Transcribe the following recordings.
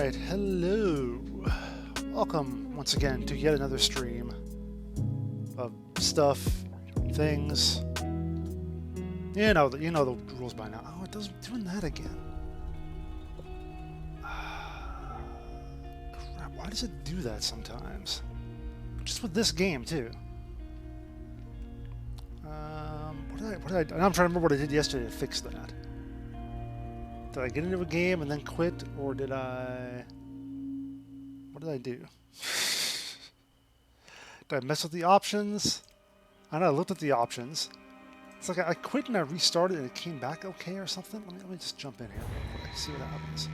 Alright, hello. Welcome once again to yet another stream of stuff, things. You know the rules by now. Oh, it does doing that again. Crap, why does it do that sometimes? Just with this game too. What did I do? I'm trying to remember what I did yesterday to fix that. Did I get into a game and then quit, or did I... What did I do? Did I mess with the options? I know I looked at the options. It's like I quit and I restarted and it came back okay or something. Let me just jump in here real quick, see what happens.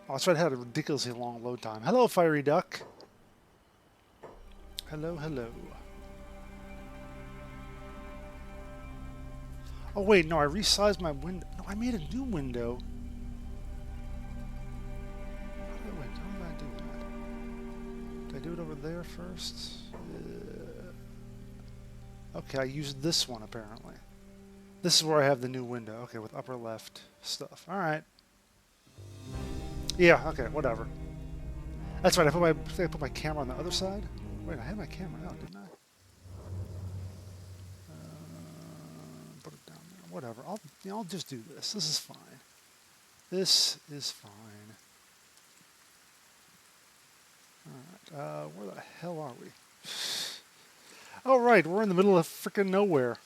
Oh, that's right, I had a ridiculously long load time. Hello, Fiery Duck. Hello, hello. Oh wait, no, I resized my window. No, I made a new window. How did I do that? Did I do it over there first? Okay, I used this one apparently. This is where I have the new window. Okay, with upper left stuff. Alright. Yeah, okay, whatever. That's right, I put my camera on the other side. Wait, I had my camera out, didn't I? Put it down there. Whatever. I'll just do this. This is fine. This is fine. Alright, where the hell are we? Oh right, we're in the middle of frickin' nowhere.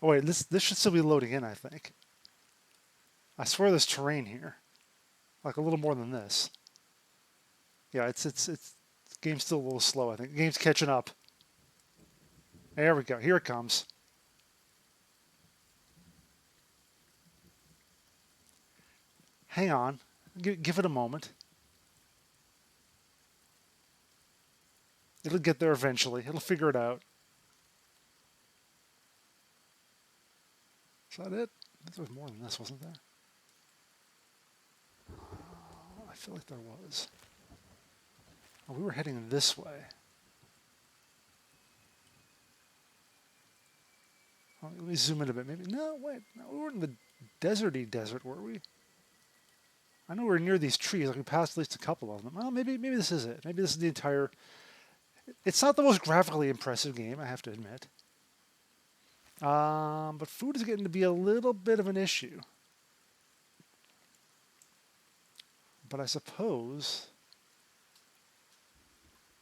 Oh wait, this should still be loading in, I think. I swear there's terrain here. Like a little more than this. Yeah, it's the game's still a little slow, I think. The game's catching up. There we go. Here it comes. Hang on. Give it a moment. It'll get there eventually. It'll figure it out. Is that it? I think there was more than this, wasn't there? I feel like there was. Oh, we were heading this way. Oh, let me zoom in a bit. Maybe. No, wait. No, we weren't in the deserty desert, were we? I know we're near these trees. Like we passed at least a couple of them. Well, maybe this is it. Maybe this is the entire... It's not the most graphically impressive game, I have to admit. But food is getting to be a little bit of an issue. But I suppose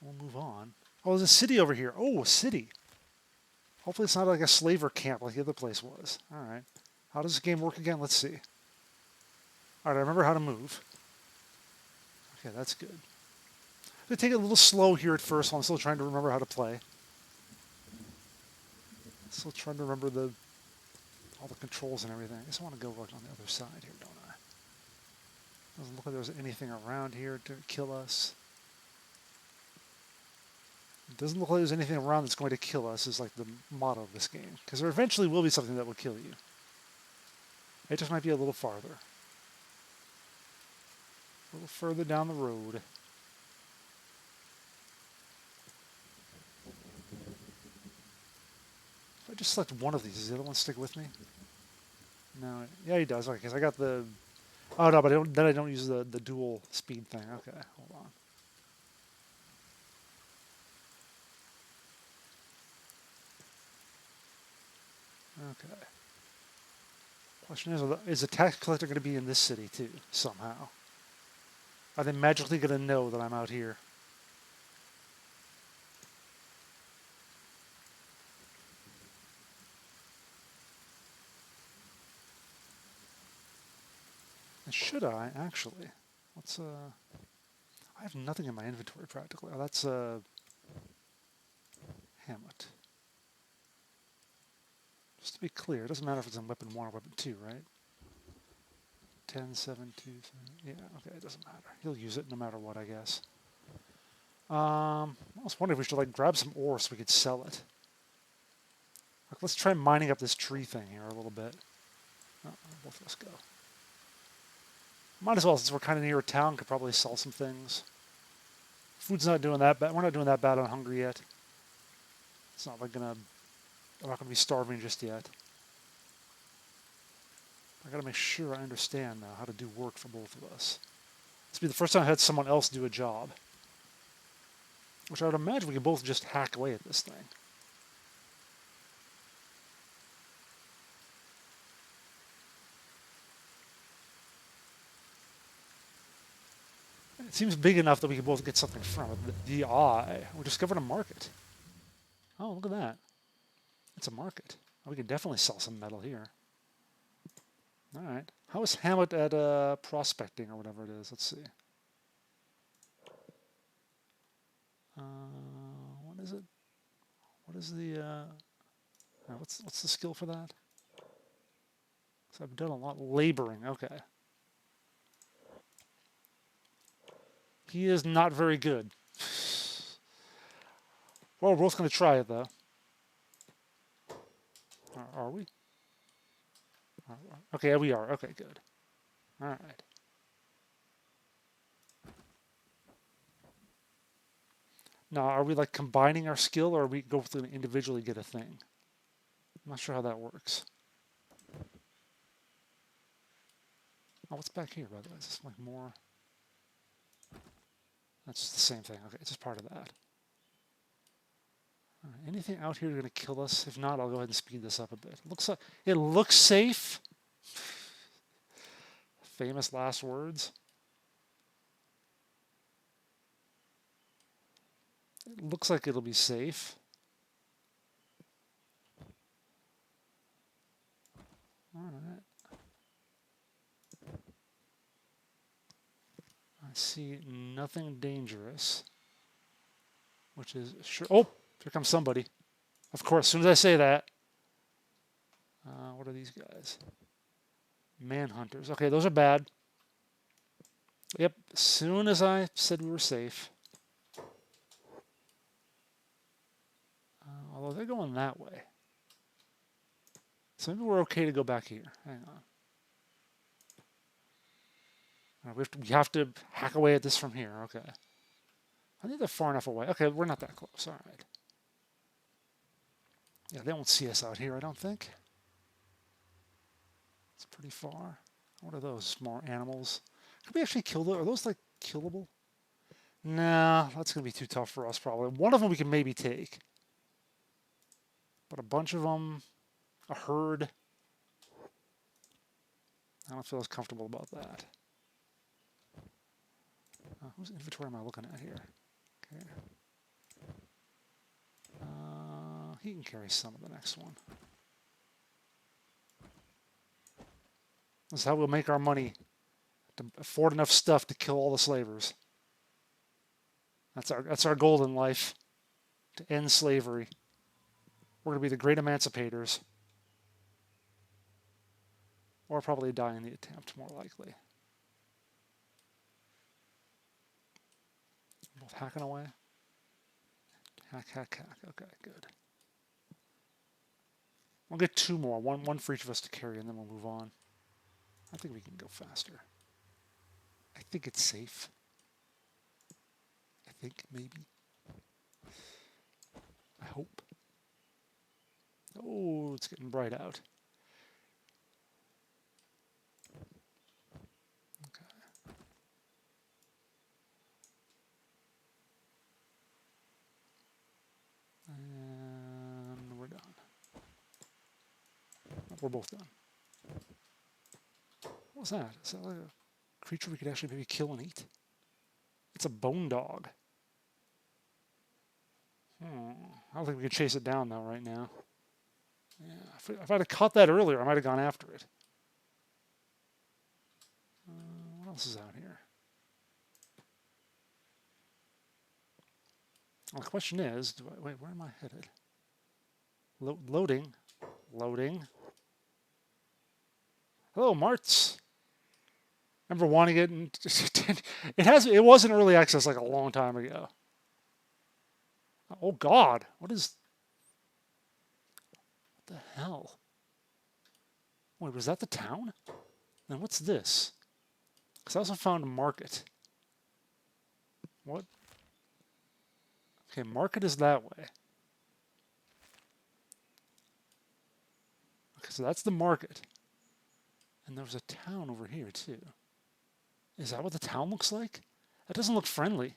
we'll move on. Oh, there's a city over here. Oh, a city. Hopefully it's not like a slaver camp like the other place was. All right. How does this game work again? Let's see. All right, I remember how to move. Okay, that's good. I'm going to take it a little slow here at first while I'm still trying to remember how to play. Still trying to remember all the controls and everything. I just want to go like on the other side here, don't I? Doesn't look like there's anything around here to kill us. It doesn't look like there's anything around that's going to kill us, is like the motto of this game. Because there eventually will be something that will kill you. It just might be a little farther. A little further down the road. If I just select one of these, does the other one stick with me? No. Yeah, he does. Okay, because I got the... Oh, no, but then I don't use the dual speed thing. Okay, hold on. Okay. Question is the tax collector going to be in this city too, somehow? Are they magically going to know that I'm out here? And should I, actually? Let's, I have nothing in my inventory practically. Oh, that's, Hamlet. Just to be clear, it doesn't matter if it's in weapon 1 or weapon 2, right? 10, 7, 2, 7. Yeah, okay, it doesn't matter. He'll use it no matter what, I guess. I was wondering if we should like grab some ore so we could sell it. Like, let's try mining up this tree thing here a little bit. Oh, both of us go. Might as well, since we're kind of near a town, could probably sell some things. Food's not doing that bad. We're not doing that bad on hunger yet. It's not like gonna I'm not going to be starving just yet. I got to make sure I understand now how to do work for both of us. This will be the first time I had someone else do a job. Which I would imagine we could both just hack away at this thing. It seems big enough that we can both get something from it. The eye. We discovered a market. Oh, look at that. It's a market. Oh, we could definitely sell some metal here. Alright. How is Hamlet at prospecting or whatever it is? Let's see. What is it? What is the... what's the skill for that? So I've done a lot. Laboring. Okay. He is not very good. Well, we're both going to try it, though. Are we? Okay, we are. Okay, good. All right. Now, are we like combining our skill, or are we go through and individually get a thing? I'm not sure how that works. Oh, what's back here, by the way? Is this like more? That's just the same thing. Okay, it's just part of that. All right, anything out here going to kill us? If not, I'll go ahead and speed this up a bit. It looks safe. Famous last words. It looks like it'll be safe. All right. I see nothing dangerous, which is sure. Oh, here comes somebody. Of course, as soon as I say that. What are these guys? Manhunters. Okay, those are bad. Yep, as soon as I said we were safe. Although they're going that way. So maybe we're okay to go back here. Hang on. We have to hack away at this from here. Okay. I think they're far enough away. Okay, we're not that close. All right. Yeah, they won't see us out here, I don't think. It's pretty far. What are those small animals? Could we actually kill them? Are those like killable? Nah, that's going to be too tough for us probably. One of them we can maybe take. But a bunch of them, a herd, I don't feel as comfortable about that. Whose inventory am I looking at here? Okay. He can carry some of the next one. This is how we'll make our money. To afford enough stuff to kill all the slavers. That's our goal in life. To end slavery. We're going to be the great emancipators. Or probably die in the attempt, more likely. Both hacking away. Hack, hack, hack. Okay, good. We'll get two more. One for each of us to carry, and then we'll move on. I think we can go faster. I think it's safe. I think, maybe. I hope. Oh, it's getting bright out. Okay. And we're done. We're both done. What was that? Is that like a creature we could actually maybe kill and eat? It's a bone dog. I don't think we could chase it down though right now. Yeah, if I'd have caught that earlier, I might have gone after it. What else is out here? Well, the question is, wait, where am I headed? Loading. Loading. Hello, Marts. Remember wanting it? And it was in early access like a long time ago. Oh God, what the hell? Wait, was that the town? Then what's this? Because I also found a market. What? Okay, market is that way. look. So that's the market. And there's a town over here, too. Is that what the town looks like? That doesn't look friendly.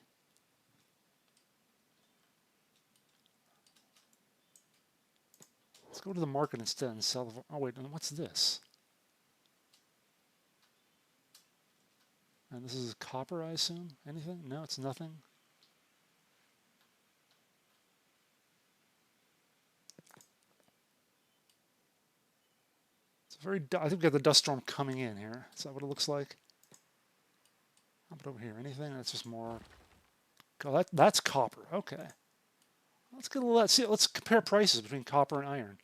Let's go to the market instead and sell the... Oh, wait, what's this? And this is copper, I assume? Anything? No, it's nothing. It's very... I think we got the dust storm coming in here. Is that what it looks like? How about over here? Anything? That's just more... Oh, that's copper. Okay. Let's get a little... Let's compare prices between copper and iron.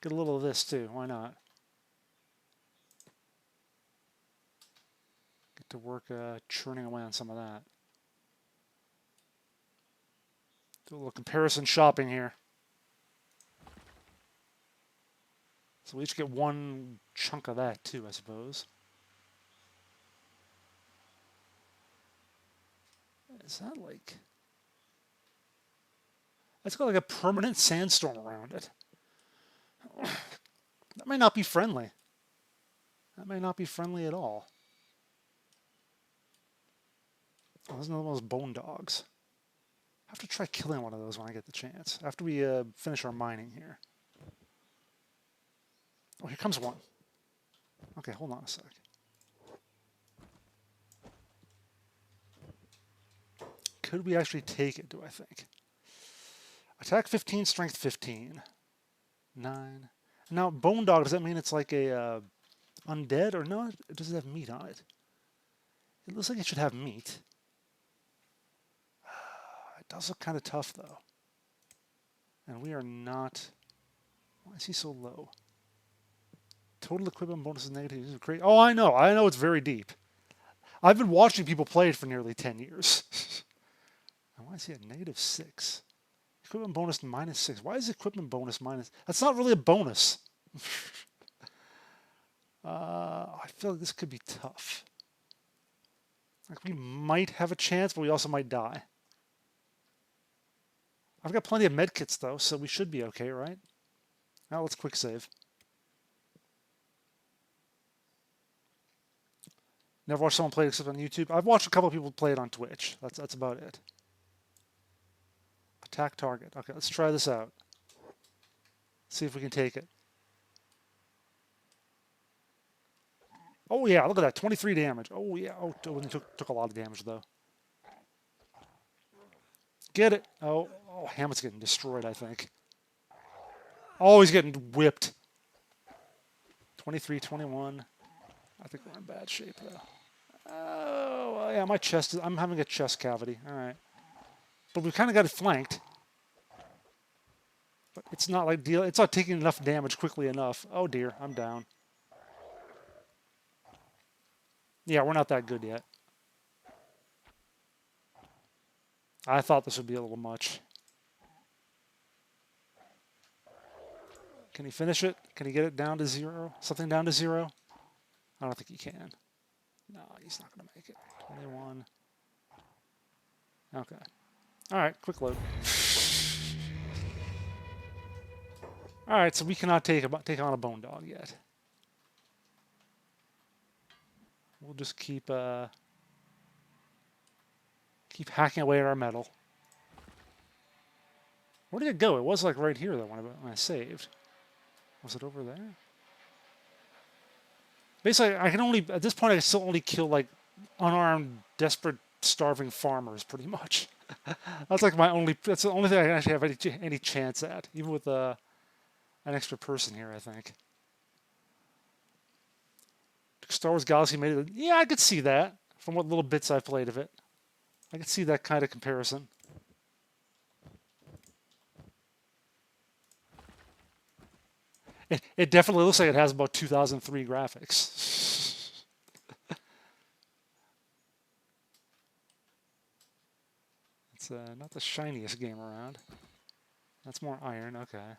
Get a little of this, too. Why not? Get to work churning away on some of that. Do a little comparison shopping here. So we each get one chunk of that, too, I suppose. Is that like... That's got like a permanent sandstorm around it. That may not be friendly. That may not be friendly at all. Oh, there's another one of those bone dogs. I have to try killing one of those when I get the chance. After we finish our mining here. Oh, here comes one. Okay, hold on a sec. Could we actually take it, do I think? Attack 15, strength 15. 9. Now, bone dog, does that mean it's like a undead? Or no, does it have meat on it? It looks like it should have meat. It does look kind of tough, though. And we are not... Why is he so low? Total equipment bonus is negative. This is great. Oh, I know it's very deep. I've been watching people play it for nearly 10 years. Why is he at -6? Equipment bonus -6. Why is equipment bonus minus? That's not really a bonus. I feel like this could be tough. Like we might have a chance, but we also might die. I've got plenty of medkits though, so we should be okay, right? Now let's quick save. Never watched someone play it except on YouTube. I've watched a couple of people play it on Twitch. That's about it. Attack target. Okay, let's try this out. See if we can take it. Oh yeah, look at that. 23 damage. Oh yeah. Oh, it took a lot of damage though. Get it. Oh, Hammond's getting destroyed, I think. Oh, he's getting whipped. 23, 21. I think we're in bad shape though. Oh, well, yeah, my chest is... I'm having a chest cavity. All right. But we've kind of got it flanked. But it's not like it's not taking enough damage quickly enough. Oh dear, I'm down. Yeah, we're not that good yet. I thought this would be a little much. Can he finish it? Can he get it down to 0? Something down to 0? I don't think he can. No, he's not going to make it. 21. Okay. All right, quick load. All right, so we cannot take on a bone dog yet. We'll just keep hacking away at our metal. Where did it go? It was like right here though when I saved. Was it over there? Basically, I can only at this point I can still only kill like unarmed, desperate, starving farmers pretty much. That's like that's the only thing I can actually have any chance at, even with an extra person here, I think. Star Wars Galaxy made it. Yeah, I could see that from what little bits I've played of it. I could see that kind of comparison. It definitely looks like it has about 2003 graphics. It's not the shiniest game around. That's more iron. Okay.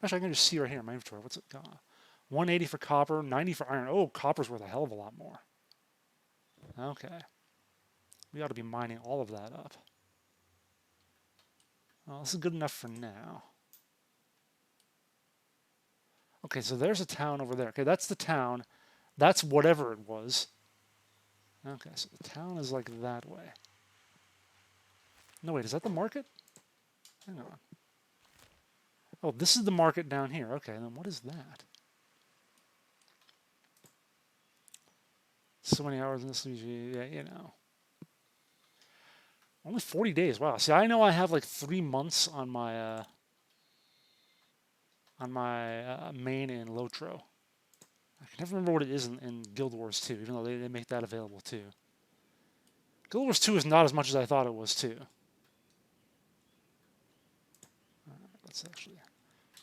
Actually, I can just see right here in my inventory. What's it got? 180 for copper, 90 for iron. Oh, copper's worth a hell of a lot more. Okay. We ought to be mining all of that up. Well, this is good enough for now. Okay, so there's a town over there. Okay, that's the town. That's whatever it was. Okay, so the town is like that way. No, wait, is that the market? Hang on. Oh, this is the market down here. Okay, then what is that? So many hours in this, yeah, you know. Only 40 days. Wow. See, I know I have like 3 months on my main in Lotro. I can never remember what it is in Guild Wars 2, even though they make that available too. Guild Wars 2 is not as much as I thought it was too. Let's actually.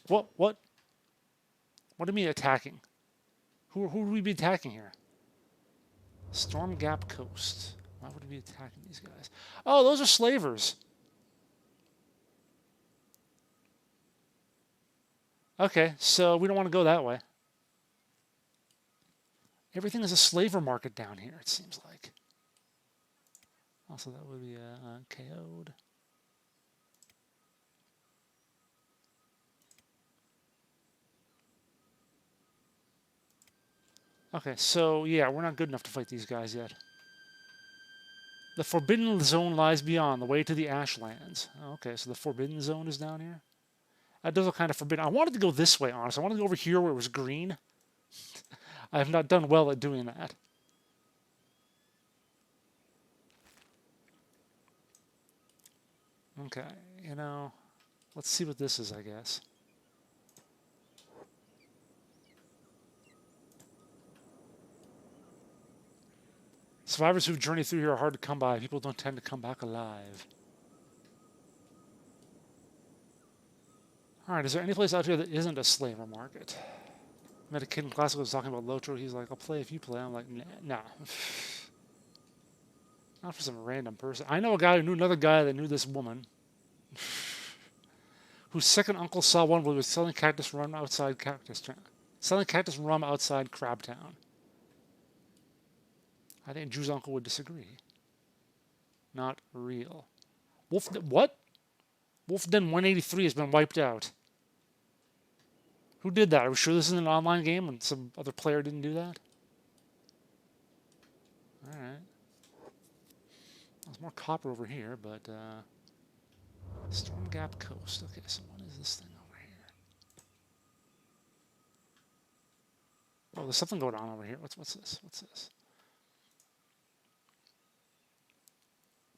What? What are we attacking? Who would we be attacking here? Storm Gap Coast. Why would we be attacking these guys? Oh, those are slavers. Okay, so we don't want to go that way. Everything is a slaver market down here, it seems like. Also, that would be KO'd. Okay, so yeah, we're not good enough to fight these guys yet. The Forbidden Zone lies beyond, the way to the Ashlands. Okay, so the Forbidden Zone is down here. That does look kind of forbidden. I wanted to go this way, honestly. I wanted to go over here where it was green. I have not done well at doing that. Okay, you know, let's see what this is, I guess. Survivors who journey through here are hard to come by. People don't tend to come back alive. Alright, is there any place out here that isn't a slaver market? I met a kid in class who was talking about Lotro. He's like, I'll play if you play. I'm like, nah. Not for some random person. I know a guy who knew another guy that knew this woman. Whose second uncle saw one who was selling cactus rum outside Crab Town. I think Drew's uncle would disagree. Not real. What? Wolfden 183 has been wiped out. Who did that? Are we sure this isn't an online game and some other player didn't do that? Alright. There's more copper over here, but Storm Gap Coast. Okay, so what is this thing over here? Oh, there's something going on over here. What's this? What's this?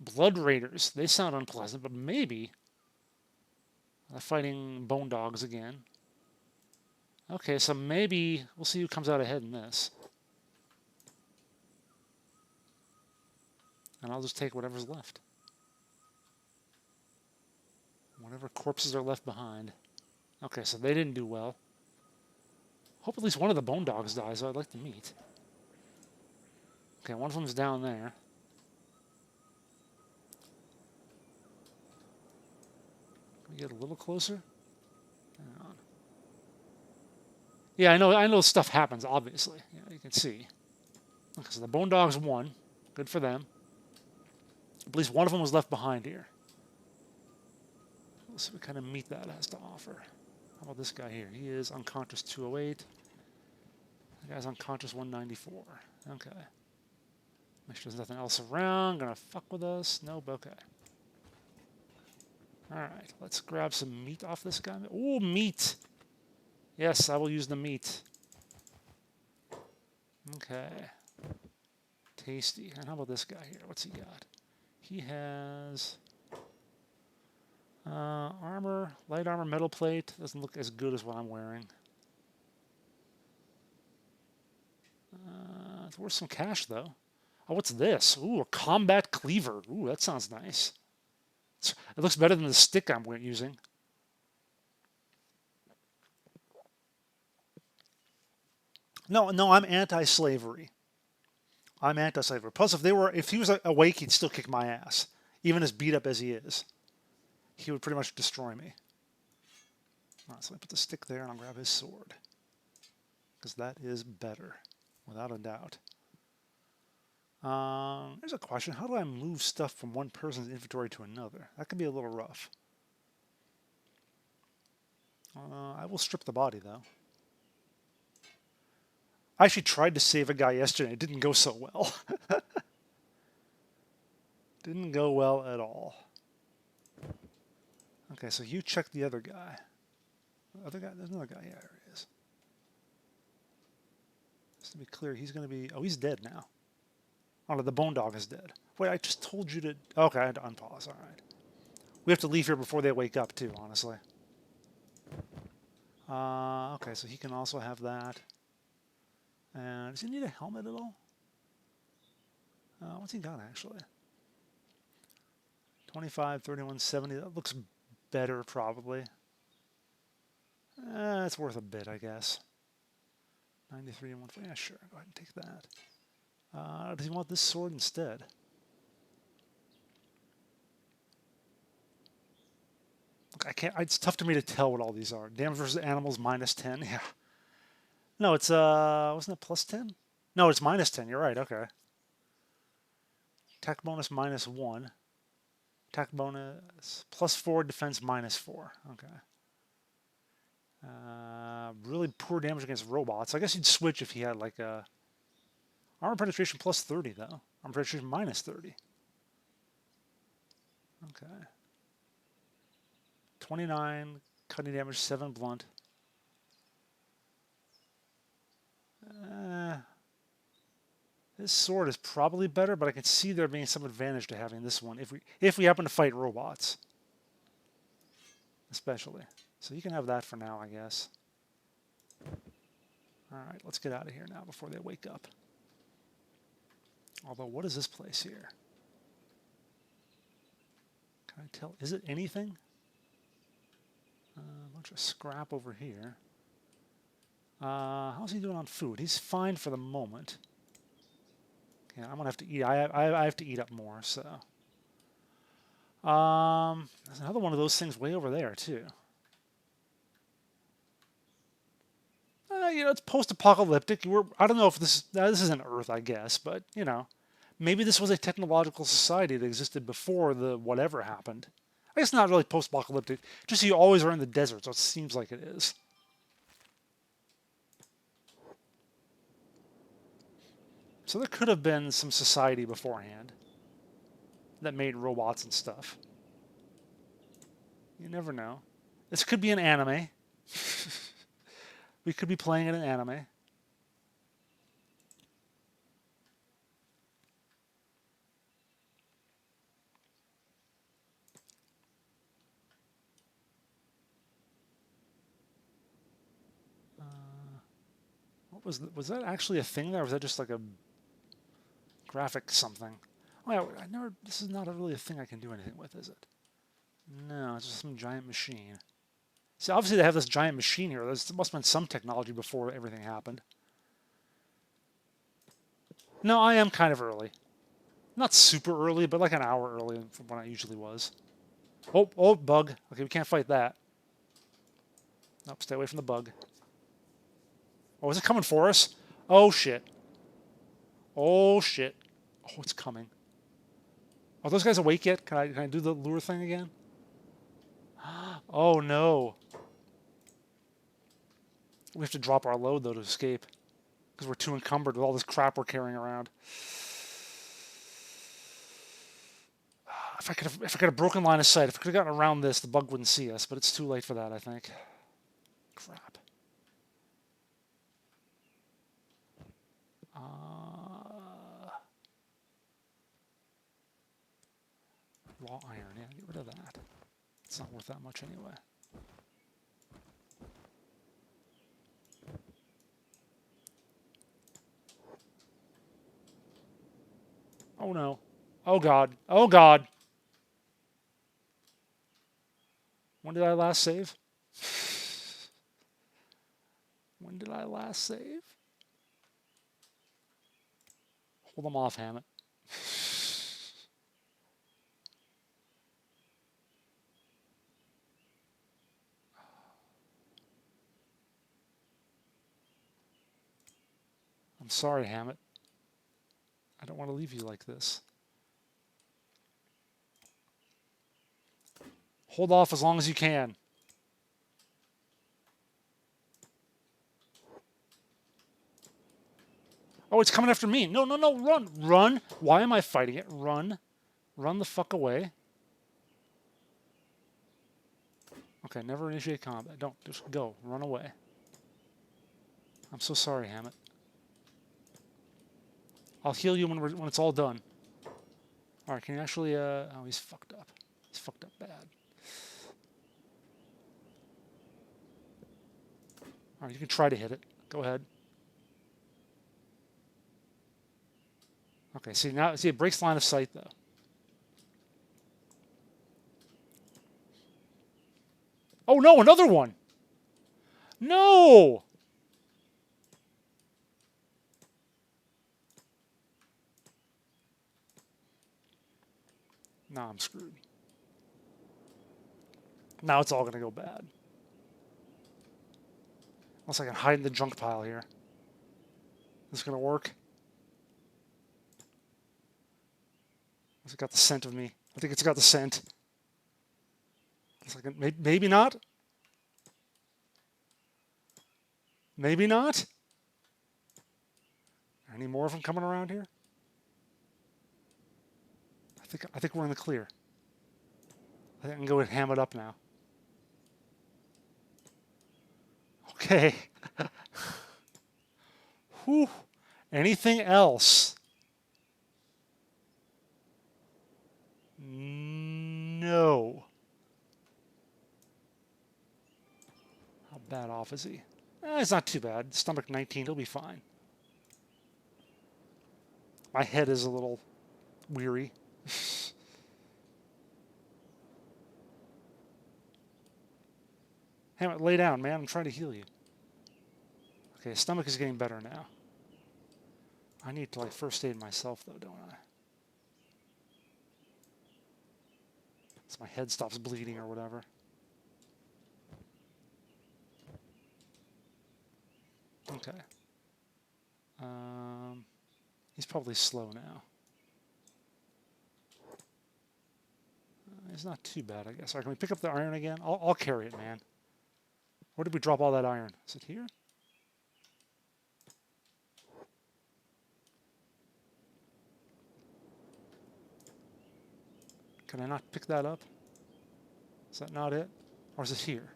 Blood Raiders. They sound unpleasant, but maybe they're fighting Bone Dogs again. Okay, so maybe we'll see who comes out ahead in this. And I'll just take whatever's left. Whatever corpses are left behind. Okay, so they didn't do well. Hope at least one of the Bone Dogs dies, so I'd like to meet. Okay, one of them's down there. Can we get a little closer? Hang on. Yeah, I know stuff happens, obviously. Yeah, you can see. Okay, so the Bone Dogs won. Good for them. At least one of them was left behind here. Let's see what kind of meat that has to offer. How about this guy here? He is unconscious 208. That guy's unconscious 194. Okay. Make sure there's nothing else around. Gonna fuck with us? Nope. Okay. Alright, let's grab some meat off this guy. Ooh, meat! Yes, I will use the meat. Okay. Tasty. And how about this guy here? What's he got? He has armor, light armor, metal plate. Doesn't look as good as what I'm wearing. It's worth some cash, though. Oh, what's this? Ooh, a combat cleaver. Ooh, that sounds nice. It looks better than the stick I'm using. No, I'm anti-slavery. I'm anti-slavery. Plus, if he was awake, he'd still kick my ass, even as beat up as he is. He would pretty much destroy me. All right, so I put the stick there, and I'll grab his sword, because that is better, without a doubt. There's a question: how do I move stuff from one person's inventory to another? That could be a little rough. I will strip the body, though. I actually tried to save a guy yesterday. It didn't go so well. Didn't go well at all. Okay, so you check the other guy. The other guy? There's another guy. Yeah, there he is. Just to be clear, he's going to be... Oh, he's dead now. Oh, no, the bone dog is dead. Wait, I just told you to... Okay, I had to unpause. All right. We have to leave here before they wake up, too, honestly. Okay, so he can also have that. And does he need a helmet at all? What's he got, actually? 25, 31, 70. That looks better, probably. It's worth a bit, I guess. 93 and 140. Yeah, sure. Go ahead and take that. Does he want this sword instead? Look, I can't. It's tough to me to tell what all these are. Damage versus animals -10. Yeah. No, it's wasn't it +10? No, it's -10. You're right. Okay. Attack bonus -1. Attack bonus +4. Defense -4. Okay. Really poor damage against robots. I guess you'd switch if he had like a armor penetration +30 though. Armor penetration -30. Okay. 29 cutting damage, 7 blunt. This sword is probably better, but I can see there being some advantage to having this one if we happen to fight robots, especially. So you can have that for now, I guess. All right, let's get out of here now before they wake up. Although, what is this place here? Can I tell? Is it anything? A bunch of scrap over here. How's he doing on food? He's fine for the moment. Yeah, I'm gonna have to eat. I have to eat up more. So, there's another one of those things way over there too. You know, it's post-apocalyptic. I don't know if this isn't Earth, I guess, but you know, maybe this was a technological society that existed before the whatever happened. I guess not really post-apocalyptic. Just you always are in the desert, so it seems like it is. So there could have been some society beforehand that made robots and stuff. You never know. This could be an anime. We could be playing in an anime. Was that actually a thing there, or was that just like a graphic something? Oh, yeah, this is not really a thing I can do anything with, is it? No, it's just some giant machine. See, obviously they have this giant machine here. There must have been some technology before everything happened. No, I am kind of early. Not super early, but like an hour early from when I usually was. Oh, bug. Okay, we can't fight that. Nope, stay away from the bug. Oh, is it coming for us? Oh, shit. Oh, shit. Oh, it's coming. Are those guys awake yet? Can I do the lure thing again? Oh, no. We have to drop our load, though, to escape. Because we're too encumbered with all this crap we're carrying around. If I could have broken line of sight, if I could have gotten around this, the bug wouldn't see us. But it's too late for that, I think. Crap. Raw iron, yeah, get rid of that. It's not worth that much anyway. Oh no. Oh god. Oh god. When did I last save? When did I last save? Hold them off, Hammett. I'm sorry, Hammett. I don't want to leave you like this. Hold off as long as you can. Oh, it's coming after me. No, no, no, run. Run. Why am I fighting it? Run. Run the fuck away. Okay, never initiate combat. Don't. Just go. Run away. I'm so sorry, Hammett. I'll heal you when it's all done. Alright, can you actually... oh, he's fucked up. He's fucked up bad. Alright, you can try to hit it. Go ahead. Okay, see, now... See, it breaks line of sight, though. Oh, no, another one! No! Nah, I'm screwed. Now it's all going to go bad. Unless I can hide in the junk pile here. This is going to work. It's got the scent of me. I think it's got the scent. It's like maybe not. Maybe not. Any more of them coming around here? I think we're in the clear. I think I can go and ham it up now. Okay. Whew. Anything else? No. How bad off is he? It's not too bad. Stomach 19, he'll be fine. My head is a little weary. Hammett, lay down, man. I'm trying to heal you. Okay, his stomach is getting better now. I need to, like, first aid myself, though, don't I? So my head stops bleeding or whatever. Okay. He's probably slow now. It's not too bad, I guess. All right, can we pick up the iron again? I'll carry it, man. Where did we drop all that iron? Is it here? Can I not pick that up? Is that not it? Or is it here?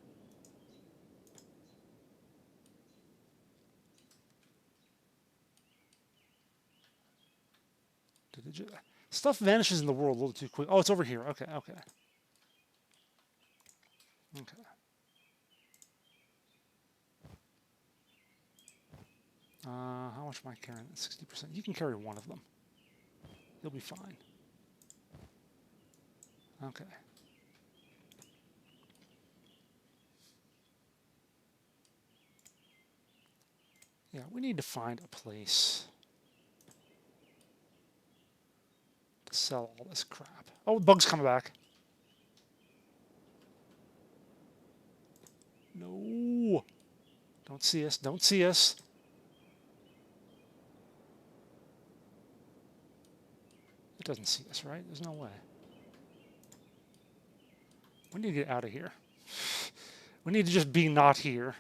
Stuff vanishes in the world a little too quick. Oh, it's over here. Okay, okay. Okay. How much am I carrying? 60%. You can carry one of them. You'll be fine. Okay. Yeah, we need to find a place to sell all this crap. Oh, bug's coming back. No. Don't see us. Don't see us. It doesn't see us, right? There's no way. We need to get out of here. We need to just be not here.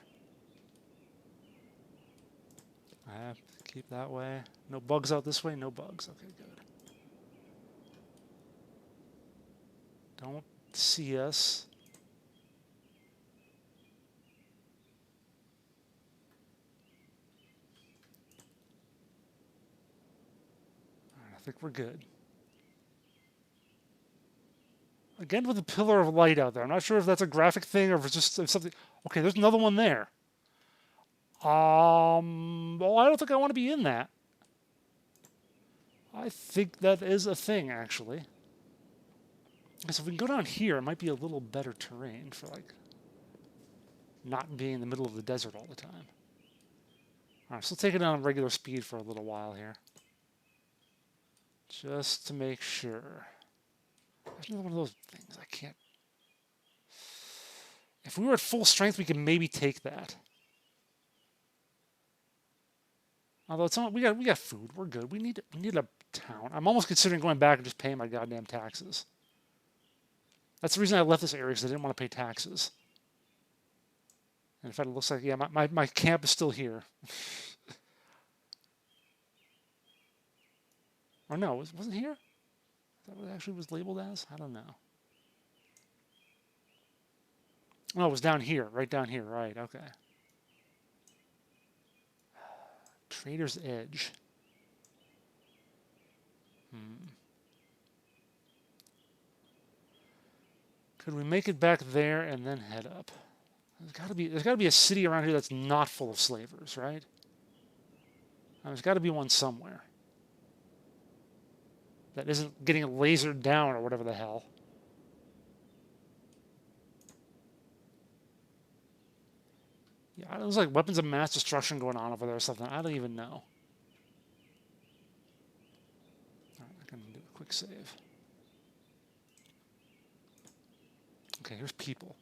I have to keep that way. No bugs out this way? No bugs. Okay, good. Don't see us. All right, I think we're good. Again with the pillar of light out there. I'm not sure if that's a graphic thing or if it's just something. Okay, there's another one there. Well, I don't think I want to be in that. I think that is a thing, actually. So if we can go down here, it might be a little better terrain for, like, not being in the middle of the desert all the time. All right, so we'll take it on regular speed for a little while here. Just to make sure. There's another one of those things I can't... If we were at full strength, we could maybe take that. Although it's not, we got food. We're good. We need a town. I'm almost considering going back and just paying my goddamn taxes. That's the reason I left this area, because I didn't want to pay taxes. And in fact, it looks like, yeah, my camp is still here. Or no, wasn't here? Is that what it actually was labeled as? I don't know. Oh, it was down here. Right down here. Right, okay. Trader's Edge. Could we make it back there and then head up? There's got to be a city around here that's not full of slavers, right? There's got to be one somewhere that isn't getting lasered down or whatever the hell. Yeah, there's like weapons of mass destruction going on over there or something. I don't even know. All right, I can do a quick save. Okay, here's people.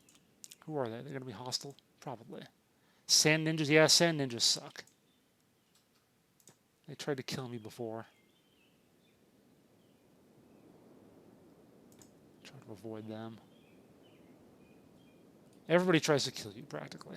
Who are they? They're going to be hostile? Probably. Sand ninjas? Yeah, sand ninjas suck. They tried to kill me before. Try to avoid them. Everybody tries to kill you, practically.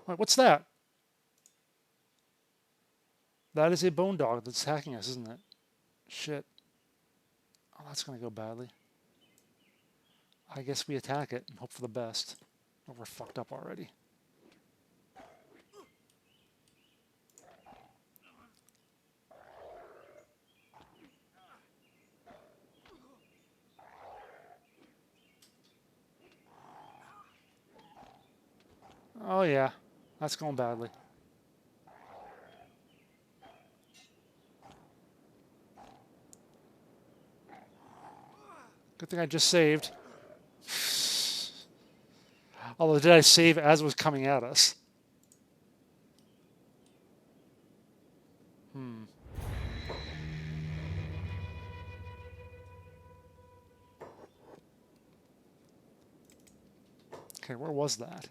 Wait, what's that? That is a bone dog that's attacking us, isn't it? Shit. Oh, that's going to go badly. I guess we attack it and hope for the best. But we're fucked up already. Oh yeah, that's going badly. Good thing I just saved. Although, did I save as it was coming at us? Okay, where was that?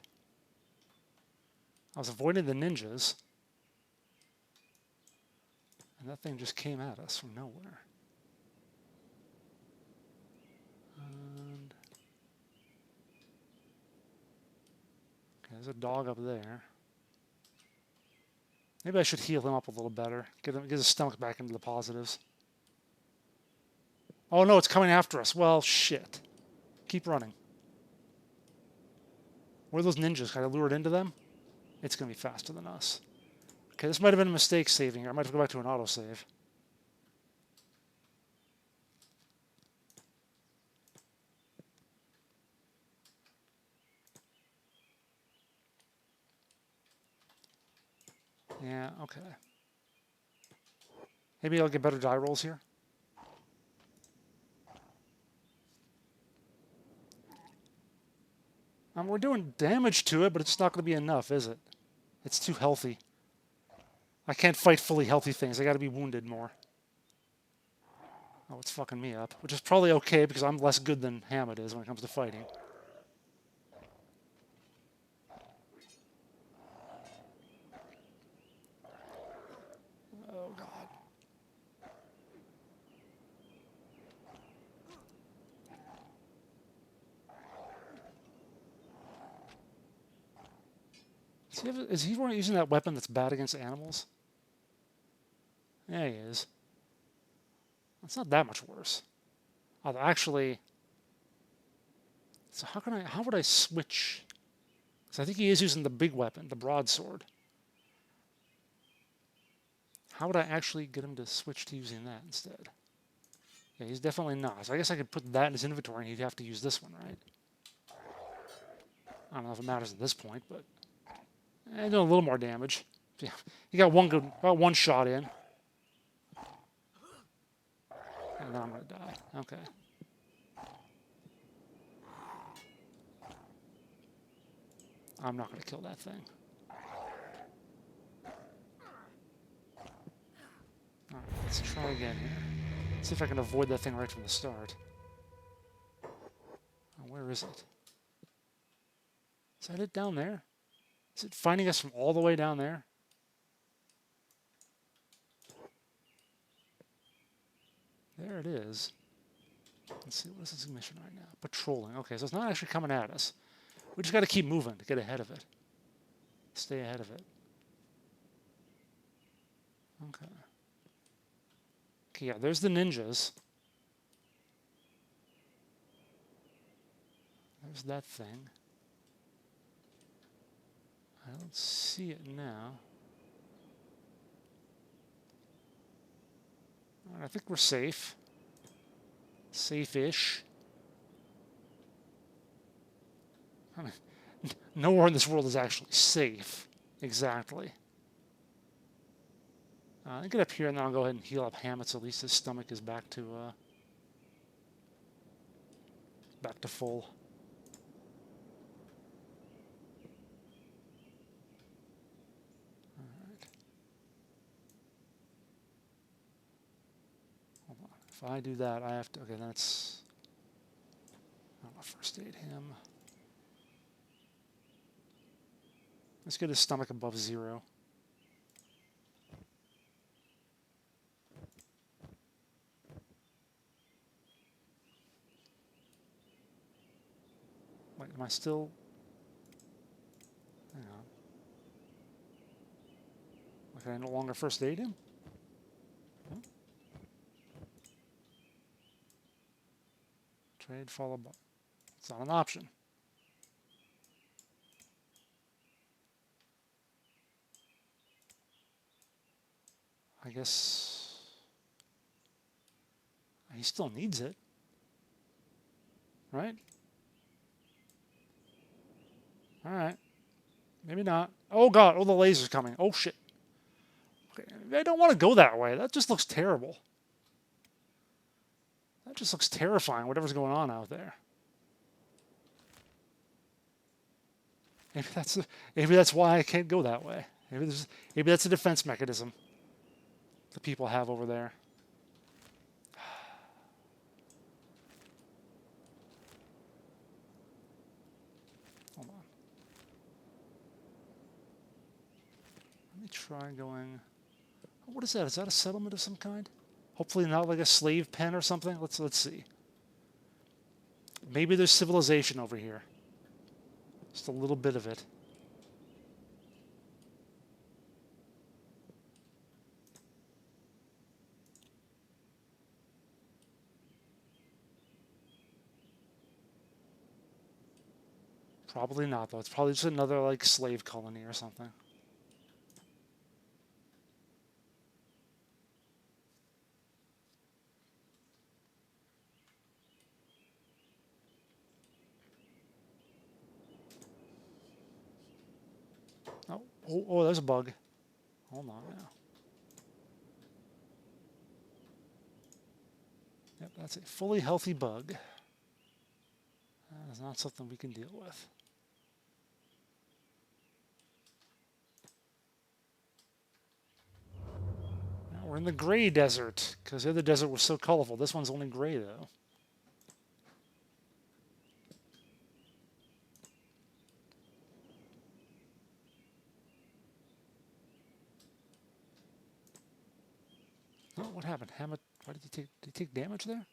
I was avoiding the ninjas. And that thing just came at us from nowhere. And okay, there's a dog up there. Maybe I should heal him up a little better. Get his stomach back into the positives. Oh no, it's coming after us. Well, shit. Keep running. Where are those ninjas? Can I lure it into them? It's going to be faster than us. Okay, this might have been a mistake saving here. I might have to go back to an autosave. Yeah, okay. Maybe I'll get better die rolls here. We're doing damage to it, but it's not going to be enough, is it? It's too healthy. I can't fight fully healthy things. I got to be wounded more. Oh, it's fucking me up. Which is probably okay because I'm less good than Hammett is when it comes to fighting. Oh, God. Is he using that weapon that's bad against animals? Yeah, he is. It's not that much worse. Although actually, so how would I switch? Because I think he is using the big weapon, the broadsword. How would I actually get him to switch to using that instead? Yeah, he's definitely not. So I guess I could put that in his inventory and he'd have to use this one, right? I don't know if it matters at this point, but doing a little more damage. Yeah, he got about one shot in. And then I'm going to die. Okay. I'm not going to kill that thing. Alright, let's try again here. See if I can avoid that thing right from the start. Oh, where is it? Is that it down there? Is it finding us from all the way down there? there it is. Let's see, what is its mission right now? Patrolling. Okay, so it's not actually coming at us. We just got to keep moving to get ahead of it. Stay ahead of it. Okay. Okay, yeah, there's the ninjas. There's that thing. I don't see it now. All right, I think we're safe. Safe-ish. I mean, nowhere in this world is actually safe. Exactly. I'll get up here and then I'll go ahead and heal up Hammett so at least his stomach is back to full. Alright. Hold on. If I do that, I have to... Okay, that's... I'm going to first aid him. Let's get his stomach above 0. Wait, am I still... Hang on. Okay, I no longer first aid him? Hmm? Trade followed by... It's not an option. I guess... He still needs it. Right? Alright. Maybe not. Oh god, oh the laser's coming. Oh shit. Okay, I don't want to go that way. That just looks terrible. That just looks terrifying, whatever's going on out there. Maybe that's why I can't go that way. Maybe that's a defense mechanism the people have over there. Hold on. Let me try going... What is that? Is that a settlement of some kind? Hopefully not like a slave pen or something. Let's see. Maybe there's civilization over here. Just a little bit of it. Probably not, though. It's probably just another, like, slave colony or something. Oh, there's a bug. Hold on now. Yep, that's a fully healthy bug. That is not something we can deal with. Now we're in the gray desert, because the other desert was so colorful. This one's only gray, though. Oh, what happened? Hammett, why did he take damage there?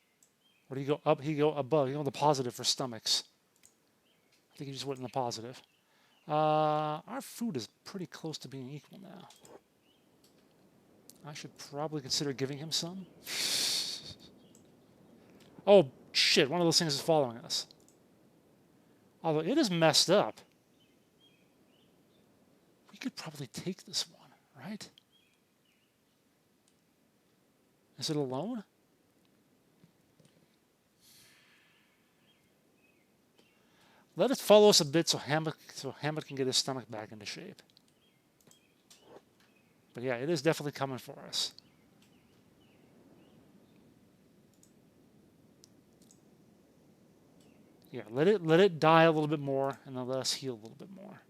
Or did he go up? He go above. He go in the positive for stomachs. I think he just went in the positive. Our food is pretty close to being equal now. I should probably consider giving him some. Oh, shit. One of those things is following us. Although it is messed up. We could probably take this one, right? Is it alone? Let it follow us a bit so Hammett can get his stomach back into shape. But yeah, it is definitely coming for us. Yeah, let it die a little bit more, and then let us heal a little bit more.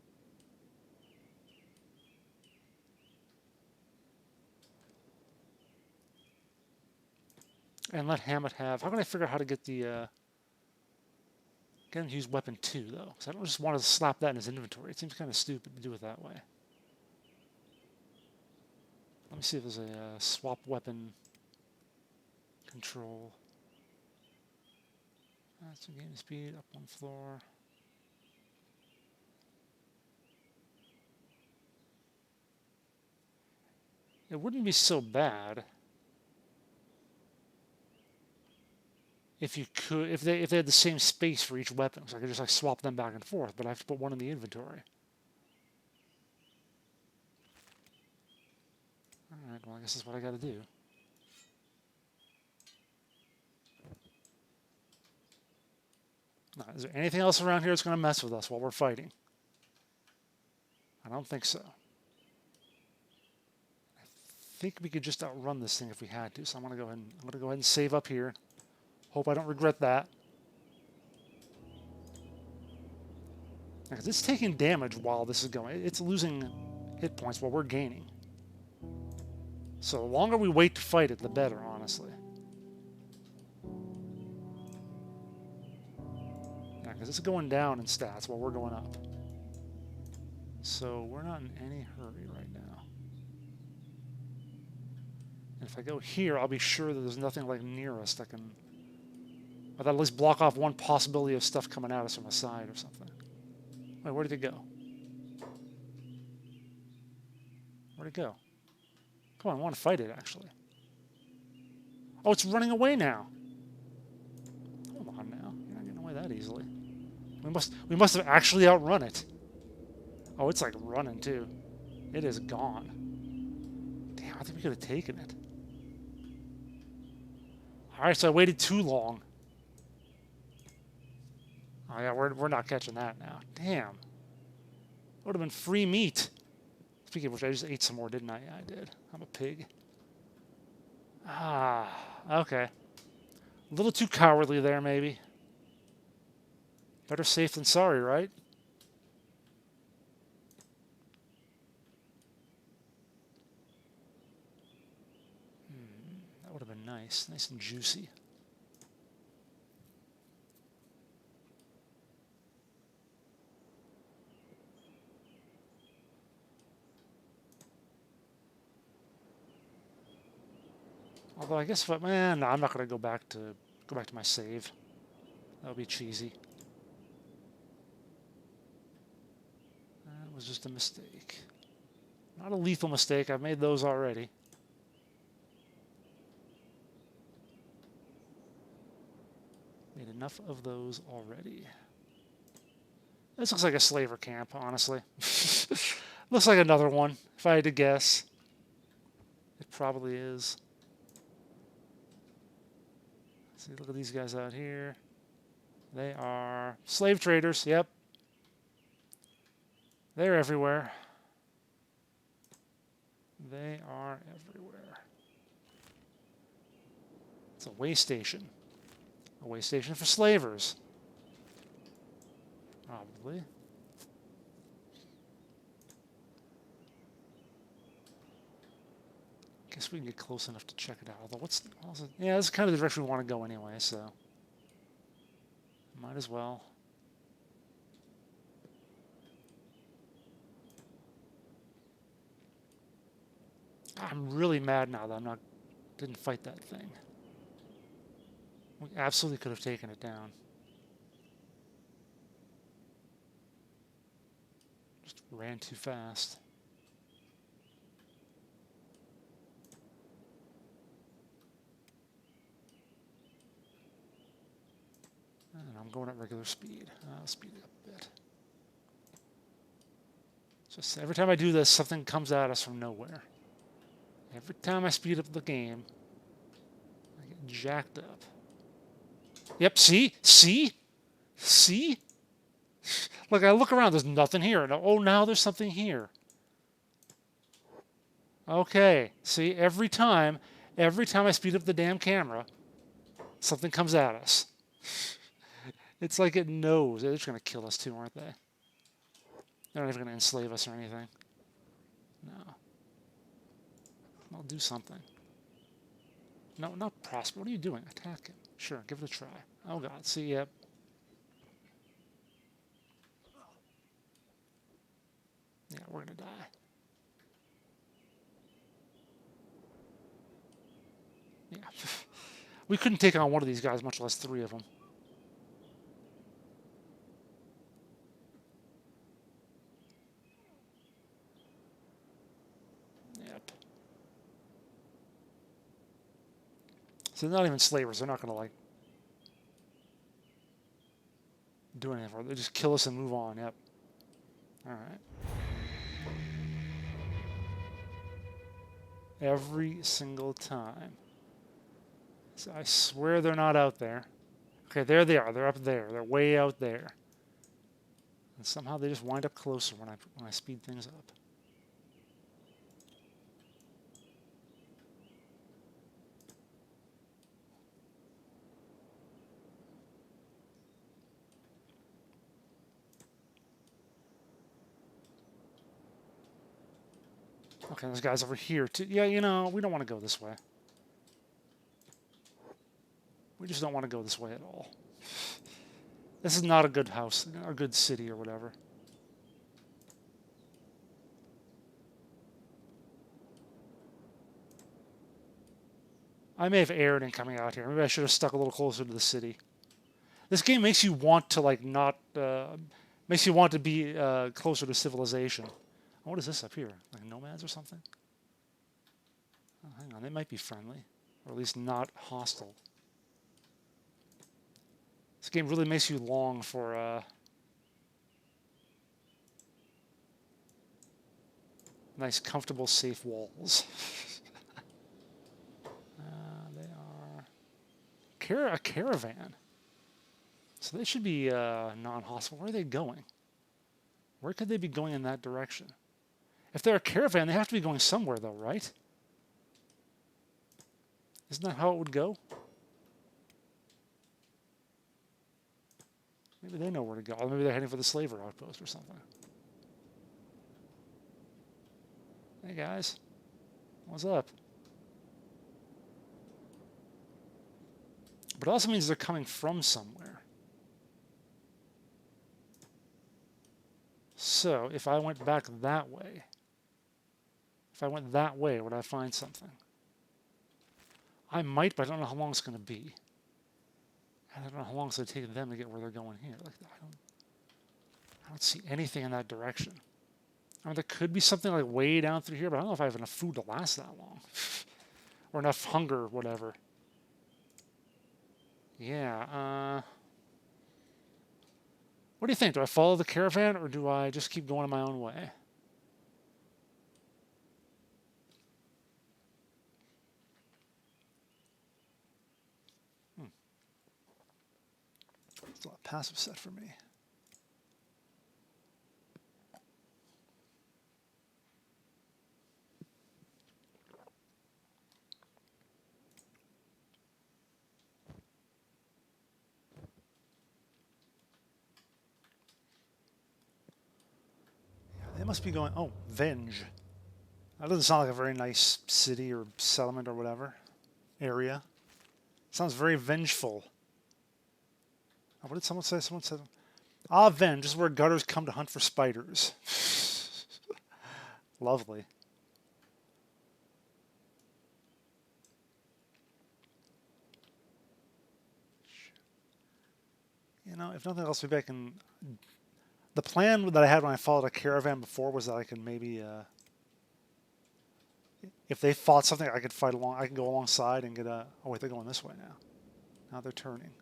And let Hammett have... How can I figure out how to get the... Get him to use weapon 2, though. Because I don't just want to slap that in his inventory. It seems kind of stupid to do it that way. Let me see if there's a swap weapon Control. That's a gain speed, up one floor. It wouldn't be so bad if you could, if they had the same space for each weapon, so I could just like swap them back and forth. But I have to put one in the inventory. All right. Well, I guess that's what I got to do. Now, is there anything else around here that's going to mess with us while we're fighting? I don't think so. I think we could just outrun this thing if we had to. So I'm going to go ahead and save up here. Hope I don't regret that. Because it's taking damage while this is going. It's losing hit points while we're gaining. So the longer we wait to fight it, the better, honestly. Yeah, because it's going down in stats while we're going up. So we're not in any hurry right now. And if I go here, I'll be sure that there's nothing like near us that can... Or that at least block off one possibility of stuff coming at us from the side or something. Wait, where did it go? Where'd it go? Come on, I want to fight it, actually. Oh, it's running away now. Hold on now. You're not getting away that easily. We must have actually outrun it. Oh, it's like running, too. It is gone. Damn, I think we could have taken it. Alright, so I waited too long. Oh, yeah, we're not catching that now. Damn. That would have been free meat. Speaking of which, I just ate some more, didn't I? Yeah, I did. I'm a pig. Ah, okay. A little too cowardly there, maybe. Better safe than sorry, right? That would have been nice. Nice and juicy. Although I guess if no, I'm not going to go back to my save. That would be cheesy. That was just a mistake. Not a lethal mistake. I've made those already. Made enough of those already. This looks like a slaver camp, honestly. Looks like another one, if I had to guess. It probably is. See, look at these guys out here. They are slave traders, yep. They're everywhere. They are everywhere. It's a way station. A way station for slavers. Probably. Guess we can get close enough to check it out. Although, yeah, this is kind of the direction we want to go anyway, so might as well. I'm really mad now that didn't fight that thing. We absolutely could have taken it down. Just ran too fast. And I'm going at regular speed. I'll speed it up a bit. Just every time I do this, something comes at us from nowhere. Every time I speed up the game, I get jacked up. Yep, see? See? See? Look, I look around, there's nothing here. Oh, now there's something here. Okay, see, every time I speed up the damn camera, something comes at us. It's like it knows. They're just going to kill us too, aren't they? They're not even going to enslave us or anything. No. I'll do something. No, not prosper. What are you doing? Attack him. Sure, give it a try. Oh, God. See, yep. Yeah, we're going to die. Yeah. We couldn't take on one of these guys, much less 3 of them. Yep. So they're not even slavers. They're not going to, like, do anything for it. They just kill us and move on. Yep. All right. Every single time. So I swear they're not out there. Okay, there they are. They're up there. They're way out there. And somehow they just wind up closer when I speed things up. Okay, there's guys over here too. Yeah, you know, we don't want to go this way. We just don't want to go this way at all. This is not a good house, a good city or whatever. I may have erred in coming out here. Maybe I should have stuck a little closer to the city. This game makes you want to, like, not... makes you want to be closer to civilization. What is this up here? Like nomads or something? Oh, hang on, they might be friendly. Or at least not hostile. This game really makes you long for nice, comfortable, safe walls. They are a caravan. So they should be non-hostile. Where are they going? Where could they be going in that direction? If they're a caravan, they have to be going somewhere, though, right? Isn't that how it would go? Maybe they know where to go. Or maybe they're heading for the slaver outpost or something. Hey, guys. What's up? But it also means they're coming from somewhere. So, if I went back that way... If I went that way, would I find something? I might, but I don't know how long it's going to be. I don't know how long it's going to take them to get where they're going here. Like, I don't see anything in that direction. I mean, there could be something like way down through here, but I don't know if I have enough food to last that long. Or enough hunger, whatever. Yeah, what do you think? Do I follow the caravan, or do I just keep going my own way? It's a lot of passive set for me. Yeah, they must be going... Oh, Venge. That doesn't sound like a very nice city or settlement or whatever. Area. Sounds very vengeful. Oh, what did someone say? Someone said... Ah, Venge is where gutters come to hunt for spiders. Lovely. You know, if nothing else, maybe I can... The plan that I had when I followed a caravan before was that I could maybe... if they fought something, I could fight along. I can go alongside and get a... Oh, wait, they're going this way now. Now they're turning.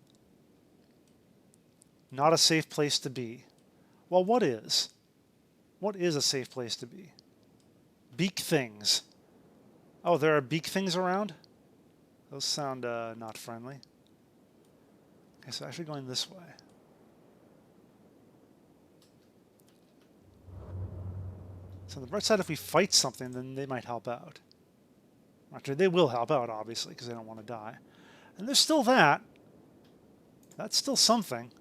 Not a safe place to be. Well, what is? What is a safe place to be? Beak things. Oh, there are beak things around? Those sound not friendly. Okay, so actually going this way. So on the bright side, if we fight something, then they might help out. Actually, they will help out, obviously, because they don't want to die. And there's still that. That's still something.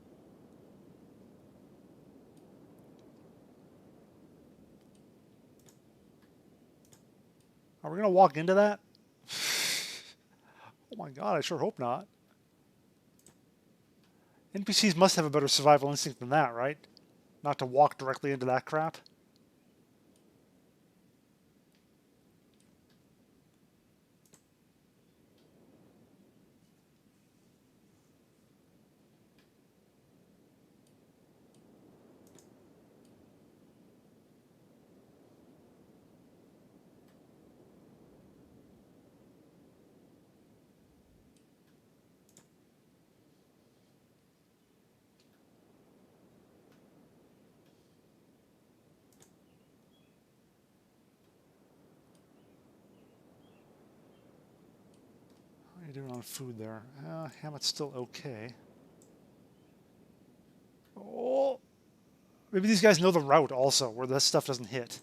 Are we going to walk into that? Oh my god, I sure hope not. NPCs must have a better survival instinct than that, right? Not to walk directly into that crap. doing on food there? Hamlet's still okay. Oh! Maybe these guys know the route also, where this stuff doesn't hit.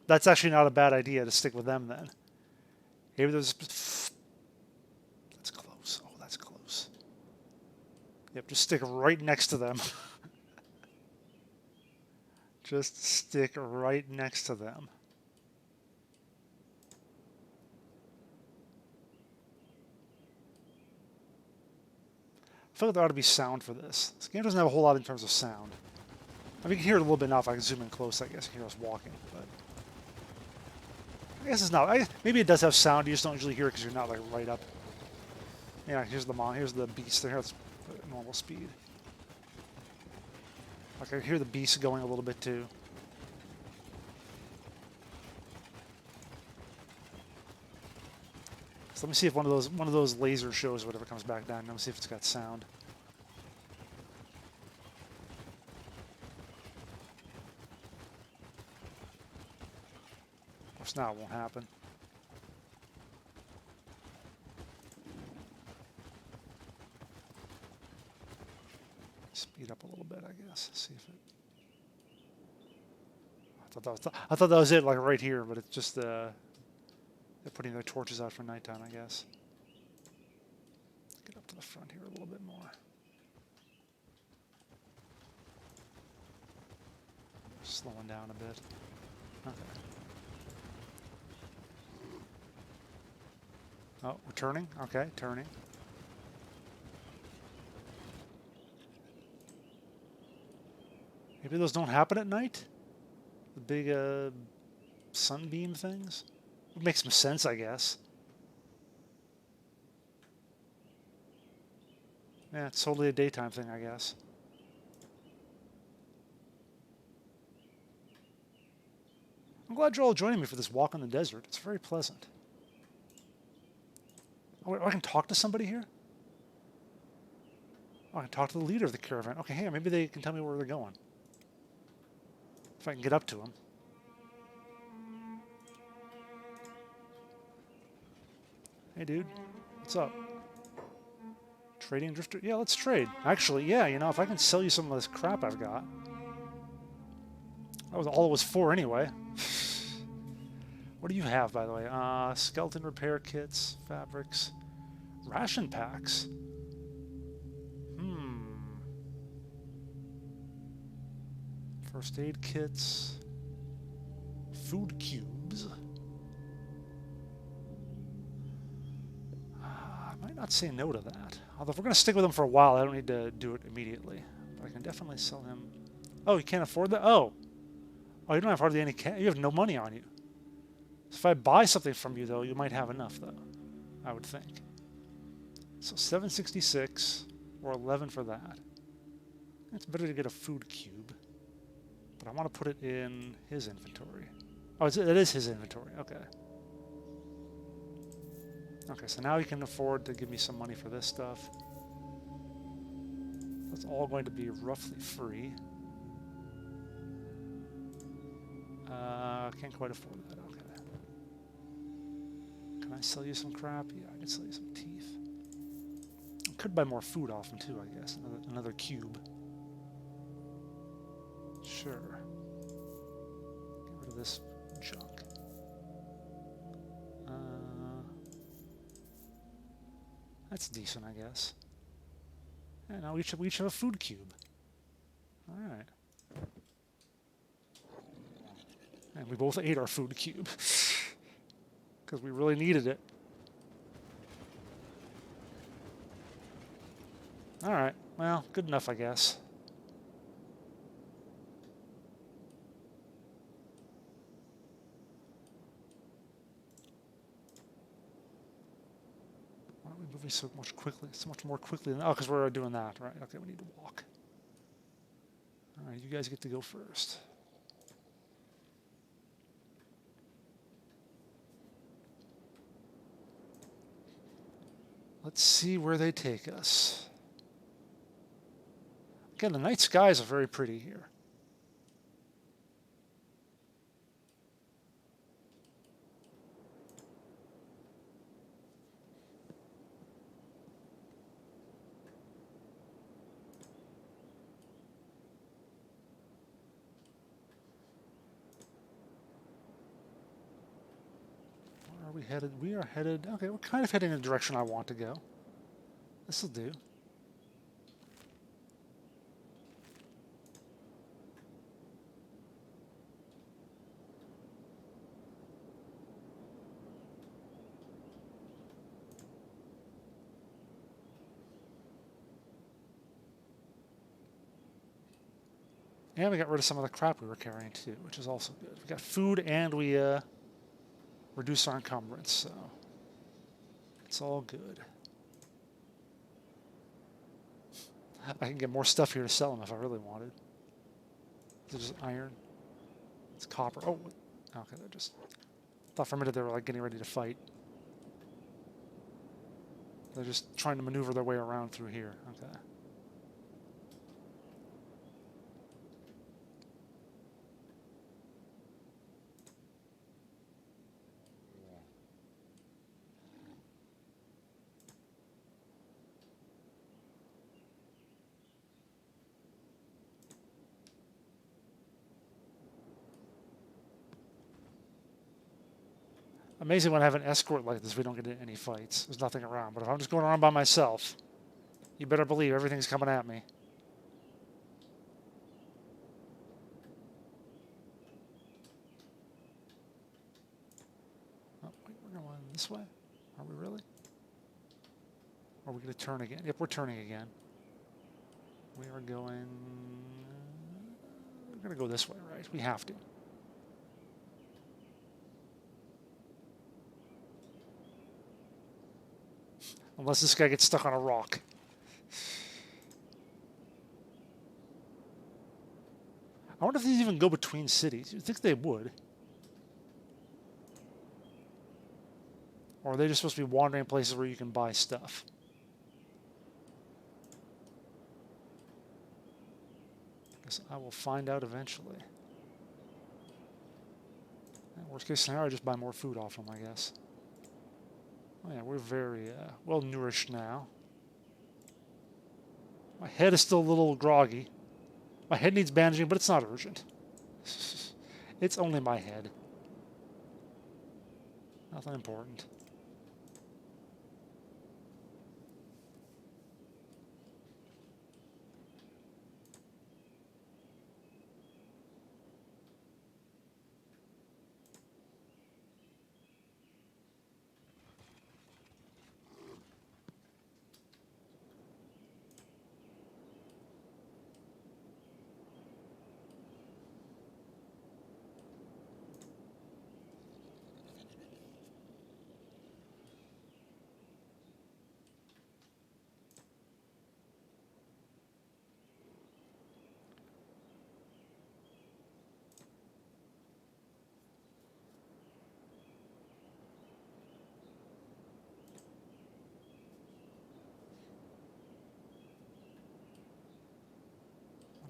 That's actually not a bad idea to stick with them then. Maybe there's... That's close. Oh, that's close. Yep, just stick right next to them. Just stick right next to them. I feel like there ought to be sound for this. This game doesn't have a whole lot in terms of sound. I mean, you can hear it a little bit now if I can zoom in close, I guess. You can hear us walking, but... I guess it's not... maybe it does have sound, you just don't usually hear it because you're not, like, right up. Yeah, here's the beast there. Let's put it at normal speed. Like, I hear the beast going a little bit, too. So let me see if one of those laser shows or whatever comes back down. Let me see if it's got sound. Of course, now it won't happen. Speed up a little bit, I guess. See if it. I thought that was it, like right here, but it's just they're putting their torches out for nighttime, I guess. Let's get up to the front here a little bit more. Slowing down a bit. Okay. Oh, we're turning? Okay, turning. Maybe those don't happen at night? The big sunbeam things? It makes some sense, I guess. Yeah, it's totally a daytime thing, I guess. I'm glad you're all joining me for this walk in the desert. It's very pleasant. Oh, I can talk to somebody here? Oh, I can talk to the leader of the caravan. Okay, hey, maybe they can tell me where they're going. If I can get up to them. Hey, dude. What's up? Trading drifter? Yeah, let's trade. Actually, yeah, you know, if I can sell you some of this crap I've got. That was all it was for anyway. What do you have, by the way? Skeleton repair kits, fabrics, ration packs. First aid kits, food cubes. I might not say no to that. Although if we're going to stick with him for a while, I don't need to do it immediately. But I can definitely sell him. Oh, you can't afford that? Oh, you don't have hardly any cash. You have no money on you. So if I buy something from you, though, you might have enough, though. I would think. So 766 or 11 for that. It's better to get a food cube. But I want to put it in his inventory. Oh, it is his inventory. Okay. Okay, so now he can afford to give me some money for this stuff. That's all going to be roughly free. Can't quite afford that. Okay. Can I sell you some crap? Yeah, I can sell you some teeth. I could buy more food off him too, I guess. Another cube. Sure. Get rid of this junk. That's decent, I guess. And now we each have a food cube. Alright. And we both ate our food cube. Because we really needed it. Alright. Well, good enough, I guess. Why are we moving so much more quickly than... Oh, because we're doing that, right? Okay, we need to walk. Alright, you guys get to go first. Let's see where they take us. Again, the night skies are very pretty here. headed? We are headed... Okay, we're kind of heading in the direction I want to go. This'll do. And we got rid of some of the crap we were carrying too, which is also good. We got food and we reduced our encumbrance, so it's all good. I can get more stuff here to sell them if I really wanted. Is it just iron? It's copper. Oh, okay, they're just... thought for a minute they were like getting ready to fight. They're just trying to maneuver their way around through here. Okay. Amazing when I have an escort like this, we don't get into any fights. There's nothing around. But if I'm just going around by myself, you better believe everything's coming at me. Oh, wait, we're going this way? Are we really? Or are we going to turn again? Yep, we're turning again. We are going... we're going to go this way, right? We have to. Unless this guy gets stuck on a rock. I wonder if these even go between cities. You'd think they would. Or are they just supposed to be wandering places where you can buy stuff? Guess I will find out eventually. Worst case scenario, I just buy more food off them, I guess. Oh yeah, we're very well nourished now. My head is still a little groggy. My head needs bandaging, but it's not urgent. It's only my head. Nothing important.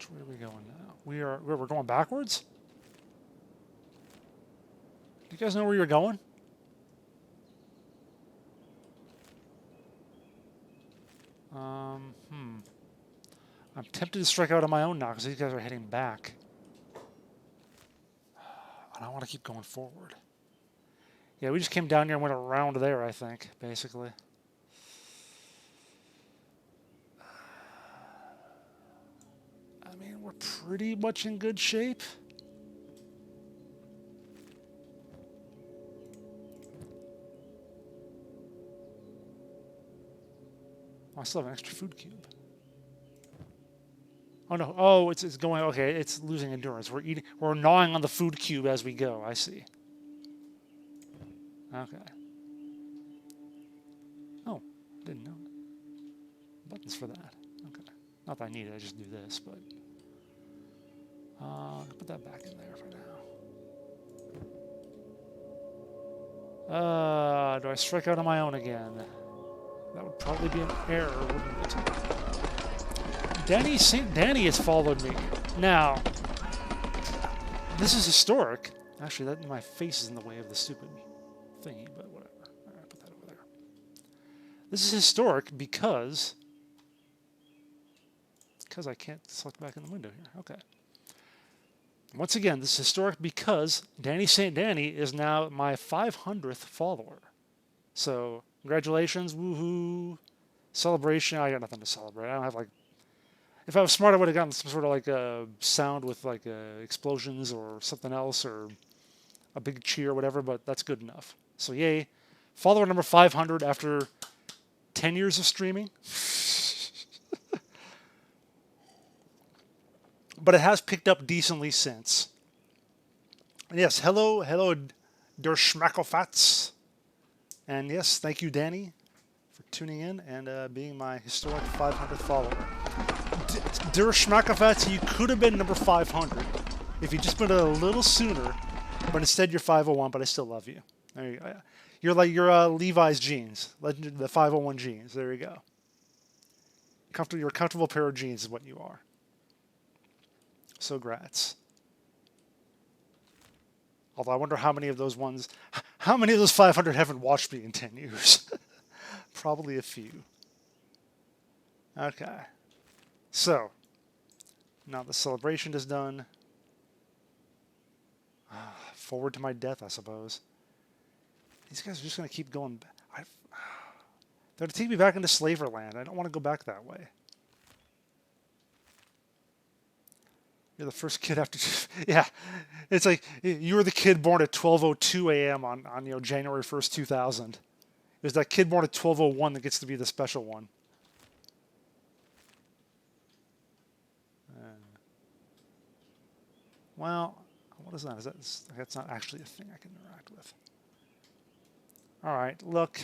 Where are we going now? We're going backwards? Do you guys know where you're going? I'm tempted to strike out on my own now because these guys are heading back. And I want to keep going forward. Yeah, we just came down here and went around there, I think, basically. I mean, we're pretty much in good shape. Oh, I still have an extra food cube. Oh no! Oh, it's going. Okay, it's losing endurance. We're gnawing on the food cube as we go. I see. Okay. Oh, didn't know. Buttons for that. Okay. Not that I need it. I just do this, but. Put that back in there for now. Do I strike out on my own again? That would probably be an error, wouldn't it? St. Danny has followed me. Now, this is historic. Actually, my face is in the way of the stupid thingy, but whatever. All right, put that over there. This is historic because I can't select back in the window here. Okay. Once again, this is historic because St. Danny is now my 500th follower. So, congratulations, woohoo. Celebration, I got nothing to celebrate. I don't have like, if I was smart, I would have gotten some sort of like a sound with like explosions or something else or a big cheer or whatever, but that's good enough. So, yay. Follower number 500 after 10 years of streaming. But it has picked up decently since. And yes, hello, der Schmackelfats. And yes, thank you, Danny, for tuning in and being my historic 500th follower. Der Schmackelfats, you could have been number 500 if you just been a little sooner, but instead you're 501, but I still love you. There you go. You're like your Levi's jeans, the 501 jeans. There you go. You're a comfortable pair of jeans is what you are. So grats. Although I wonder how many of those 500 haven't watched me in 10 years. Probably a few. Okay. So, now the celebration is done. Forward to my death, I suppose. These guys are just going to keep going. They're going to take me back into Slaverland. I don't want to go back that way. You're the first kid after... Yeah. It's like you were the kid born at 12:02 a.m. on January 1st, 2000. There's that kid born at 12:01 that gets to be the special one. Well, what is that? That's not actually a thing I can interact with. All right, look.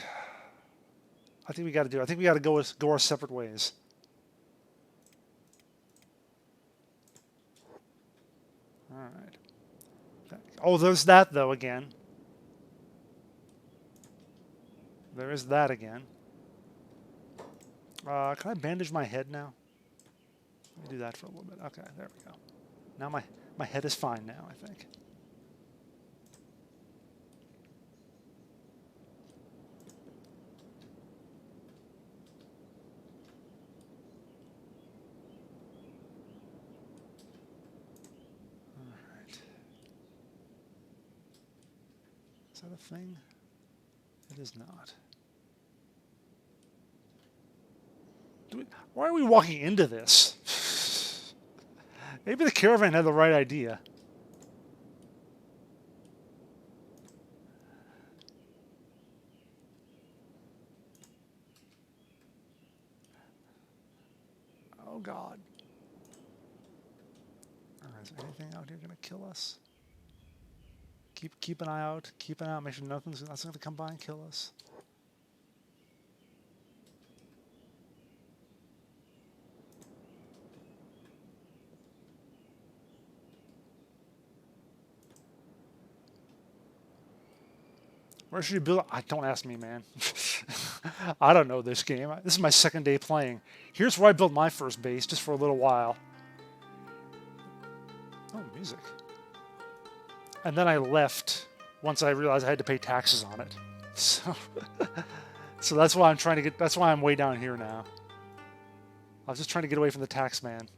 I think we got to go our separate ways. All right. Oh, there's that though again. There is that again. Can I bandage my head now? Let me do that for a little bit. Okay, there we go. Now my head is fine now, I think. All right. Is that a thing? It is not. Why are we walking into this? Maybe the caravan had the right idea. Oh God. Is there anything out here gonna kill us? Keep an eye out. Keep an eye out. Make sure nothing's gonna come by and kill us. Where should you build? Don't ask me, man. I don't know this game. This is my second day playing. Here's where I built my first base, just for a little while. Oh, music. And then I left once I realized I had to pay taxes on it. So that's why I'm trying to get. That's why I'm way down here now. I was just trying to get away from the tax man.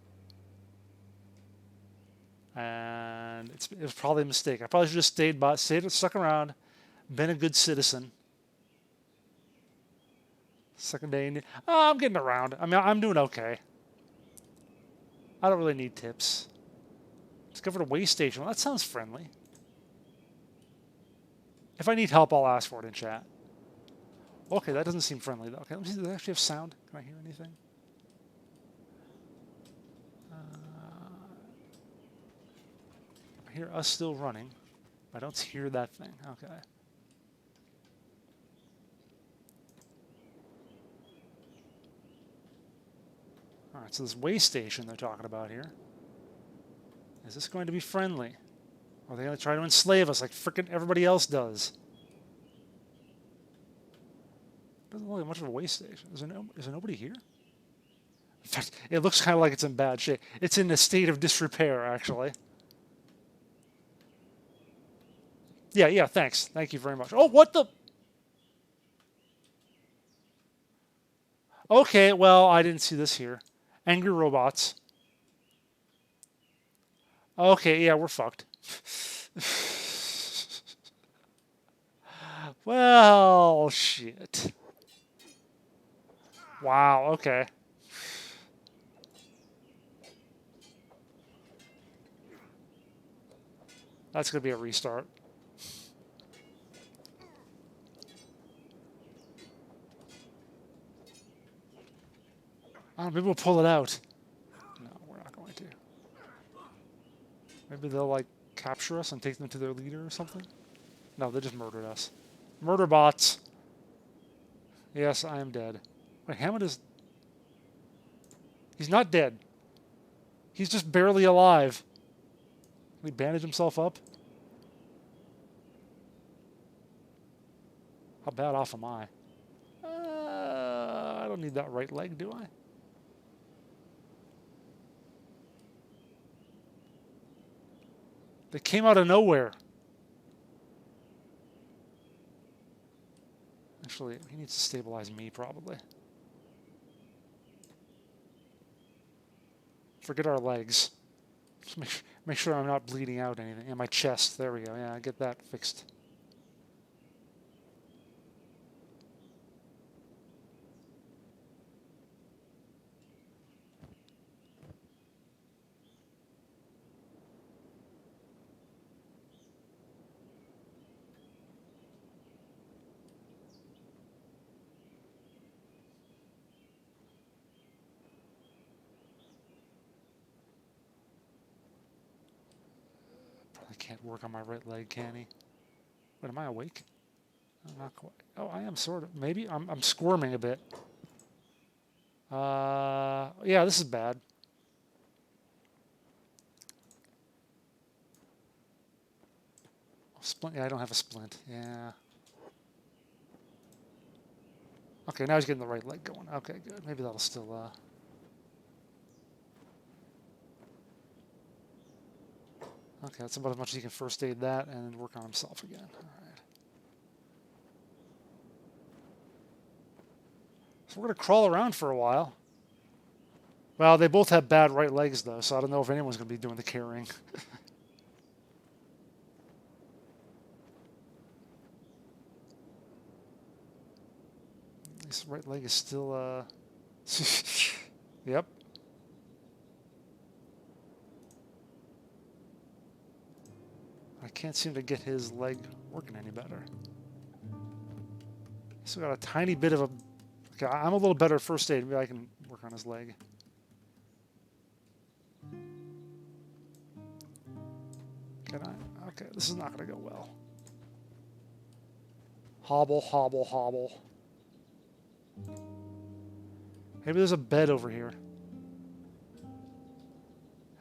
And it was probably a mistake. I probably should have stuck around. Been a good citizen. Second day. I'm getting around. I mean, I'm doing okay. I don't really need tips. Discovered a way station. Well, that sounds friendly. If I need help, I'll ask for it in chat. Okay, that doesn't seem friendly though. Okay, let me see. Does it actually have sound? Can I hear anything? I hear us still running. I don't hear that thing. Okay. All right, so this way station they're talking about here. Is this going to be friendly? Or are they going to try to enslave us like frickin' everybody else does? Doesn't look like much of a way station. Is there nobody here? In fact, it looks kind of like it's in bad shape. It's in a state of disrepair, actually. Yeah, thanks. Thank you very much. Oh, what the... Okay, well, I didn't see this here. Angry robots. Okay, yeah, we're fucked. Well, shit. Wow, okay. That's going to be a restart. Oh, maybe we'll pull it out. No, we're not going to. Maybe they'll, like, capture us and take them to their leader or something? No, they just murdered us. Murder bots. Yes, I am dead. Wait, Hammond is... He's not dead. He's just barely alive. Can he bandage himself up? How bad off am I? I don't need that right leg, do I? They came out of nowhere. Actually, he needs to stabilize me, probably. Forget our legs. Just make sure I'm not bleeding out anything. And my chest. There we go. Yeah, get that fixed. Probably can't work on my right leg, can he? Wait, am I awake? I'm not quite. Oh, I am sort of. Maybe I'm squirming a bit. Yeah, this is bad. Splint. Yeah, I don't have a splint. Yeah. Okay, now he's getting the right leg going. Okay, good. Maybe that'll still. Okay, that's about as much as he can first aid that and work on himself again. All right. So we're going to crawl around for a while. Well, they both have bad right legs, though, so I don't know if anyone's going to be doing the carrying. This right leg is still, Yep. I can't seem to get his leg working any better. Still got a tiny bit of a... Okay, I'm a little better at first aid. Maybe I can work on his leg. Can I? Okay, this is not going to go well. Hobble, hobble, hobble. Maybe there's a bed over here.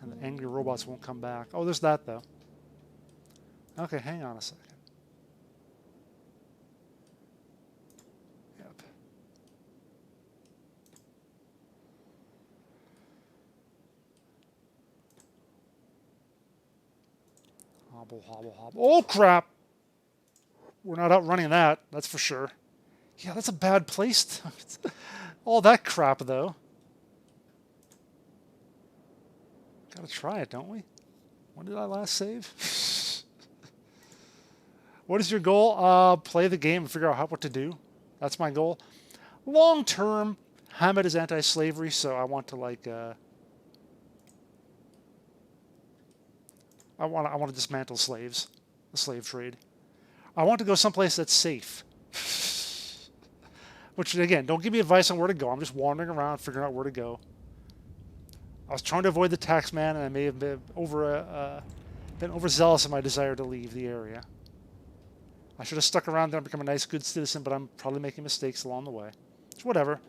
And the angry robots won't come back. Oh, there's that, though. Okay, hang on a second. Yep. Hobble, hobble, hobble. Oh, crap! We're not outrunning that, that's for sure. Yeah, that's a bad place. All that crap, though. Gotta try it, don't we? When did I last save? What is your goal? Play the game and figure out what to do. That's my goal. Long term, Hamid is anti-slavery, so I want to like. I want to dismantle slaves, the slave trade. I want to go someplace that's safe. Which again, don't give me advice on where to go. I'm just wandering around, figuring out where to go. I was trying to avoid the tax man, and I may have been overzealous in my desire to leave the area. I should have stuck around there and become a nice, good citizen, but I'm probably making mistakes along the way. It's whatever.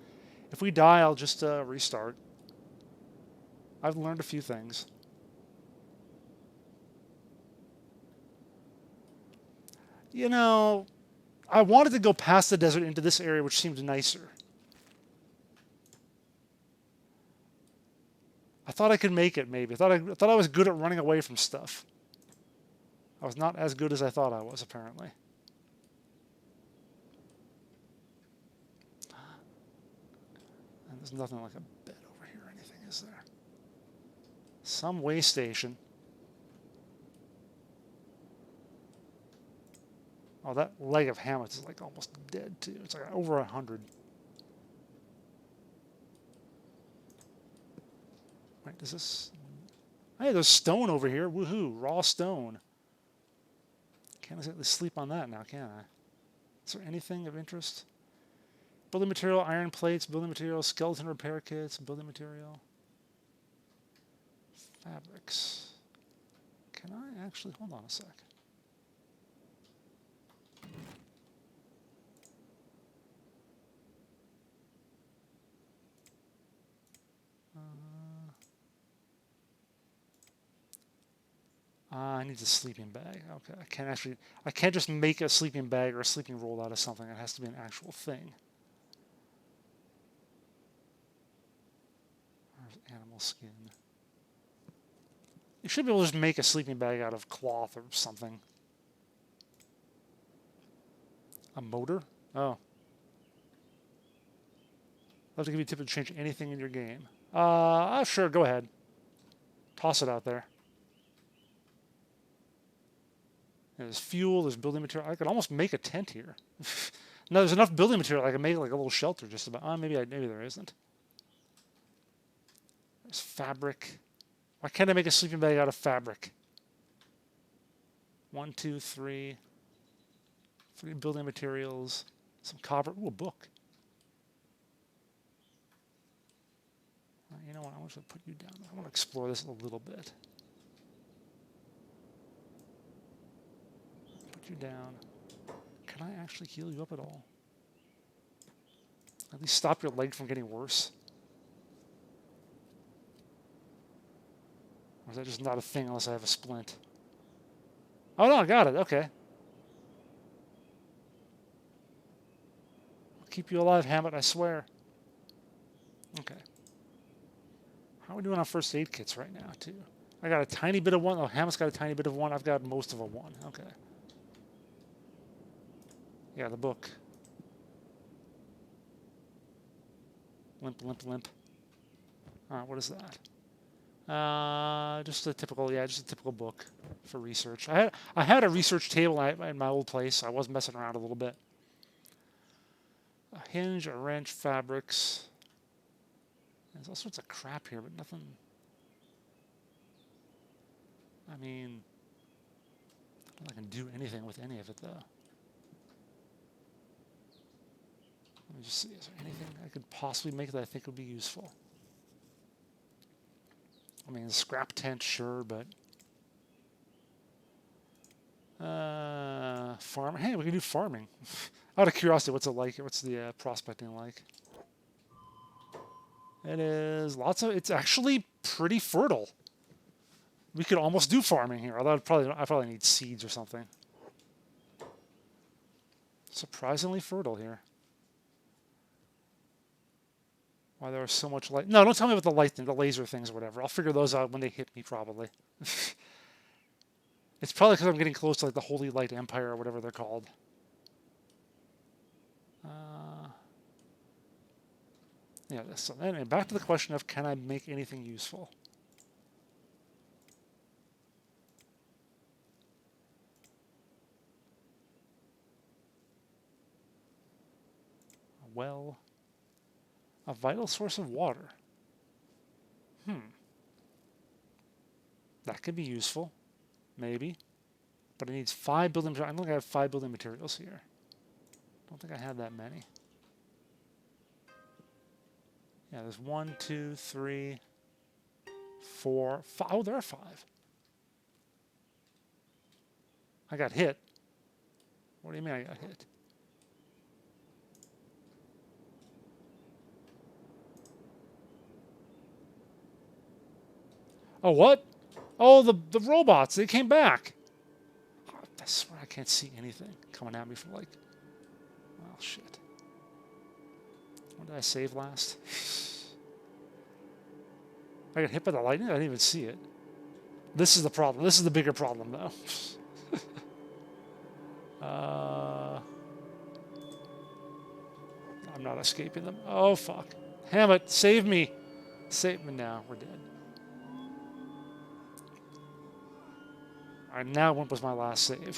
If we die, I'll just restart. I've learned a few things. You know, I wanted to go past the desert into this area, which seemed nicer. I thought I could make it, maybe. I thought I was good at running away from stuff. I was not as good as I thought I was, apparently. And there's nothing like a bed over here or anything, is there? Some way station. Oh, that leg of Hamlet's is like almost dead too. It's like over 100. Wait, does this... Hey, there's stone over here. Woohoo, raw stone. Can't exactly sleep on that now, can I? Is there anything of interest? Building material, iron plates, building material, skeleton repair kits, building material. Fabrics. Can I actually... Hold on a sec. I need a sleeping bag. Okay, I can't just make a sleeping bag or a sleeping roll out of something. It has to be an actual thing. There's animal skin. You should be able to just make a sleeping bag out of cloth or something. A motor? Oh. I'll have to give you a tip to change anything in your game. Sure, go ahead. Toss it out there. There's fuel, there's building material. I could almost make a tent here. No, there's enough building material. I can make like a little shelter just about. Maybe there isn't. There's fabric. Why can't I make a sleeping bag out of fabric? 1, 2, 3. 3 building materials. Some copper. Ooh, a book. You know what? I want to put you down. I want to explore this a little bit. You down. Can I actually heal you up at all? At least stop your leg from getting worse? Or is that just not a thing unless I have a splint? Oh no, I got it. Okay. I'll keep you alive, Hammett, I swear. Okay. How are we doing on first aid kits right now, too? I got a tiny bit of one. Oh, Hammett's got a tiny bit of one. I've got most of a one. Okay. Yeah, the book. Limp, limp, limp. Alright, what is that? Just a typical book for research. I had a research table in my old place. I was messing around a little bit. A hinge, a wrench, fabrics. There's all sorts of crap here, but nothing. I mean, I don't think I can do anything with any of it, though. Let me just see, is there anything I could possibly make that I think would be useful? I mean, scrap tent, sure, but... farm. Hey, we can do farming. Out of curiosity, what's it like? What's the prospecting like? It is lots of... It's actually pretty fertile. We could almost do farming here, although I probably need seeds or something. Surprisingly fertile here. Why there was so much light. No, don't tell me about the light thing, the laser things or whatever. I'll figure those out when they hit me, probably. It's probably because I'm getting close to like the Holy Light Empire or whatever they're called. Yeah, so anyway, back to the question of can I make anything useful? Well, a vital source of water. That could be useful, maybe. But it needs 5 building materials. I don't think I have 5 building materials here. Don't think I have that many. Yeah, there's 1, 2, 3, 4, 5. Oh, there are 5. I got hit. What do you mean I got hit? Oh, what? Oh, the robots. They came back. Oh, I swear I can't see anything coming at me from like... Well, shit. When did I save last? I got hit by the lightning? I didn't even see it. This is the problem. This is the bigger problem, though. I'm not escaping them. Oh, fuck. Hammett, save me. Save me now. We're dead. Alright, now when was my last save?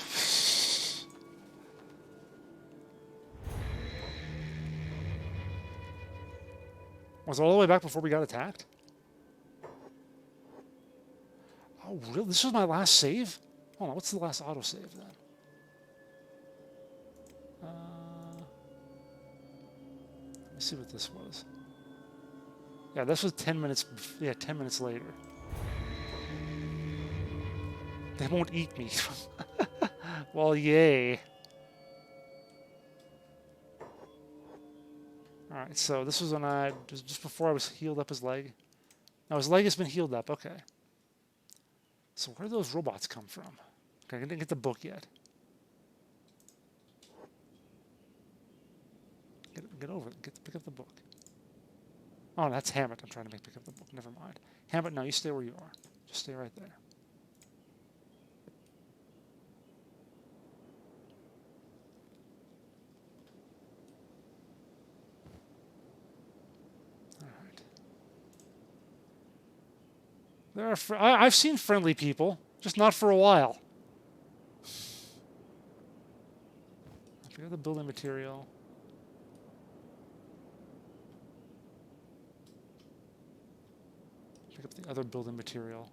Was it all the way back before we got attacked? Oh, really? This was my last save? Hold on, what's the last autosave then? Let me see what this was. Yeah, this was 10 minutes. Yeah, 10 minutes later. They won't eat me. Well, yay. Alright, so this was when just before I was healed up his leg. Now his leg has been healed up, okay. So where do those robots come from? Okay, I didn't get the book yet. Get over it. Pick up the book. Oh, that's Hammett. I'm trying to pick up the book. Never mind. Hammett, no, you stay where you are. Just stay right there. All right. I've seen friendly people, just not for a while. Pick up the building material. Pick up the other building material.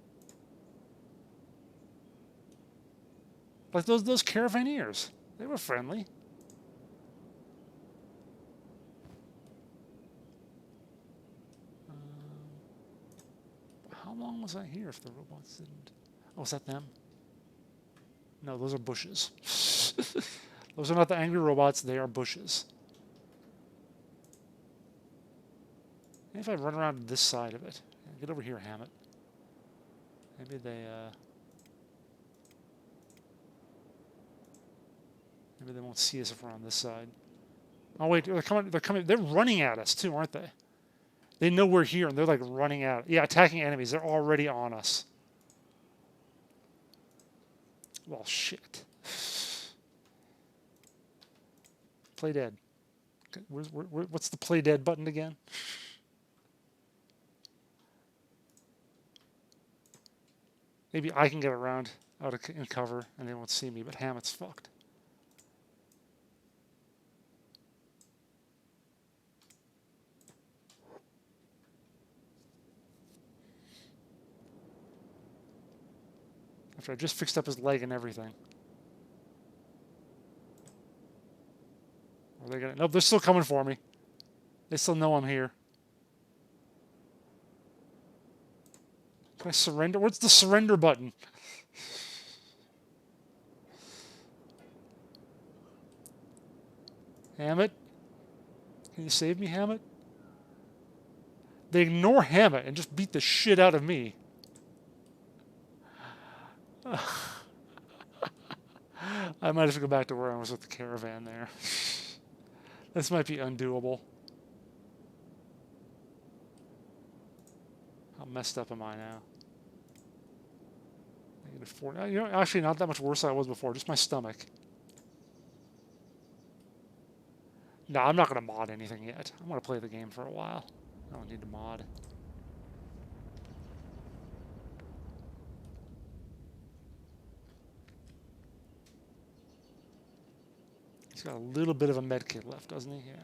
Like those caravaneers. They were friendly. How long was I here if the robots didn't... Oh, is that them? No, those are bushes. Those are not the angry robots, they are bushes. Maybe if I run around to this side of it. Get over here, Hammett. Maybe they won't see us if we're on this side. Oh wait, they're coming, they're running at us too, aren't they? They know we're here and they're like running out. Yeah, attacking enemies, they're already on us. Well, shit. Play dead. What's the play dead button again? Maybe I can get around out in cover and they won't see me, but Hammett's fucked. After I just fixed up his leg and everything. Are they gonna... Nope, they're still coming for me. They still know I'm here. Can I surrender? What's the surrender button? Hammett? Can you save me, Hammett? They ignore Hammett and just beat the shit out of me. I might have to go back to where I was with the caravan there. This might be undoable. How messed up am I now? -4. You know, actually not that much worse than I was before. Just my stomach. No, I'm not going to mod anything yet. I'm going to play the game for a while. I don't need to mod. He's got a little bit of a med kit left, doesn't he? Yeah.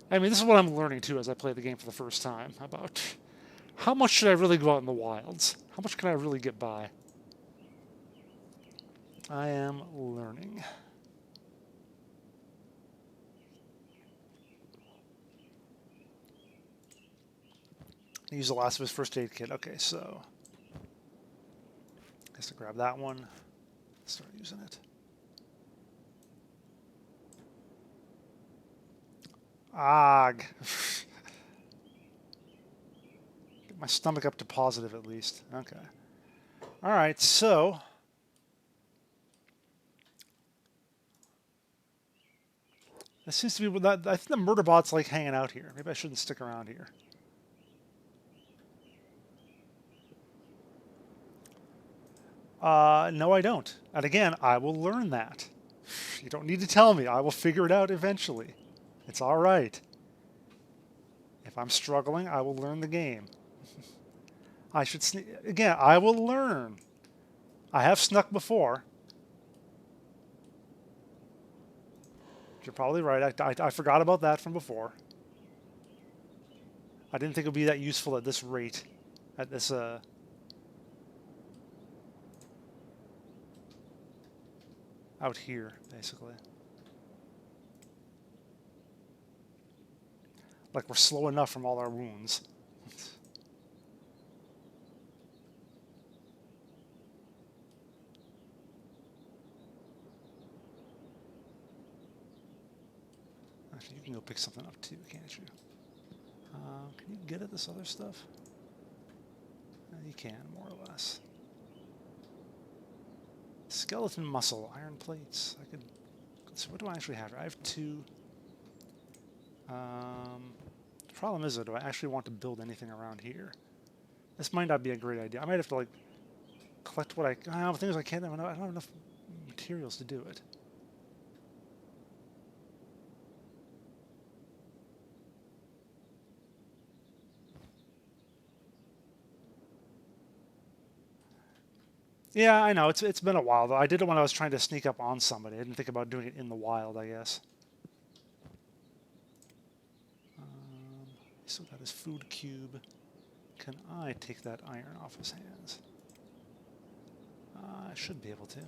I mean, this is what I'm learning, too, as I play the game for the first time. About how much should I really go out in the wilds? How much can I really get by? I am learning. Use the last of his first aid kit. Okay, so I guess to grab that one. Start using it. Get my stomach up to positive at least. Okay. All right, so this seems to be that. I think the murder bot's like hanging out here. Maybe I shouldn't stick around here. No, I don't. And again, I will learn that. You don't need to tell me. I will figure it out eventually. It's all right. If I'm struggling, I will learn the game. I should sneak. Again, I will learn. I have snuck before. You're probably right. I forgot about that from before. I didn't think it would be that useful at this rate. At this, out here, basically. Like we're slow enough from all our wounds. Actually, you can go pick something up too, can't you? Can you get at this other stuff? You can, more or less. Skeleton muscle, iron plates. I could. So what do I actually have? I have 2. The problem is, though, do I actually want to build anything around here? This might not be a great idea. I might have to like collect what I. The thing is, I don't have enough materials to do it. Yeah, I know. It's been a while, though. I did it when I was trying to sneak up on somebody. I didn't think about doing it in the wild, I guess. So that is food cube. Can I take that iron off his hands? I should be able to.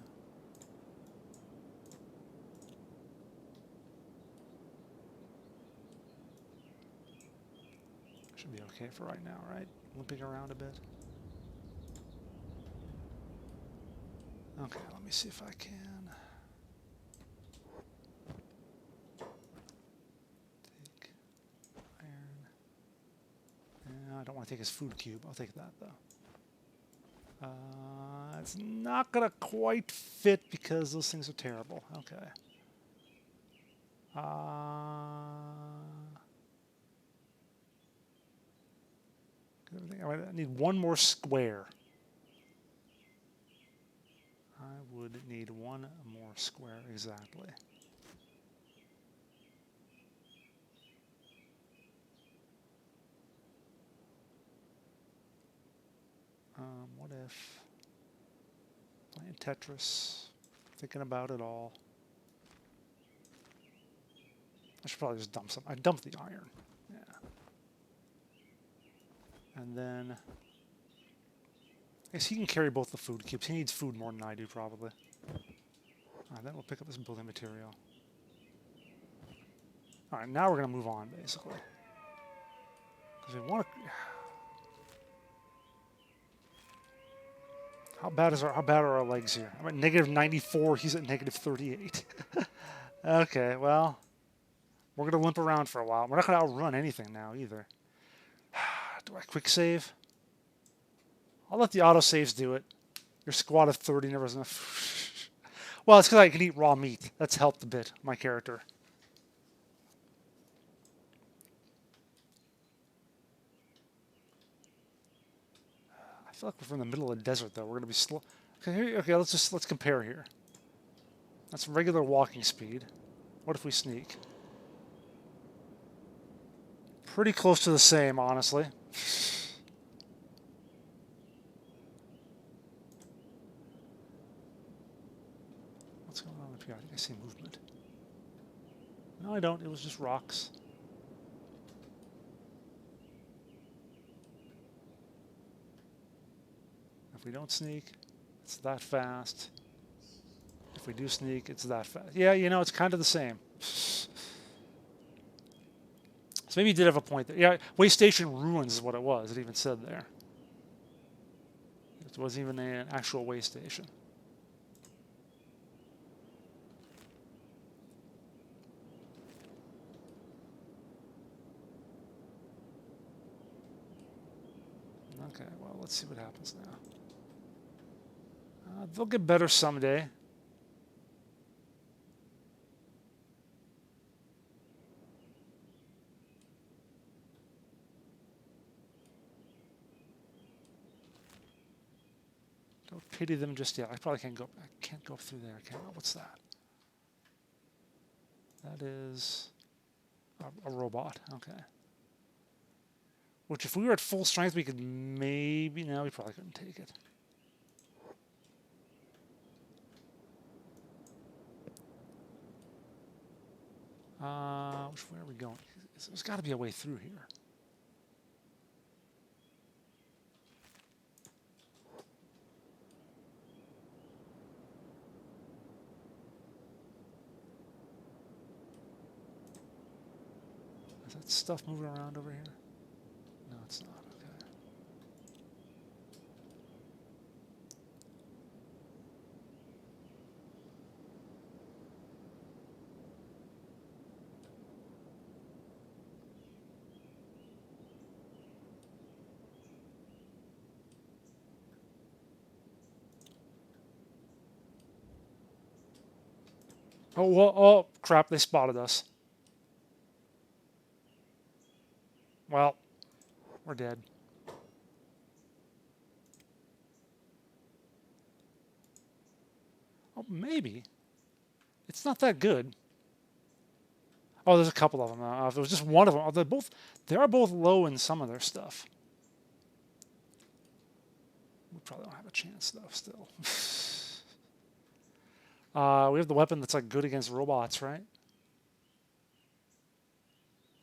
Should be okay for right now, right? Limping around a bit. Okay, let me see if I can. Take iron. Yeah, I don't want to take his food cube. I'll take that, though. It's not going to quite fit because those things are terrible. Okay. I need one more square. I would need one more square, exactly. What if... Playing Tetris, thinking about it all. I should probably just dump some. I dumped the iron. Yeah. And then... I guess he can carry both the food cubes. He needs food more than I do, probably. Alright, then we'll pick up this building material. Alright, now we're going to move on, basically. Because we want to... How bad are our legs here? I'm at negative 94. He's at negative 38. Okay, well, we're gonna limp around for a while. We're not gonna outrun anything now either. Do I quick save? I'll let the auto saves do it. Your squad of 30 never has enough. Well, it's because I can eat raw meat. That's helped a bit my character. I feel like we're from the middle of the desert, though. We're gonna be slow. Okay, let's compare here. That's regular walking speed. What if we sneak? Pretty close to the same, honestly. What's going on up here? I think I see movement. No, I don't. It was just rocks. If we don't sneak, it's that fast. If we do sneak, it's that fast. Yeah, you know, it's kind of the same. So maybe you did have a point there. Yeah, Waste Station Ruins is what it was. It even said there. It wasn't even an actual waste station. Okay, well, let's see what happens now. They'll get better someday. Don't pity them just yet. I probably can't go. I can't go through there. Can I? What's that? That is a robot. Okay. Which, if we were at full strength, we could maybe. No, we probably couldn't take it. Which way are we going? There's got to be a way through here. Is that stuff moving around over here? No, it's not. Okay. Oh, well, oh, crap, they spotted us. Well, we're dead. Oh, maybe. It's not that good. Oh, there's a couple of them. If it was just one of them, they are both low in some of their stuff. We probably don't have a chance, though, still. We have the weapon that's like good against robots, right?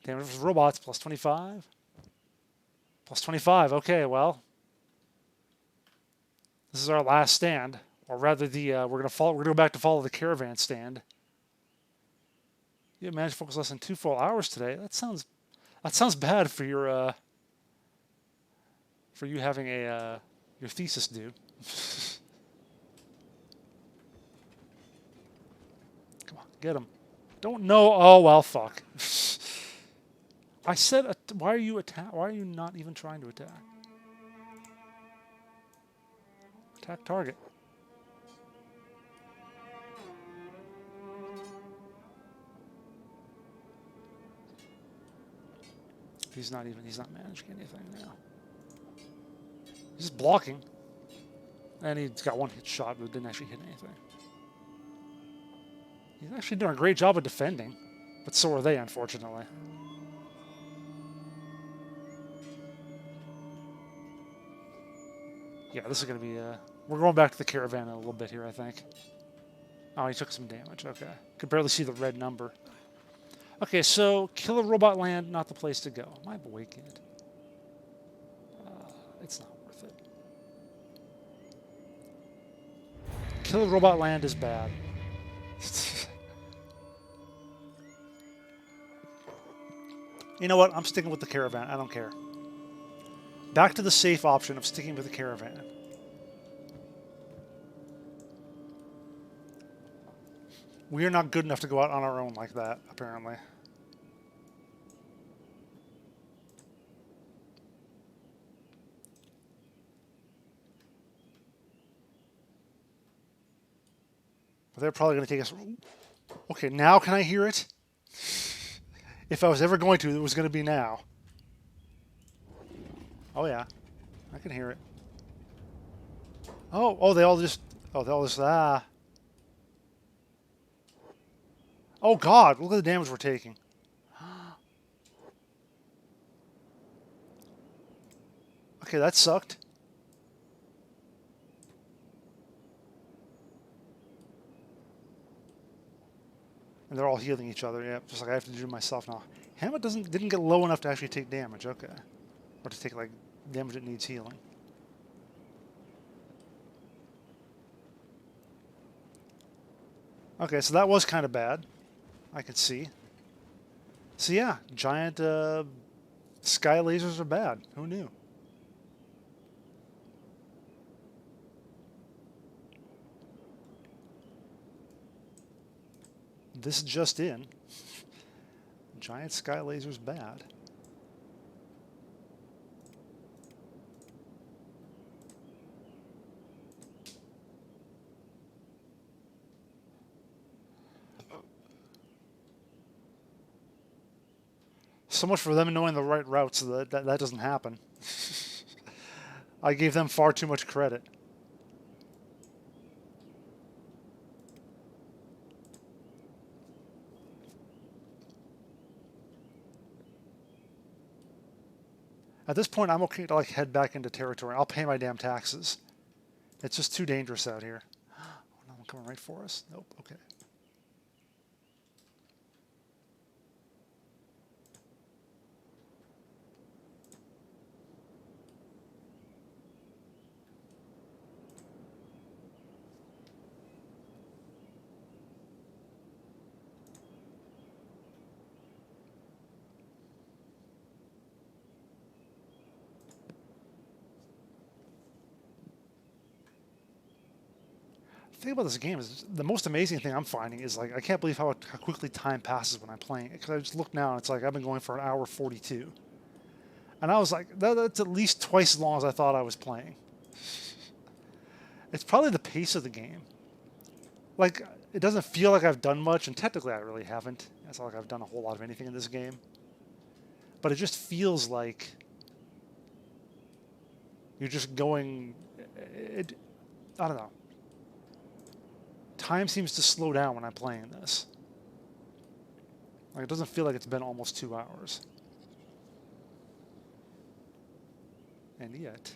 Damage versus robots, plus 25. Plus 25, okay, well. This is our last stand. Or rather, we're gonna go back to follow the caravan stand. You managed to focus less than 2 full hours today. That sounds bad for your for you having a your thesis due. Come on, get him. Don't know. Oh well, fuck. I said, why are you not even trying to attack? Attack target. He's not managing anything now. He's just blocking. And he's got one hit shot, but didn't actually hit anything. He's actually doing a great job of defending. But so are they, unfortunately. Yeah, this is going to be... we're going back to the caravan in a little bit here, I think. Oh, he took some damage. Okay. Could barely see the red number. Okay, so Killer Robot Land, not the place to go. My boy kid. It's not worth it. Killer Robot Land is bad. You know what? I'm sticking with the caravan. I don't care. Back to the safe option of sticking with the caravan. We are not good enough to go out on our own like that, apparently. But they're probably going to take us... Okay, now can I hear it? If I was ever going to, it was going to be now. Oh, yeah. I can hear it. Oh, they all just... Oh, they all just... Ah. Oh, God. Look at the damage we're taking. Okay, that sucked. And they're all healing each other. Yeah, just like I have to do myself now. Hammett didn't get low enough to actually take damage. Okay. Or to take, like, damage that needs healing. Okay, so that was kind of bad. I could see. So yeah, giant sky lasers are bad. Who knew? This just in. Giant sky lasers bad. So much for them knowing the right routes. That doesn't happen. I gave them far too much credit. At this point, I'm okay to like head back into territory. I'll pay my damn taxes. It's just too dangerous out here. Oh, no one coming right for us? Nope. Okay. The thing about this game is the most amazing thing I'm finding is like I can't believe how quickly time passes when I'm playing it. Because I just look now and it's like I've been going for an hour 42. And I was like, that's at least twice as long as I thought I was playing. It's probably the pace of the game. Like, it doesn't feel like I've done much, and technically I really haven't. It's not like I've done a whole lot of anything in this game. But it just feels like you're just going... I don't know. Time seems to slow down when I'm playing this. Like, it doesn't feel like it's been almost 2 hours. And yet,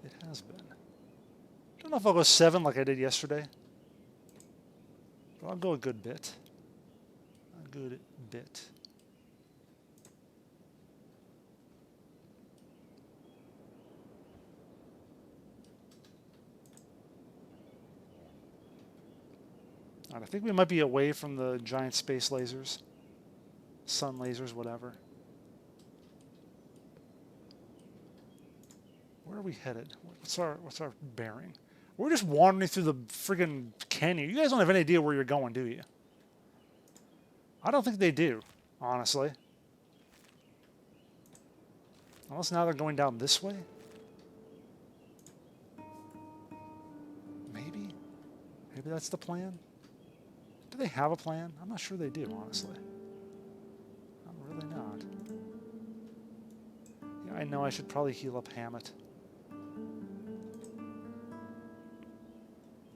it has been. I don't know if I'll go 7 like I did yesterday. But I'll go a good bit. A good bit. Alright, I think we might be away from the giant space lasers. Sun lasers, whatever. Where are we headed? What's our bearing? We're just wandering through the friggin' canyon. You guys don't have any idea where you're going, do you? I don't think they do, honestly. Unless now they're going down this way? Maybe? Maybe that's the plan? Do they have a plan? I'm not sure they do, honestly. I'm really not. Yeah, I know I should probably heal up Hammett.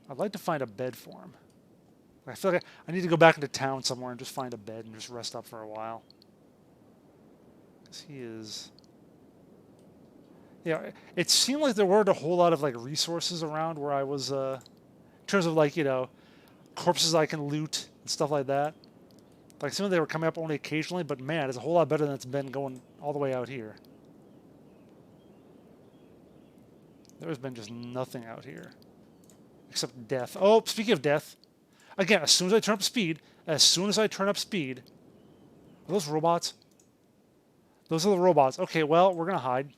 I'd like to find a bed for him. I feel like I need to go back into town somewhere and just find a bed and just rest up for a while. Because he is... Yeah, it seemed like there weren't a whole lot of like resources around where I was, in terms of like, you know, corpses I can loot and stuff like that. Like, some of them were coming up only occasionally, but man, it's a whole lot better than it's been going all the way out here. There's been just nothing out here. Except death. Oh, speaking of death. Again, as soon as I turn up speed, are those robots? Those are the robots. Okay, well, we're going to hide.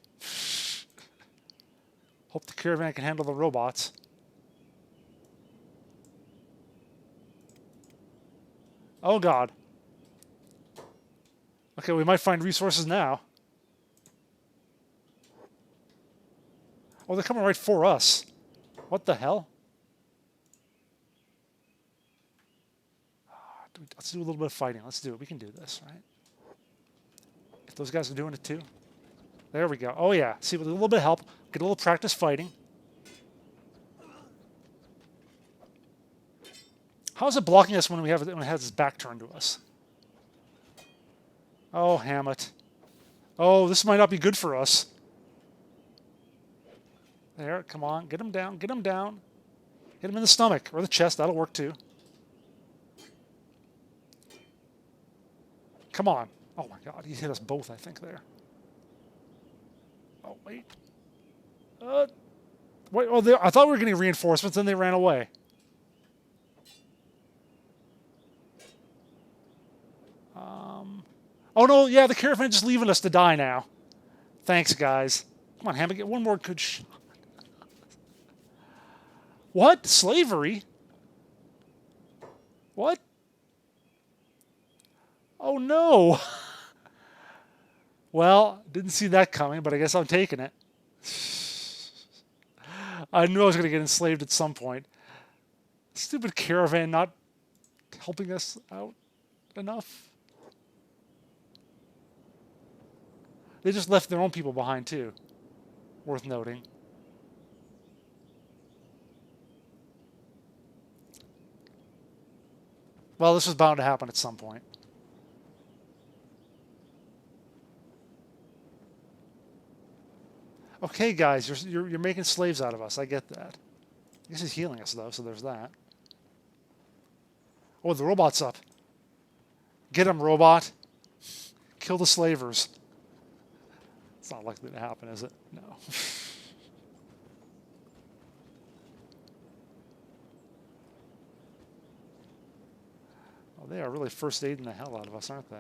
Hope the caravan can handle the robots. Oh, God. Okay, we might find resources now. Oh, they're coming right for us. What the hell? Let's do a little bit of fighting. Let's do it. We can do this, right? If those guys are doing it too. There we go. Oh, yeah. See, with a little bit of help, get a little practice fighting. How is it blocking us when it has its back turned to us? Oh, Hammett. Oh, this might not be good for us. There, come on. Get him down. Get him down. Hit him in the stomach or the chest. That'll work too. Come on. Oh, my God. He hit us both, I think, there. Oh, wait. Wait. Oh, I thought we were getting reinforcements, then they ran away. Oh, no. Yeah, the caravan's just leaving us to die now. Thanks, guys. Come on, Hammett. Get one more good shot. What? Slavery? What? Oh, no. Well, didn't see that coming, but I guess I'm taking it. I knew I was going to get enslaved at some point. Stupid caravan not helping us out enough. They just left their own people behind, too. Worth noting. Well, this was bound to happen at some point. Okay, guys, you're making slaves out of us. I get that. I guess he's healing us, though, so there's that. Oh, the robot's up. Get him, robot. Kill the slavers. It's not likely to happen, is it? No. Oh, they are really first aiding the hell out of us, aren't they?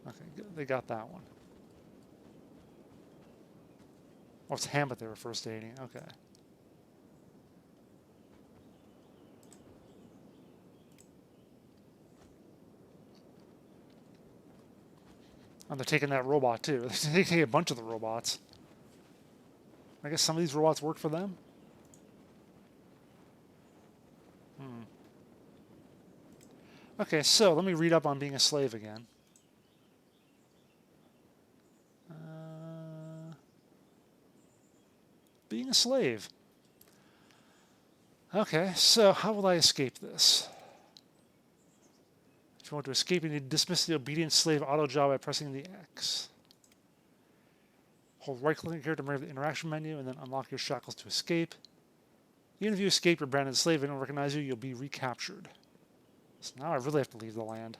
Okay, they got that one. Oh, it's Hammett they were first aiding. Okay. And they're taking that robot too. They're taking a bunch of the robots. I guess some of these robots work for them. Okay, so let me read up on being a slave again. Being a slave. Okay, so how will I escape this? If you want to escape, you need to dismiss the obedient slave auto job by pressing the X. Hold right-click here to remove the interaction menu, and then unlock your shackles to escape. Even if you escape your branded slave and don't recognize you, you'll be recaptured. So now I really have to leave the land.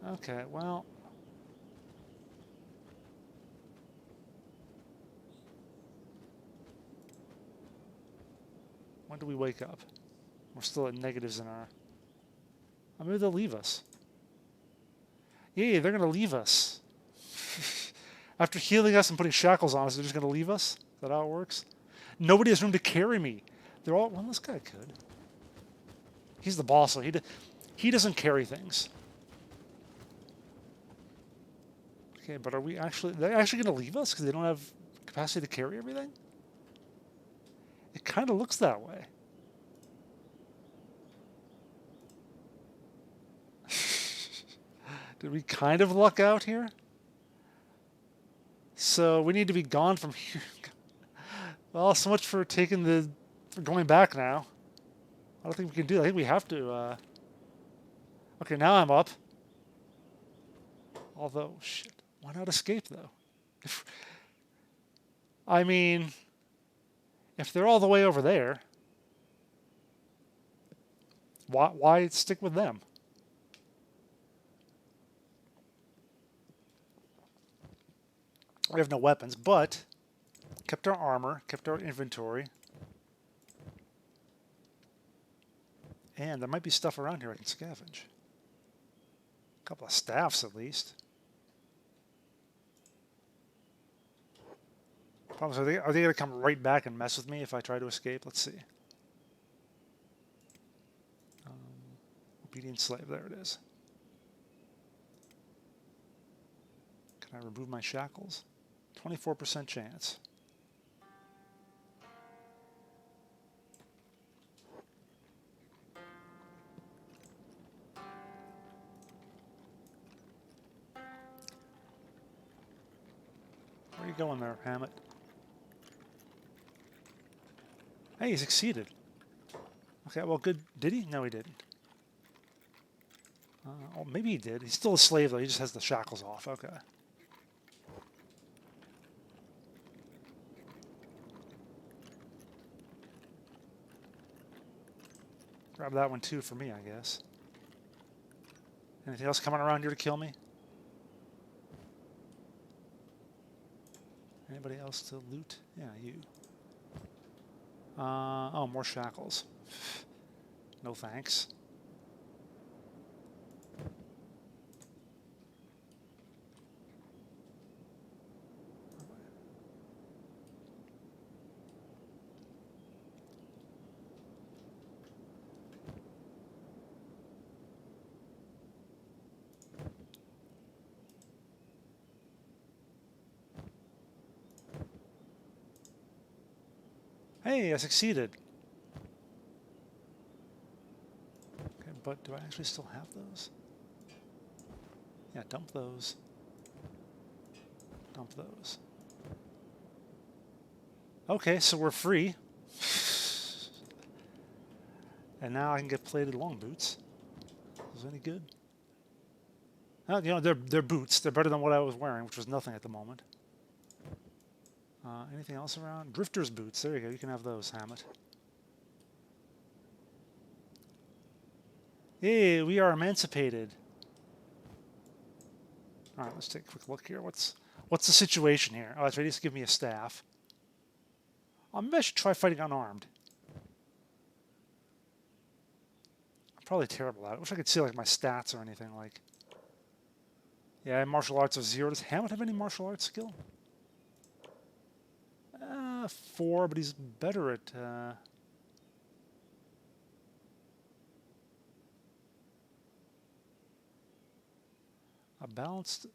Okay, well... when do we wake up? We're still at negatives in our... oh, maybe they'll leave us. Yeah, they're going to leave us. After healing us and putting shackles on us, they're just going to leave us? Is that how it works? Nobody has room to carry me. They're all... well, this guy could. He's the boss, so he doesn't carry things. Okay, but are we actually... they're actually going to leave us because they don't have capacity to carry everything? It kind of looks that way. Did we kind of luck out here? So we need to be gone from here. Well, so much for going back now. I don't think we can do that. I think we have to. Okay, now I'm up. Although, shit, why not escape though? I mean, if they're all the way over there, why stick with them? We have no weapons, but kept our armor, kept our inventory. And there might be stuff around here I can scavenge. A couple of staffs at least. Problem is, are they going to come right back and mess with me if I try to escape? Let's see. Obedient slave, there it is. Can I remove my shackles? 24% chance. Where are you going there, Hammett? Hey, he succeeded. Okay, well, good. Did he? No, he didn't. Oh, maybe he did. He's still a slave, though. He just has the shackles off. Okay. Grab that one, too, for me, I guess. Anything else coming around here to kill me? Anybody else to loot? Yeah, you. Oh, more shackles. No thanks. Hey, I succeeded. Okay, but do I actually still have those? Yeah, dump those. Dump those. Okay, so we're free. And now I can get plated long boots. Is that any good? Oh, you know, they're boots. They're better than what I was wearing, which was nothing at the moment. Anything else around? Drifter's boots. There you go. You can have those, Hammett. Hey, we are emancipated. All right, let's take a quick look here. What's the situation here? Oh, that's right. He's give me a staff. Maybe I should try fighting unarmed. probably terrible at it. I wish I could see like my stats or anything. Like, yeah, martial arts of 0. Does Hammett have any martial arts skill? 4, but he's better at. A balanced.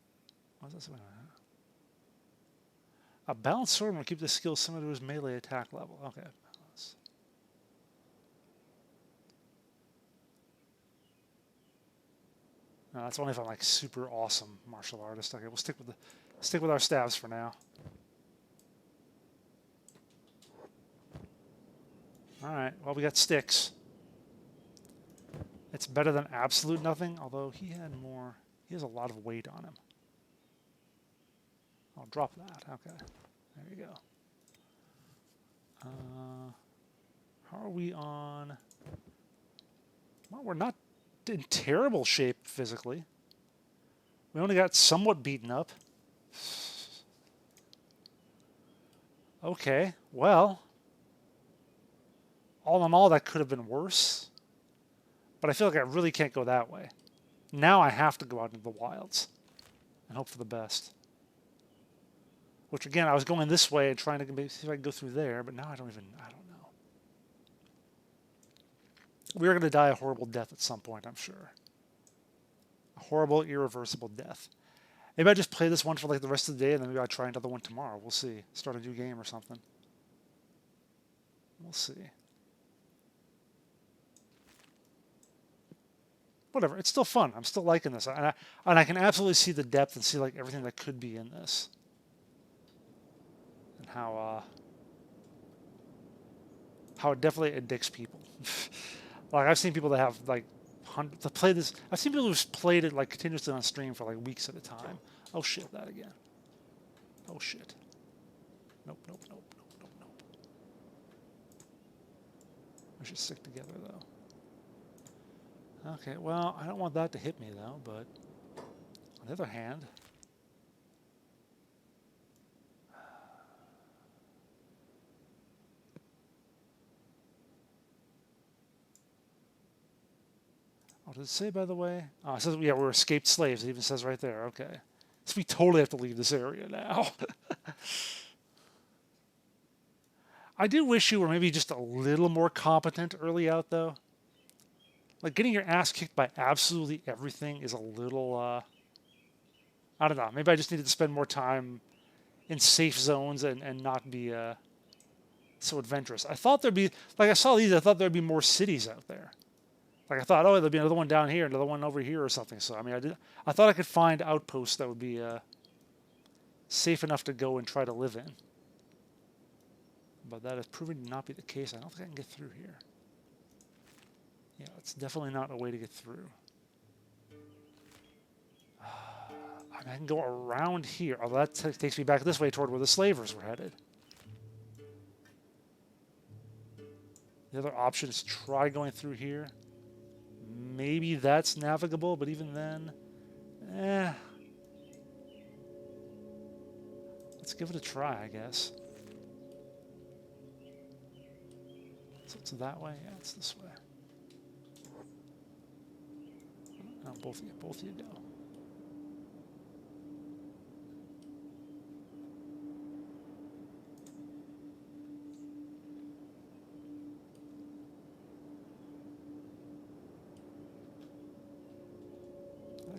What's that saying? A balanced sword will keep the skill similar to his melee attack level. Okay. No, that's only if I'm like super awesome martial artist. Okay, we'll stick with our staves for now. All right. Well, we got sticks. It's better than absolute nothing, although he had more. He has a lot of weight on him. I'll drop that. Okay. There you go. How are we on? Well, we're not in terrible shape physically. We only got somewhat beaten up. Okay, well, all in all, that could have been worse. But I feel like I really can't go that way. Now I have to go out into the wilds and hope for the best. Which, again, I was going this way and trying to see if I can go through there, but now I don't know. We are going to die a horrible death at some point, I'm sure. A horrible, irreversible death. Maybe I just play this one for like the rest of the day, and then maybe I'll try another one tomorrow. We'll see. Start a new game or something. We'll see. Whatever. It's still fun. I'm still liking this. And I can absolutely see the depth and see like everything that could be in this. And how it definitely addicts people. Like I've seen people that have like to play this. I've seen people who've played it like continuously on stream for like weeks at a time. Oh shit, that again. Oh shit. Nope. We should stick together though. Okay, well, I don't want that to hit me though, but on the other hand, what does it say, by the way? Oh, it says, yeah, we're escaped slaves. It even says right there. Okay. So we totally have to leave this area now. I do wish you were maybe just a little more competent early out, though. Like, getting your ass kicked by absolutely everything is a little, I don't know. Maybe I just needed to spend more time in safe zones and not be so adventurous. I thought there'd be, like I saw these, I thought there'd be more cities out there. Like I thought, oh, there'll be another one down here, another one over here or something. So, I mean, I thought I could find outposts that would be safe enough to go and try to live in. But that has proven to not be the case. I don't think I can get through here. Yeah, it's definitely not a way to get through. I mean, I can go around here. Although that takes me back this way toward where the slavers were headed. The other option is try going through here. Maybe that's navigable, but even then, let's give it a try, I guess. So it's that way? Yeah, it's this way. No, both of you go.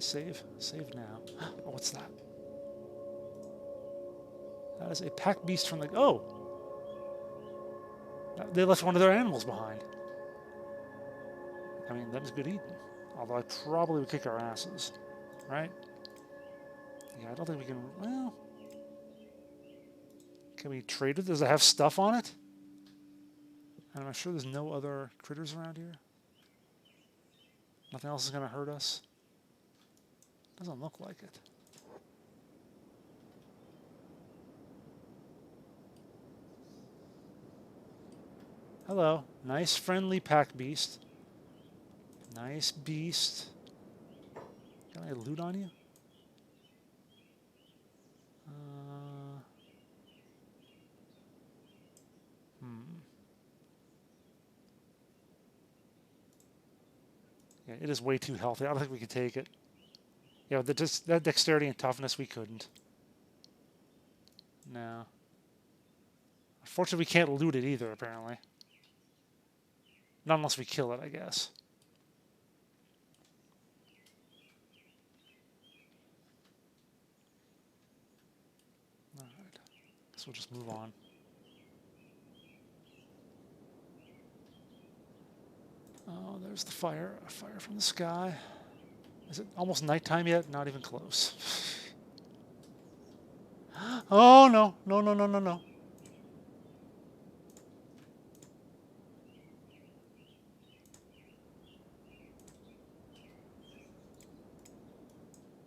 Save now. Oh, what's that? That is a pack beast from the... Oh! They left one of their animals behind. I mean, that was good eating. Although I probably would kick our asses. Right? Yeah, I don't think we can... Well... Can we trade it? Does it have stuff on it? And I'm sure there's no other critters around here. Nothing else is going to hurt us. Doesn't look like it. Hello. Nice friendly pack beast. Nice beast. Got any loot on you? Yeah, it is way too healthy. I don't think we could take it. Yeah, that dexterity and toughness, we couldn't. No. Unfortunately, we can't loot it either, apparently. Not unless we kill it, I guess. Alright. Guess we'll just move on. Oh, there's the fire. A fire from the sky. Is it almost nighttime yet? Not even close. Oh, no. No, no, no, no, no.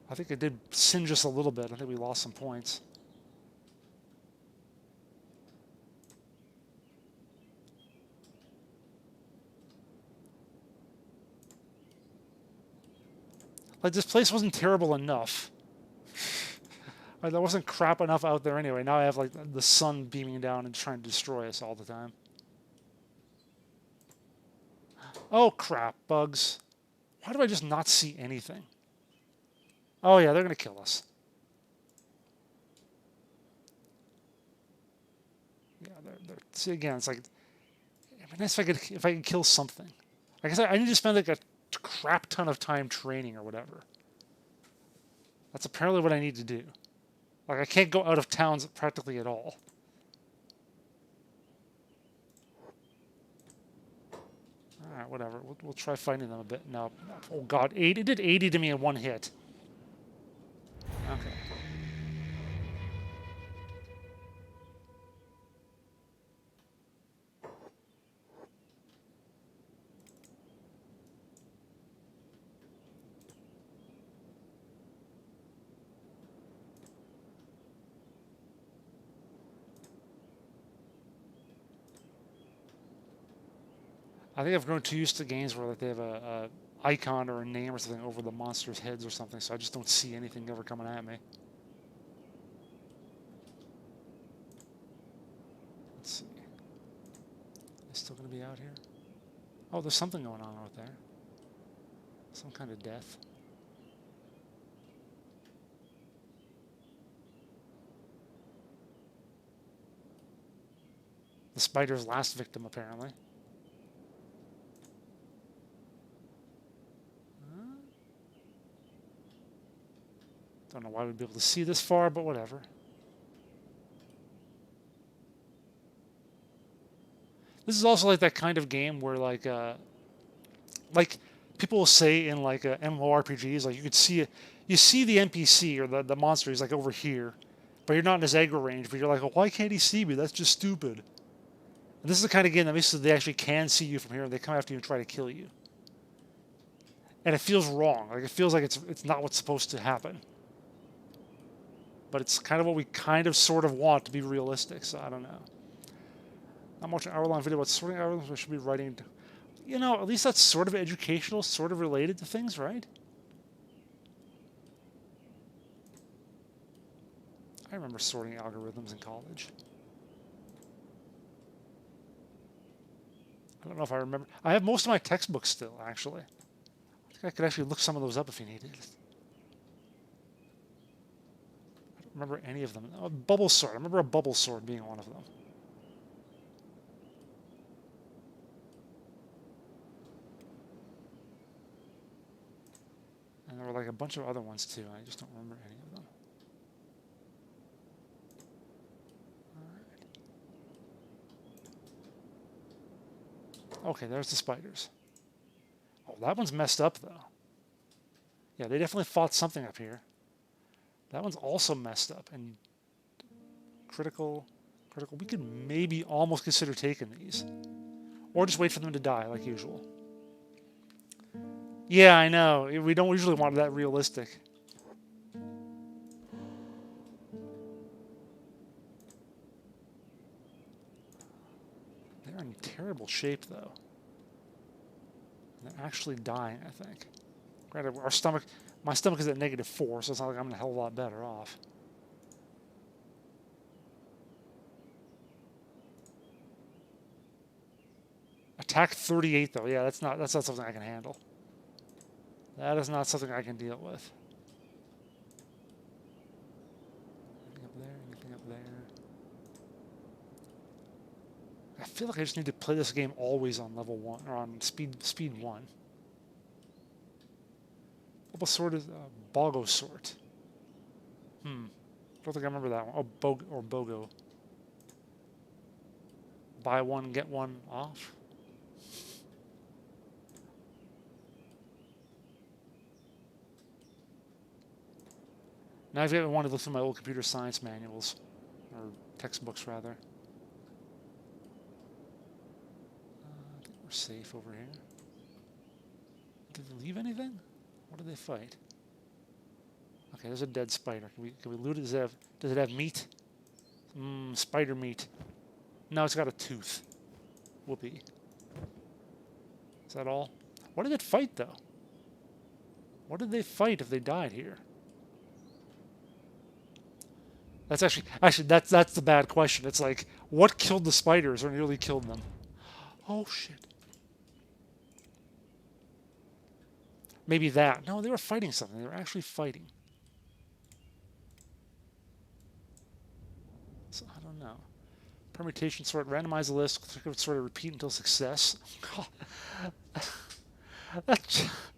I think it did singe us a little bit. I think we lost some points. Like, this place wasn't terrible enough. Like, there wasn't crap enough out there anyway. Now I have, like, the sun beaming down and trying to destroy us all the time. Oh, crap, bugs. Why do I just not see anything? Oh, yeah, they're going to kill us. Yeah, see, again, it's like, it'd be nice if I could kill something. Like I said, I need to spend, like, a crap ton of time training or whatever. That's apparently what I need to do. Like, I can't go out of towns practically at all. Alright, whatever. We'll try fighting them a bit. No. Oh, God. It did 80 to me in one hit. Okay. I think I've grown too used to games where, like, they have a icon or a name or something over the monsters' heads or something, so I just don't see anything ever coming at me. Let's see. Is still going to be out here? Oh, there's something going on out there. Some kind of death. The spider's last victim, apparently. Don't know why we'd be able to see this far, but whatever. This is also like that kind of game where, like people will say in, like, MMORPGs, like, you see the NPC or the monster, he's like over here, but you're not in his aggro range, but you're like, oh, why can't he see me? That's just stupid. And this is the kind of game that basically they actually can see you from here, and they come after you and try to kill you. And it feels wrong. Like, it feels like it's not what's supposed to happen. But it's kind of what we kind of sort of want to be realistic, so I don't know. I'm watching an hour-long video about sorting algorithms I should be writing. You know, at least that's sort of educational, sort of related to things, right? I remember sorting algorithms in college. I don't know if I remember. I have most of my textbooks still, actually. I think I could actually look some of those up if you needed. I don't remember any of them. Oh, bubble sword. I remember a bubble sword being one of them. And there were, like, a bunch of other ones too. I just don't remember any of them. Alright. Okay, there's the spiders. Oh, that one's messed up, though. Yeah, they definitely fought something up here. That one's also messed up. And critical. We could maybe almost consider taking these. Or just wait for them to die, like usual. Yeah, I know. We don't usually want that realistic. They're in terrible shape, though. They're actually dying, I think. Granted, my stomach is at -4, so it's not like I'm a hell of a lot better off. Attack 38, though. Yeah, that's not something I can handle. That is not something I can deal with. Anything up there? Anything up there? I feel like I just need to play this game always on level 1, or on speed 1. What sort is Bogo sort? Don't think I remember that one. Oh, Bogo. Buy one, get one off? Now I've got one to look through my old computer science manuals, or textbooks rather. I think we're safe over here. Did they leave anything? What did they fight? Okay, there's a dead spider. Can we loot it? Does it have meat? Spider meat. No, it's got a tooth. Whoopee. Is that all? What did it fight, though? What did they fight if they died here? That's actually that's the bad question. It's like, what killed the spiders or nearly killed them? Oh shit. Maybe that. No, they were fighting something. They were actually fighting. So I don't know. Permutation sort, randomize the list, sort of repeat until success.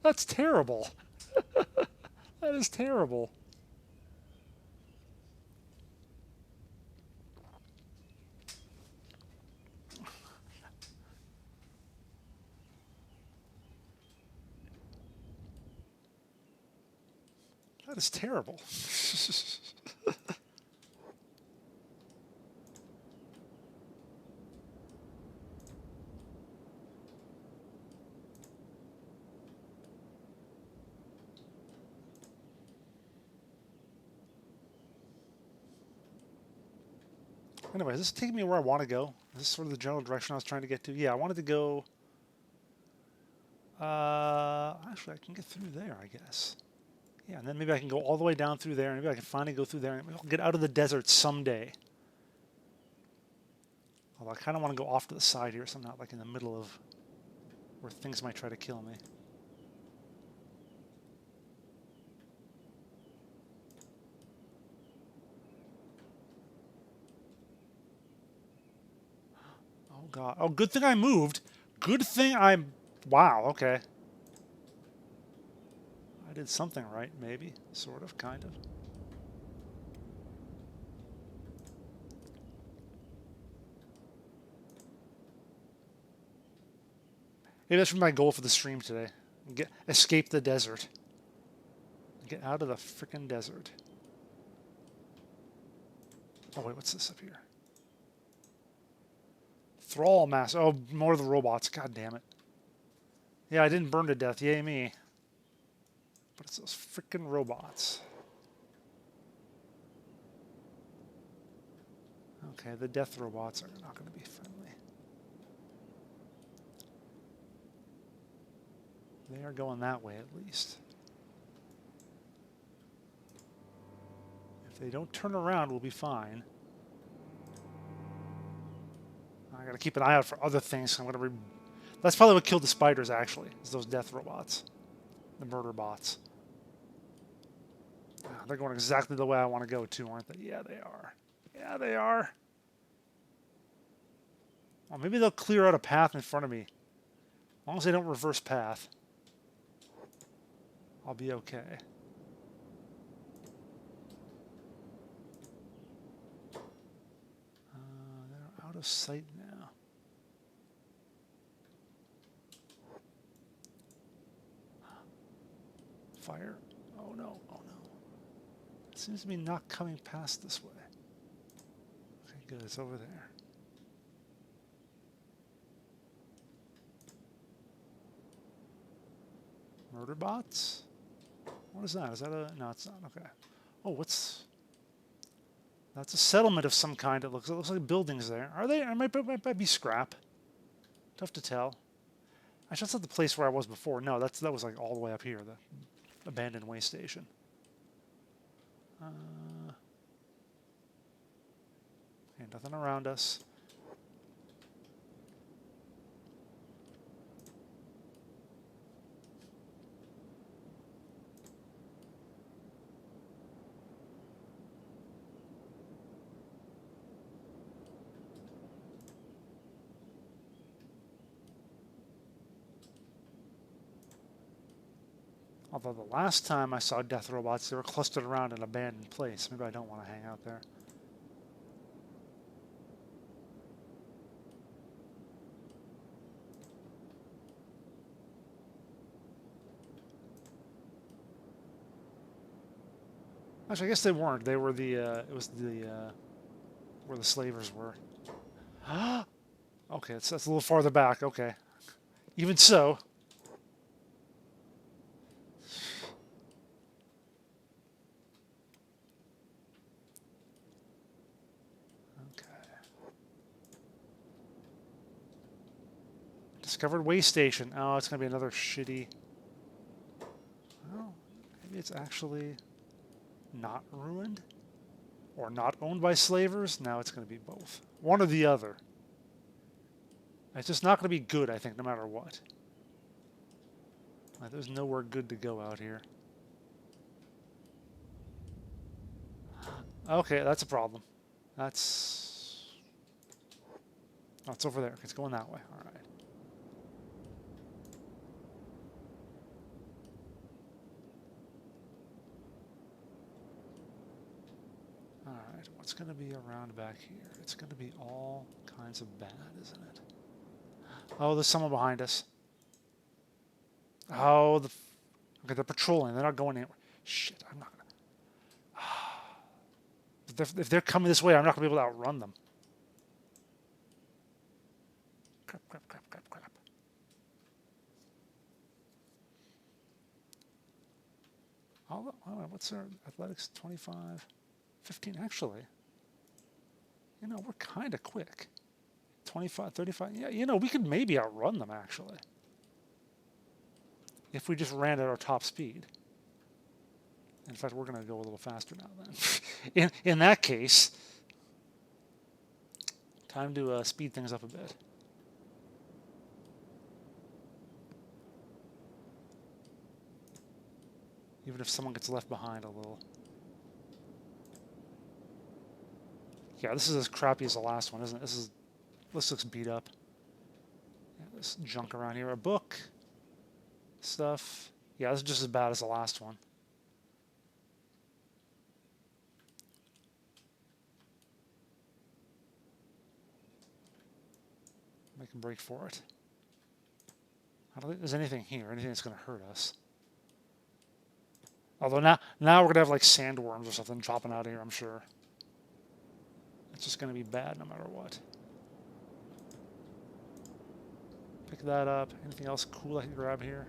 That's terrible. That is terrible. That is terrible. Anyway, is this taking me where I want to go? Is this sort of the general direction I was trying to get to? Yeah, I wanted to go... actually, I can get through there, I guess. Yeah, and then maybe I can go all the way down through there, and maybe I can finally go through there, and maybe I'll get out of the desert someday. Although I kind of want to go off to the side here, so I'm not like in the middle of where things might try to kill me. Oh, God. Oh, good thing I moved. Good thing I'm... Wow, okay. I did something right, maybe. Sort of, kind of. Maybe that's my goal for the stream today. Escape the desert. Get out of the frickin' desert. Oh, wait, what's this up here? Thrall mass. Oh, more of the robots. God damn it. Yeah, I didn't burn to death. Yay me. But it's those frickin' robots. Okay, the death robots are not going to be friendly. They are going that way, at least. If they don't turn around, we'll be fine. I gotta keep an eye out for other things. I'm gonna. That's probably what killed the spiders. Actually, is those death robots, the murder bots. They're going exactly the way I want to go to, aren't they? Yeah, they are. Yeah, they are. Well, maybe they'll clear out a path in front of me. As long as they don't reverse path, I'll be okay. They're out of sight now. Fire. Oh no, oh no. It seems to be not coming past this way. Okay, good, it's over there. Murder bots? What is that? Is that a... No, it's not. Okay. Oh, what's... That's a settlement of some kind. It looks like buildings there. Are they? It might be scrap. Tough to tell. Actually, that's not the place where I was before. No, that was like all the way up here, the abandoned way station. Okay, nothing around us. Although the last time I saw death robots, they were clustered around an abandoned place. Maybe I don't want to hang out there. Actually, I guess they weren't. They were the, it was the, where the slavers were. Okay, that's a little farther back. Okay. Even so. Okay. Discovered way station. Oh, it's going to be another shitty... Well, maybe it's actually not ruined? Or not owned by slavers? Now it's going to be both. One or the other. It's just not going to be good, I think, no matter what. Like, there's nowhere good to go out here. Okay, that's a problem. That's... Oh, it's over there. It's going that way. All right. All right, what's going to be around back here? It's going to be all kinds of bad, isn't it? Oh, there's someone behind us. Oh, okay, they're patrolling. They're not going anywhere. Shit, I'm not going to... If they're coming this way, I'm not going to be able to outrun them. Crap, crap, crap, crap, crap. Oh, what's their athletics? 25, 15, actually. You know, we're kind of quick. 25, 35. Yeah, you know, we could maybe outrun them, actually. If we just ran at our top speed. In fact, we're going to go a little faster now, then. in that case, time to speed things up a bit. Even if someone gets left behind a little. Yeah, this is as crappy as the last one, isn't it? This looks beat up. Yeah, there's junk around here. A book. Stuff. Yeah, this is just as bad as the last one. Make a break for it. I don't think there's anything here, anything that's going to hurt us. Although now we're going to have like sandworms or something dropping out of here, I'm sure. It's just going to be bad no matter what. Pick that up. Anything else cool I can grab here?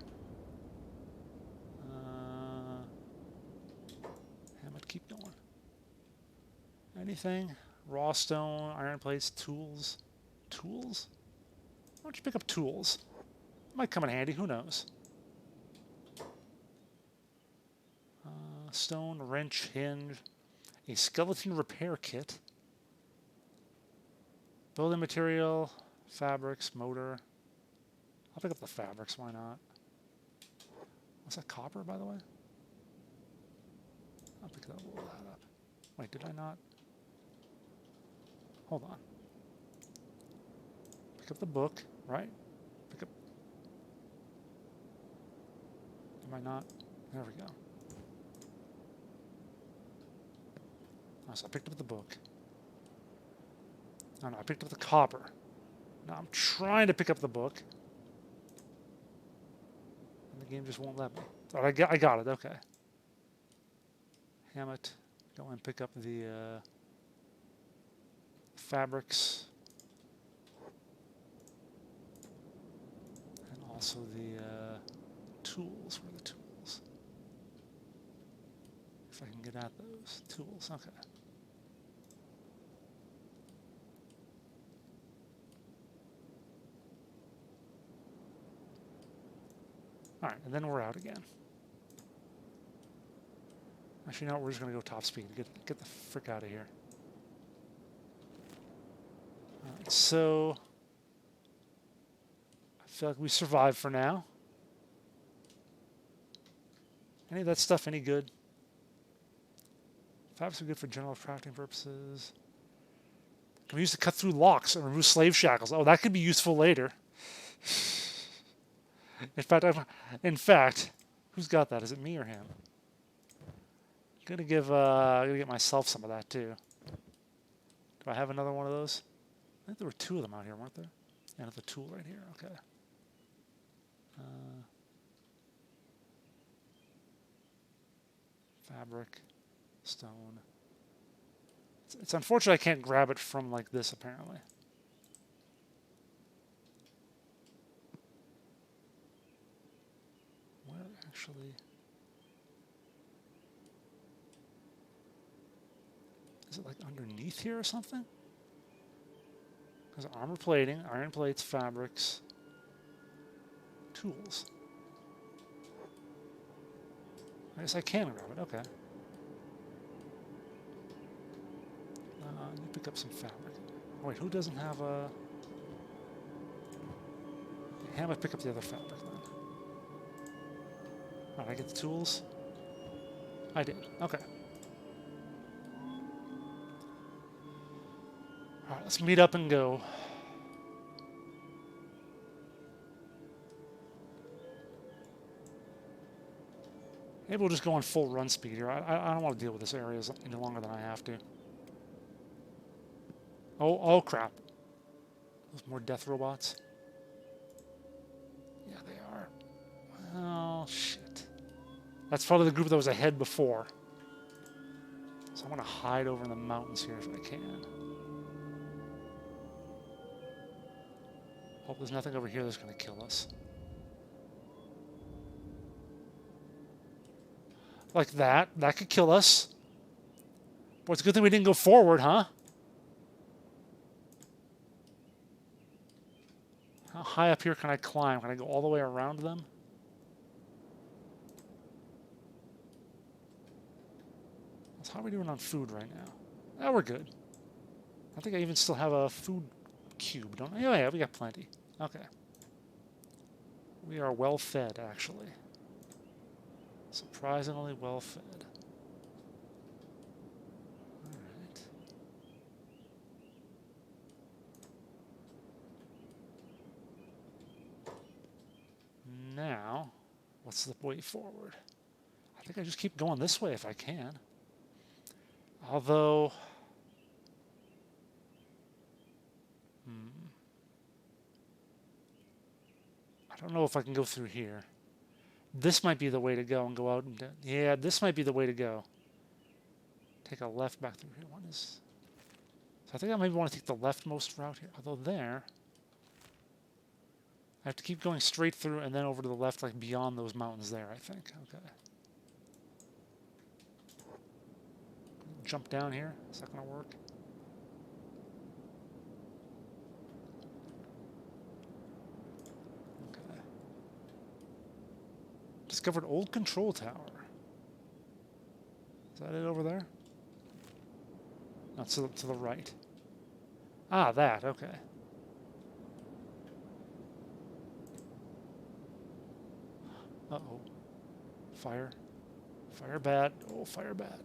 Keep going. Anything? Raw stone, iron plates, tools. Tools? Why don't you pick up tools? Might come in handy, who knows? Stone, wrench, hinge, a skeleton repair kit, building material, fabrics, motor. I'll pick up the fabrics, why not? Was that copper, by the way? I'll pick that up. Wait, did I not? Hold on. Pick up the book, right? Pick up... Am I not? There we go. Oh, so I picked up the book. No, I picked up the copper. Now I'm trying to pick up the book. And the game just won't let me. Oh, I got it, okay. Hammett, go and pick up the fabrics. And also the tools. Where are the tools? If I can get at those. Tools, okay. Alright, and then we're out again. Actually, no, we're just going to go top speed. Get the frick out of here. Alright, so... I feel like we survived for now. Any of that stuff any good? Fabrics are good for general crafting purposes. Can be used to cut through locks and remove slave shackles. Oh, that could be useful later. In fact, Who's got that? Is it me or him? Gonna get myself some of that too. Do I have another one of those? I think there were two of them out here, weren't there? And the tool right here. Okay. Fabric, stone. It's unfortunate I can't grab it from like this apparently. Where actually? Is it like underneath here or something? There's armor plating, iron plates, fabrics, tools. I guess I can grab it, okay. Let me pick up some fabric. Oh, wait, who doesn't have a... How do I pick up the other fabric then? Alright, I get the tools? I did, okay. Alright, let's meet up and go. Maybe we'll just go on full run speed here. I don't want to deal with this area any longer than I have to. Oh crap. Those more death robots? Yeah, they are. Oh, shit. That's probably the group that was ahead before. So I'm going to hide over in the mountains here if I can. Hope there's nothing over here that's going to kill us. Like that. That could kill us. Boy, it's a good thing we didn't go forward, huh? How high up here can I climb? Can I go all the way around them? So how are we doing on food right now? Oh, we're good. I think I even still have a food cube, don't I? Oh, yeah, we got plenty. Okay. We are well fed, actually. Surprisingly well fed. Alright. Now, what's the way forward? I think I just keep going this way if I can. Although... I don't know if I can go through here. This might be the way to go and go out and... Yeah, this might be the way to go. Take a left back through here. What is... So I think I maybe want to take the leftmost route here. Although there... I have to keep going straight through and then over to the left, like beyond those mountains there, I think. Okay. Jump down here. Is that going to work? Okay. Discovered old control tower. Is that it over there? No, to the right. Ah, that. Okay. Uh-oh. Fire. Fire bad. Oh, fire bad.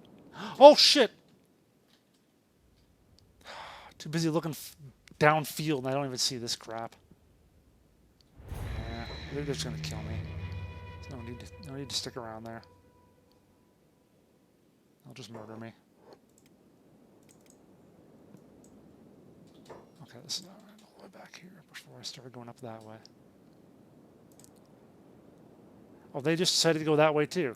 Oh, shit! Too busy looking downfield and I don't even see this crap. Yeah, they're just gonna kill me. There's no need to stick around there. They'll just murder me. Okay, this is all the way back here before I started going up that way. Oh, they just decided to go that way too.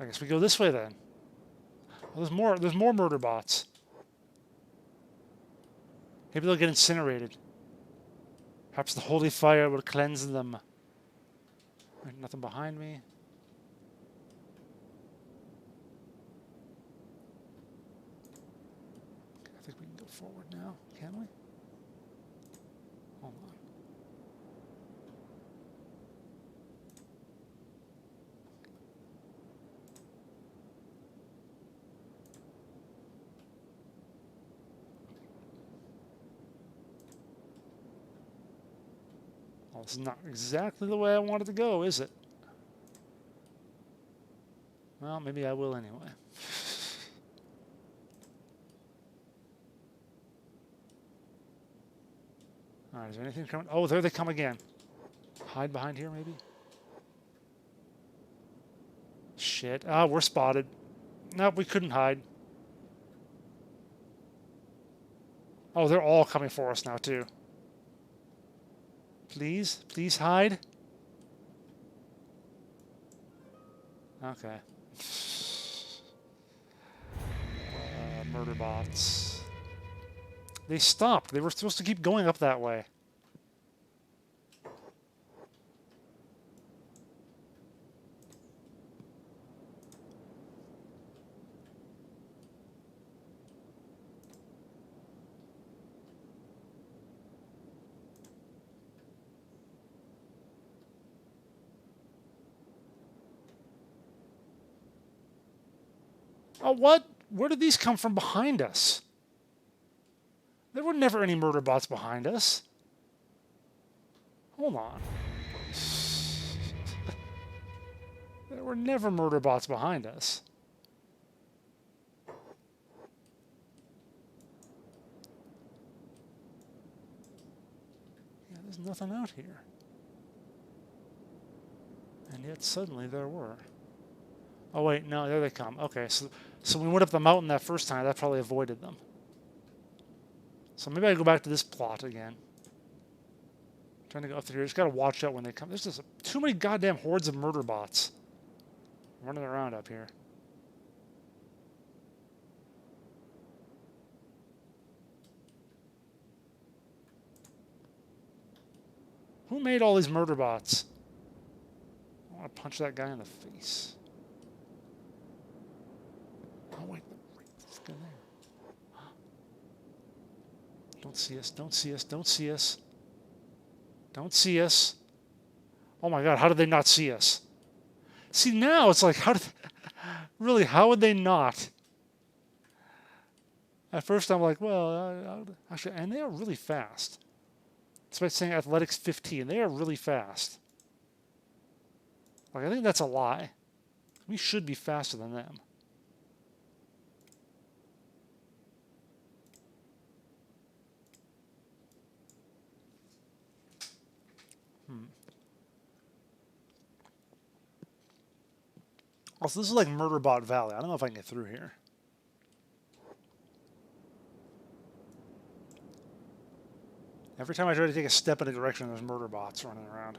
I guess we go this way then. Well, there's more murder bots. Maybe they'll get incinerated. Perhaps the holy fire will cleanse them. Right, nothing behind me. Okay, I think we can go forward now, can we? Hold on. Well, this is not exactly the way I wanted to go, is it? Well, maybe I will anyway. Alright, is there anything coming? Oh, there they come again. Hide behind here, maybe? Shit. Ah, we're spotted. Nope, we couldn't hide. Oh, they're all coming for us now, too. Please? Please hide? Okay. Murder bots. They stopped. They were supposed to keep going up that way. Oh, what? Where did these come from behind us? There were never any murder bots behind us. Hold on. There were never murder bots behind us. Yeah, there's nothing out here. And yet suddenly there were. Oh wait, no, there they come. Okay, so we went up the mountain that first time. That probably avoided them. So maybe I go back to this plot again. Trying to go up through here. Just gotta watch out when they come. There's just too many goddamn hordes of murder bots running around up here. Who made all these murder bots? I want to punch that guy in the face. Oh wait, let's go there. Don't see us, don't see us, don't see us. Don't see us. Oh my god, how did they not see us? See, now it's like, how did really, how would they not? At first I'm like, well, actually, and they are really fast. Despite saying athletics 15, they are really fast. Like, I think that's a lie. We should be faster than them. Also, this is like Murderbot Valley. I don't know if I can get through here. Every time I try to take a step in a direction, there's murder bots running around.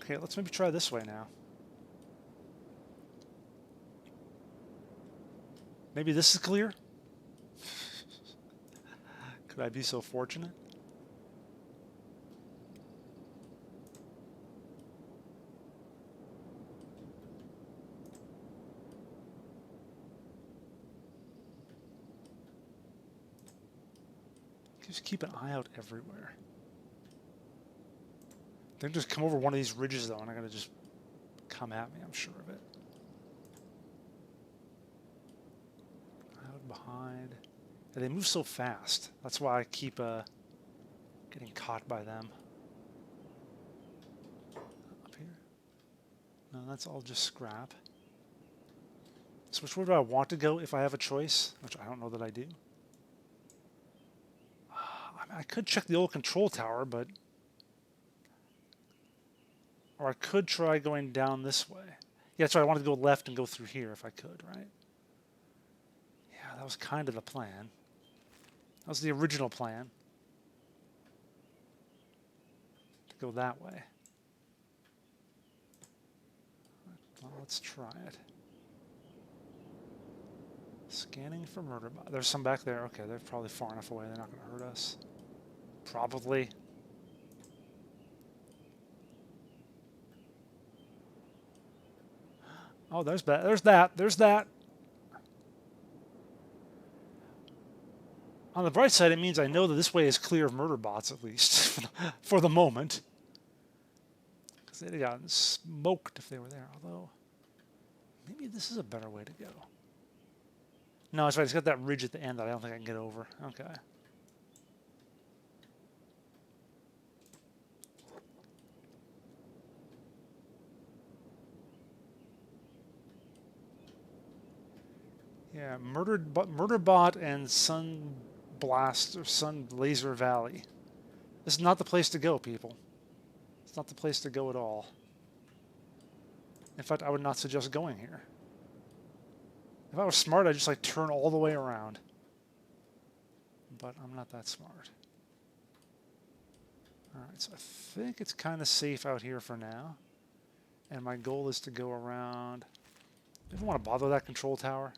Okay, let's maybe try this way now. Maybe this is clear? Could I be so fortunate? Just keep an eye out everywhere. They're just come over one of these ridges, though, and they're going to just come at me, I'm sure of it. Out behind. And they move so fast. That's why I keep getting caught by them. Up here? No, that's all just scrap. So which way do I want to go if I have a choice? Which I don't know that I do. I could check the old control tower, but... Or I could try going down this way. Yeah, so I wanted to go left and go through here if I could, right? Yeah, that was kind of the plan. That was the original plan. To go that way. Well, let's try it. Scanning for murder bot. There's some back there. Okay, they're probably far enough away. They're not going to hurt us. Probably. Oh, there's that. There's that. There's that. On the bright side, it means I know that this way is clear of murder bots, at least, for the moment. Because they'd have gotten smoked if they were there. Although, maybe this is a better way to go. No, that's right. It's got that ridge at the end that I don't think I can get over. Okay. Yeah, Murderbot and Sun Blast or Sun Laser Valley. This is not the place to go, people. It's not the place to go at all. In fact, I would not suggest going here. If I was smart, I'd just like turn all the way around. But I'm not that smart. Alright, so I think it's kind of safe out here for now. And my goal is to go around... I don't want to bother that control tower.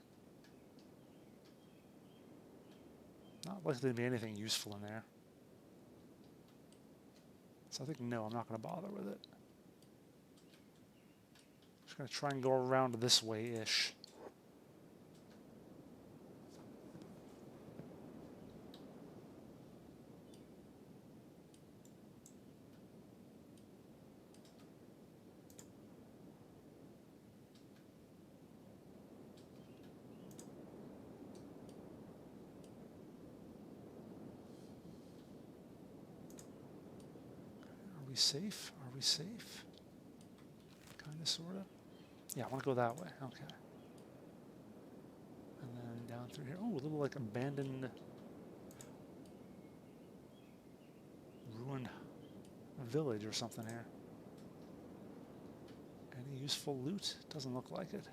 Not likely to be anything useful in there. So I think no, I'm not going to bother with it. Just going to try and go around this way-ish. Are we safe? Are we safe? Kind of, sort of. Yeah, I want to go that way. Okay. And then down through here. Oh, a little like abandoned, ruined village or something here. Any useful loot? Doesn't look like it.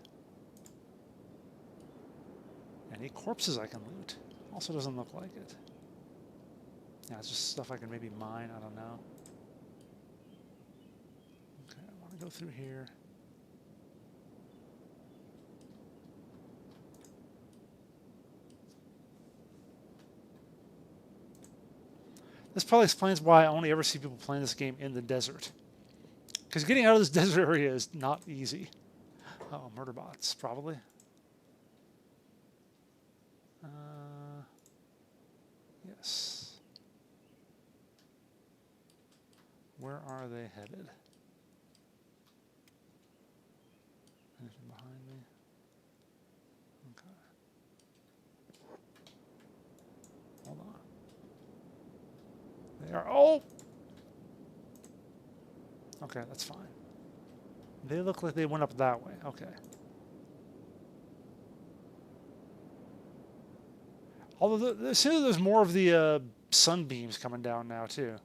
Any corpses I can loot? Also doesn't look like it. Yeah, it's just stuff I can maybe mine. I don't know. Okay, I want to go through here. This probably explains why I only ever see people playing this game in the desert. Because getting out of this desert area is not easy. Oh, murder bots, probably. Yes. Where are they headed? Anything behind me? Okay. Hold on. They are... Oh! Okay, that's fine. They look like they went up that way. Okay. Although it seems there's more of the sunbeams coming down now, too.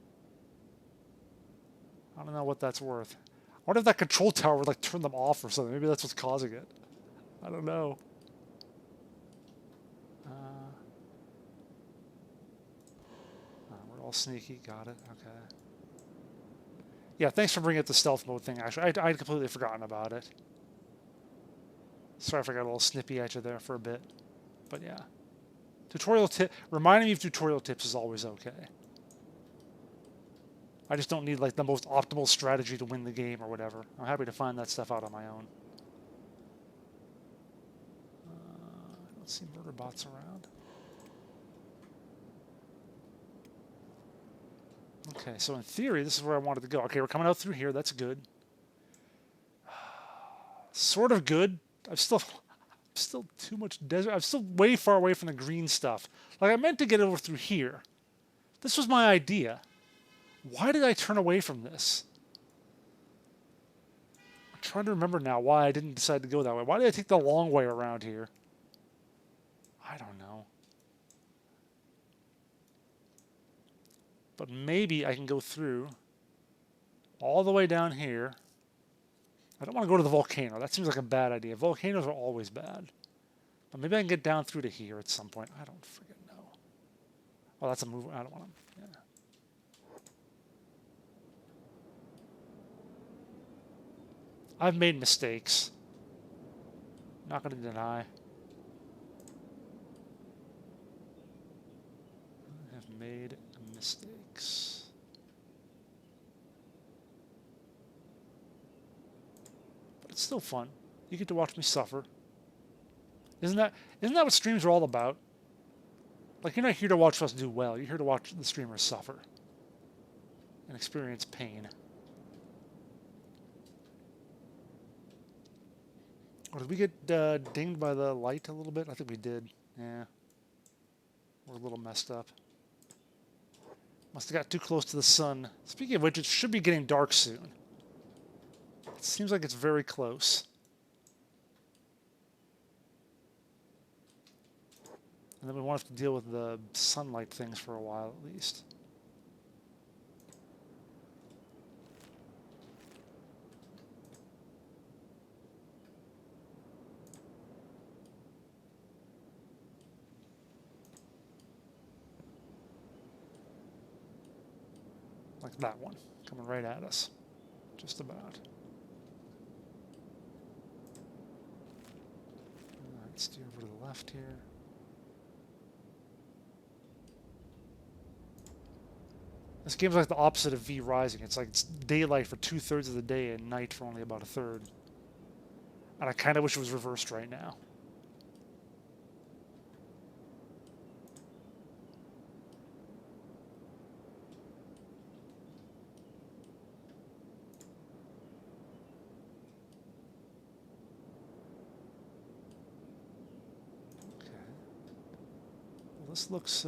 I don't know what that's worth. I wonder if that control tower would like turn them off or something. Maybe that's what's causing it. I don't know. We're all sneaky. Got it. Okay. Yeah, thanks for bringing up the stealth mode thing, actually. I'd completely forgotten about it. Sorry if I got a little snippy at you there for a bit. But yeah. Tutorial tip. Reminding me of tutorial tips is always okay. I just don't need like the most optimal strategy to win the game or whatever. I'm happy to find that stuff out on my own. I don't see murder bots around. Okay, so in theory, this is where I wanted to go. Okay, we're coming out through here. That's good. Sort of good. I'm still too much desert. I'm still way far away from the green stuff. Like, I meant to get over through here. This was my idea. Why did I turn away from this? I'm trying to remember now why I didn't decide to go that way. Why did I take the long way around here? I don't know. But maybe I can go through all the way down here. I don't want to go to the volcano. That seems like a bad idea. Volcanoes are always bad. But maybe I can get down through to here at some point. I don't freaking know. Oh, that's a move. I don't want to. Yeah. I've made mistakes. Not going to deny. I have made mistakes. But it's still fun. You get to watch me suffer. Isn't that what streams are all about? Like, you're not here to watch us do well. You're here to watch the streamers suffer and experience pain. Or did we get dinged by the light a little bit? I think we did. Yeah. We're a little messed up. Must have got too close to the sun. Speaking of which, it should be getting dark soon. It seems like it's very close. And then we won't have to deal with the sunlight things for a while at least. Like that one, coming right at us. Just about. Alright, steer over to the left here. This game's like the opposite of V Rising. It's like it's daylight for 2/3 of the day and night for only about 1/3. And I kind of wish it was reversed right now. This looks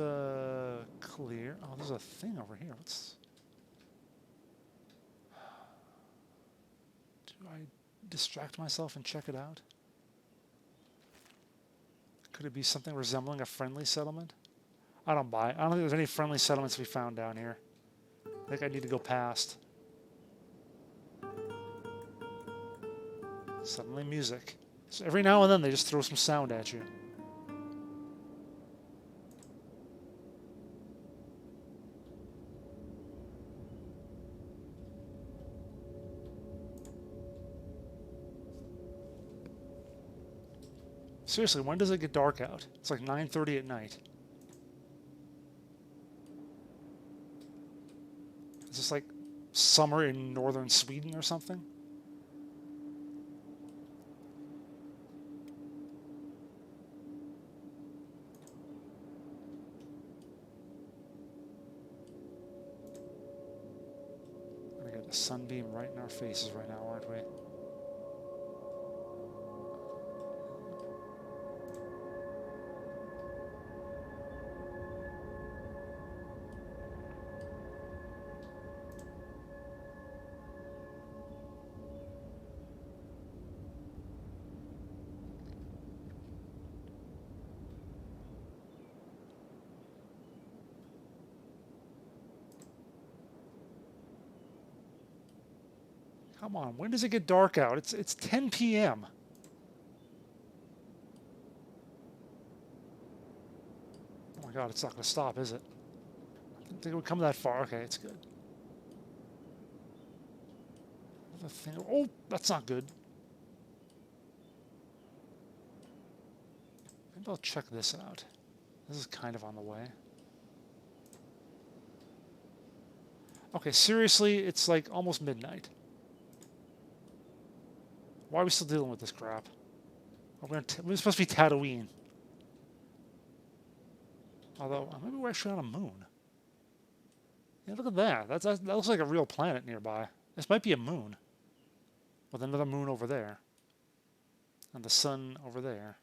clear. Oh, there's a thing over here. Let's... Do I distract myself and check it out? Could it be something resembling a friendly settlement? I don't buy it. I don't think there's any friendly settlements to be found down here. I think I need to go past. Suddenly music. So every now and then they just throw some sound at you. Seriously, when does it get dark out? It's like 9:30 at night. Is this like summer in northern Sweden or something? We're gonna get the sunbeam right in our faces right now, aren't we? Come on, when does it get dark out? It's 10 p.m. Oh my god, it's not going to stop, is it? I didn't think it would come that far. Okay, it's good. Another thing. Oh, that's not good. Maybe I'll check this out. This is kind of on the way. Okay, seriously, it's like almost midnight. Why are we still dealing with this crap? We're supposed to be Tatooine. Although, maybe we're actually on a moon. Yeah, look at that. That looks like a real planet nearby. This might be a moon. With another moon over there. And the sun over there.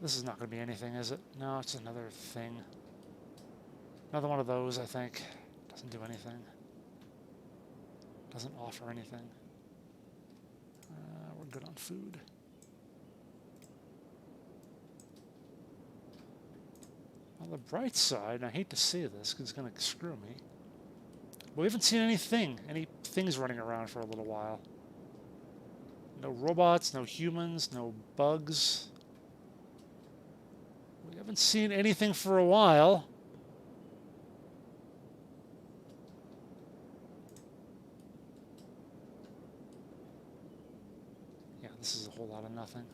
This is not going to be anything, is it? No, it's another thing. Another one of those, I think. Doesn't do anything. Doesn't offer anything. We're good on food. On the bright side, and I hate to say this because it's going to screw me, but we haven't seen any things running around for a little while. No robots, no humans, no bugs. We haven't seen anything for a while. Yeah, this is a whole lot of nothing.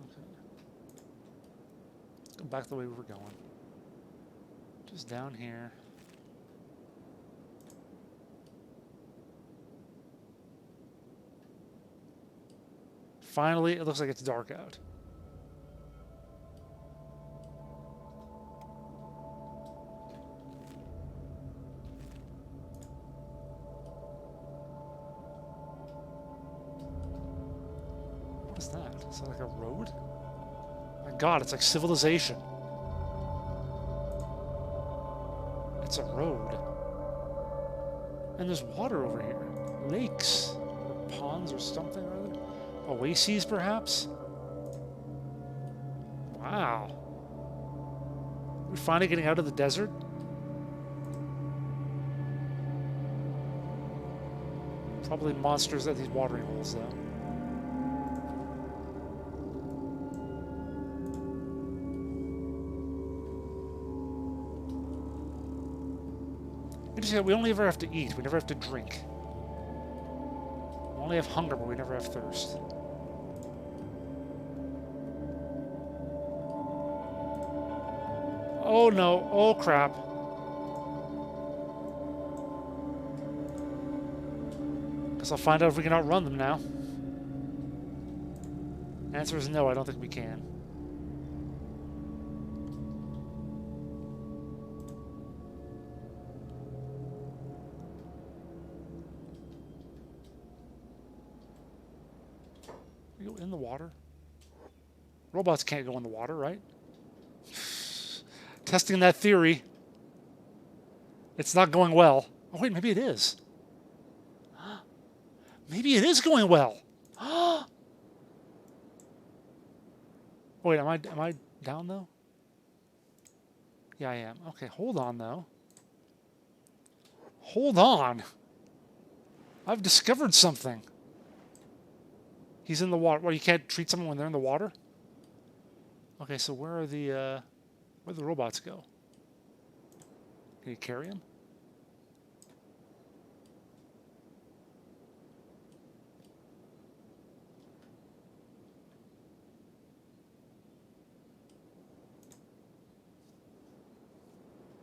Okay. Let's go back the way we were going. Just down here. Finally, it looks like it's dark out. What is that? Is that like a road? God, it's like civilization. It's a road. And there's water over here. Lakes. Or ponds or something or other. Oases, perhaps? Wow. We're finally getting out of the desert? Probably monsters at these watering holes, though. Interesting, we only ever have to eat. We never have to drink. We only have hunger, but we never have thirst. Oh no. Oh crap. Guess I'll find out if we can outrun them now. Answer is no, I don't think we can. We go in the water? Robots can't go in the water, right? Testing that theory. It's not going well. Oh wait, maybe it is. Maybe it is going well. Wait, am I down though? Yeah, I am. Okay, hold on though. Hold on. I've discovered something. He's in the water. Well, you can't treat someone when they're in the water? Okay, so where'd the robots go? Can you carry them?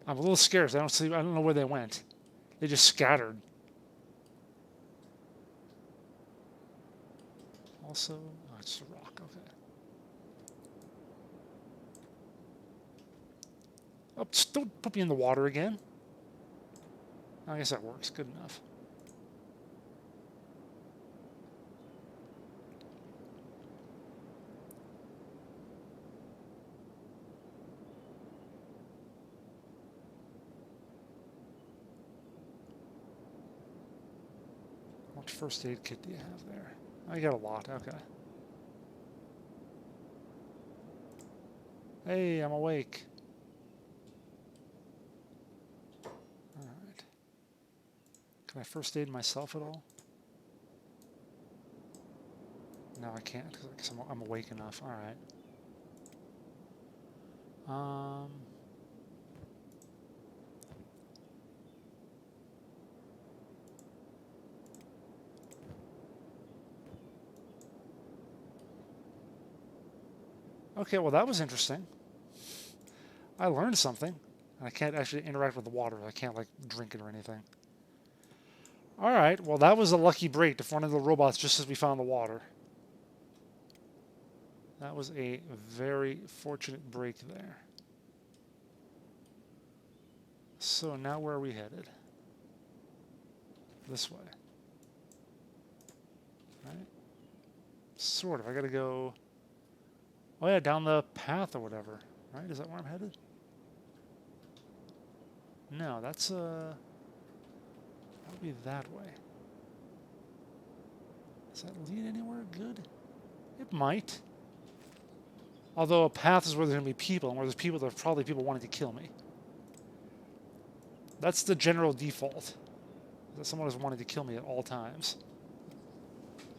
I'm a little scared. I don't know where they went. They just scattered. Also, oh, it's a rock. Okay. Oh, don't put me in the water again. I guess that works. Good enough. How much first aid kit do you have there? Oh, you got a lot. Okay. Hey, I'm awake. Alright. Can I first aid myself at all? No, I can't, because I'm awake enough. Alright. Okay, well that was interesting. I learned something. I can't actually interact with the water. I can't, like, drink it or anything. Alright, well that was a lucky break to find the robots just as we found the water. That was a very fortunate break there. So now where are we headed? This way. Right? Sort of. I gotta go... Oh yeah, down the path or whatever. Right? Is that where I'm headed? No, that's that would be that way. Does that lead anywhere good? It might. Although a path is where there's going to be people, and where there's people, there's probably people wanting to kill me. That's the general default. That someone is wanting to kill me at all times.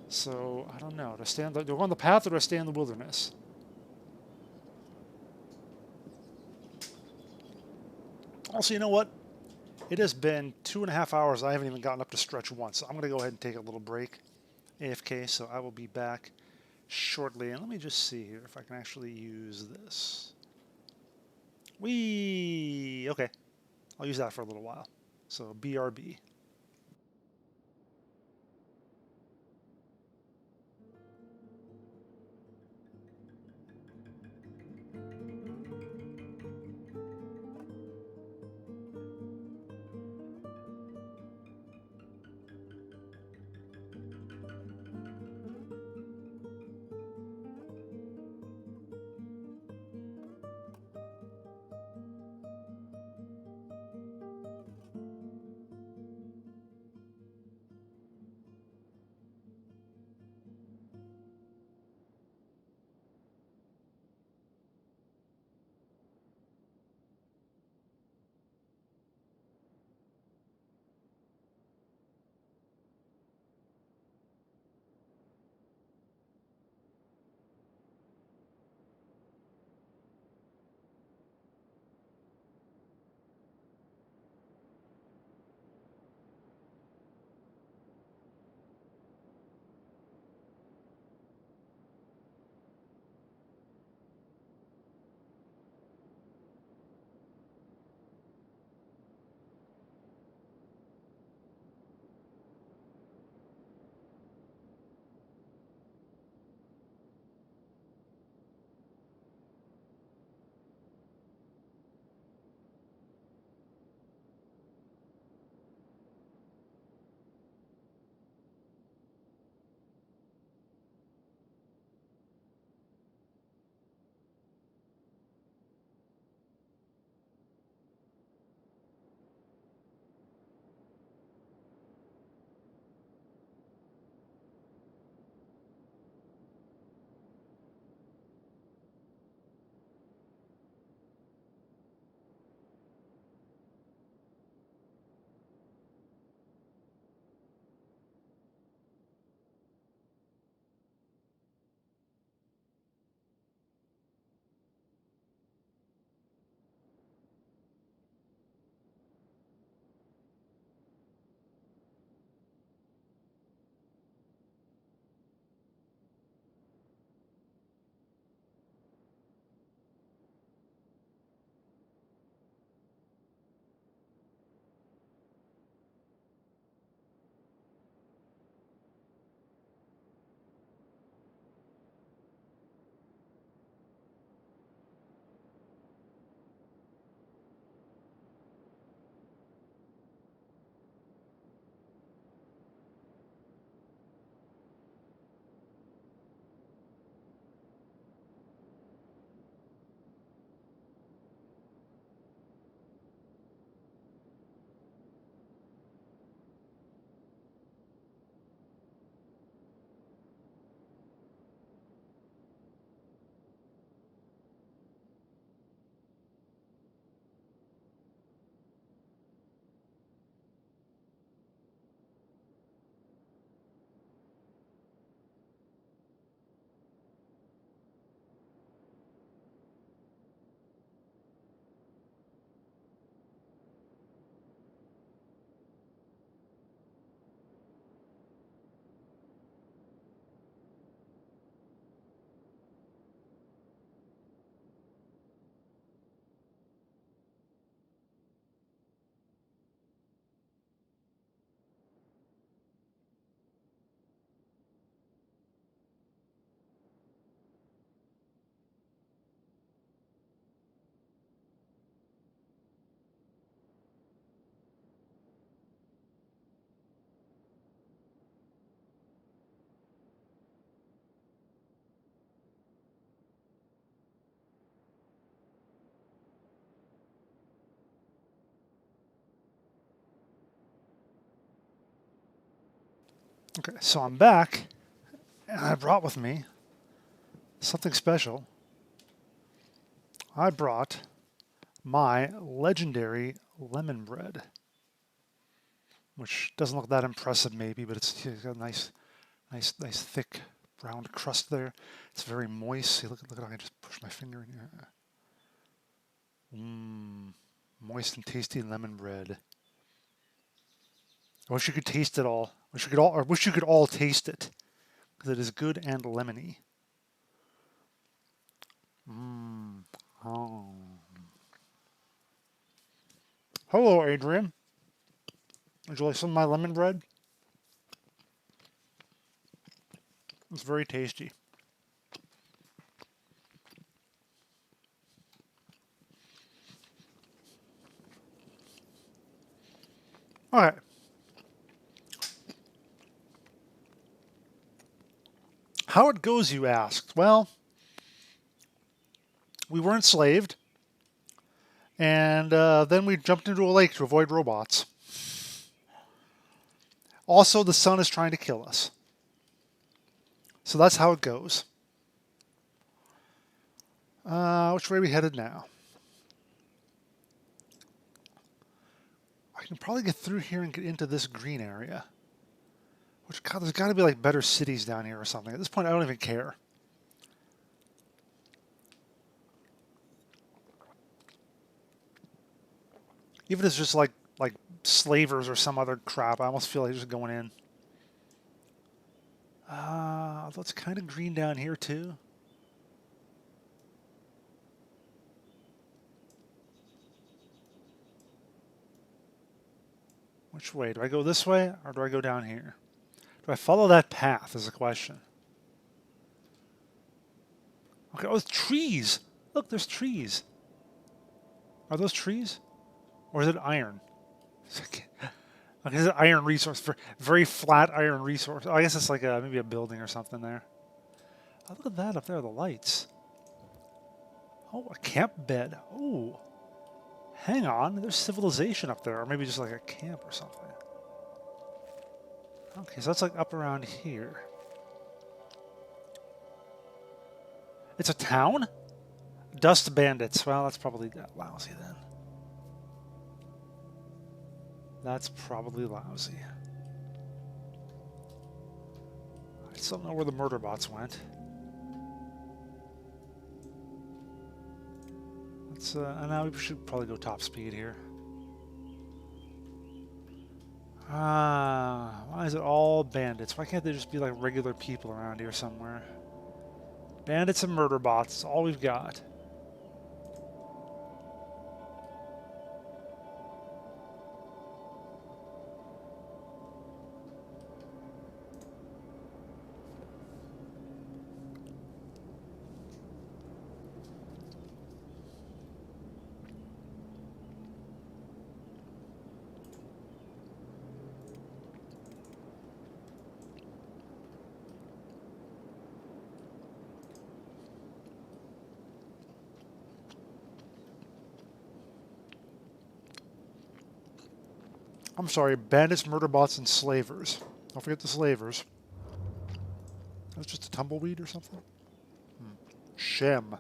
So, I don't know. Do I go on the path or do I stay in the wilderness? Also, you know what? It has been 2.5 hours. I haven't even gotten up to stretch once. So I'm going to go ahead and take a little break. AFK, so I will be back shortly. And let me just see here if I can actually use this. Okay. I'll use that for a little while. So BRB. Okay, so I'm back, and I brought with me something special. I brought my legendary lemon bread, which doesn't look that impressive maybe, but it's got a nice thick brown crust there. It's very moist. See, look at how I can just push my finger in here. Moist and tasty lemon bread. I wish you could taste it all. I wish you could all taste it, because it is good and lemony. Oh. Hello, Adrian. Would you like some of my lemon bread? It's very tasty. All right. How it goes, you asked? Well, we were enslaved, and then we jumped into a lake to avoid robots. Also, the sun is trying to kill us. So that's how it goes. Which way are we headed now? I can probably get through here and get into this green area. Which, God, there's got to be like better cities down here or something. At this point, I don't even care. Even if it's just like slavers or some other crap, I almost feel like just going in. Although it's kind of green down here too. Which way? Do I go this way or do I go down here? Do I follow that path is the question. Okay, oh, it's trees. Look, there's trees. Are those trees? Or is it iron? Okay, is it iron resource? Very flat iron resource. Oh, I guess it's like maybe a building or something there. Oh, look at that up there, the lights. Oh, a camp bed. Oh, hang on. There's civilization up there. Or maybe just like a camp or something. Okay, so that's like up around here. It's a town? Dust bandits. Well, that's probably lousy then. That's probably lousy. I still don't know where the murder bots went. Let's, and now we should probably go top speed here. Why is it all bandits? Why can't there just be like regular people around here somewhere? Bandits and murder bots, that's all we've got. I'm sorry, bandits, murder bots, and slavers. Don't forget the slavers. That was just a tumbleweed or something? Shem.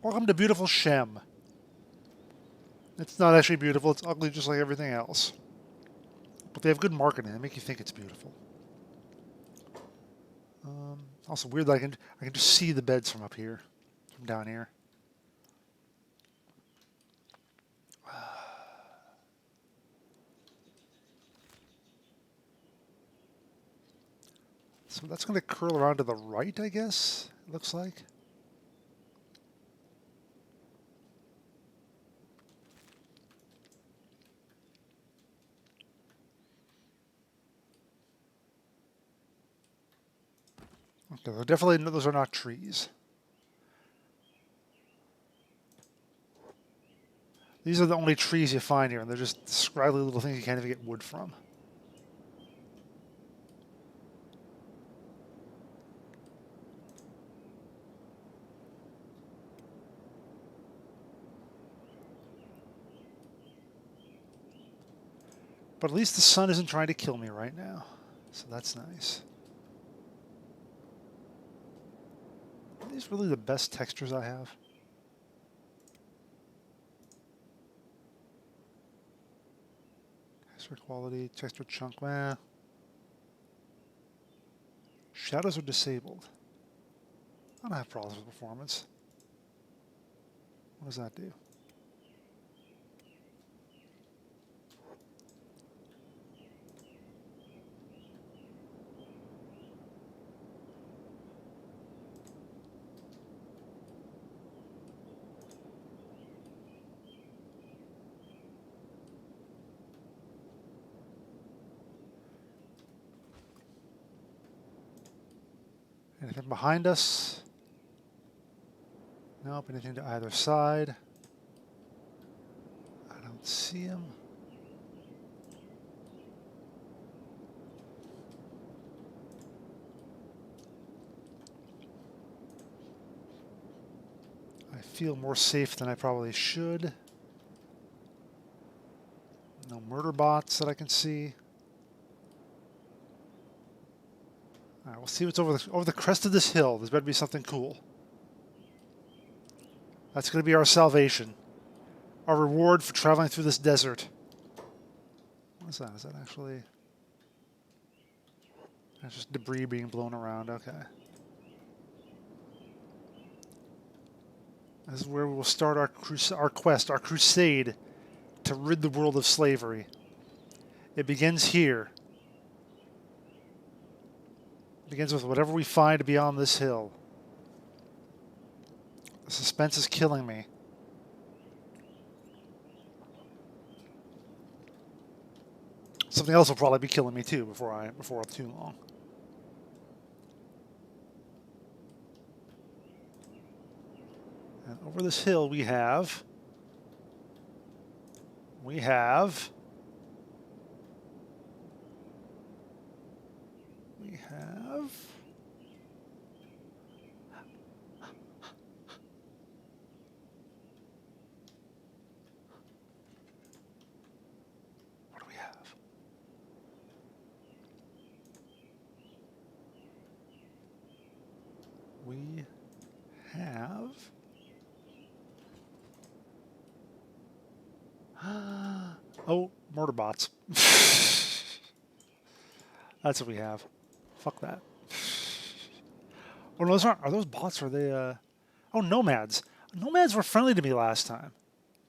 Welcome to beautiful Shem. It's not actually beautiful, it's ugly just like everything else. But they have good marketing, they make you think it's beautiful. Also weird that I can just see the beds from up here, from down here. So that's going to curl around to the right, I guess, it looks like. Okay, definitely those are not trees. These are the only trees you find here, and they're just scraggly little things you can't even get wood from. But at least the sun isn't trying to kill me right now. So that's nice. Are these really the best textures I have? Texture quality, texture chunk, well. Shadows are disabled. I don't have problems with performance. What does that do? Anything behind us? Nope. Anything to either side? I don't see him. I feel more safe than I probably should. No murder bots that I can see. All right, we'll see what's over the crest of this hill. There's better be something cool. That's going to be our salvation. Our reward for traveling through this desert. What is that? Is that actually... That's just debris being blown around. Okay. This is where we will start our quest, our crusade to rid the world of slavery. It begins here. It begins with whatever we find beyond this hill. The suspense is killing me. Something else will probably be killing me too before too long. And over this hill we have what do we have? We have oh, murder bots. That's what we have. Fuck that. Oh no, those aren't. Are those bots? Or are they? Oh, nomads. Nomads were friendly to me last time.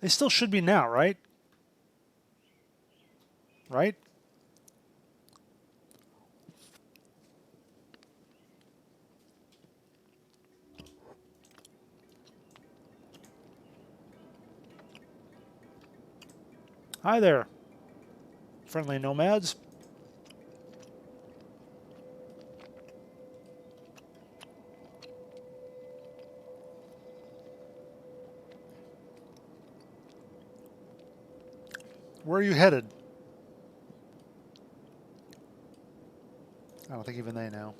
They still should be now, right? Right? Hi there, friendly nomads. Where are you headed? I don't think even they know.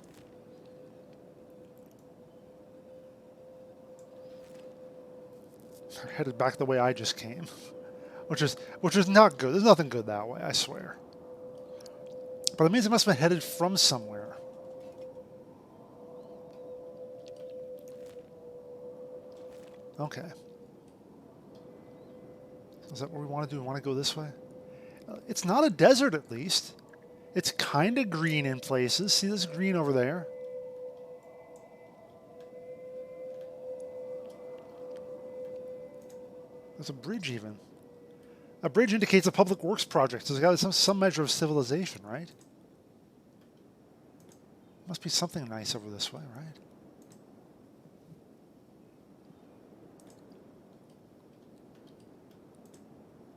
They're headed back the way I just came. Which is not good. There's nothing good that way, I swear. But it means it must have been headed from somewhere. Okay. Is that what we want to do? We want to go this way? It's not a desert, at least. It's kind of green in places. See this green over there? There's a bridge even. A bridge indicates a public works project, so there's got to be some measure of civilization, right? Must be something nice over this way, right?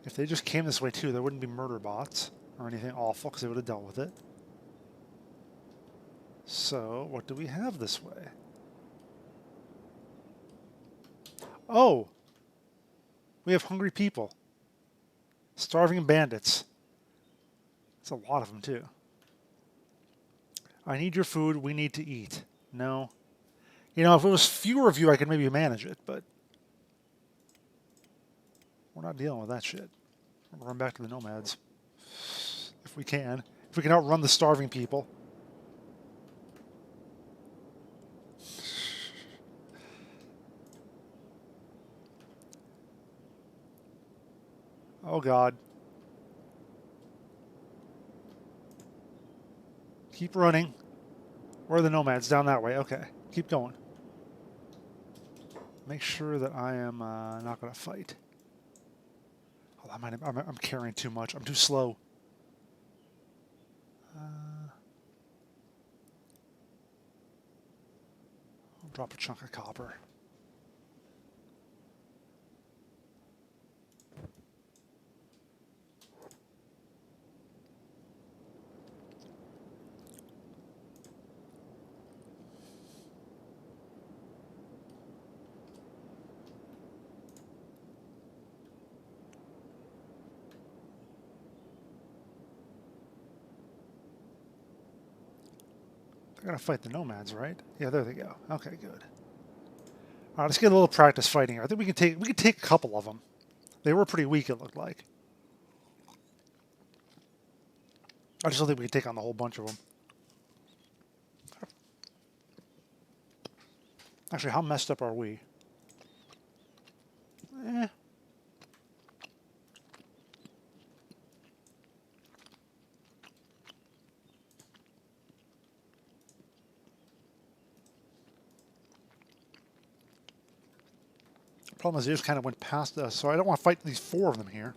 If they just came this way too, there wouldn't be murder bots or anything awful because they would have dealt with it. So, what do we have this way? Oh! We have hungry people. Starving bandits. That's a lot of them, too. I need your food. We need to eat. No. You know, if it was fewer of you, I could maybe manage it, but we're not dealing with that shit. We'll run back to the nomads. we can. If we can outrun the starving people. Oh, God. Keep running. Where are the nomads? Down that way. Okay. Keep going. Make sure that I am not going to fight. Oh, I'm carrying too much. I'm too slow. I'll drop a chunk of copper. They're going to fight the nomads, right? Yeah, there they go. Okay, good. All right, let's get a little practice fighting here. I think we can take a couple of them. They were pretty weak, it looked like. I just don't think we can take on the whole bunch of them. Actually, how messed up are we? Eh. Problem is, they just kind of went past us, so I don't want to fight these 4 of them here.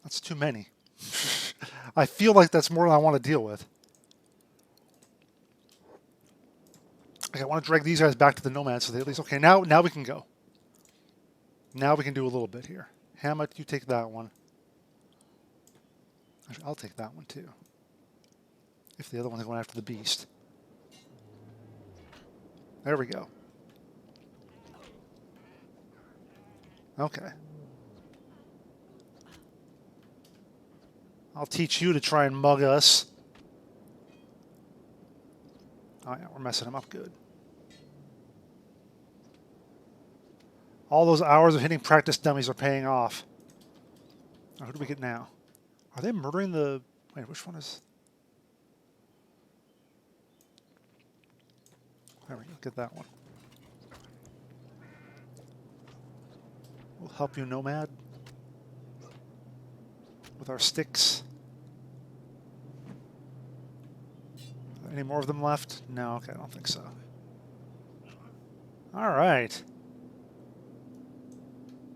That's too many. I feel like that's more than I want to deal with. Okay, I want to drag these guys back to the nomads so they at least... Okay, now we can go. Now we can do a little bit here. Hammett, you take that one. Actually, I'll take that one too. If the other one's going after the beast. There we go. Okay. I'll teach you to try and mug us. Oh yeah, we're messing him up good. All those hours of hitting practice dummies are paying off. Oh, who do we get now? Are they murdering the... Wait, which one is... There we go, get that one. We'll help you, Nomad. With our sticks. Any more of them left? No, okay, I don't think so. All right.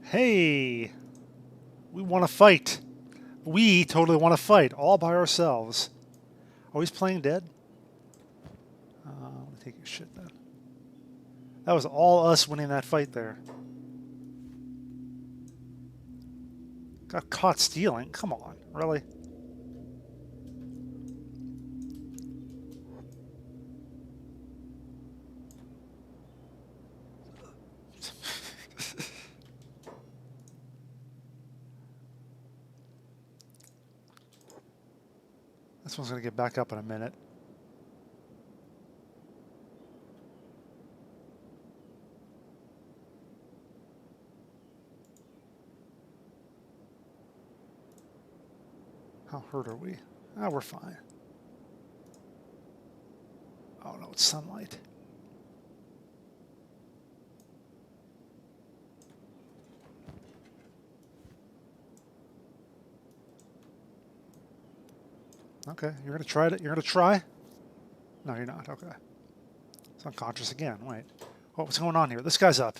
Hey, we want to fight. We totally want to fight, all by ourselves. Oh, he's playing dead? Let me take your shit then. That was all us winning that fight there. Got caught stealing? Come on, really? This one's going to get back up in a minute. How hurt are we? Ah, we're fine. Oh no, it's sunlight. Okay, you're gonna try it. You're gonna try? No, you're not. Okay. It's unconscious again. Wait. Oh, what's going on here? This guy's up.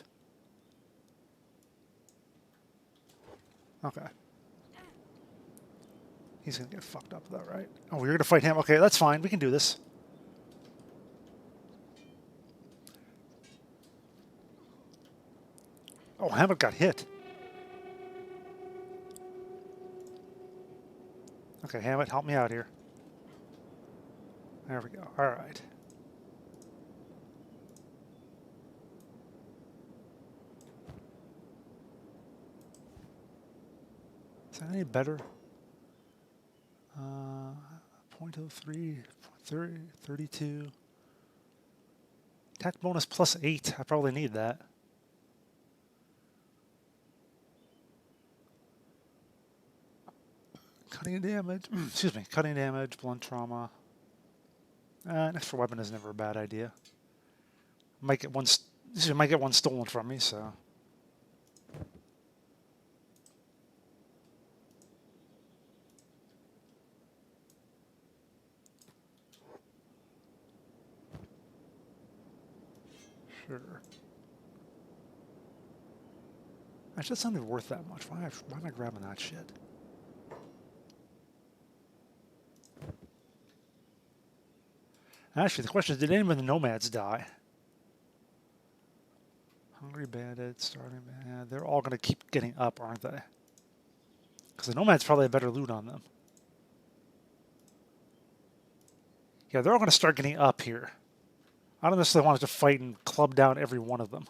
Okay. He's gonna get fucked up though, right? Oh, you're gonna fight him? Okay, that's fine. We can do this. Oh, Hammett got hit. Okay, Hammett, help me out here. There we go. All right. Is that any better? 0.03, 32. Attack bonus +8. I probably need that. Cutting damage. Excuse me. Cutting damage, blunt trauma. An extra weapon is never a bad idea. Might get one. Might get one stolen from me. So. Sure. Actually, that's not even worth that much. Why am I grabbing that shit? Actually, the question is, did any of the nomads die? Hungry bandits, starving bandits. They're all going to keep getting up, aren't they? Because the nomads probably have better loot on them. Yeah, they're all going to start getting up here. I don't necessarily want to fight and club down every one of them.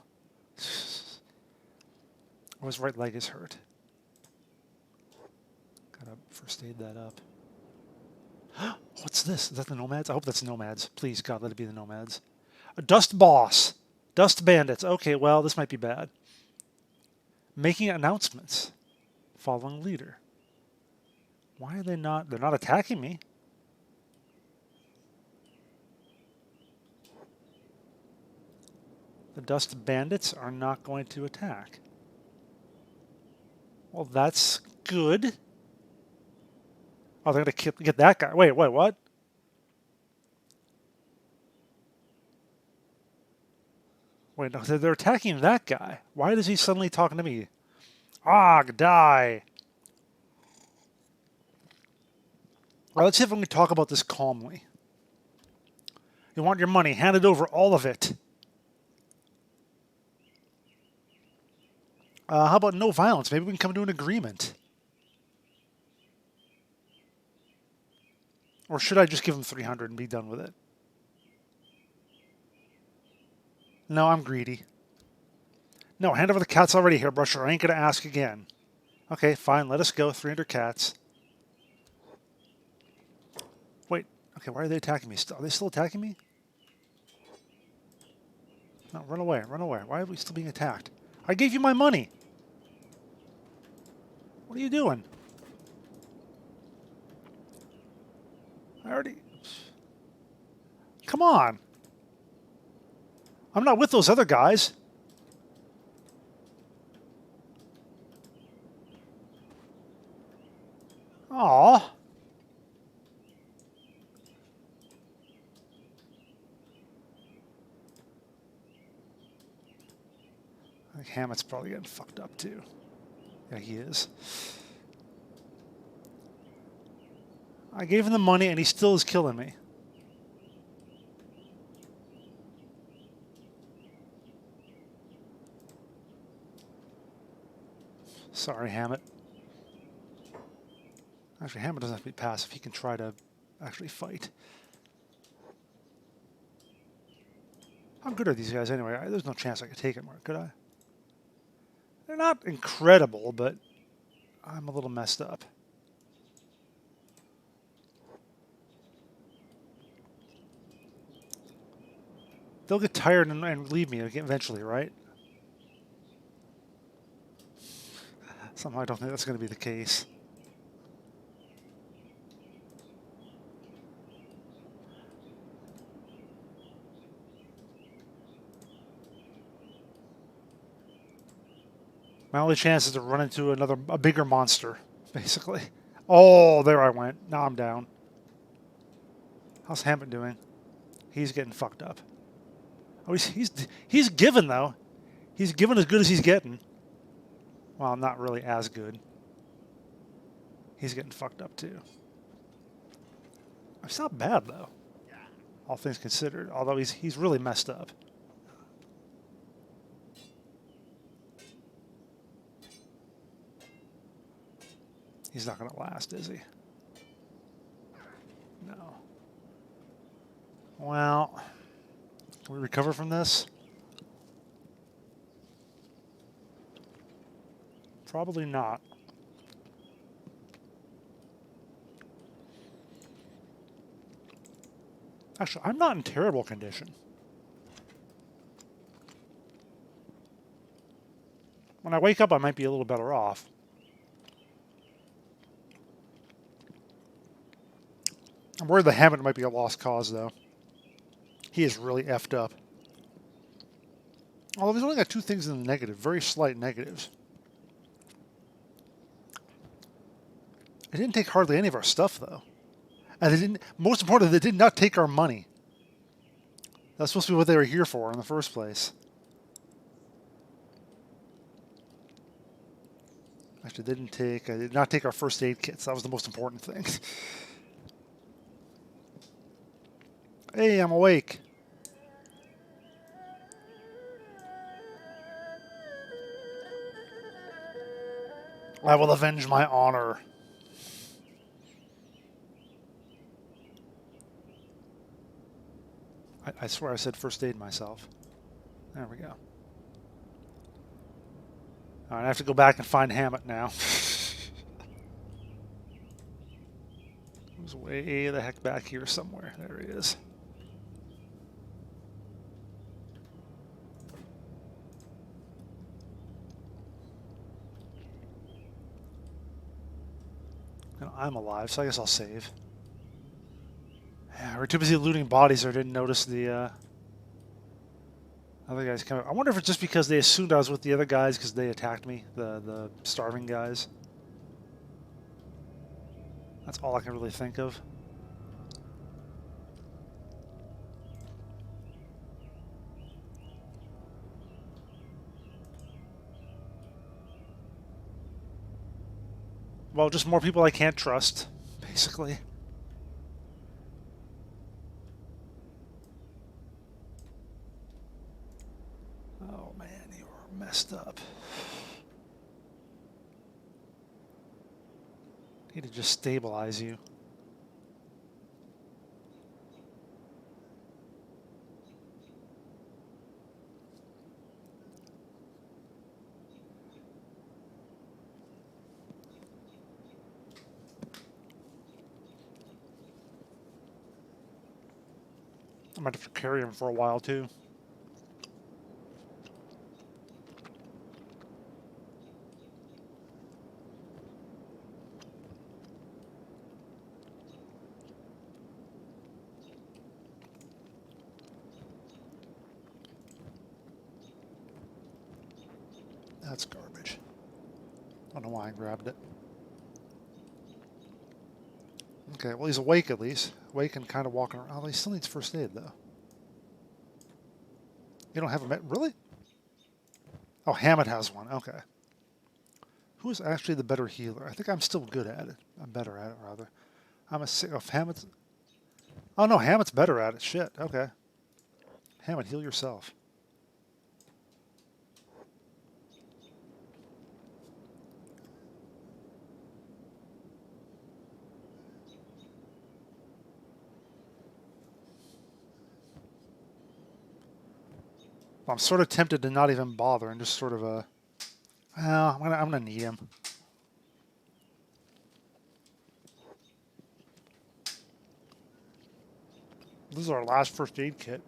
Oh, his right leg is hurt. Gotta first aid that up. What's this? Is that the nomads? I hope that's nomads. Please, God, let it be the nomads. A dust boss. Dust bandits. Okay, well, this might be bad. Making announcements. Following leader. Why are they not? They're not attacking me. The dust bandits are not going to attack. Well, that's good. Oh, they're going to get that guy. Wait, what? Wait, no, they're attacking that guy. Why is he suddenly talking to me? Og, die. All right, let's see if we can talk about this calmly. You want your money, hand it over, all of it. How about no violence? Maybe we can come to an agreement. Or should I just give him 300 and be done with it? No, I'm greedy. No, hand over the cats already, hairbrusher. I ain't going to ask again. Okay, fine. Let us go. 300 cats. Wait. Okay, why are they attacking me? Are they still attacking me? No, run away. Run away. Why are we still being attacked? I gave you my money. What are you doing? I already... Come on. I'm not with those other guys. Aw. I think Hammett's probably getting fucked up too. Yeah, he is. I gave him the money and he still is killing me. Sorry, Hammett. Actually, Hammett doesn't have to be passive. He can try to actually fight. How good are these guys anyway? There's no chance I could take them, could I? They're not incredible, but I'm a little messed up. They'll get tired and leave me eventually, right? Somehow I don't think that's going to be the case. My only chance is to run into a bigger monster, basically. Oh, there I went. Now I'm down. How's Hammett doing? He's getting fucked up. Oh, he's given though. He's given as good as he's getting. Well, not really as good. He's getting fucked up too. It's not bad though, all things considered. Although he's really messed up. He's not going to last, is he? No. Well, can we recover from this? Probably not. Actually, I'm not in terrible condition. When I wake up, I might be a little better off. I'm worried the Hammond might be a lost cause, though. He is really effed up. Although he's only got 2 things in the negative. Very slight negatives. They didn't take hardly any of our stuff, though. And they didn't. Most importantly, they did not take our money. That's supposed to be what they were here for in the first place. Actually, they did not take our first aid kits. That was the most important thing. Hey, I'm awake. I will avenge my honor. I swear I said first aid myself. There we go. All right, I have to go back and find Hammett now. He's way the heck back here somewhere. There he is. And I'm alive, so I guess I'll save. Yeah, we're too busy looting bodies, or didn't notice the other guys coming. I wonder if it's just because they assumed I was with the other guys because they attacked me, the starving guys. That's all I can really think of. Well, just more people I can't trust, basically. Oh man, you're messed up. Need to just stabilize you. I might have to carry him for a while too. That's garbage. I don't know why I grabbed it. Okay, well, he's awake at least. Awake and kind of walking around. Oh, he still needs first aid, though. You don't have a med? Really? Oh, Hammett has one. Okay. Who is actually the better healer? I think I'm still good at it. I'm better at it, rather. I'm a sick. Oh, Hammett's. Oh, no, Hammett's better at it. Shit. Okay. Hammett, heal yourself. Well, I'm sort of tempted to not even bother and just sort of well, I'm gonna need him. This is our last first aid kit.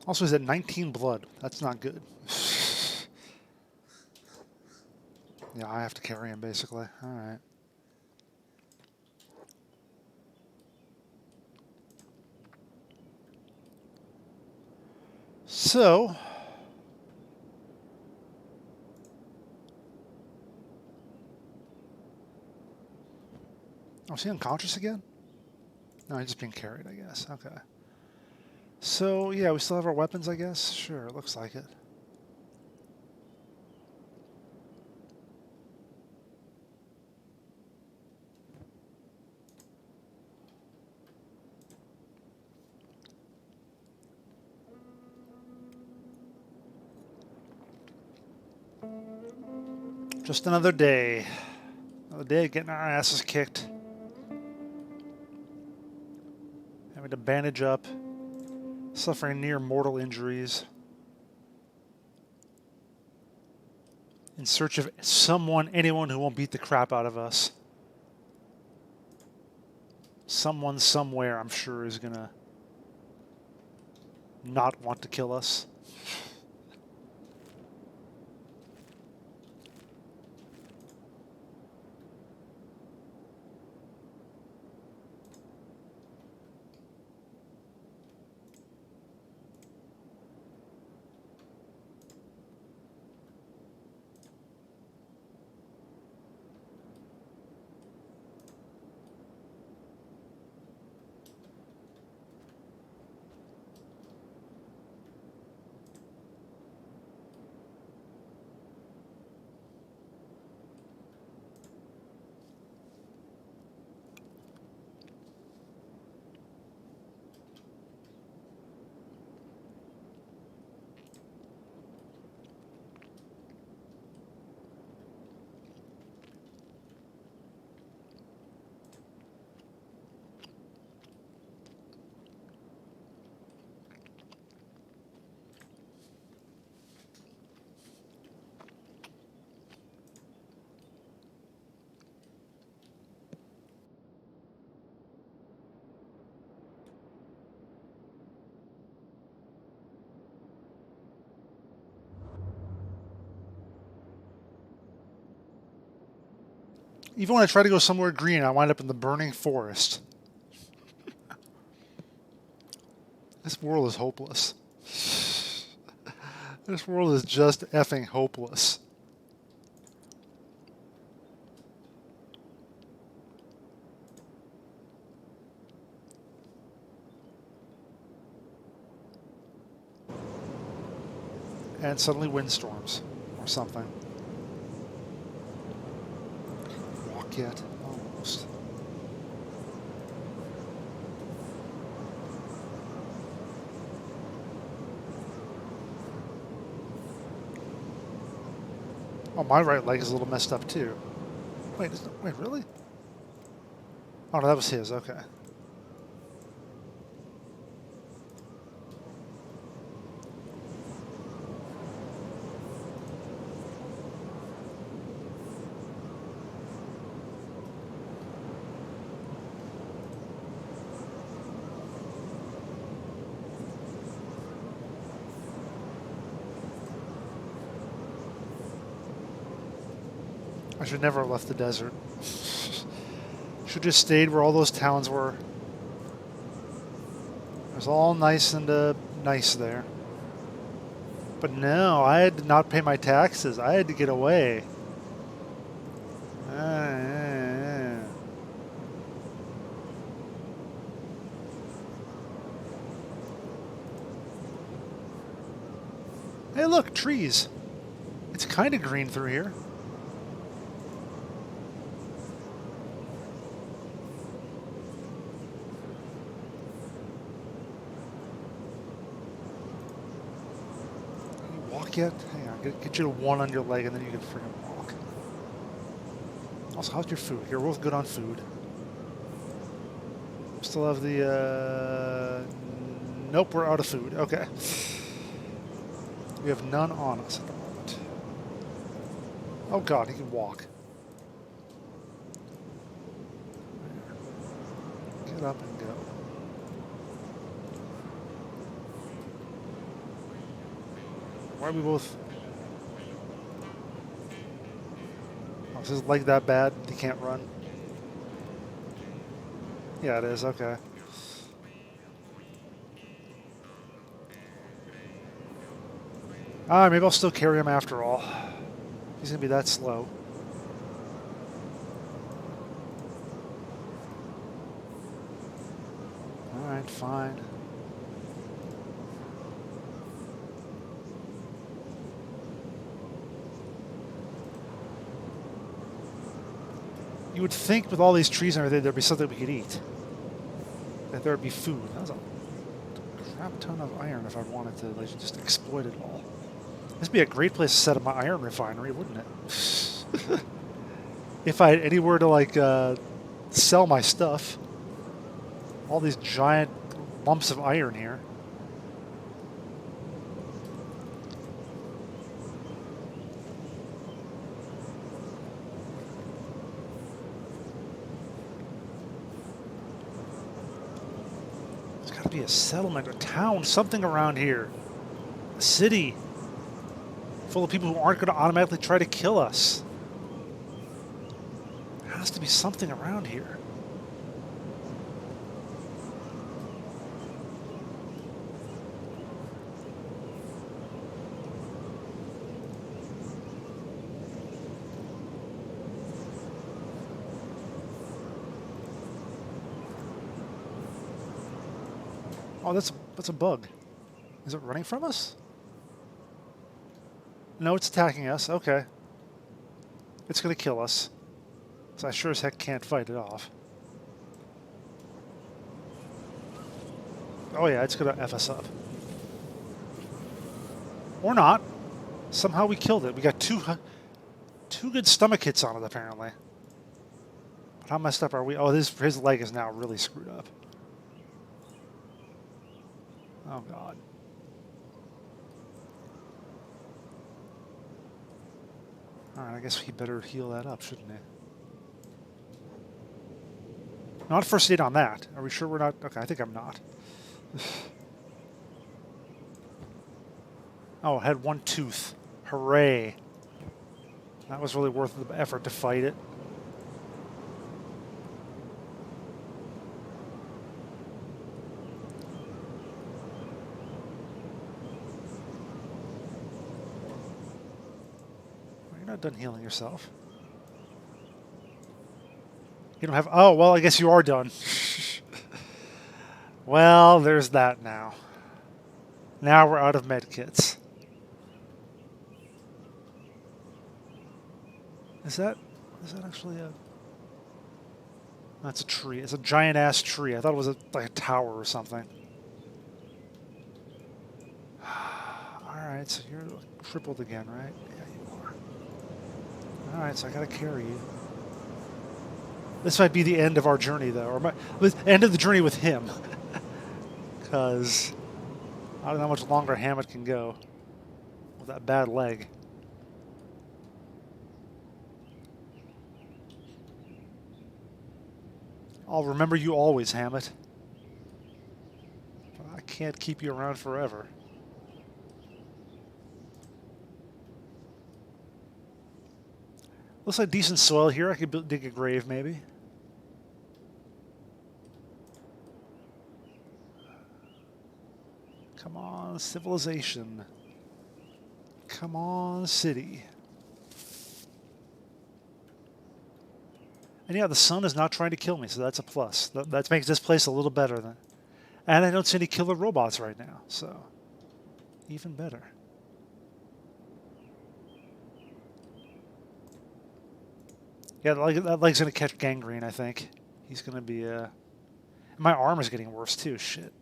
Also, he's at 19 blood. That's not good. Yeah, I have to carry him, basically. All right. So... Oh, is he unconscious again? No, he's just being carried, I guess. Okay. So, yeah, we still have our weapons, I guess? Sure, it looks like it. Just another day. Another day of getting our asses kicked. Having to bandage up. Suffering near mortal injuries. In search of anyone who won't beat the crap out of us. Someone somewhere, I'm sure, is gonna not want to kill us. Even when I try to go somewhere green, I wind up in the burning forest. This world is hopeless. This world is just effing hopeless. And suddenly windstorms or something. Yet, almost. Oh, my right leg is a little messed up too. Wait, really? Oh no, that was his. Okay. I should never have left the desert. Should just stayed where all those towns were. It was all nice and nice there. But no, I had to not pay my taxes. I had to get away. Hey, look, trees. It's kind of green through here. Yet? Hang on, get you one on your leg and then you can freaking walk. Also, how's your food? You're both good on food. Still have the, nope, we're out of food. Okay. We have none on us at the moment. Oh god, he can walk. Get up and go. Why are we both... Oh, is his leg that bad? He can't run? Yeah, it is. Okay. Alright, maybe I'll still carry him after all. He's going to be that slow. Alright, fine. You would think with all these trees and everything, there'd be something we could eat. That there'd be food. That was a crap ton of iron if I wanted to like, just exploit it all. This would be a great place to set up my iron refinery, wouldn't it? If I had anywhere to like sell my stuff. All these giant lumps of iron here. gotta be a settlement, a town, something around here. A city full of people who aren't going to automatically try to kill us. There has to be something around here. Oh, that's a bug. Is it running from us? No, it's attacking us. Okay. It's going to kill us. So I sure as heck can't fight it off. Oh yeah, it's going to F us up. Or not. Somehow we killed it. We got two good stomach hits on it, apparently. But how messed up are we? Oh, his leg is now really screwed up. Oh, God. Alright, I guess he better heal that up, shouldn't he? Not first aid on that. Are we sure we're not? Okay, I think I'm not. Oh, it had one tooth. Hooray. That was really worth the effort to fight it. You're not done healing yourself. You don't have... Oh, well, I guess you are done. Well, there's that now. Now we're out of medkits. Is that actually a... That's a tree. It's a giant-ass tree. I thought it was like a tower or something. Alright, so you're crippled again, right? Yeah, you are. Alright, so I gotta carry you. This might be the end of our journey, though. Or end of the journey with him. Because I don't know how much longer Hammett can go with that bad leg. I'll remember you always, Hammett. I can't keep you around forever. Looks like decent soil here. I could dig a grave, maybe. Come on, civilization. Come on, city. And yeah, the sun is not trying to kill me, so that's a plus. That makes this place a little better than... And I don't see any killer robots right now, so... Even better. Yeah, that leg's going to catch gangrene, I think. He's going to be... My arm is getting worse, too. Shit.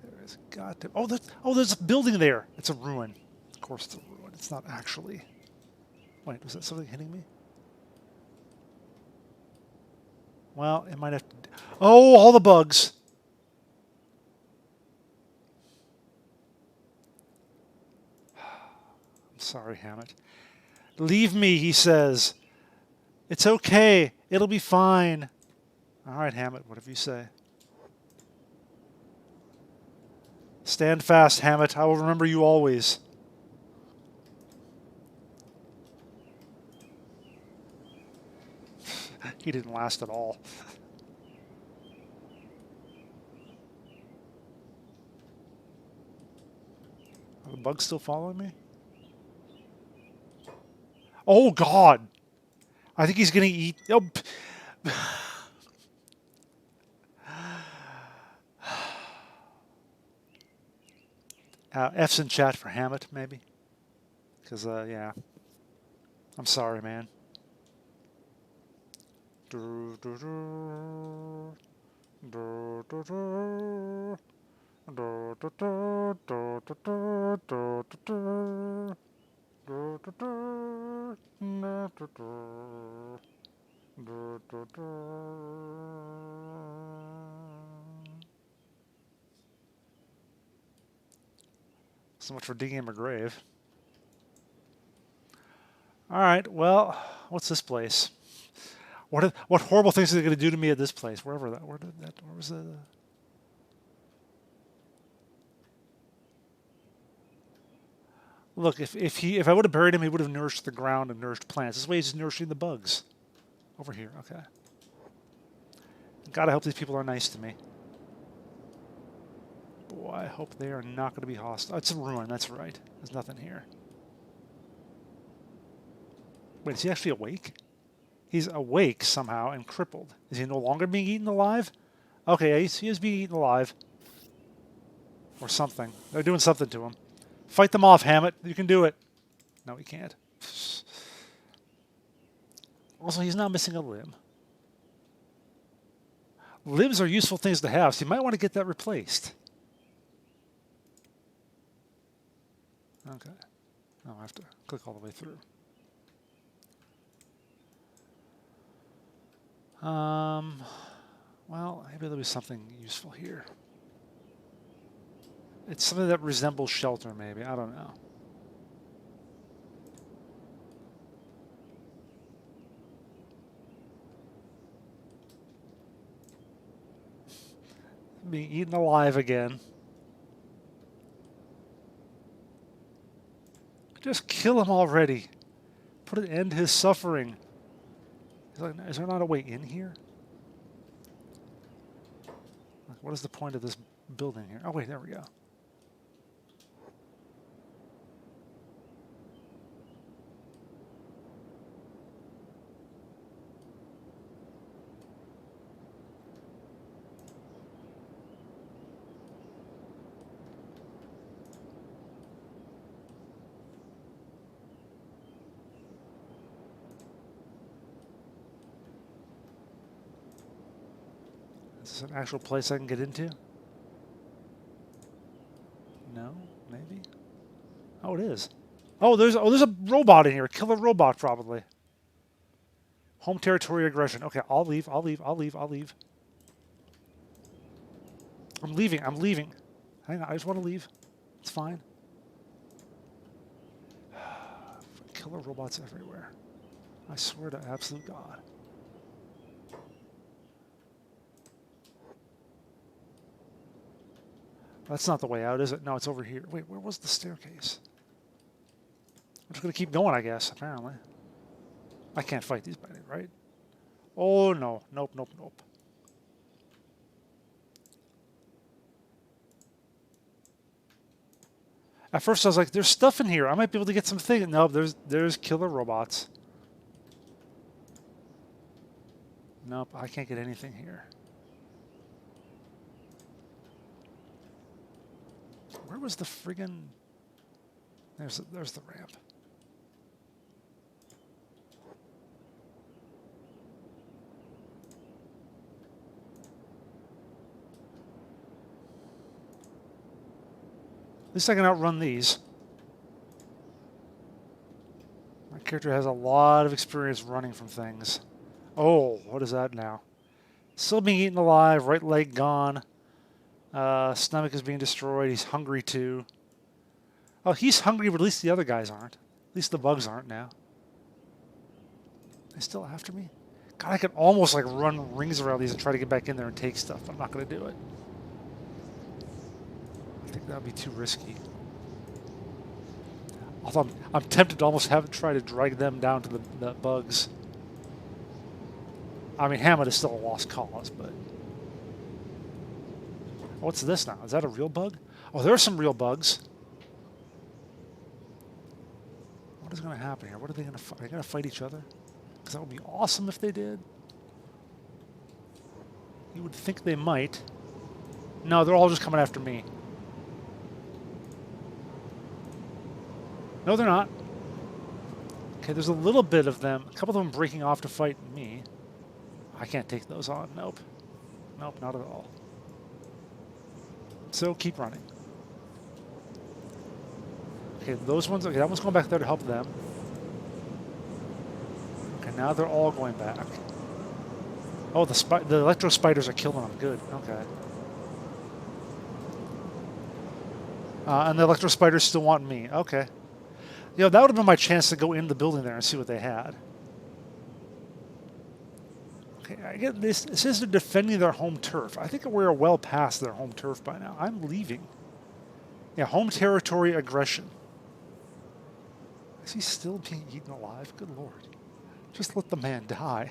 There's got to... Oh, there's a building there! It's a ruin. Of course it's a ruin. It's not actually... Wait, was that something hitting me? Well, it might have to... Oh, all the bugs! I'm sorry, Hammett. Leave me, he says. It's okay. It'll be fine. All right, Hammett, whatever you say. Stand fast, Hammett. I will remember you always. He didn't last at all. Are the bugs still following me? Oh, God. I think he's going to eat... Oh. F's in chat for Hammett, maybe. Because, yeah. I'm sorry, man. So much for digging him a grave. All right, well, what's this place? What horrible things are they going to do to me at this place? Where was the... Look, if I would have buried him, he would have nourished the ground and nourished plants. This way he's just nourishing the bugs. Over here, okay. God, I hope these people are nice to me. Boy, I hope they are not going to be hostile. It's a ruin, that's right. There's nothing here. Wait, is he actually awake? He's awake somehow and crippled. Is he no longer being eaten alive? Okay, he is being eaten alive. Or something. They're doing something to him. Fight them off, Hammett. You can do it. No, he can't. Also, he's now missing a limb. Limbs are useful things to have, so you might want to get that replaced. Okay. Oh, I have to click all the way through. Well, maybe there'll be something useful here. It's something that resembles shelter, maybe. I don't know. Being eaten alive again. Just kill him already. Put an end to his suffering. He's like, is there not a way in here? Like, what is the point of this building here? Oh, wait, there we go. Is this an actual place I can get into? No, maybe. Oh, it is. Oh, there's a robot in here. Killer robot, probably. Home territory aggression. Okay, I'll leave. I'll leave. I'll leave. I'll leave. I'm leaving. I'm leaving. Hang on. I just want to leave. It's fine. Killer robots everywhere. I swear to absolute God. That's not the way out, is it? No, it's over here. Wait, where was the staircase? I'm just going to keep going, I guess, apparently. I can't fight these, right? Oh, no. Nope, nope, nope. At first, I was like, there's stuff in here. I might be able to get some things. No, there's killer robots. Nope, I can't get anything here. Where was the friggin... There's the ramp. At least I can outrun these. My character has a lot of experience running from things. Oh, what is that now? Still being eaten alive, right leg gone. Stomach is being destroyed. He's hungry too. Oh, he's hungry, but at least the other guys aren't. At least the bugs aren't now. They still after me? God, I could almost like run rings around these and try to get back in there and take stuff, but I'm not going to do it. I think that would be too risky. Although I'm tempted to almost try to drag them down to the bugs. I mean, Hammett is still a lost cause, but... What's this now? Is that a real bug? Oh, there are some real bugs. What is going to happen here? What are they going to fight? Are they going to fight each other? Because that would be awesome if they did. You would think they might. No, they're all just coming after me. No, they're not. Okay, there's a little bit of them. A couple of them breaking off to fight me. I can't take those on. Nope. Nope, not at all. So keep running. Okay, those ones. Okay, that one's going back there to help them. Okay, now they're all going back. Oh, the electro spiders are killing them. Good. Okay. And the electro spiders still want me. Okay. You know, that would have been my chance to go in the building there and see what they had. Okay, I get this. It says they're defending their home turf. I think we're well past their home turf by now. I'm leaving. Yeah, home territory aggression. Is he still being eaten alive? Good Lord. Just let the man die.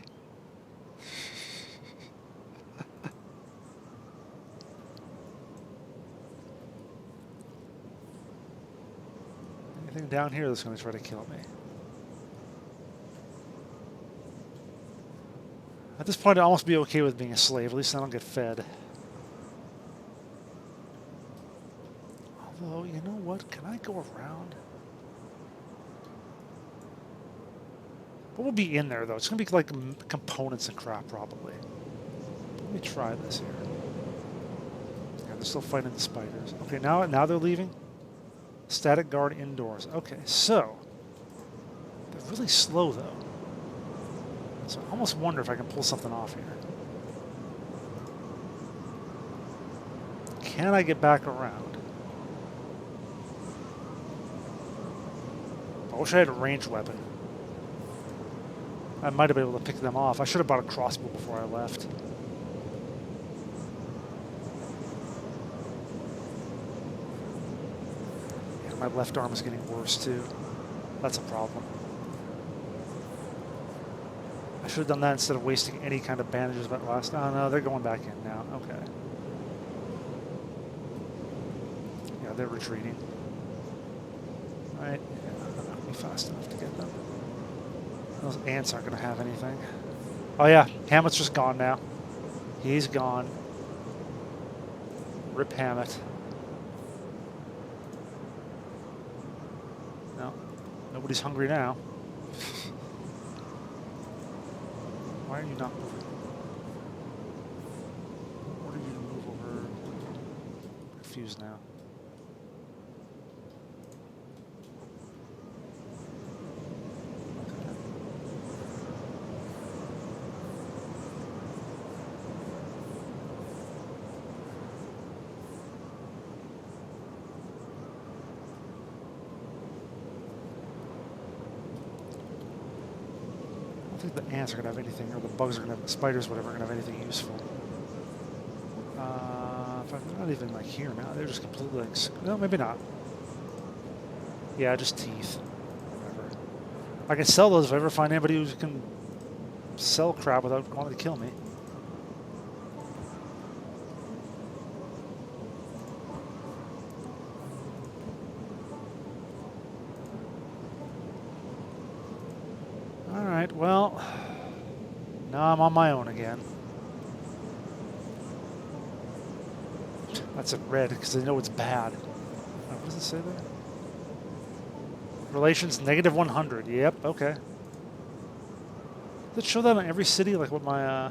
Anything down here that's going to try to kill me? At this point, I'd almost be okay with being a slave. At least I don't get fed. Although, you know what? Can I go around? What will be in there, though? It's going to be like components and crap, probably. Let me try this here. Yeah, they're still fighting the spiders. Okay, now they're leaving. Static guard indoors. Okay, so they're really slow, though. So I almost wonder if I can pull something off here. Can I get back around? I wish I had a ranged weapon. I might have been able to pick them off. I should have bought a crossbow before I left. Yeah, my left arm is getting worse too. That's a problem. I should have done that instead of wasting any kind of bandages that last. Oh no, they're going back in now. Okay. Yeah, they're retreating. Alright, yeah, I'm not be fast enough to get them. Those ants aren't going to have anything. Oh yeah, Hamlet's just gone now. He's gone. Rip Hammett. No, nobody's hungry now. Why are you not moving? What are you to move over? Confused now. I don't think the ants are going to have anything, or the bugs are going to have, the spiders, whatever, are going to have anything useful. They're not even like here now. They're just completely like, no, maybe not. Yeah, just teeth. Whatever. I can sell those if I ever find anybody who can sell crap without wanting to kill me. Alright, well, now I'm on my own again. That's in red because they know it's bad. Oh, what does it say there? Relations -100. Yep, okay. Does it show that in every city, like what my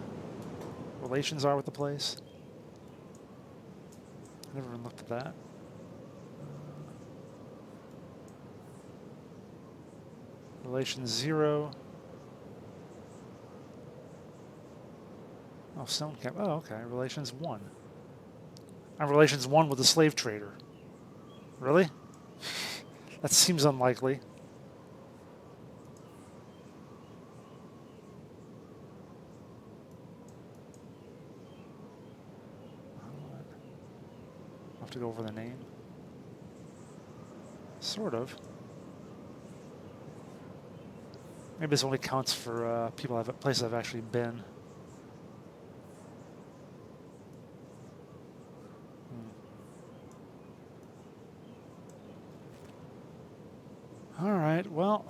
relations are with the place? I never even looked at that. Relations 0. Oh, Stone Camp. Oh, okay. Relations 1. I'm relations 1 with the slave trader. Really? That seems unlikely. I'll have to go over the name. Sort of. Maybe this only counts for people places I've actually been. All right, well.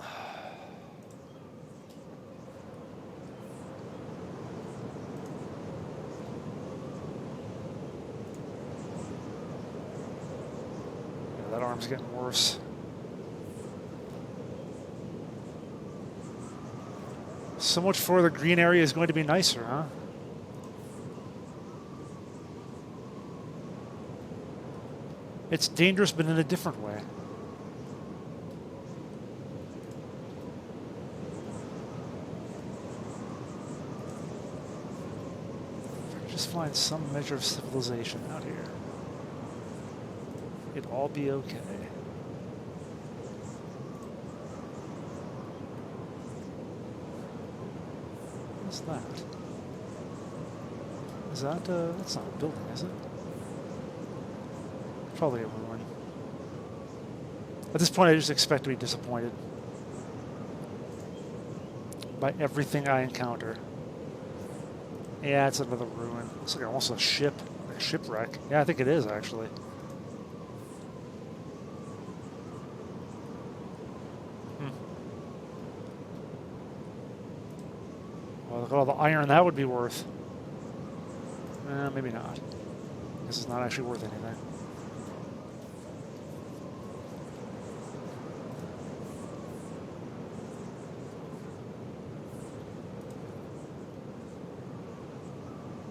Yeah, that arm's getting worse. So much for the green area is going to be nicer, huh? It's dangerous, but in a different way. Just find some measure of civilization out here. It'd all be okay. What's that? Is that, that's not a building, is it? Probably a ruin. At this point, I just expect to be disappointed by everything I encounter. Yeah, it's another ruin. It's like almost a ship, like a shipwreck. Yeah, I think it is, actually. Well, look at all the iron that would be worth. Maybe not. This is not actually worth anything.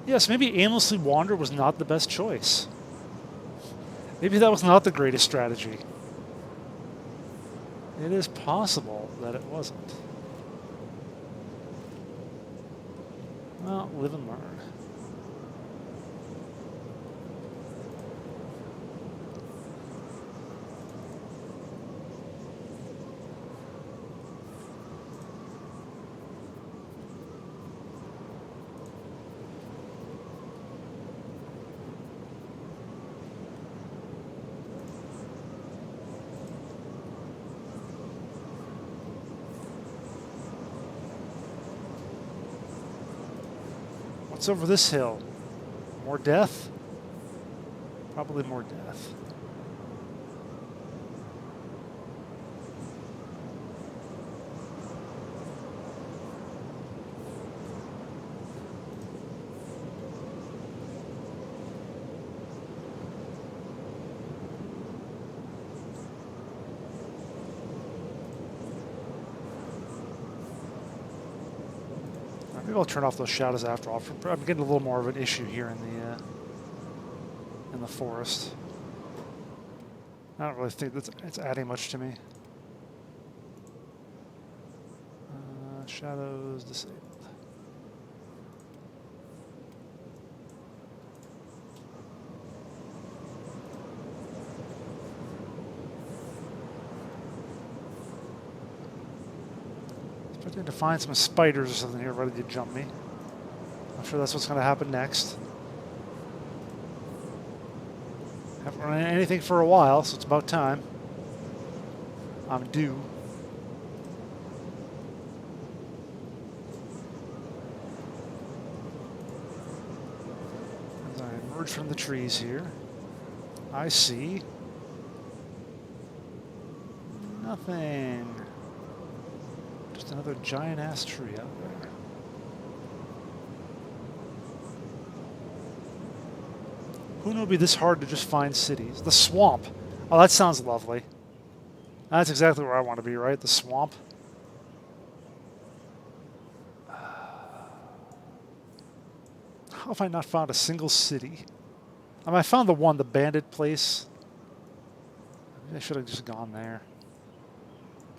Yes, maybe aimlessly wander was not the best choice. Maybe that was not the greatest strategy. It is possible that it wasn't. Well, live and learn. What's over this hill? More death? Probably more death. Maybe I'll turn off those shadows after all. I'm getting a little more of an issue here in the forest. I don't really think it's adding much to me. Shadows disabled. I need to find some spiders or something here ready to jump me. I'm sure that's what's going to happen next. Haven't run anything for a while, so it's about time. I'm due. As I emerge from the trees here, I see nothing. Just another giant-ass tree out there. Who knew it would be this hard to just find cities? The swamp. Oh, that sounds lovely. That's exactly where I want to be, right? The swamp. How have I not found a single city? I mean, I found the one, the bandit place. Maybe I should have just gone there.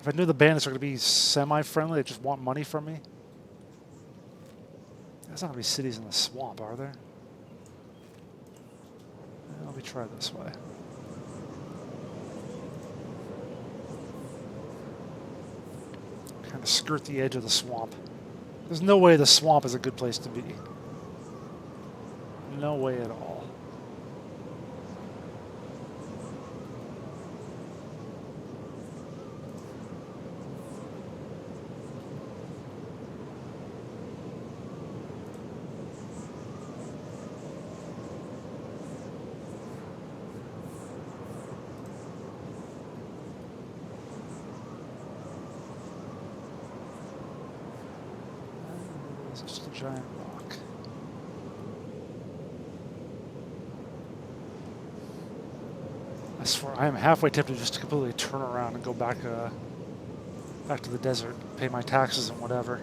If I knew the bandits are going to be semi-friendly, they just want money from me. There's not going to be cities in the swamp, are there? Let me try this way. Kind of skirt the edge of the swamp. There's no way the swamp is a good place to be. No way at all. It's just a giant rock. I swear, I am halfway tempted just to completely turn around and go back to the desert, pay my taxes and whatever.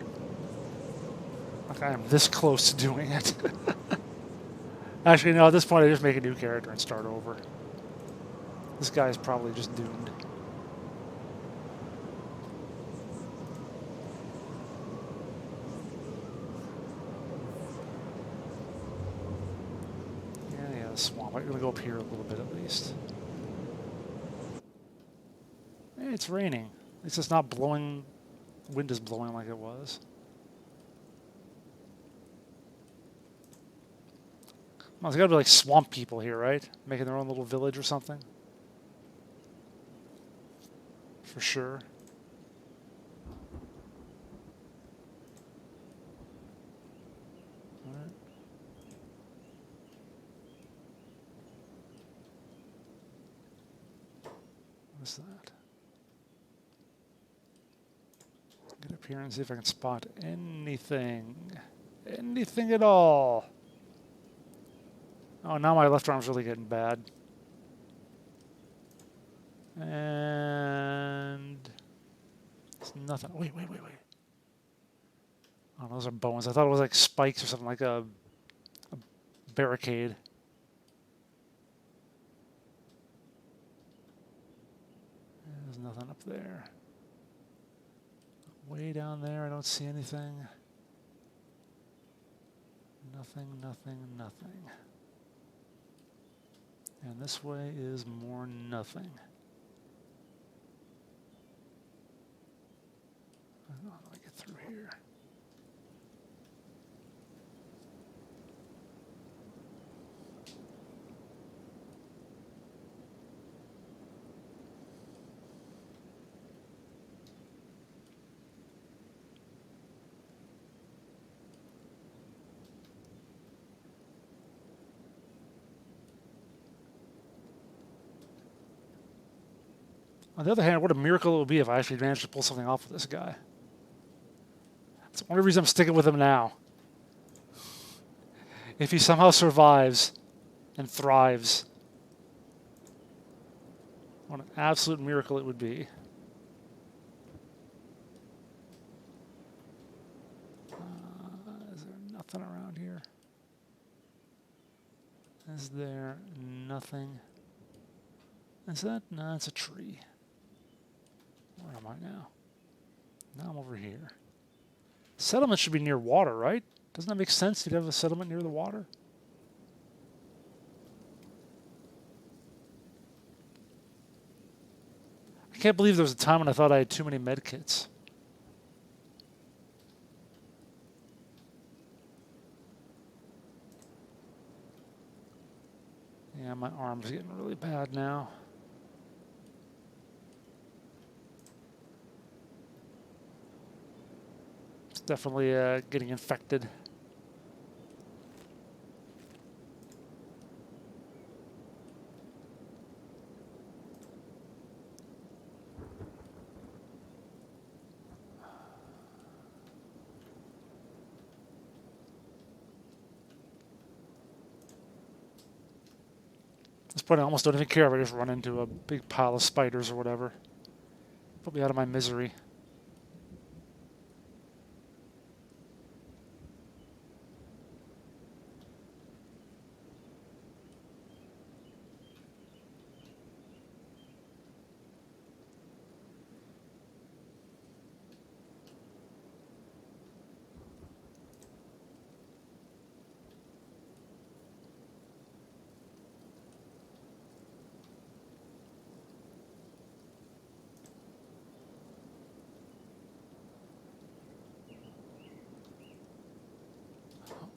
Like I am this close to doing it. Actually, no, at this point I just make a new character and start over. This guy is probably just doomed. Yeah, the swamp. I'm going to go up here a little bit at least. Hey, it's raining. At least it's not blowing. The wind is blowing like it was. Well, there's got to be like swamp people here, right? Making their own little village or something. For sure. All right. What's that? Get up here and see if I can spot anything. Anything at all. Oh, now my left arm's really getting bad. And it's nothing. Wait. Oh, those are bones. I thought it was like spikes or something, like a barricade. There's nothing up there. Way down there, I don't see anything. Nothing. And this way is more nothing. I don't know how to get through here. On the other hand, what a miracle it would be if I actually managed to pull something off with this guy. That's the only reason I'm sticking with him now. If he somehow survives and thrives, what an absolute miracle it would be. Is there nothing around here? Is there nothing? Is that? No, it's a tree. Where am I now? Now I'm over here. Settlement should be near water, right? Doesn't that make sense? You'd have a settlement near the water? I can't believe there was a time when I thought I had too many med kits. Yeah, my arm's getting really bad now. It's definitely getting infected. At this point, I almost don't even care if I just run into a big pile of spiders or whatever. Put me out of my misery.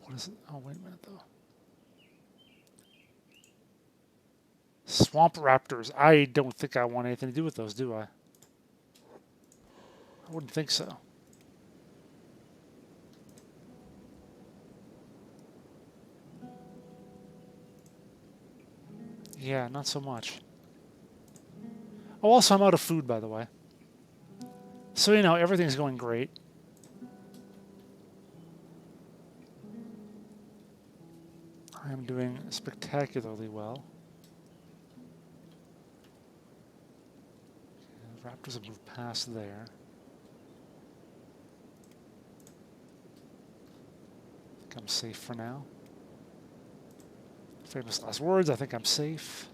What is it? Oh, wait a minute, though. Swamp raptors. I don't think I want anything to do with those, do I? I wouldn't think so. Yeah, not so much. Oh, also, I'm out of food, by the way. So, you know, everything's going great. I am doing spectacularly well. Okay, the raptors have moved past there. I think I'm safe for now. Famous last words, I think I'm safe.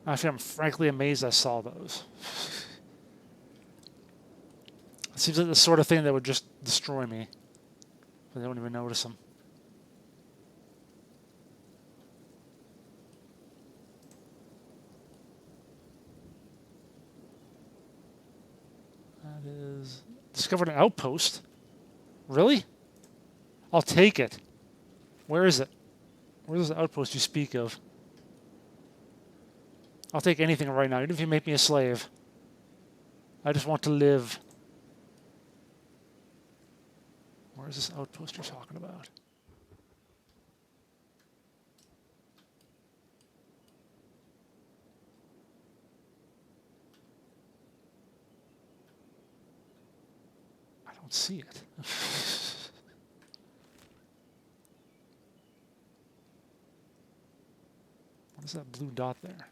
Actually, I'm frankly amazed I saw those. It seems like the sort of thing that would just destroy me. But I don't even notice them. That is... Discovered an outpost? Really? I'll take it. Where is it? Where's this outpost you speak of? I'll take anything right now, even if you make me a slave. I just want to live. Where's this outpost you're talking about? I don't see it. What is that blue dot there?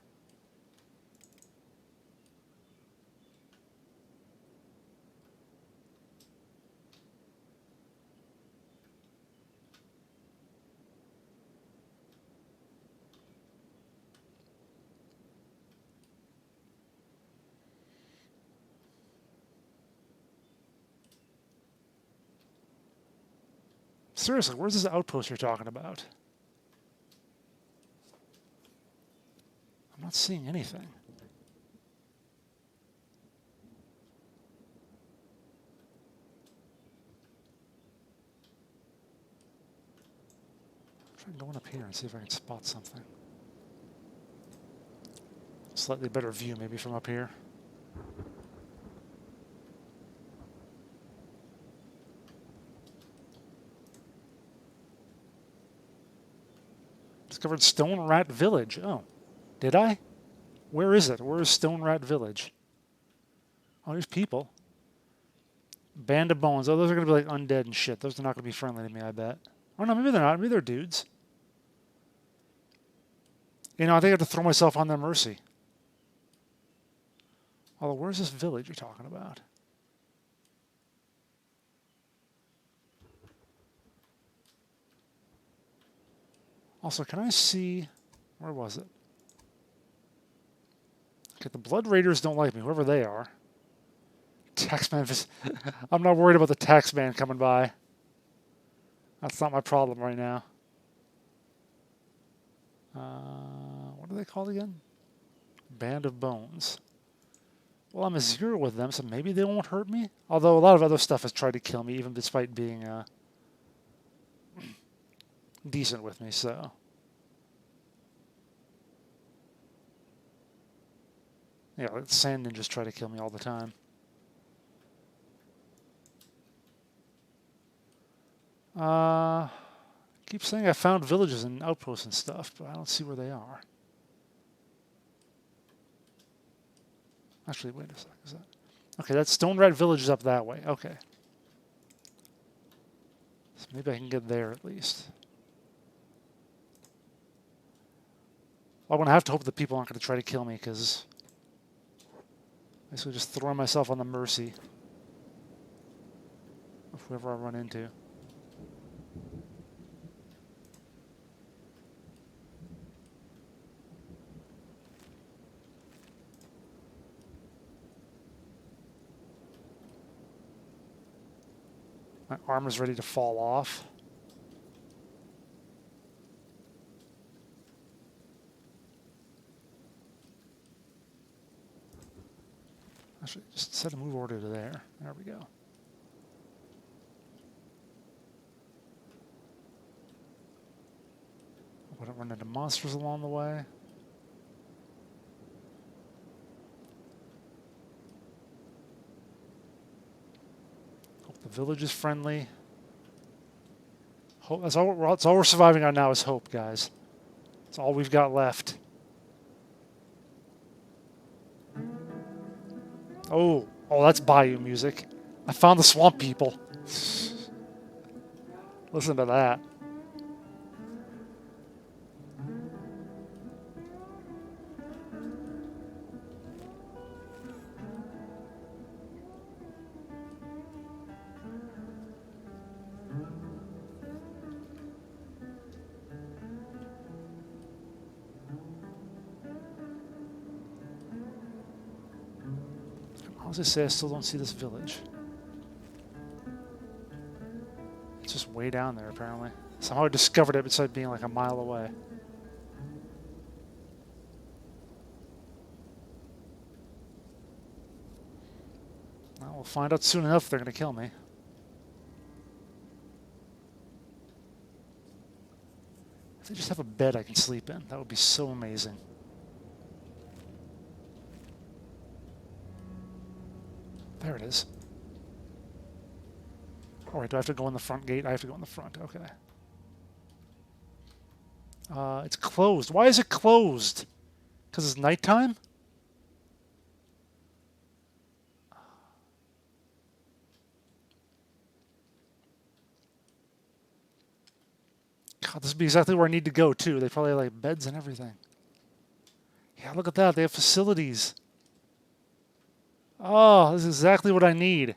Seriously, where's this outpost you're talking about? I'm not seeing anything. Try going up here and see if I can spot something. Slightly better view maybe from up here. Discovered Stone Rat Village. Oh, did I? Where is it? Where is Stone Rat Village? Oh, there's people. Band of Bones. Oh, those are going to be like undead and shit. Those are not going to be friendly to me, I bet. Oh, no, maybe they're not. Maybe they're dudes. You know, I think I have to throw myself on their mercy. Although, where's this village you're talking about? Also, can I see... Where was it? Okay, the Blood Raiders don't like me, whoever they are. Taxman... I'm not worried about the Taxman coming by. That's not my problem right now. What are they called again? Band of Bones. Well, I'm a 0 with them, so maybe they won't hurt me. Although a lot of other stuff has tried to kill me, even despite being decent with me, so... Yeah, like sand ninjas try to kill me all the time. Keep saying I found villages and outposts and stuff, but I don't see where they are. Actually, wait a sec. Is that... Okay, that Stone Rat Village is up that way. Okay. So maybe I can get there at least. I'm going to have to hope that people aren't going to try to kill me, because... Basically just throwing myself on the mercy of whoever I run into. My armor's ready to fall off. Actually, just set a move order to there. There we go. Hope I don't run into monsters along the way. Hope the village is friendly. Hope, that's all we're surviving on now is hope, guys. That's all we've got left. Oh, that's Bayou music. I found the swamp people. Listen to that. As I say, I still don't see this village. It's just way down there, apparently. Somehow I discovered it beside being like a mile away. Well, we'll find out soon enough if they're going to kill me. If they just have a bed I can sleep in, that would be so amazing. There it is. All right, do I have to go in the front gate? I have to go in the front. Okay. It's closed. Why is it closed? Because it's nighttime? God, this would be exactly where I need to go, too. They probably have, like, beds and everything. Yeah, look at that. They have facilities. Oh, this is exactly what I need.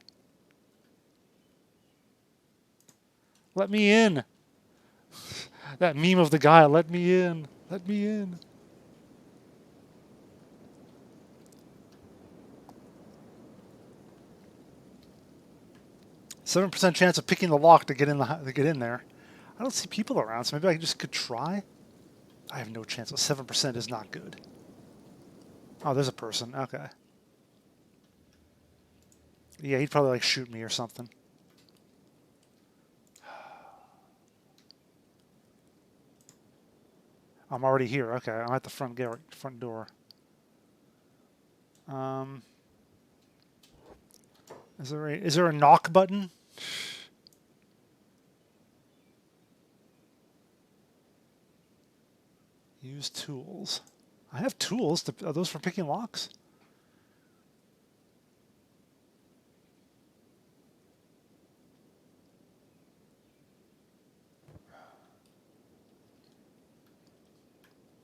Let me in. That meme of the guy, let me in. Let me in. %7 chance of picking the lock to get in there. I don't see people around, so maybe I just could try. I have no chance. 7% is not good. Oh, there's a person. Okay. Yeah, he'd probably like shoot me or something. I'm already here. Okay, I'm at the front door. Is there a knock button? Use tools. I have tools. Are those for picking locks?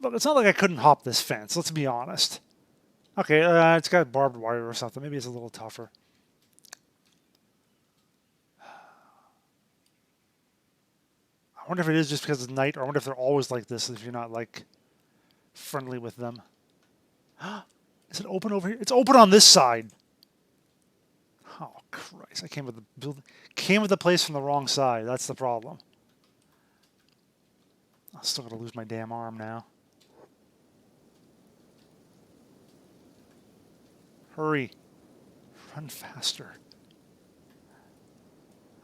Look, it's not like I couldn't hop this fence. Let's be honest. Okay, it's got barbed wire or something. Maybe it's a little tougher. I wonder if it is just because it's night, or I wonder if they're always like this if you're not, like, friendly with them. Is it open over here? It's open on this side. Oh, Christ. I came with the place from the wrong side. That's the problem. I'm still going to lose my damn arm now. Hurry. Run faster.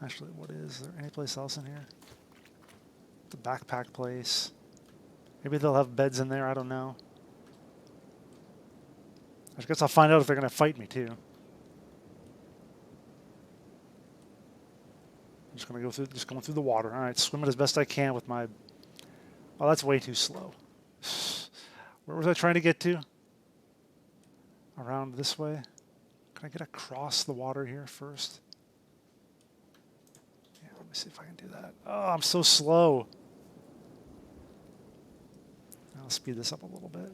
Actually, what is there? Any place else in here? The backpack place. Maybe they'll have beds in there. I don't know. I guess I'll find out if they're going to fight me, too. I'm just going to go through, going through the water. All right, swimming as best I can with my... Oh, that's way too slow. Where was I trying to get to? Around this way? Can I get across the water here first? Yeah, let me see if I can do that. Oh, I'm so slow. I'll speed this up a little bit.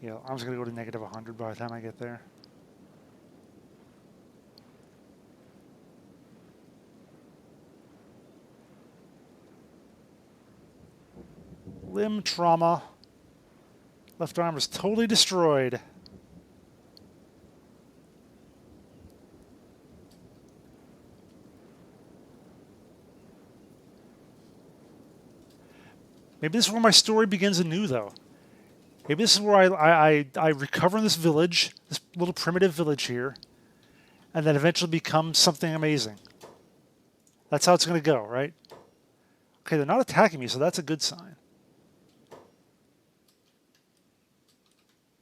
Yeah, I'm just going to go to negative 100 by the time I get there. Limb trauma. Left arm is totally destroyed. Maybe this is where my story begins anew, though. Maybe this is where I recover in this village, this little primitive village here, and then eventually become something amazing. That's how it's going to go, right? Okay, they're not attacking me, so that's a good sign.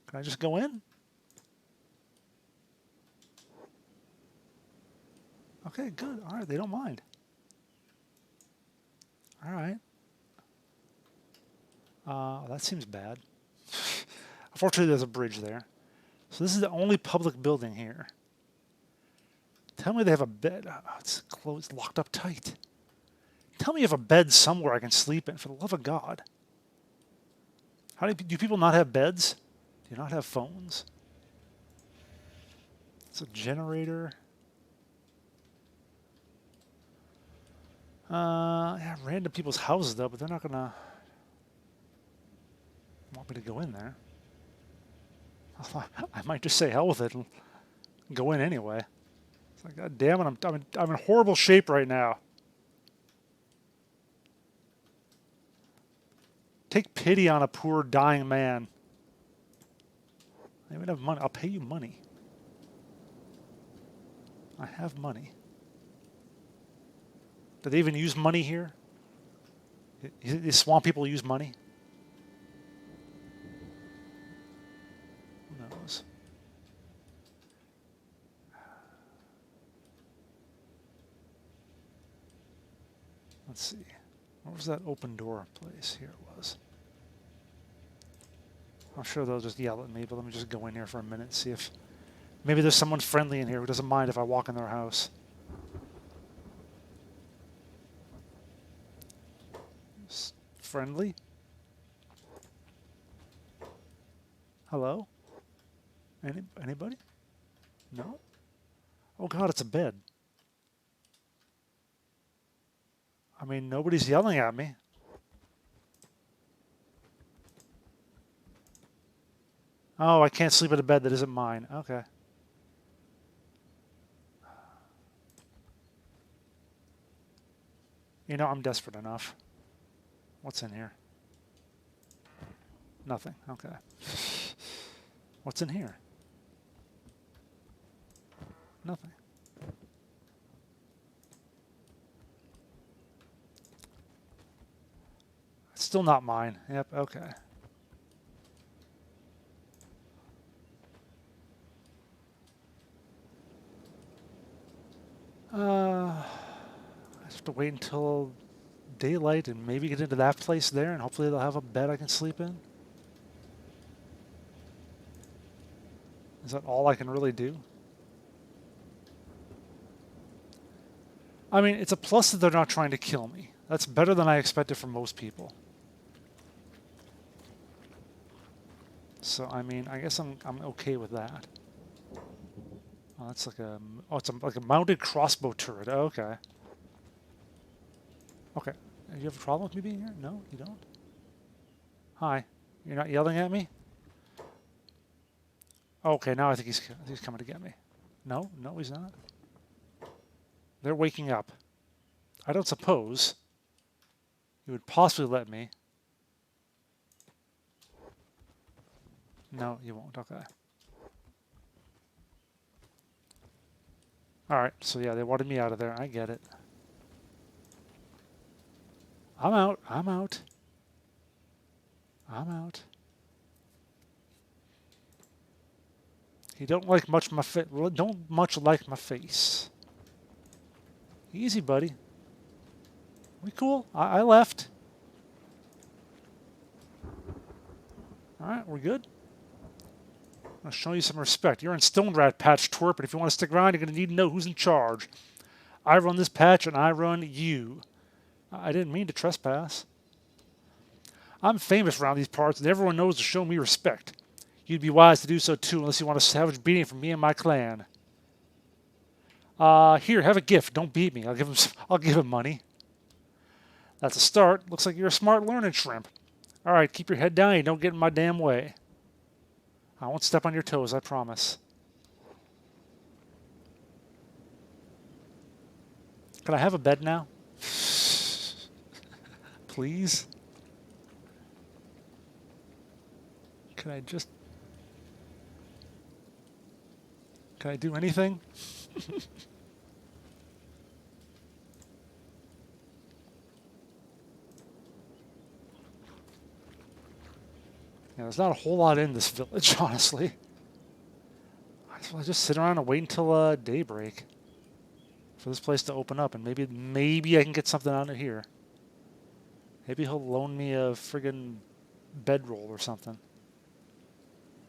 Can I just go in? Okay, good. All right, they don't mind. All right. That seems bad. Unfortunately, there's a bridge there. So this is the only public building here. Tell me they have a bed. Oh, it's closed, locked up tight. Tell me you have a bed somewhere I can sleep in, for the love of God. How do people not have beds? Do you not have phones? It's a generator. Yeah, random people's houses, though, but they're not going to want me to go in there. I might just say hell with it and go in anyway. It's like, God damn it, I'm in horrible shape right now. Take pity on a poor dying man. I even have money. I'll pay you money. I have money. Do they even use money here? These swamp people use money? Who knows? Let's see. What was that open door place? Here it was. I'm sure they'll just yell at me, but let me just go in here for a minute and see if... Maybe there's someone friendly in here who doesn't mind if I walk in their house. Friendly? Hello? Anybody? No? Oh god, it's a bed. I mean, nobody's yelling at me. Oh, I can't sleep in a bed that isn't mine. Okay. You know, I'm desperate enough. What's in here? Nothing. Okay. What's in here? Nothing. It's still not mine. Yep, okay. I have to wait until daylight and maybe get into that place there, and hopefully they'll have a bed I can sleep in. Is that all I can really do? I mean, it's a plus that they're not trying to kill me. That's better than I expected from most people. So, I mean, I guess I'm okay with that. Oh, that's like a... Oh, it's like a mounted crossbow turret. Oh, okay. Okay. Do you have a problem with me being here? No, you don't? Hi. You're not yelling at me? Okay, now I think he's coming to get me. No, no, he's not. They're waking up. I don't suppose you would possibly let me. No, you won't. Okay. Alright, so yeah, they wanted me out of there. I get it. I'm out. I'm out. I'm out. You don't like much my face. Don't much like my face. Easy, buddy. We cool? I left. Alright, we're good. I'll show you some respect. You're in Stone Rat Patch, twerp, and if you want to stick around, you're going to need to know who's in charge. I run this patch, and I run you. I didn't mean to trespass. I'm famous around these parts, and everyone knows to show me respect. You'd be wise to do so too, unless you want a savage beating from me and my clan. Here, have a gift. Don't beat me. I'll give him money. That's a start. Looks like you're a smart learning shrimp. All right, keep your head down. You don't get in my damn way. I won't step on your toes, I promise. Can I have a bed now? Please? Can I just... Can I do anything? Yeah, there's not a whole lot in this village, honestly. I'll just sit around and wait until daybreak for this place to open up, and maybe I can get something out of here. Maybe he'll loan me a friggin' bedroll or something.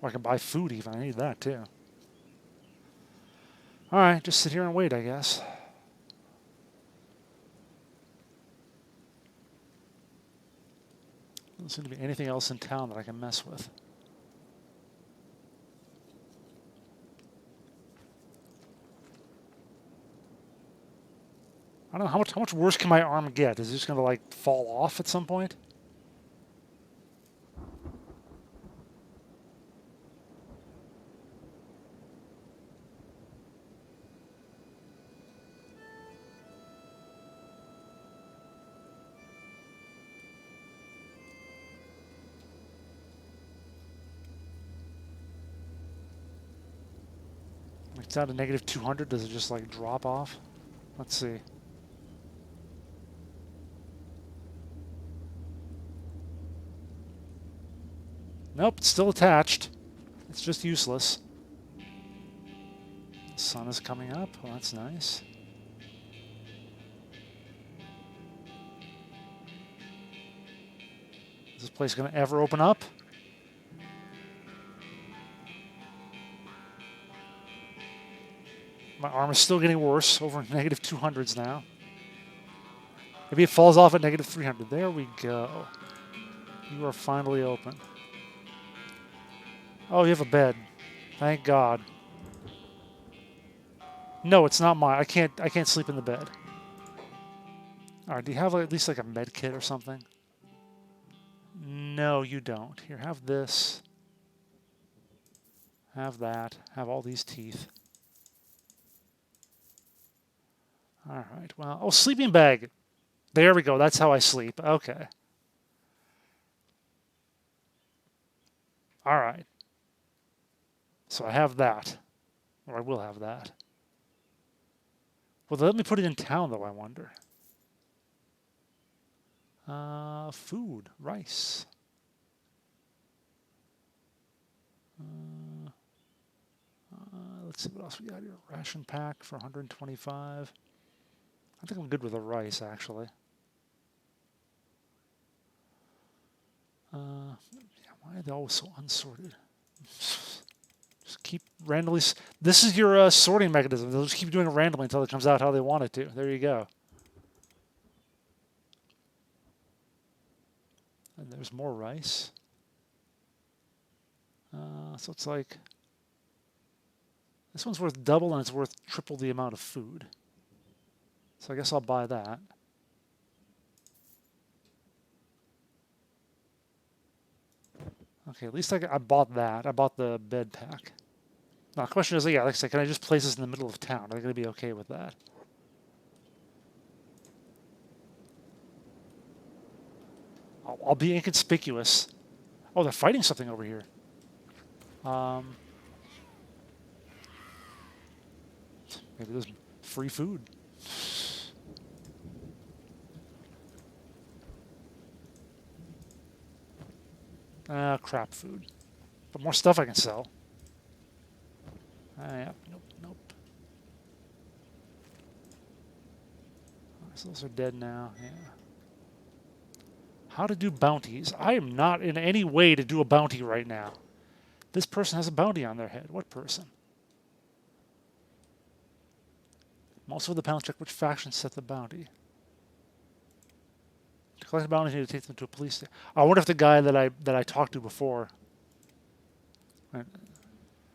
Or I can buy food even. I need that too. Alright, just sit here and wait, I guess. Doesn't seem to be anything else in town that I can mess with. I don't know, how much worse can my arm get? Is it just going to, like, fall off at some point? It's down to negative 200. Does it just, like, drop off? Let's see. Nope, it's still attached. It's just useless. The sun is coming up. Well, that's nice. Is this place going to ever open up? My arm is still getting worse, over negative 200s now. Maybe it falls off at negative 300. There we go. You are finally open. Oh, you have a bed. Thank God. No, it's not mine. I can't sleep in the bed. All right, do you have at least like a med kit or something? No, you don't. Here, have this. Have that. Have all these teeth. All right, well, oh, sleeping bag. There we go. That's how I sleep. Okay. All right. So I have that. Or I will have that. Well, let me put it in town, though, I wonder. Food. Rice. Let's see what else we got here. Ration pack for 125. I think I'm good with the rice, actually. Yeah, why are they always so unsorted? Just keep randomly... This is your sorting mechanism. They'll just keep doing it randomly until it comes out how they want it to. There you go. And there's more rice. So it's like... This one's worth double and it's worth triple the amount of food. So I guess I'll buy that. Okay, at least I bought that. I bought the bed pack. Now, the question is, yeah, like I said, can I just place this in the middle of town? Are they going to be okay with that? I'll be inconspicuous. Oh, they're fighting something over here. Maybe there's free food. Crap food. But more stuff I can sell. Yeah, nope. So those are dead now, yeah. How to do bounties. I am not in any way to do a bounty right now. This person has a bounty on their head. What person? Also, the panel check which faction set the bounty. To collect the bounty, you need to take them to a police station. I wonder if the guy that I talked to before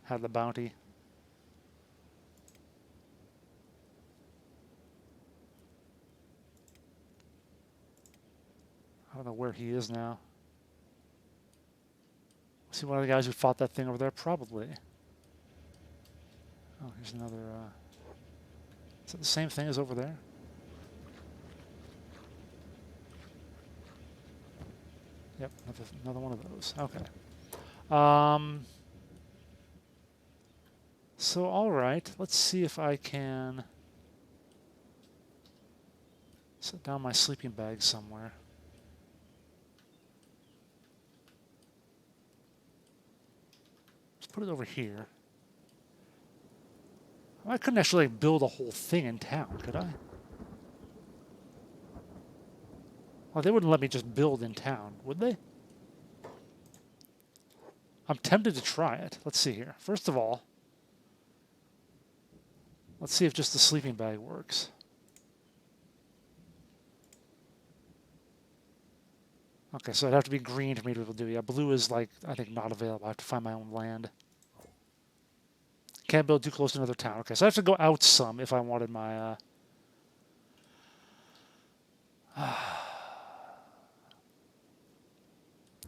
had the bounty. I don't know where he is now. See one of the guys who fought that thing over there? Probably. Oh, here's another... Is it the same thing as over there? Yep, another one of those. Okay. So, all right. Let's see if I can set down my sleeping bag somewhere. Let's put it over here. I couldn't actually build a whole thing in town, could I? Well, they wouldn't let me just build in town, would they? I'm tempted to try it. Let's see here. First of all, let's see if just the sleeping bag works. Okay, so it'd have to be green for me to be able to do it. Yeah, blue is, like, I think not available. I have to find my own land. Can't build too close to another town. Okay, so I have to go out some if I wanted my...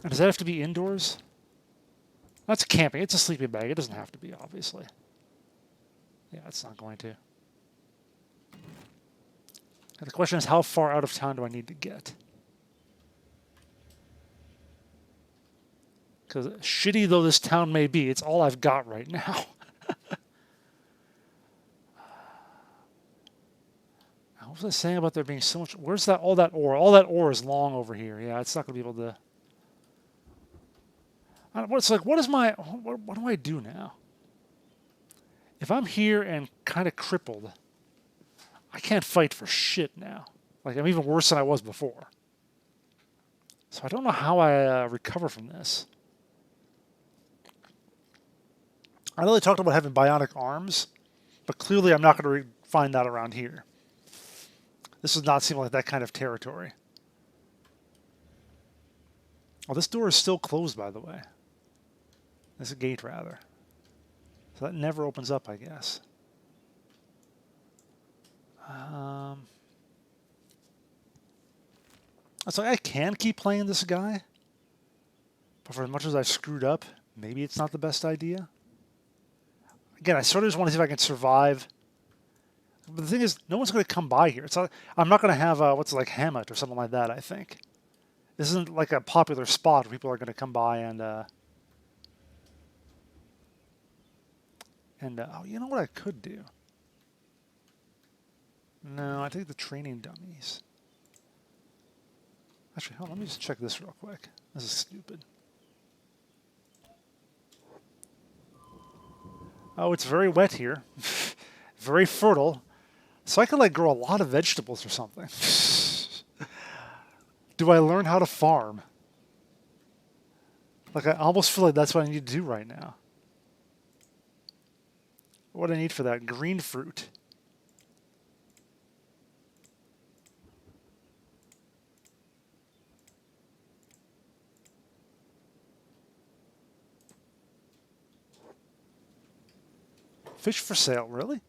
And does that have to be indoors? That's camping. It's a sleeping bag. It doesn't have to be, obviously. Yeah, it's not going to. And the question is, how far out of town do I need to get? Because shitty though this town may be, it's all I've got right now. What was I saying about there being so much? Where's that? All that ore? All that ore is long over here. Yeah, it's not going to be able to... It's like, what is my... What do I do now? If I'm here and kind of crippled, I can't fight for shit now. Like, I'm even worse than I was before. So I don't know how I recover from this. I know they talked about having bionic arms, but clearly I'm not going to find that around here. This does not seem like that kind of territory. Oh, this door is still closed, by the way. This gate, rather. So that never opens up, I guess. So I can keep playing this guy, but for as much as I've screwed up, maybe it's not the best idea. Again, I sort of just want to see if I can survive. But the thing is, no one's going to come by here. It's not, I'm not going to have what's like Hammett or something like that, I think. This isn't like a popular spot where people are going to come by and oh, you know what I could do? No, I take the training dummies. Actually, hold on, let me just check this real quick. This is stupid. Oh, it's very wet here. Very fertile. So I could like grow a lot of vegetables or something. Do I learn how to farm? Like, I almost feel like that's what I need to do right now. What do I need for that? Green fruit. Fish for sale, really?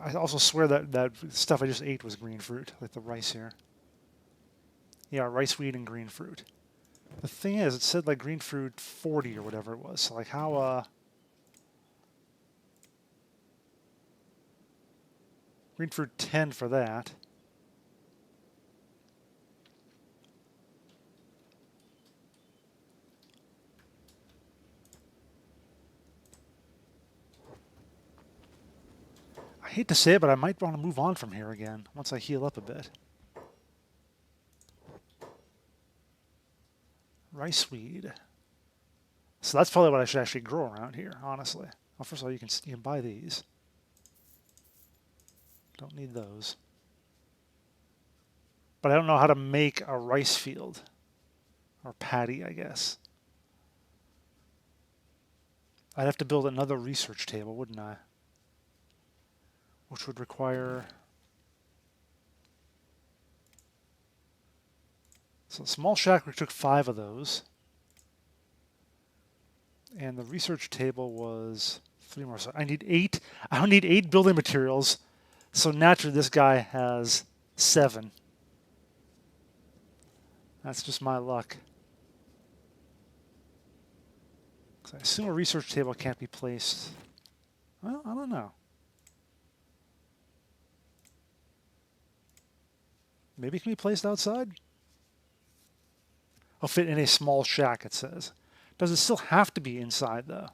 I also swear that stuff I just ate was green fruit, like the rice here. Yeah, rice, wheat, and green fruit. The thing is, it said like green fruit 40 or whatever it was. So like how, green fruit 10 for that. I hate to say it, but I might want to move on from here again once I heal up a bit. Rice weed. So that's probably what I should actually grow around here, honestly. Well, first of all, you can buy these. Don't need those. But I don't know how to make a rice field. Or paddy, I guess. I'd have to build another research table, wouldn't I? Which would require... So small shack, we took 5 of those. And the research table was 3 more. So I need 8. I don't need 8 building materials. So naturally this guy has 7. That's just my luck. So I assume a research table can't be placed. Well, I don't know. Maybe it can be placed outside? I'll fit in a small shack, it says. Does it still have to be inside, though?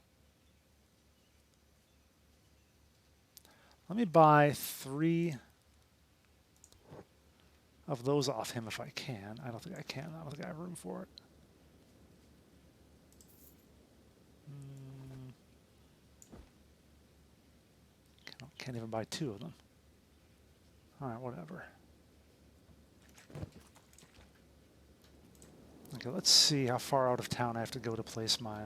Let me buy 3 of those off him if I can. I don't think I can. I don't think I have room for it. Can't even buy 2 of them. All right, whatever. Okay, let's see how far out of town I have to go to place my...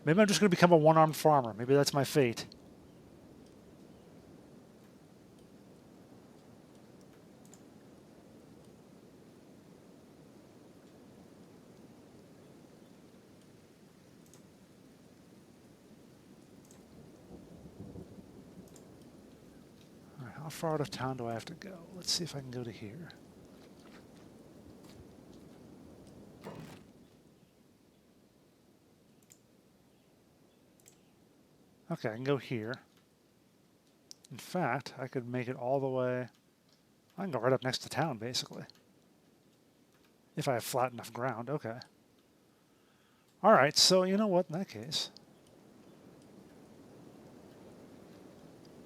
Maybe I'm just going to become a one-armed farmer. Maybe that's my fate. All right, how far out of town do I have to go? Let's see if I can go to here. Okay, I can go here. In fact, I could make it all the way... I can go right up next to town, basically. If I have flat enough ground, okay. All right, so you know what, in that case...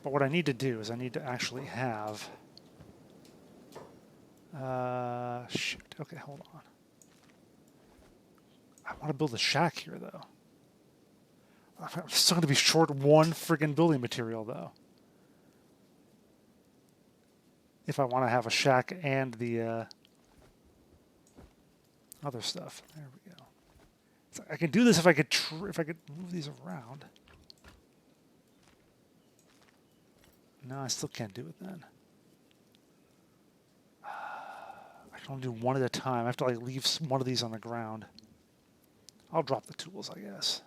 But what I need to do is I need to actually have Shoot. Okay, hold on. I want to build a shack here, though. I'm still going to be short one friggin' building material, though. If I want to have a shack and the other stuff. There we go. So I can do this if I could move these around. No, I still can't do it then. I can only do one at a time. I have to like leave one of these on the ground. I'll drop the tools, I guess.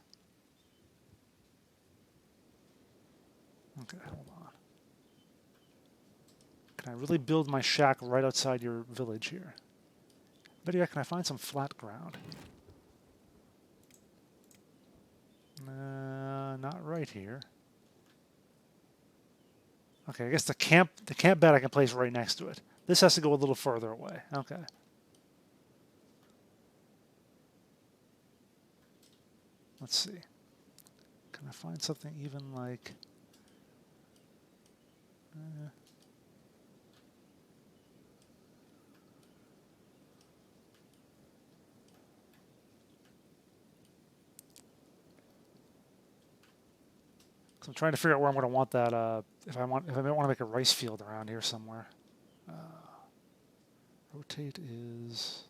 Okay, hold on. Can I really build my shack right outside your village here? Better yet, can I find some flat ground? Not right here. Okay, I guess the camp bed I can place right next to it. This has to go a little further away. Okay. Let's see. Can I find something even like... So I'm trying to figure out where I'm going to want that. If I want to make a rice field around here somewhere. Rotate is.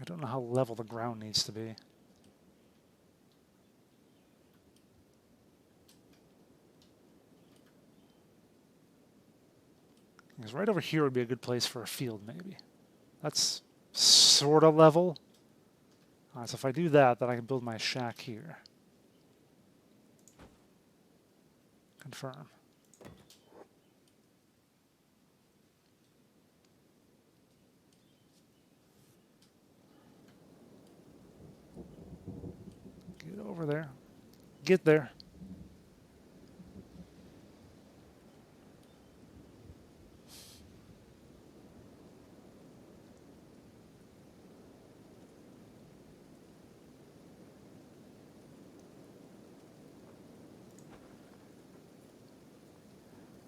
I don't know how level the ground needs to be. Because right over here would be a good place for a field, maybe. That's sort of level. All right, so if I do that, then I can build my shack here. Confirm. Get over there. Get there.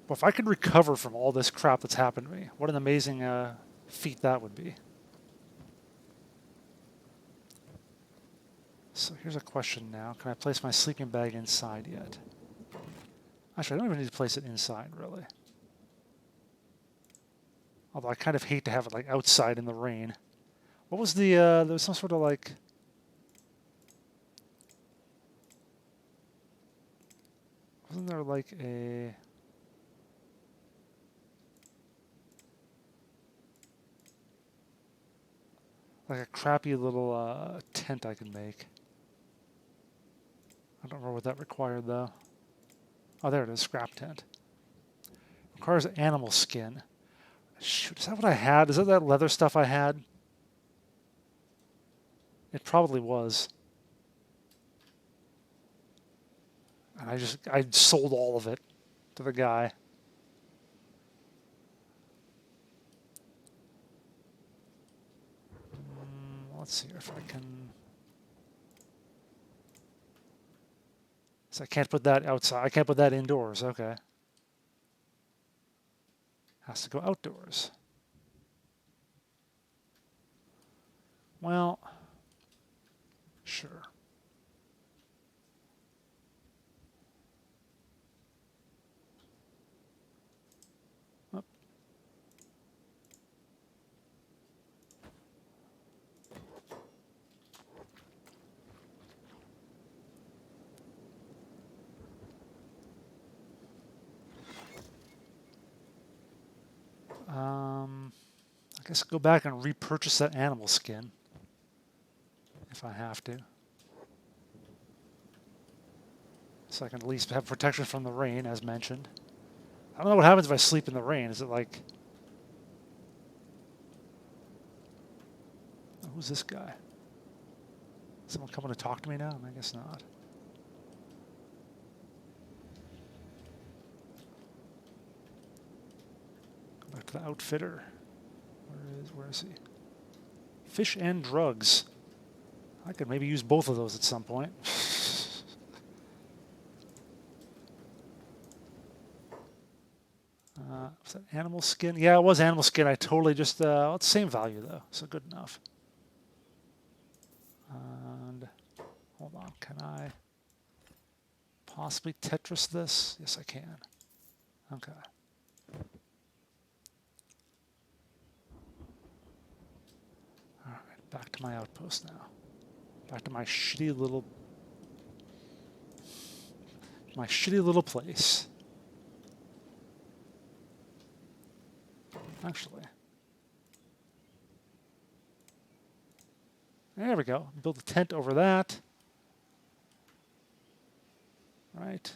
Well, if I could recover from all this crap that's happened to me, what an amazing feat that would be. So here's a question now. Can I place my sleeping bag inside yet? Actually, I don't even need to place it inside, really. Although I kind of hate to have it like outside in the rain. What was the, there was some sort of like... Wasn't there like a... Like a crappy little tent I can make. I don't remember what that required, though. Oh, there it is, scrap tent. Requires animal skin. Shoot, is that what I had? Is that leather stuff I had? It probably was. And I sold all of it to the guy. Let's see if I can... So I can't put that outside. I can't put that indoors. Okay. Has to go outdoors. Well, sure. Oh. I guess go back and repurchase that animal skin if I have to. So I can at least have protection from the rain, as mentioned. I don't know what happens if I sleep in the rain. Is it like... Oh, who's this guy? Is someone coming to talk to me now? I guess not. Go back to the outfitter. Where is he? Fish and drugs. I could maybe use both of those at some point. Is that animal skin? Yeah, it was animal skin. I totally just, well, it's the same value though, so good enough. And hold on, can I possibly Tetris this? Yes, I can. Okay. All right, back to my outpost now. Back to my shitty little place. Actually. There we go. Build a tent over that. Right.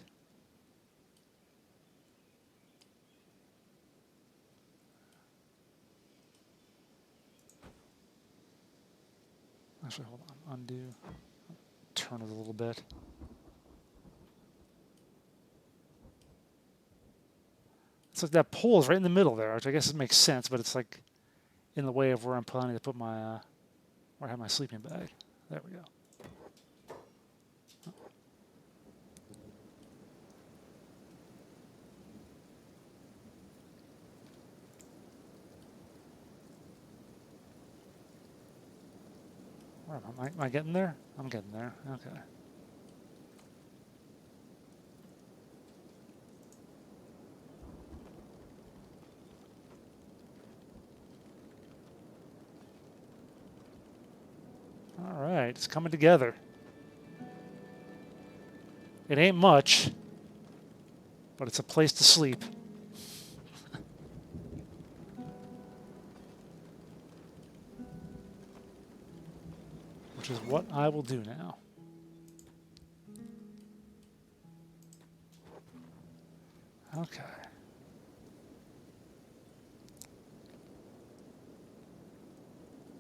Actually, hold on. Undo. Turn it a little bit. It's like that pole is right in the middle there, which I guess it makes sense, but it's like in the way of where I'm planning to put my, where I have my sleeping bag. There we go. Where am I getting there? I'm getting there. Okay. All right, it's coming together. It ain't much, but it's a place to sleep. Which is what I will do now. Okay.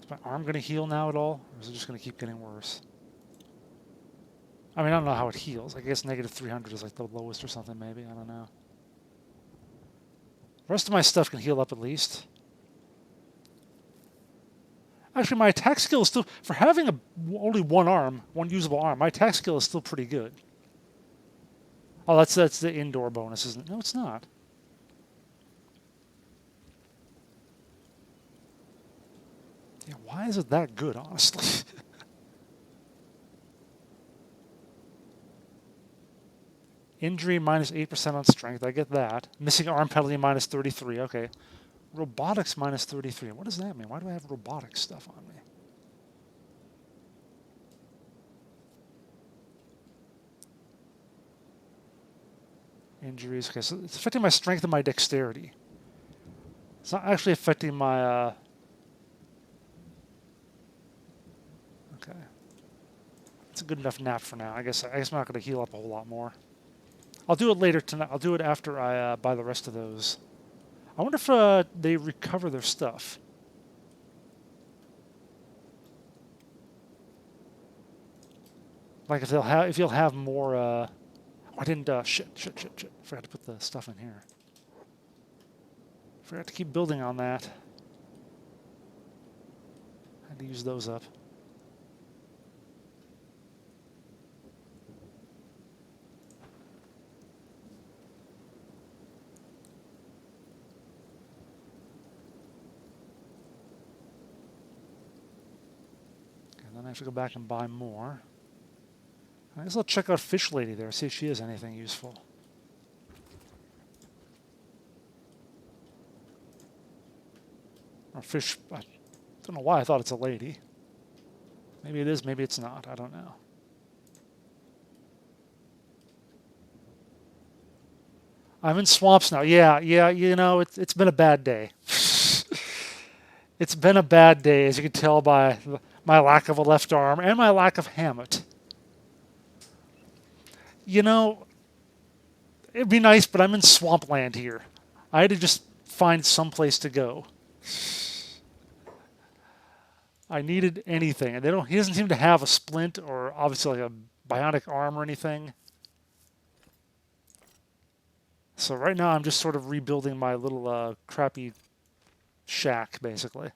Is my arm going to heal now at all? Or is it just going to keep getting worse? I mean, I don't know how it heals. I guess negative 300 is like the lowest or something, maybe. I don't know. The rest of my stuff can heal up at least. Actually, my attack skill is still, for having only one arm, one usable arm, my attack skill is still pretty good. Oh, that's the indoor bonus, isn't it? No, it's not. Yeah, why is it that good, honestly? Injury minus 8% on strength, I get that. Missing arm penalty minus 33, okay. Robotics minus 33. What does that mean? Why do I have robotics stuff on me? Injuries. Okay, so it's affecting my strength and my dexterity. It's not actually affecting my... Okay. It's a good enough nap for now. I guess I'm not going to heal up a whole lot more. I'll do it later tonight. I'll do it after I buy the rest of those. I wonder if they recover their stuff. Like if you'll have more. Oh, I didn't. Shit. Forgot to put the stuff in here. Forgot to keep building on that. I had to use those up. Then I have to go back and buy more. I guess I'll check out Fish Lady there, see if she has anything useful. Or fish... I don't know why I thought it's a lady. Maybe it is, maybe it's not. I don't know. I'm in swamps now. Yeah, you know, it's been a bad day. It's been a bad day, as you can tell by my lack of a left arm and my lack of hammock. You know, it'd be nice, but I'm in swampland here. I had to just find some place to go. I needed anything, and he doesn't seem to have a splint or obviously like a bionic arm or anything. So right now I'm just sort of rebuilding my little crappy shack, basically.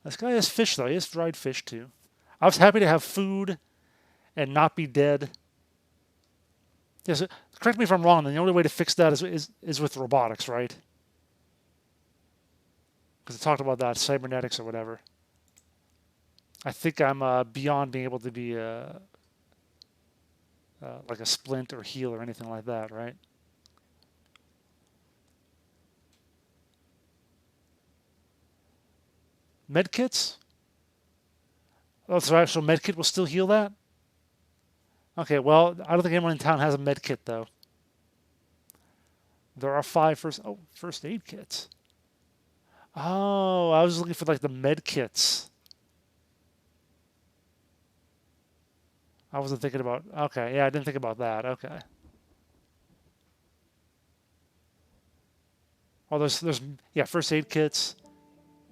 This guy has fish, though. He has dried fish, too. I was happy to have food and not be dead. Yes, correct me if I'm wrong. Then the only way to fix that is with robotics, right? Because I talked about that cybernetics or whatever. I think I'm beyond being able to be like a splint or heal or anything like that, right? Medkits? Oh, so actual medkit will still heal that? Okay, well, I don't think anyone in town has a medkit though. There are 5 first aid kits. Oh, I was looking for like the med kits. I wasn't thinking about. Okay, yeah, I didn't think about that. Okay. Oh, there's yeah, first aid kits,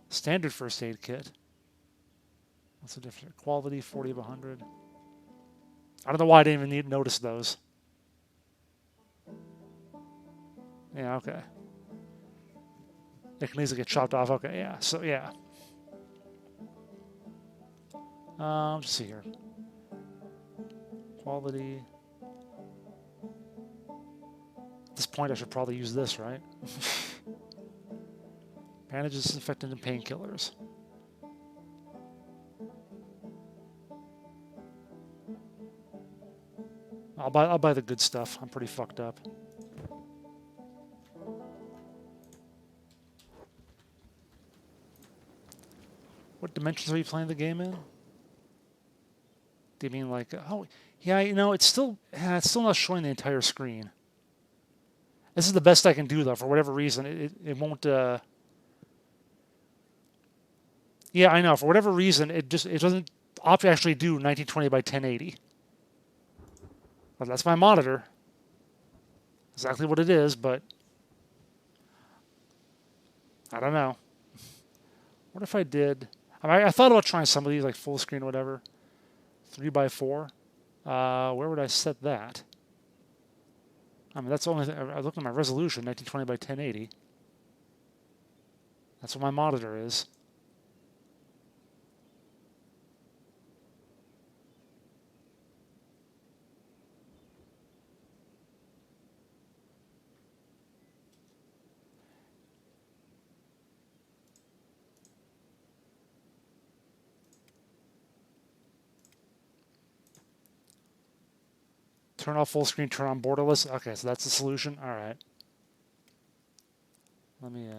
standard first aid kit. What's the difference? Quality 40 of 100. I don't know why I didn't even need to notice those. Yeah, okay. It can easily get chopped off. Okay, yeah. So yeah. Let's see here. Quality. At this point, I should probably use this, right? Bandages, disinfectant, and painkillers. I'll buy the good stuff. I'm pretty fucked up. What dimensions are you playing the game in? Do you mean like? Oh, yeah. You know, it's still not showing the entire screen. This is the best I can do though. For whatever reason, it won't. Yeah, I know. For whatever reason, it doesn't actually do 1920 by 1080. But that's my monitor. Exactly what it is, but I don't know. What if I did? I thought about trying some of these like full screen or whatever. 3x4. Where would I set that? I mean, that's the only thing. I looked at my resolution, 1920 by 1080. That's what my monitor is. Turn off full screen, turn on borderless. Okay, so that's the solution. All right. Let me,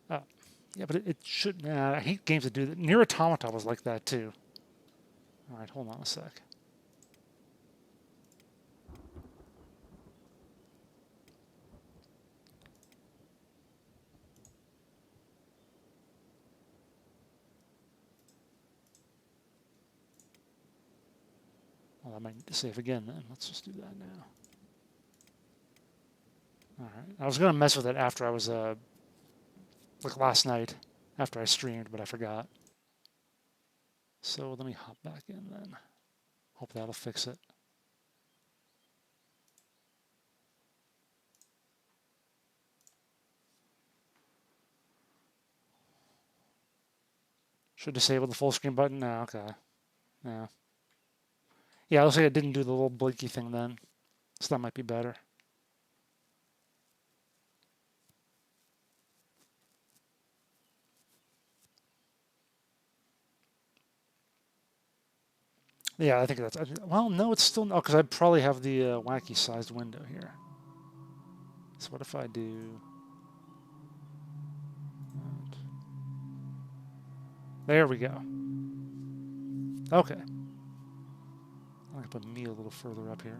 oh, yeah, but it should, nah, I hate games that do that. Nier Automata was like that too. All right, hold on a sec. Well, I might need to save again then. Let's just do that now. All right. I was going to mess with it after I was, like last night, after I streamed, but I forgot. So let me hop back in then. Hope that'll fix it. Should disable the full screen button? No, okay. Yeah. Yeah, it looks like it didn't do the little blinky thing then. So that might be better. Yeah, I think that's... Well, no, it's still... No, because I probably have the wacky sized window here. So what if I do... There we go. Okay. I'm going to put me a little further up here.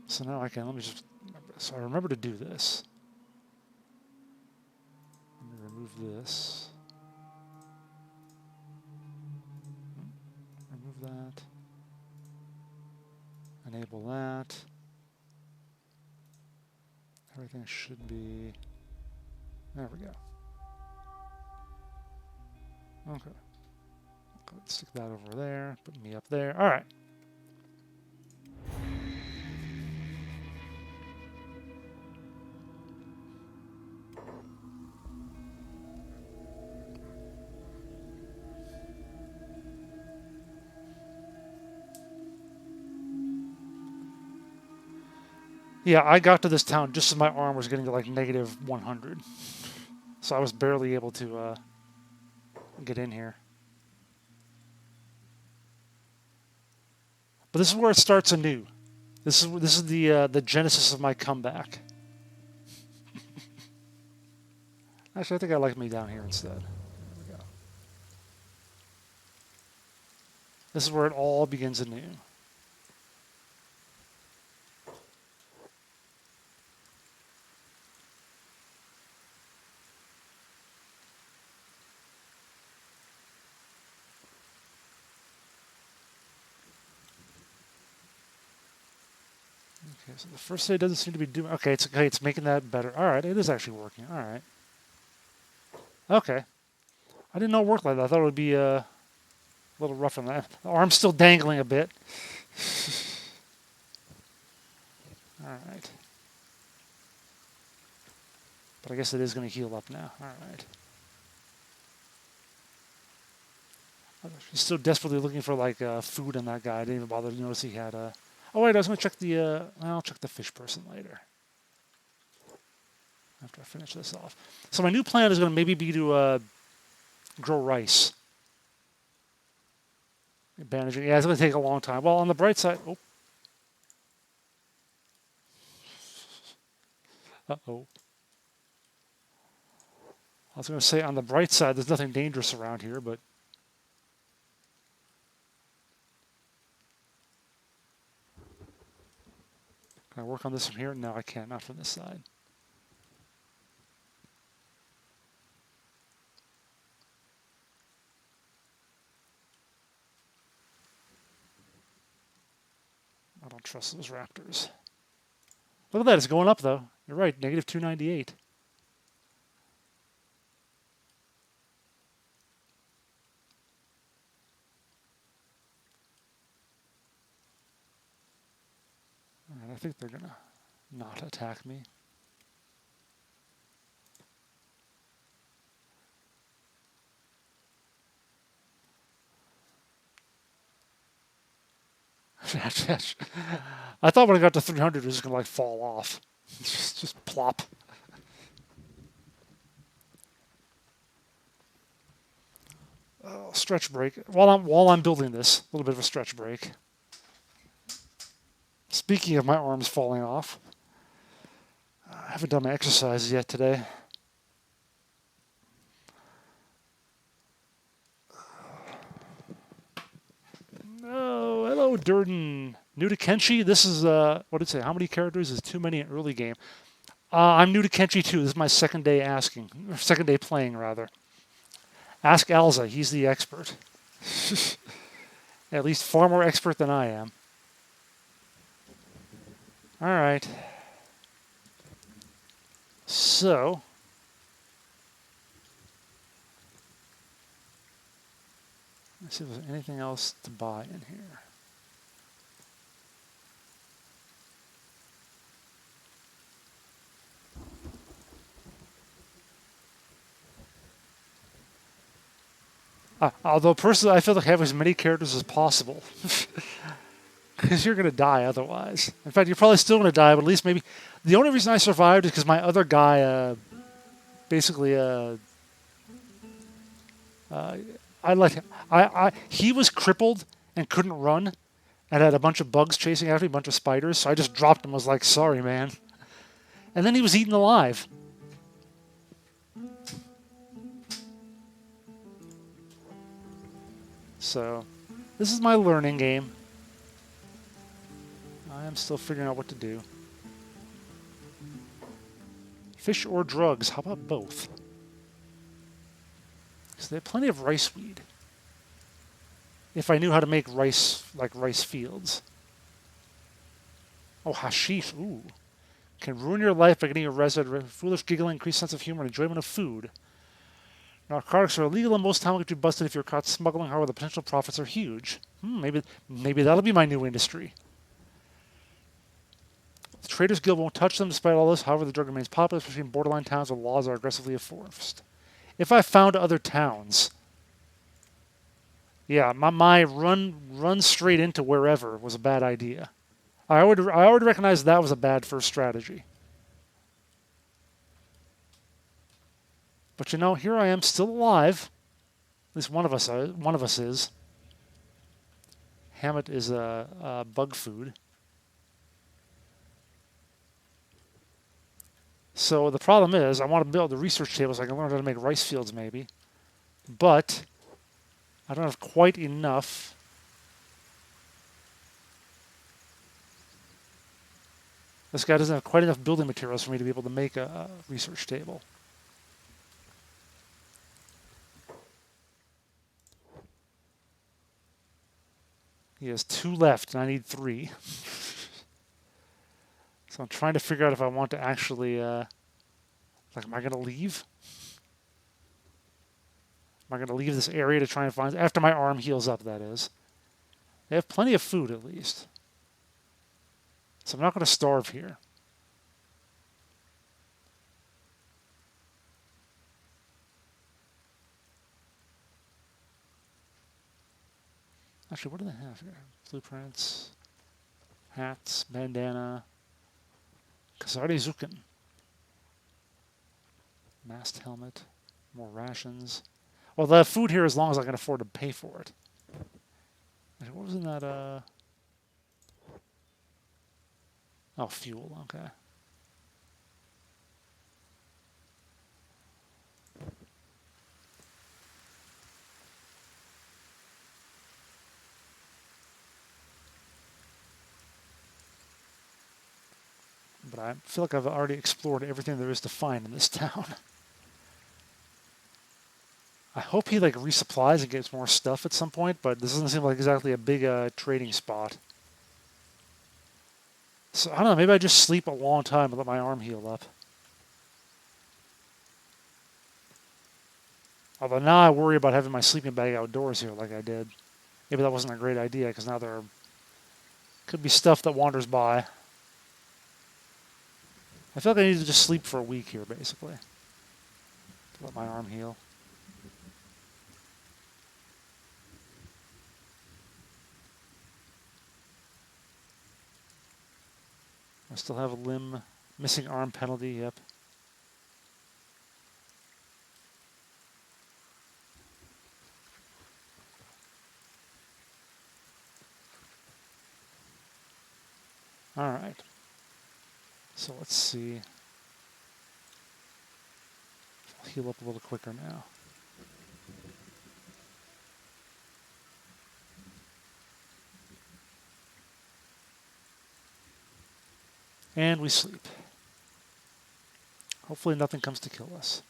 So now I can... Let me just... So I remember to do this. Let me remove this. Remove that. Enable that. Everything should be... There we go. Okay. Let's stick that over there. Put me up there. All right. Yeah, I got to this town just as my arm was getting to like negative 100. So I was barely able to get in here. But this is where it starts anew. This is the genesis of my comeback. Actually, I think I like me down here instead. There we go. This is where it all begins anew. Okay, so the first aid doesn't seem to be doing... Okay, it's making that better. All right, it is actually working. All right. Okay. I didn't know it worked like that. I thought it would be a little rough on that. The arm's still dangling a bit. All right. But I guess it is going to heal up now. All right. She's still desperately looking for like food on that guy. I didn't even bother to notice he had a... Oh wait, I was going to check the... I'll check the fish person later. After I finish this off. So my new plan is going to maybe be to grow rice. Bandaging. Yeah, it's going to take a long time. Well, on the bright side... Oh. Uh-oh. I was going to say, on the bright side, there's nothing dangerous around here, but... Can I work on this from here? No, I can't. Not from this side. I don't trust those raptors. Look at that. It's going up, though. You're right. Negative 298. And I think they're going to not attack me. I thought when I got to 300 it was going to like fall off. Just plop. Stretch break. While I'm building this, a little bit of a stretch break. Speaking of my arms falling off, I haven't done my exercises yet today. Oh, hello, Durden. New to Kenshi? This is, what did it say? How many characters is too many in early game? I'm new to Kenshi too. This is my second day asking, or second day playing, rather. Ask Alza. He's the expert. At least far more expert than I am. All right. So, let's see if there's anything else to buy in here. Although personally, I feel like I have as many characters as possible. Because you're going to die otherwise. In fact, you're probably still going to die, but at least maybe... The only reason I survived is because my other guy basically... I let him... he was crippled and couldn't run and had a bunch of bugs chasing after me, a bunch of spiders, so I just dropped him and was like, sorry, man. And then he was eaten alive. So, this is my learning game. I am still figuring out what to do. Fish or drugs? How about both? Because they have plenty of rice weed. If I knew how to make rice, like rice fields. Oh, hashish. Ooh. Can ruin your life by getting you arrested. Foolish giggling, increased sense of humor, and enjoyment of food. Narcotics are illegal in most towns. Will get you busted if you're caught smuggling. However, the potential profits are huge. Maybe that'll be my new industry. The Traders Guild won't touch them despite all this. However, the drug remains popular, especially in borderline towns where laws are aggressively enforced. If I found other towns, yeah, my run straight into wherever was a bad idea. I already recognize that was a bad first strategy. But you know, here I am, still alive. At least one of us is. Hammett is a bug food. So the problem is, I want to build the research table so I can learn how to make rice fields, maybe. But I don't have quite enough. This guy doesn't have quite enough building materials for me to be able to make a research table. He has 2 left, and I need 3. So I'm trying to figure out if I want to actually, am I going to leave? Am I going to leave this area to try and find, after my arm heals up, that is. They have plenty of food, at least. So I'm not going to starve here. Actually, what do they have here? Blueprints, hats, bandana, Kasari Zukin, mast helmet, more rations. Well, the food here as long as I can afford to pay for it. Actually, what was in that? Oh, fuel. Okay. But I feel like I've already explored everything there is to find in this town. I hope he like resupplies and gets more stuff at some point, but this doesn't seem like exactly a big trading spot. So I don't know, maybe I just sleep a long time and let my arm heal up. Although now I worry about having my sleeping bag outdoors here like I did. Maybe that wasn't a great idea because now there could be stuff that wanders by. I feel like I need to just sleep for a week here, basically. To let my arm heal. I still have a limb. Missing arm penalty, yep. Alright. So let's see. I'll heal up a little quicker now. And we sleep. Hopefully nothing comes to kill us.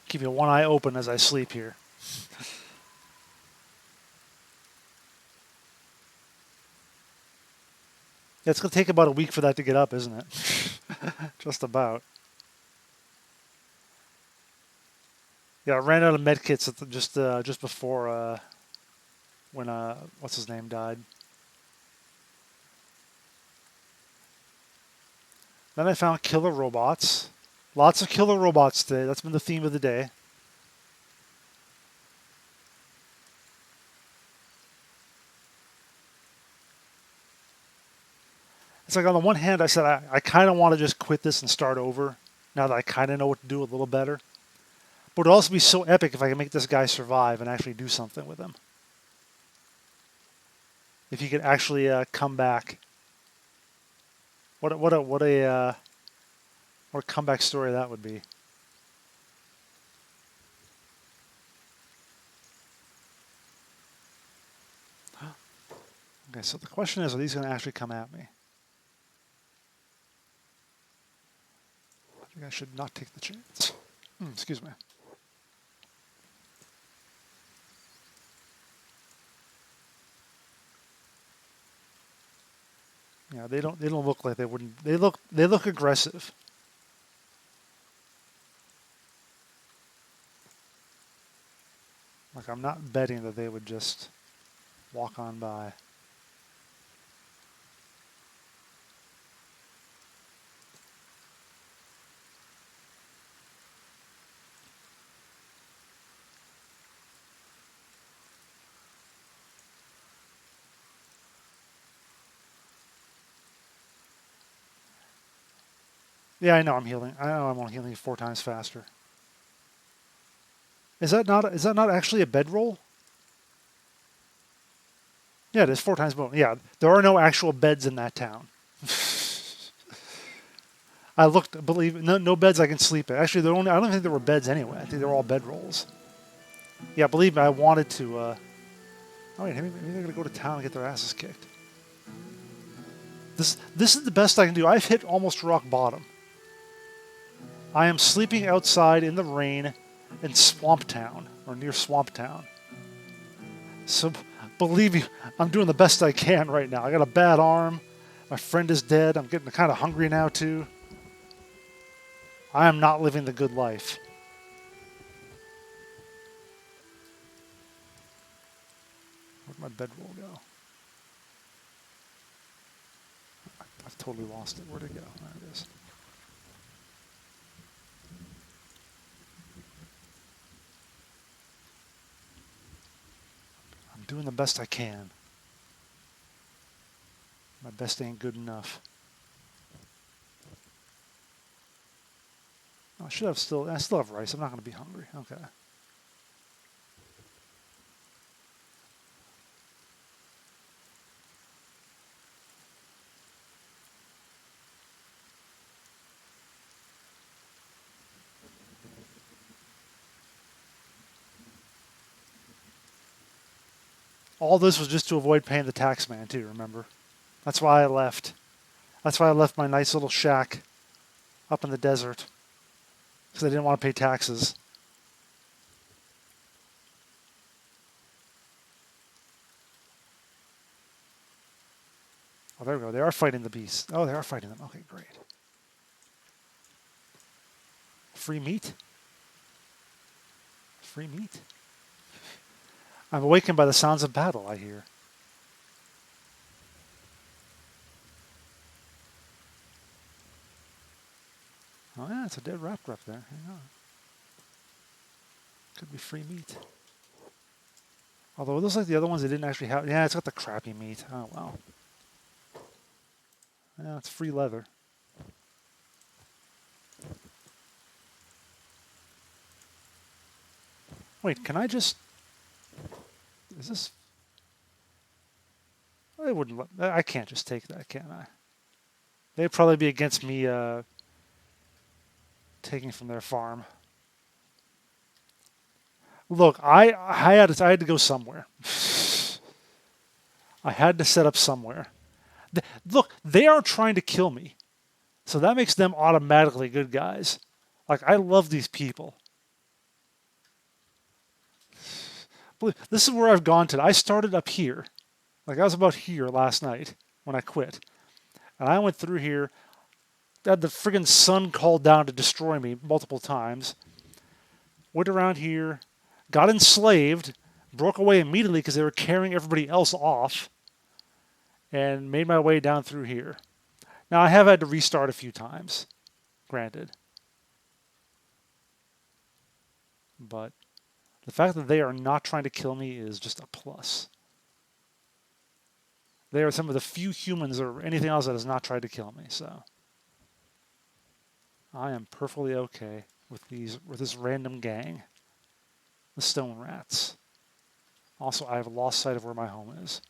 Keep one eye open as I sleep here. Yeah, it's going to take about a week for that to get up, isn't it? Just about. Yeah, I ran out of medkits just before when what's his name died. Then I found killer robots. Lots of killer robots today. That's been the theme of the day. It's like on the one hand, I said I kind of want to just quit this and start over now that I kind of know what to do a little better. But it would also be so epic if I can make this guy survive and actually do something with him. If he could actually come back. What a comeback story that would be. Okay, so the question is, are these going to actually come at me? I think I should not take the chance. Excuse me. Yeah, they don't look like they wouldn't. They look aggressive. Like, I'm not betting that they would just walk on by. Yeah, I know I'm healing. I know I'm only healing 4 times faster. Is that not actually a bedroll? Yeah, it is 4 times more. Yeah, there are no actual beds in that town. I looked, believe no beds I can sleep in. Actually, I don't think there were beds anyway. I think they were all bedrolls. Yeah, believe me, I wanted to. Oh wait, maybe they're gonna go to town and get their asses kicked. This is the best I can do. I've hit almost rock bottom. I am sleeping outside in the rain in Swamp Town or near Swamp Town. So believe me, I'm doing the best I can right now. I got a bad arm. My friend is dead. I'm getting kind of hungry now too. I am not living the good life. Where'd my bedroll go? I've totally lost it. Where'd it go? There it is. I'm doing the best I can. My best ain't good enough. I still have rice. I'm not going to be hungry. Okay. All this was just to avoid paying the tax man too, remember? That's why I left. That's why I left my nice little shack up in the desert. Because I didn't want to pay taxes. Oh, there we go. They are fighting the beasts. Oh, they are fighting them. Okay, great. Free meat? Free meat? I'm awakened by the sounds of battle, I hear. Oh, yeah, it's a dead raptor up there. Hang on. Could be free meat. Although it looks like the other ones they didn't actually have. Yeah, it's got the crappy meat. Oh, well. Yeah, it's free leather. Wait, can I just... Is this... They wouldn't let... I can't just take that, can I? They'd probably be against me taking from their farm. Look, I had to go somewhere. I had to set up somewhere. Look, they are trying to kill me. So that makes them automatically good guys. Like, I love these people. This is where I've gone to. I started up here. Like, I was about here last night when I quit. And I went through here. Had the friggin' sun called down to destroy me multiple times. Went around here. Got enslaved. Broke away immediately because they were carrying everybody else off. And made my way down through here. Now, I have had to restart a few times. Granted. But the fact that they are not trying to kill me is just a plus. They are some of the few humans or anything else that has not tried to kill me, so I am perfectly okay with this random gang. The stone rats. Also, I have lost sight of where my home is.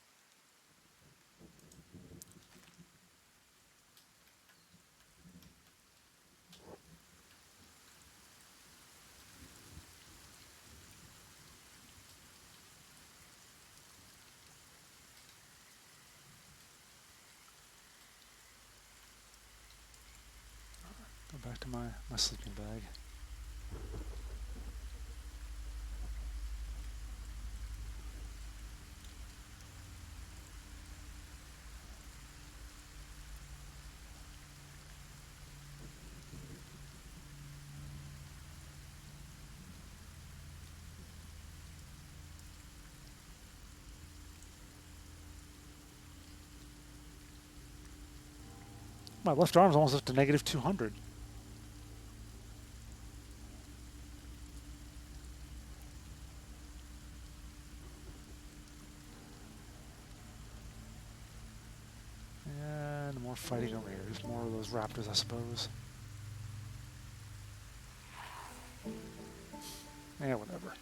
Go back to my sleeping bag. My left arm's almost up to negative 200. And more fighting over here. There's more of those raptors, I suppose. Yeah, whatever.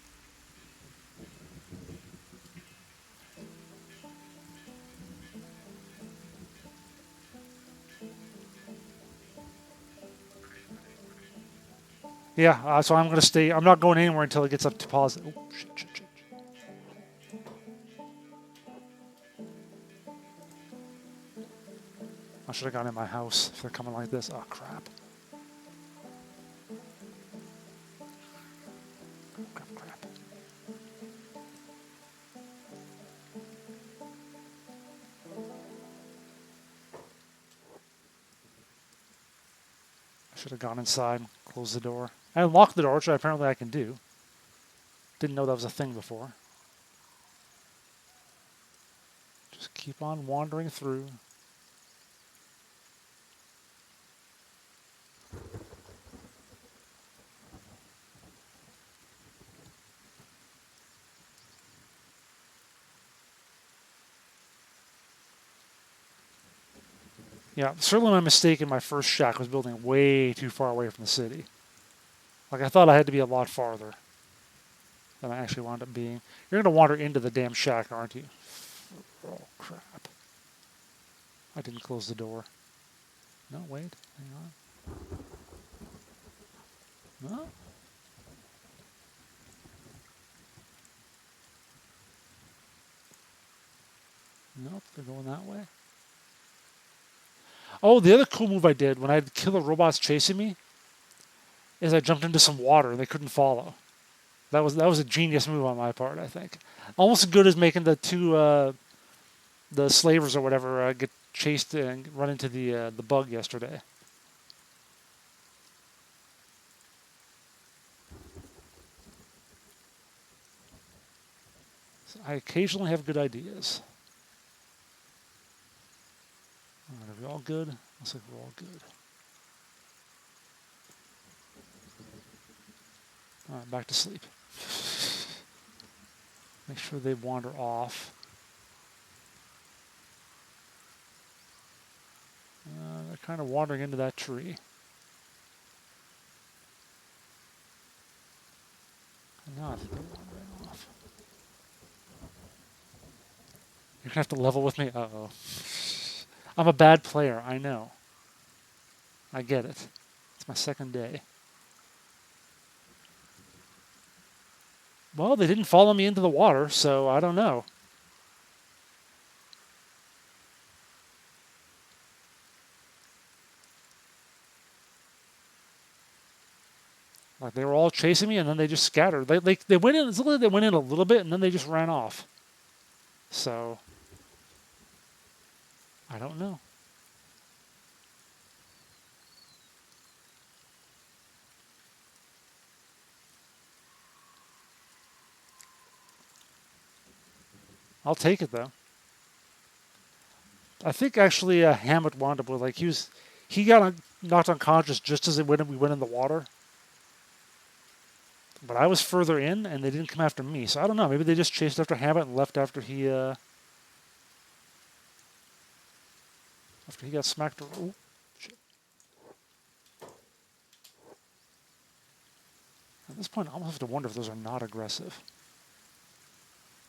Yeah, so I'm going to stay. I'm not going anywhere until it gets up to positive. Oh, shit, shit, shit. I should have gone in my house if they're coming like this. Oh, crap. Crap, crap. I should have gone inside, closed the door. I unlocked the door, which apparently I can do. Didn't know that was a thing before. Just keep on wandering through. Yeah, certainly my mistake in my first shack was building way too far away from the city. Like, I thought I had to be a lot farther than I actually wound up being. You're going to wander into the damn shack, aren't you? Oh, crap. I didn't close the door. No, wait. Hang on. No? Nope, they're going that way. Oh, the other cool move I did when I had killer robots chasing me is I jumped into some water and they couldn't follow. That was a genius move on my part, I think. Almost as good as making the two the slavers or whatever get chased and run into the bug yesterday. So I occasionally have good ideas. Are we all good? Looks like we're all good. All right, back to sleep. Make sure they wander off. They're kind of wandering into that tree. Now I think they're wandering off. You're going to have to level with me? Uh-oh. I'm a bad player, I know. I get it. It's my second day. Well, they didn't follow me into the water, so I don't know. Like, they were all chasing me, and then they just scattered. They went in. It's like they went in a little bit, and then they just ran off. So I don't know. I'll take it though. I think actually Hammett wound up with like he got knocked unconscious just as we went in the water. But I was further in, and they didn't come after me. So I don't know. Maybe they just chased after Hammett and left after he got smacked. Oh, shit. At this point, I almost have to wonder if those are not aggressive.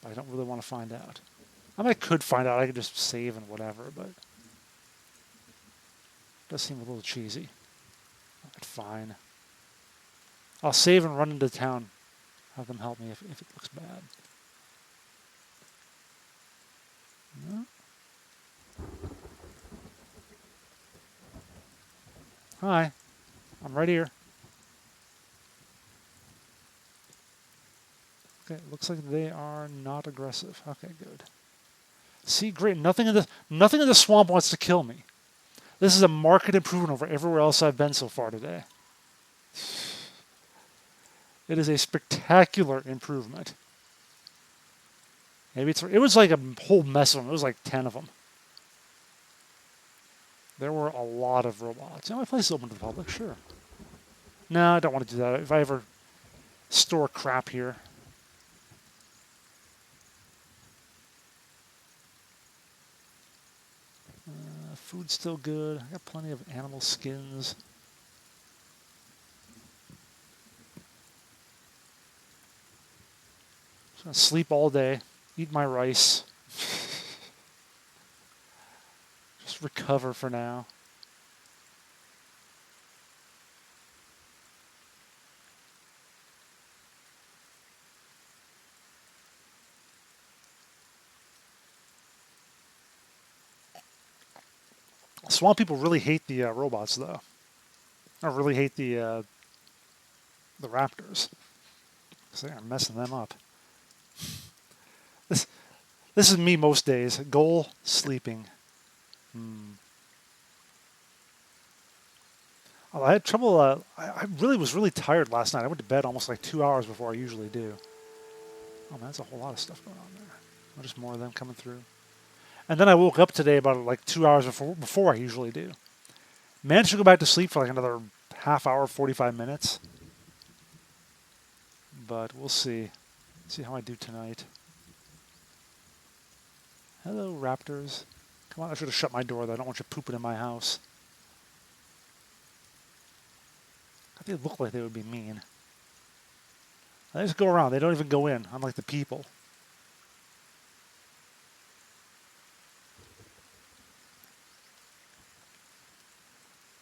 But I don't really want to find out. I mean, I could find out. I could just save and whatever, but it does seem a little cheesy. Alright, fine. I'll save and run into town. Have them help me if it looks bad. No? Hi. I'm right here. Okay, looks like they are not aggressive. Okay, good. See, great. Nothing in the swamp wants to kill me. This is a marked improvement over everywhere else I've been so far today. It is a spectacular improvement. Maybe it was like a whole mess of them. It was like 10 of them. There were a lot of robots. My place is open to the public, sure. No, I don't want to do that. If I ever store crap here. Food's still good. I got plenty of animal skins. Just gonna sleep all day, eat my rice. Just recover for now. Swamp people really hate the robots, though. I really hate the raptors. Because they are messing them up. This is me most days. Goal, sleeping. Oh, I had trouble. I really was really tired last night. I went to bed almost like 2 hours before I usually do. Oh, man, that's a whole lot of stuff going on there. Oh, just more of them coming through. And then I woke up today about like 2 hours before I usually do. Managed to go back to sleep for like another half hour, 45 minutes. But we'll see. See how I do tonight. Hello, raptors. Come on, I should have shut my door though. I don't want you pooping in my house. They look like they would be mean. They just go around. They don't even go in, unlike the people.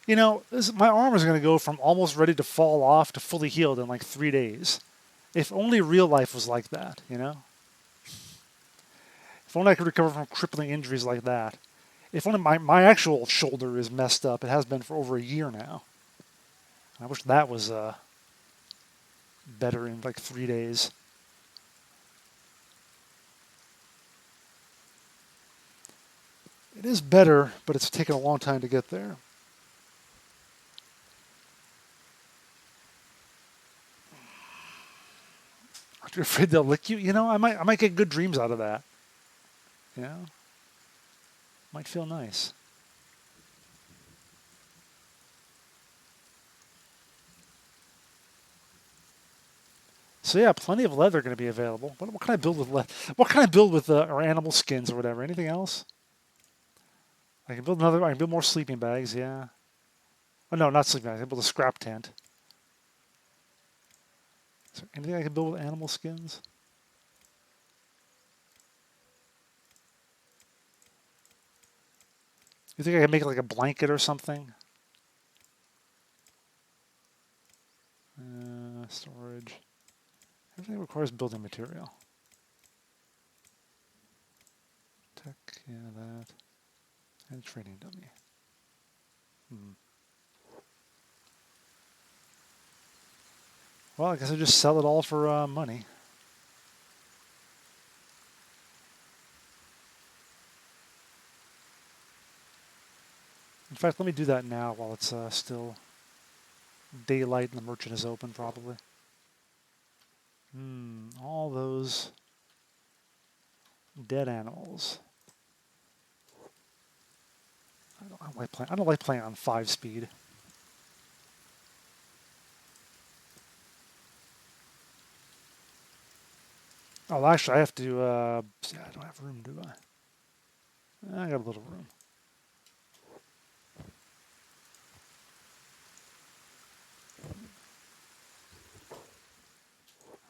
You know, my arm is going to go from almost ready to fall off to fully healed in like 3 days. If only real life was like that, you know? If only I could recover from crippling injuries like that. If only my actual shoulder is messed up. It has been for over a year now. I wish that was better in like 3 days. It is better, but it's taken a long time to get there. Aren't you afraid they'll lick you? You know, I might get good dreams out of that. You know? Might feel nice. So yeah, plenty of leather going to be available. What can I build with leather? What can I build with or animal skins or whatever? Anything else? I can build another. I can build more sleeping bags. Yeah. Oh no, not sleeping bags. I can build a scrap tent. Is there anything I can build with animal skins? You think I can make like a blanket or something? Storage. Everything requires building material. Tech, yeah, that. And training dummy. Well, I guess I just sell it all for money. In fact, let me do that now while it's still daylight and the merchant is open, probably. All those dead animals. I don't like playing on 5-speed. Oh, actually, I have to. See, I don't have room, do I? I got a little room.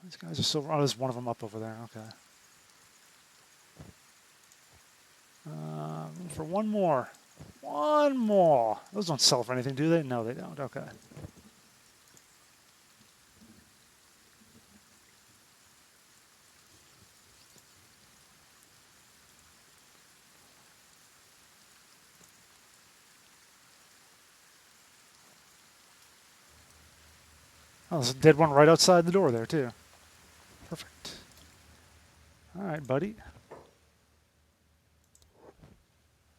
These guys are so. Oh, there's one of them up over there. Okay. For one more. One more. Those don't sell for anything, do they? No, they don't. Okay. Oh, there's a dead one right outside the door there, too. Perfect. All right, buddy.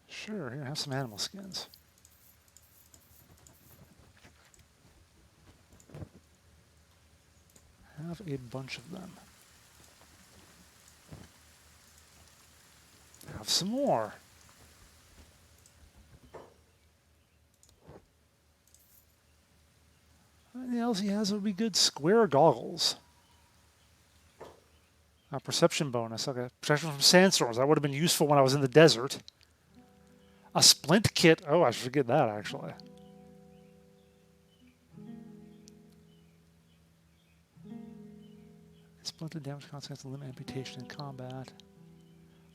Sure, here, have some animal skins. Have a bunch of them. Have some more. else he has that would be good? Square goggles. Perception bonus. Okay. Protection from sandstorms. That would have been useful when I was in the desert. A splint kit. Oh, I should forget that, actually. Splinted damage consequence, limb amputation in combat.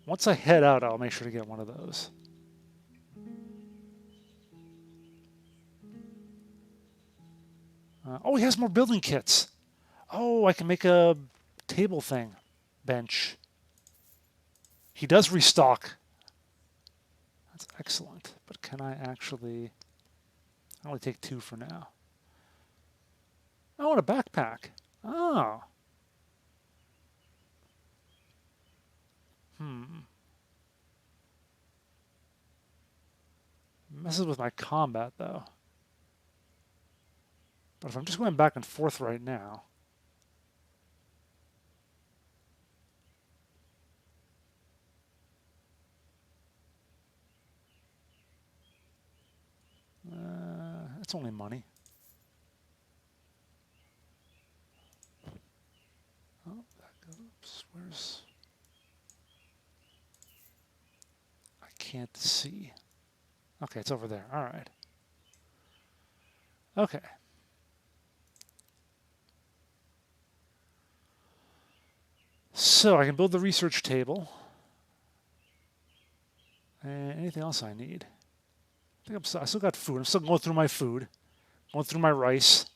Once I head out, I'll make sure to get one of those. Oh, he has more building kits. Oh, I can make a table thing. Bench. He does restock. That's excellent. But can I actually... I only take 2 for now. Oh, and a backpack. Oh. Messes with my combat, though. But if I'm just going back and forth right now... it's only money. Oh, that goes. Where's... I can't see. Okay, it's over there. All right. Okay. So I can build the research table. And anything else I need? I still got food. I'm still going through my food. Going through my rice.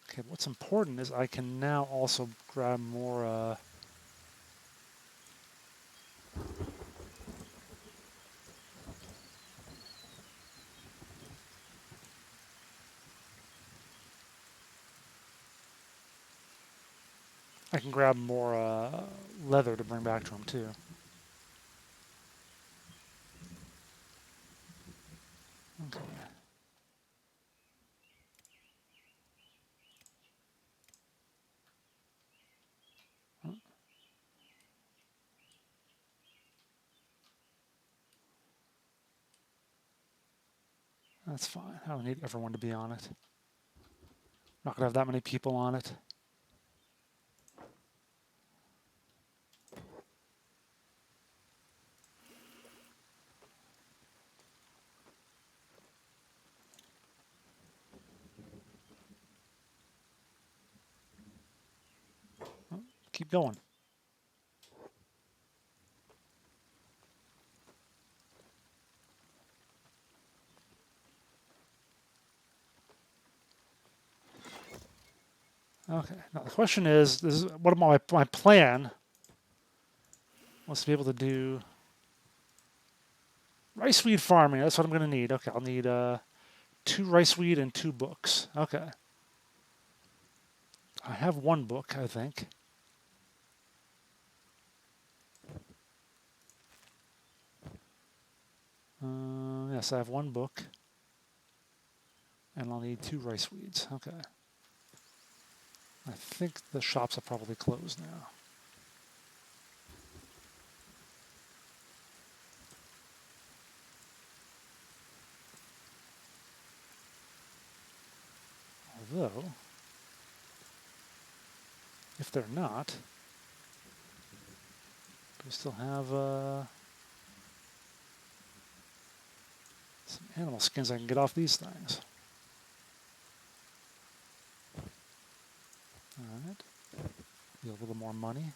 Okay, what's important is I can now also grab more... I can grab more leather to bring back to him, too. Okay. That's fine. I don't need everyone to be on it. Not going to have that many people on it. Keep going. Okay. Now the question is, what about my plan was to be able to do rice weed farming. That's what I'm going to need. Okay, I'll need 2 rice weed and 2 books. Okay. I have 1 book, I think. Yes, I have 1 book. And I'll need 2 rice weeds. Okay. I think the shops are probably closed now. Although, if they're not, we still have some animal skins I can get off these things. Alright. Be a little more money.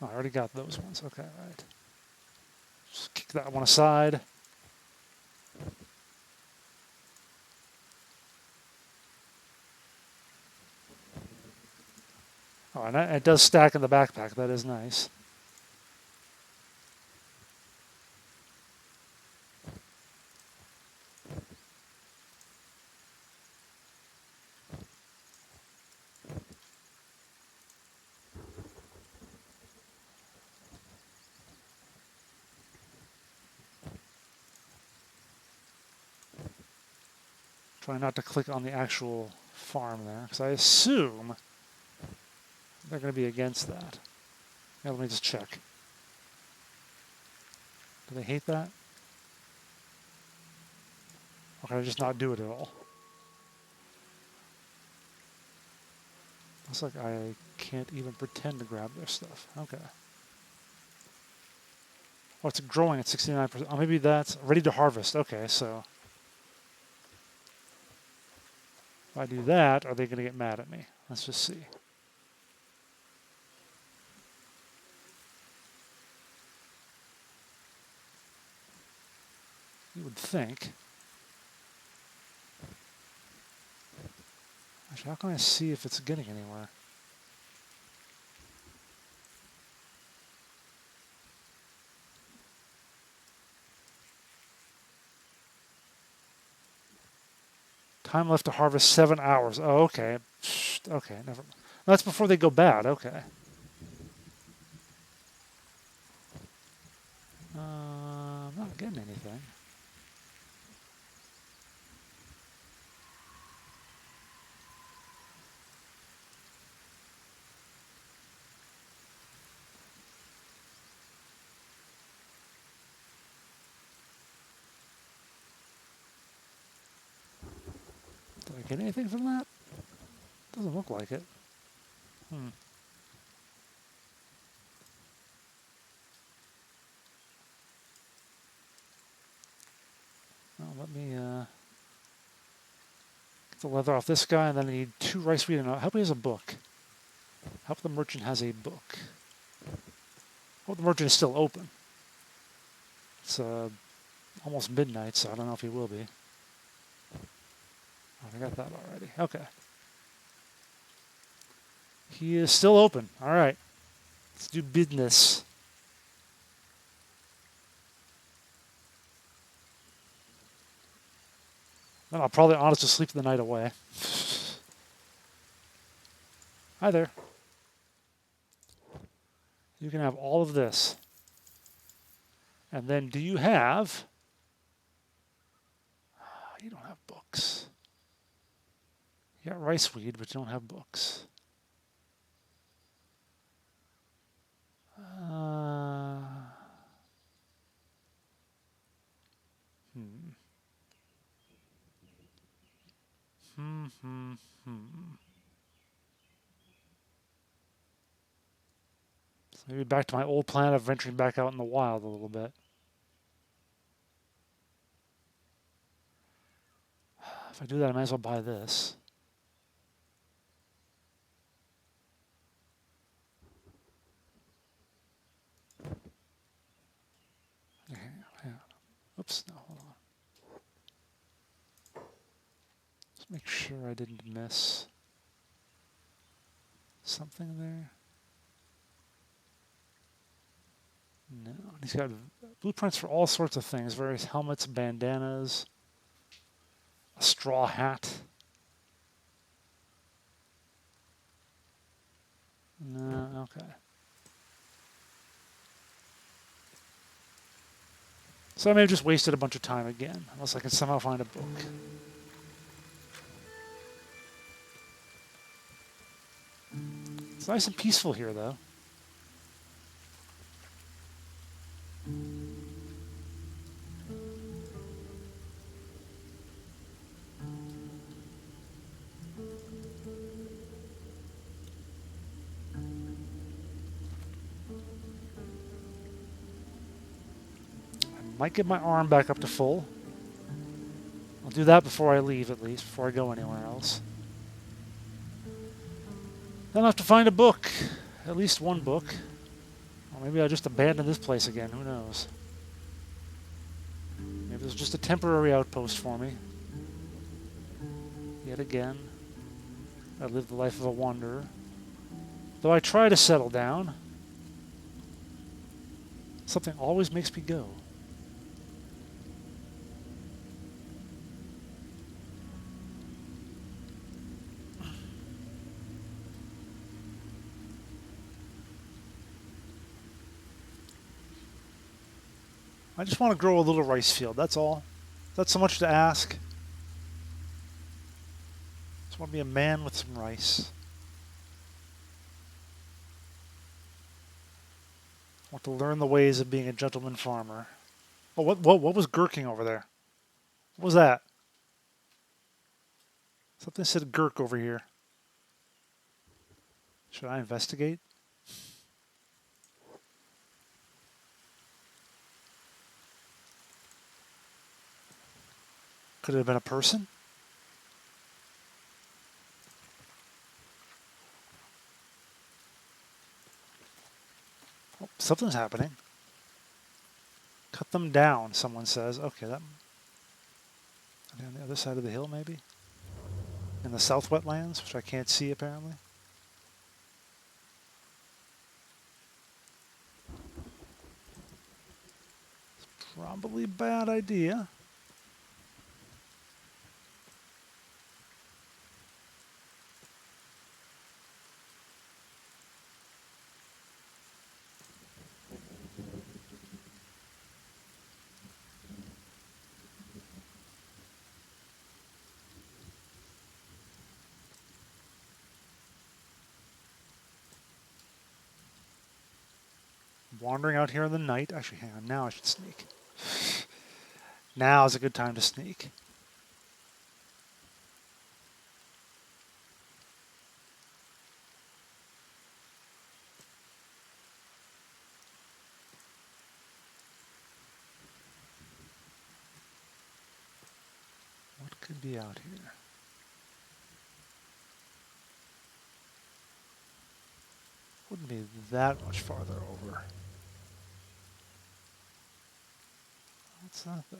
Oh, I already got those ones. Okay, right. Just kick that one aside. Oh, and it does stack in the backpack. That is nice. Try not to click on the actual farm there, because I assume They're going to be against that. Yeah, let me just check. Do they hate that? Or can I just not do it at all? Looks like I can't even pretend to grab their stuff. Okay. Oh, it's growing at 69%. Oh, maybe that's ready to harvest. Okay, so if I do that, are they going to get mad at me? Let's just see. You would think. Actually, how can I see if it's getting anywhere? Time left to harvest 7 hours. Oh, okay. Okay, never mind. That's before they go bad. Okay. I'm not getting anything. Did I get anything from that? Doesn't look like it. Well, let me get the leather off this guy, and then I need 2 rice wheat. And I hope he has a book. I hope the merchant has a book. I hope the merchant is still open. It's almost midnight, so I don't know if he will be. Oh, I got that already. Okay. He is still open. All right. Let's do business. Then I'll probably honestly sleep the night away. Hi there. You can have all of this. And then do you have... You don't have books. You got rice weed, but you don't have books. So maybe back to my old plan of venturing back out in the wild a little bit. If I do that, I might as well buy this. Okay, yeah. Oops, no, hold on. Just make sure I didn't miss something there. No, he's got blueprints for all sorts of things, various helmets, bandanas, a straw hat. No, okay. So I may have just wasted a bunch of time again, unless I can somehow find a book. It's nice and peaceful here, though. Might get my arm back up to full. I'll do that before I leave, at least, before I go anywhere else. Then I'll have to find a book. At least one book. Or maybe I'll just abandon this place again. Who knows? Maybe it's just a temporary outpost for me. Yet again, I live the life of a wanderer. Though I try to settle down, something always makes me go. I just want to grow a little rice field, that's all. That's so much to ask. Just want to be a man with some rice. Want to learn the ways of being a gentleman farmer. Oh, what was gurking over there? What was that? Something said gurk over here. Should I investigate? Could it have been a person? Oh, something's happening. Cut them down, someone says. Okay, that... on the other side of the hill, maybe? In the south wetlands, which I can't see, apparently. It's probably a bad idea. Wandering out here in the night. Actually, hang on. Now I should sneak. Now is a good time to sneak. What could be out here? Wouldn't be that much farther over. What's that, though?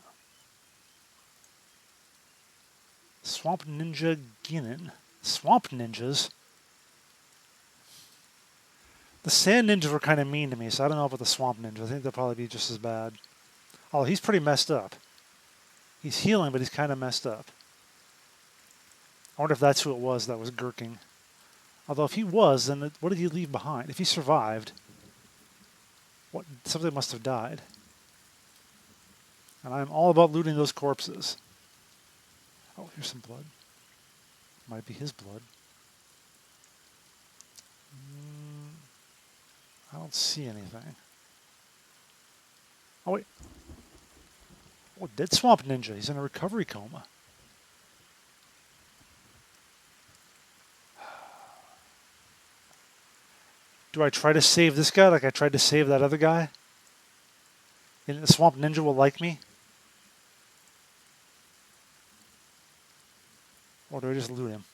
Swamp Ninja Ginin. Swamp Ninjas? The Sand Ninjas were kind of mean to me, so I don't know about the Swamp Ninjas. I think they'll probably be just as bad. Oh, he's pretty messed up. He's healing, but he's kind of messed up. I wonder if that's who it was that was gurking. Although if he was, then what did he leave behind? If he survived, something must have died. And I'm all about looting those corpses. Oh, here's some blood. Might be his blood. I don't see anything. Oh, wait. Oh, dead Swamp Ninja. He's in a recovery coma. Do I try to save this guy like I tried to save that other guy? And the Swamp Ninja will like me? Or do I just loot him?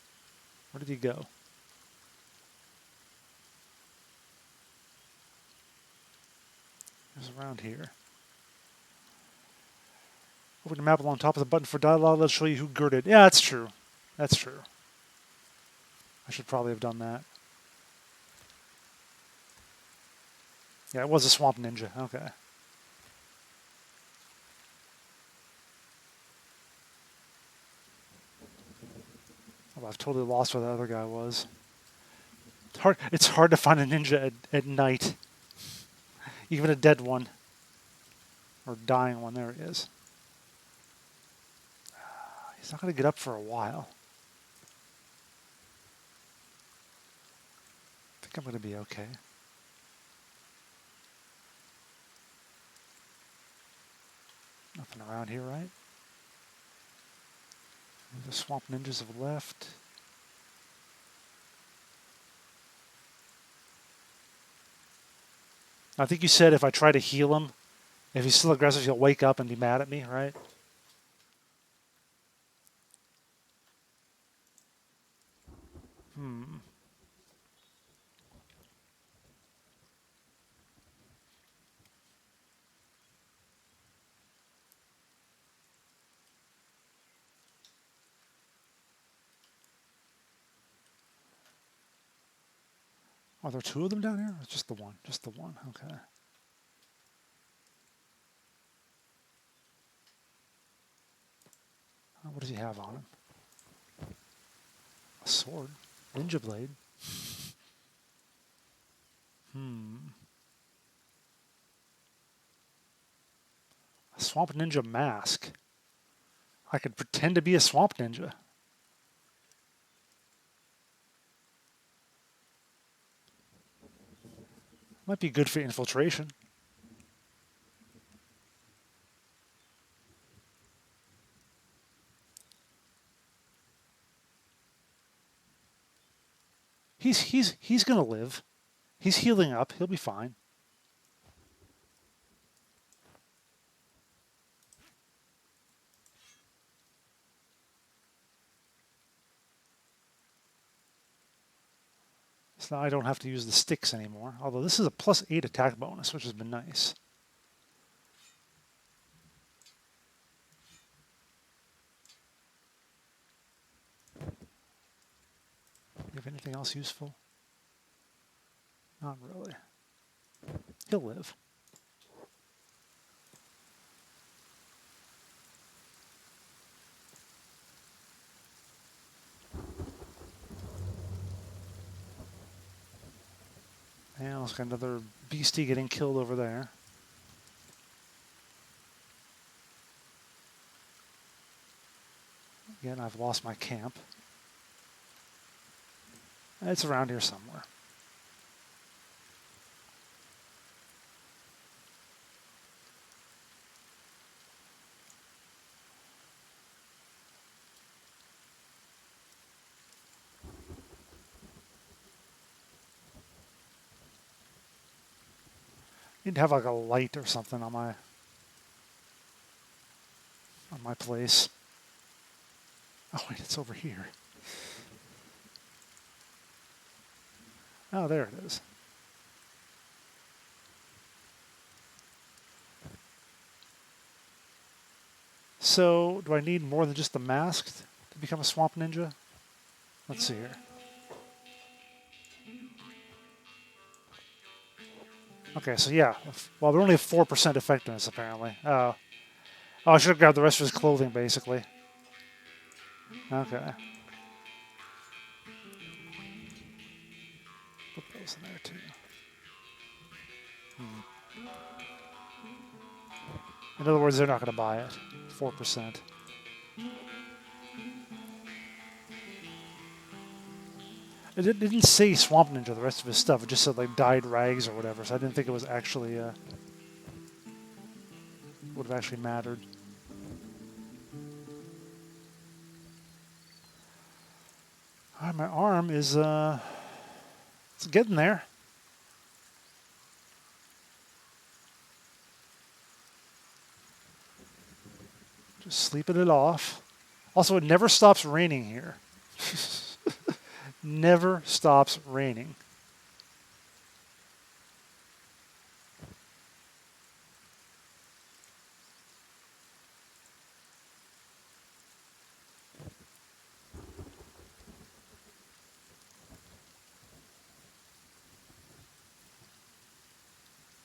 Where did he go? He's around here. Open the map along top of the button for dialogue. Let's show you who girded. Yeah, that's true. That's true. I should probably have done that. Yeah, it was a Swamp Ninja. Okay. Oh, I've totally lost where the other guy was. It's hard to find a ninja at night. Even a dead one. Or dying one. There he is. He's not going to get up for a while. I think I'm going to be okay. Nothing around here, right? The Swamp Ninjas have left. I think you said if I try to heal him, if he's still aggressive, he'll wake up and be mad at me, right? Are there two of them down here? Or just the one? Just the one. Okay. What does he have on him? A sword. Ninja blade. A Swamp Ninja mask. I could pretend to be a Swamp Ninja. Might be good for infiltration. He's gonna live. He's healing up. He'll be fine. So now I don't have to use the sticks anymore. Although this is a +8 attack bonus, which has been nice. Do you have anything else useful? Not really. He'll live. And let's got another beastie getting killed over there. Again, I've lost my camp. It's around here somewhere. Need to have like a light or something on my place. Oh wait, it's over here. Oh, there it is. So, do I need more than just the mask to become a swamp ninja? Let's see here. Okay, so yeah. Well, they're only have 4% effectiveness, apparently. Oh, I should have grabbed the rest of his clothing, basically. Okay. Put those in there, too. In other words, they're not going to buy it. 4%. It didn't say Swamp Ninja, the rest of his stuff. It just said, like, dyed rags or whatever, so I didn't think it was actually, would have actually mattered. All right, my arm is, it's getting there. Just sleeping it off. Also, it never stops raining here. Never stops raining.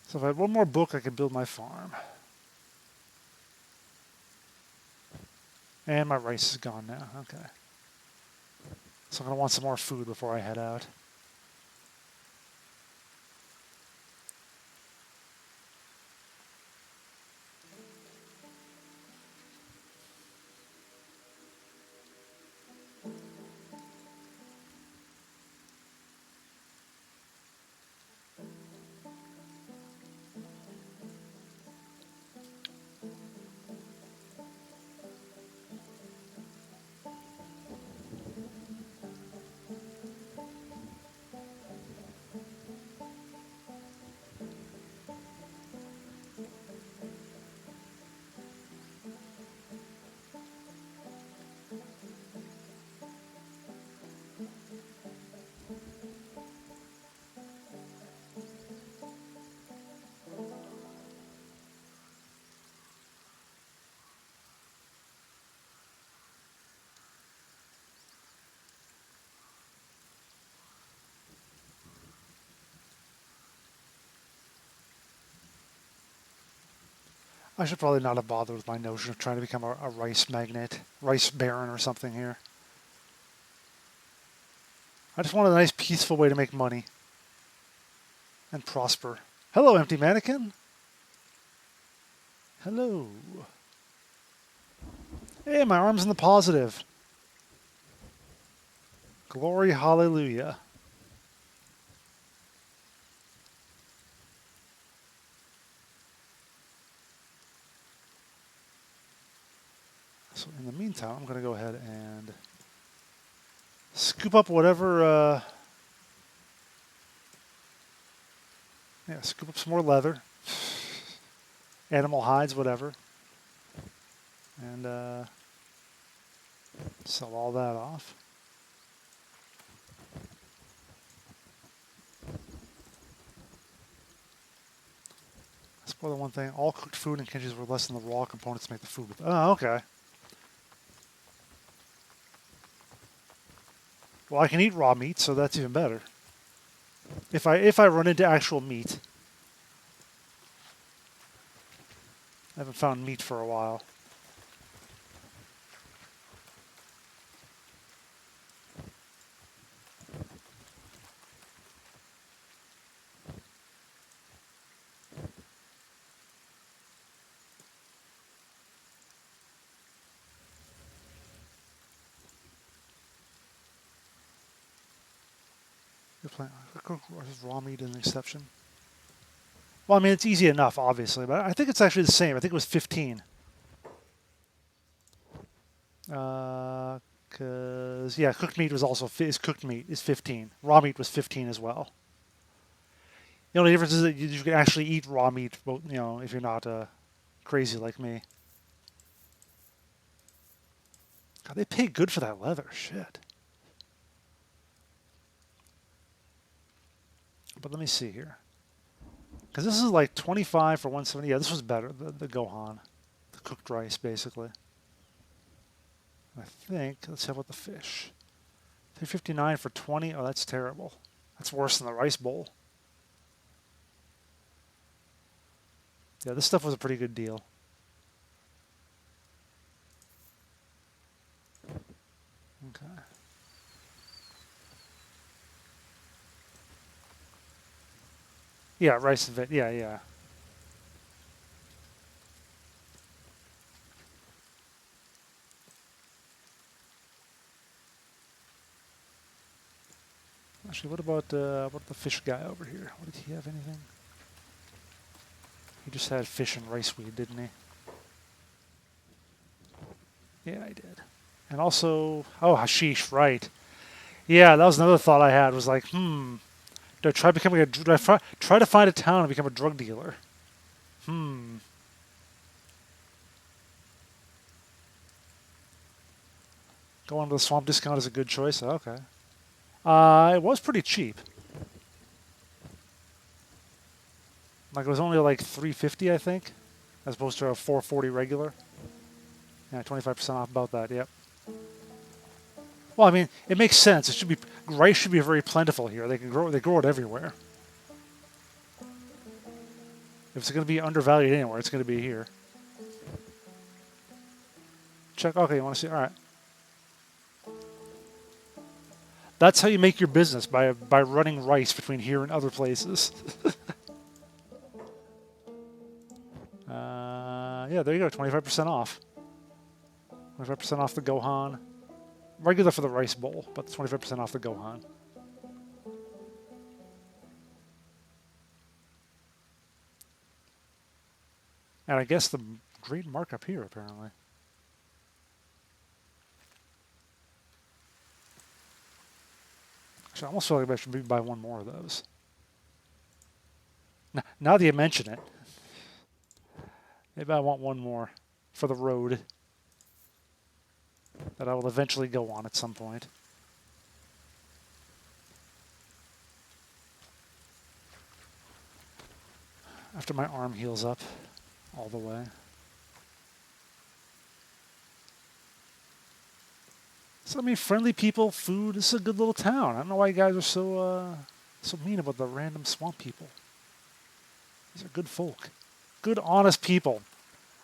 So if I had one more book, I could build my farm. And my rice is gone now. Okay. So I'm going to want some more food before I head out. I should probably not have bothered with my notion of trying to become a rice magnate, rice baron or something here. I just wanted a nice peaceful way to make money and prosper. Hello, empty mannequin. Hello. Hey, my arm's in the positive. Glory, hallelujah. So in the meantime, I'm going to go ahead and scoop up whatever Yeah, scoop up some more leather. Animal hides, whatever. And sell all that off. Spoil the one thing. All cooked food in Kenshi's were less than the raw components to make the food with. Oh, okay. Well, I can eat raw meat, so that's even better. If I run into actual meat. I haven't found meat for a while. Raw meat is an exception. Well, I mean, it's easy enough, obviously, but I think it's actually the same. I think it was 15. Because, yeah, cooked meat was also, cooked meat is 15. Raw meat was 15 as well. The only difference is that you can actually eat raw meat, you know, if you're not crazy like me. God, they pay good for that leather. Shit. But let me see here. Because this is like 25 for 170. Yeah, this was better, the Gohan. The cooked rice, basically. I think, let's have with the fish. 359 for 20. Oh, that's terrible. That's worse than the rice bowl. Yeah, this stuff was a pretty good deal. Okay. Yeah, rice and veg. Yeah, yeah. Actually, what about the fish guy over here? What did he have? Anything? He just had fish and rice weed, didn't he? Yeah, I did. And also, oh, hashish, right? Yeah, that was another thought I had. Was like, do I try becoming a? Do I try to find a town and become a drug dealer? Going to the swamp discount is a good choice. Okay. It was pretty cheap. Like it was only like $3.50, I think, as opposed to a $4.40 regular. Yeah, 25% off about that. Yep. Well, I mean, it makes sense. It should be rice should be very plentiful here. They grow it everywhere. If it's going to be undervalued anywhere, it's going to be here. Check. Okay, you want to see? All right. That's how you make your business by running rice between here and other places. Yeah, there you go. 25% off. 25% off the Gohan. Regular for the rice bowl, but 25% off the Gohan. And I guess the great markup here, apparently. Actually, I almost feel like I should buy one more of those. Now that you mention it, maybe I want one more for the road that I will eventually go on at some point. After my arm heals up all the way. So, I mean, friendly people, food. This is a good little town. I don't know why you guys are so mean about the random swamp people. These are good folk. Good, honest people.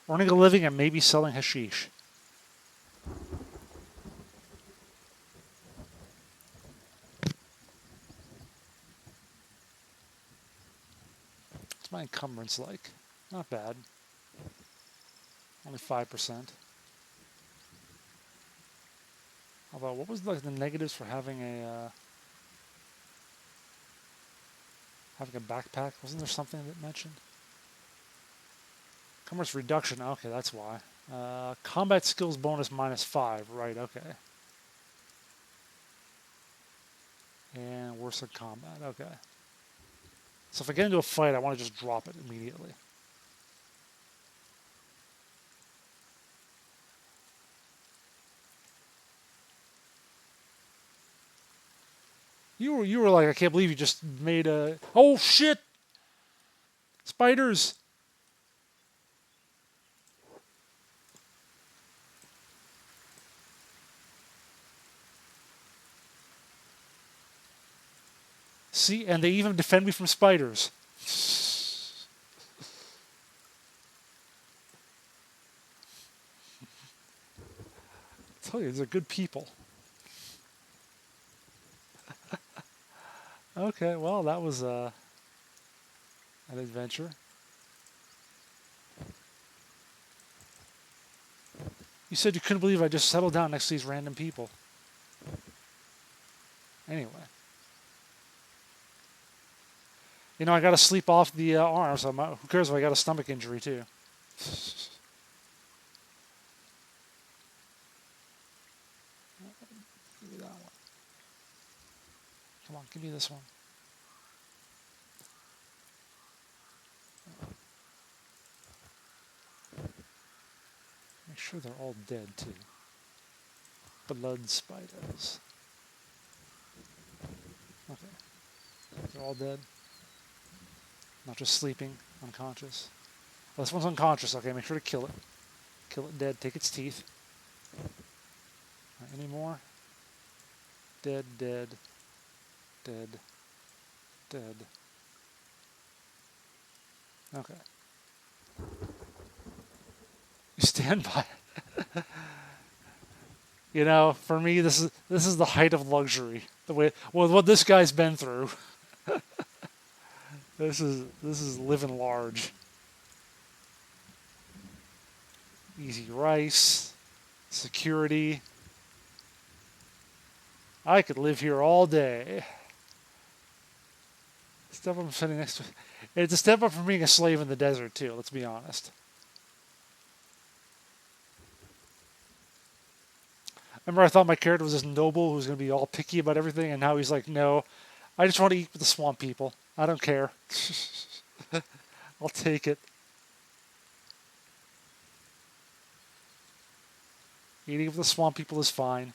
Earning a living and maybe selling hashish. What's my encumbrance like? Not bad. Only 5%. Although, what was like the negatives for having a backpack? Wasn't there something that mentioned? Commerce reduction. Okay, that's why. Combat skills bonus -5. Right. Okay. And worse at combat. Okay. So if I get into a fight, I want to just drop it immediately. You were like, I can't believe you just made a... Oh, shit! Spiders! See, and they even defend me from spiders. I tell you, they're good people. Okay, well, that was an adventure. You said you couldn't believe I just settled down next to these random people. Anyway. You know, I got to sleep off the arm, so who cares if I got a stomach injury, too. Give me that one. Come on, give me this one. Make sure they're all dead, too. Blood spiders. Okay. They're all dead. Not just sleeping, unconscious. Well, this one's unconscious. Okay, make sure to kill it. Kill it dead. Take its teeth. Right, any more? Dead, dead, dead, dead. Okay. You stand by it. You know, for me, this is the height of luxury. The way, well, what this guy's been through. This is living large. Easy rice, security. I could live here all day. Step up from sitting next to. It's a step up from being a slave in the desert too. Let's be honest. Remember, I thought my character was this noble who was going to be all picky about everything, and now he's like, no, I just want to eat with the swamp people. I don't care. I'll take it. Eating with the swamp people is fine.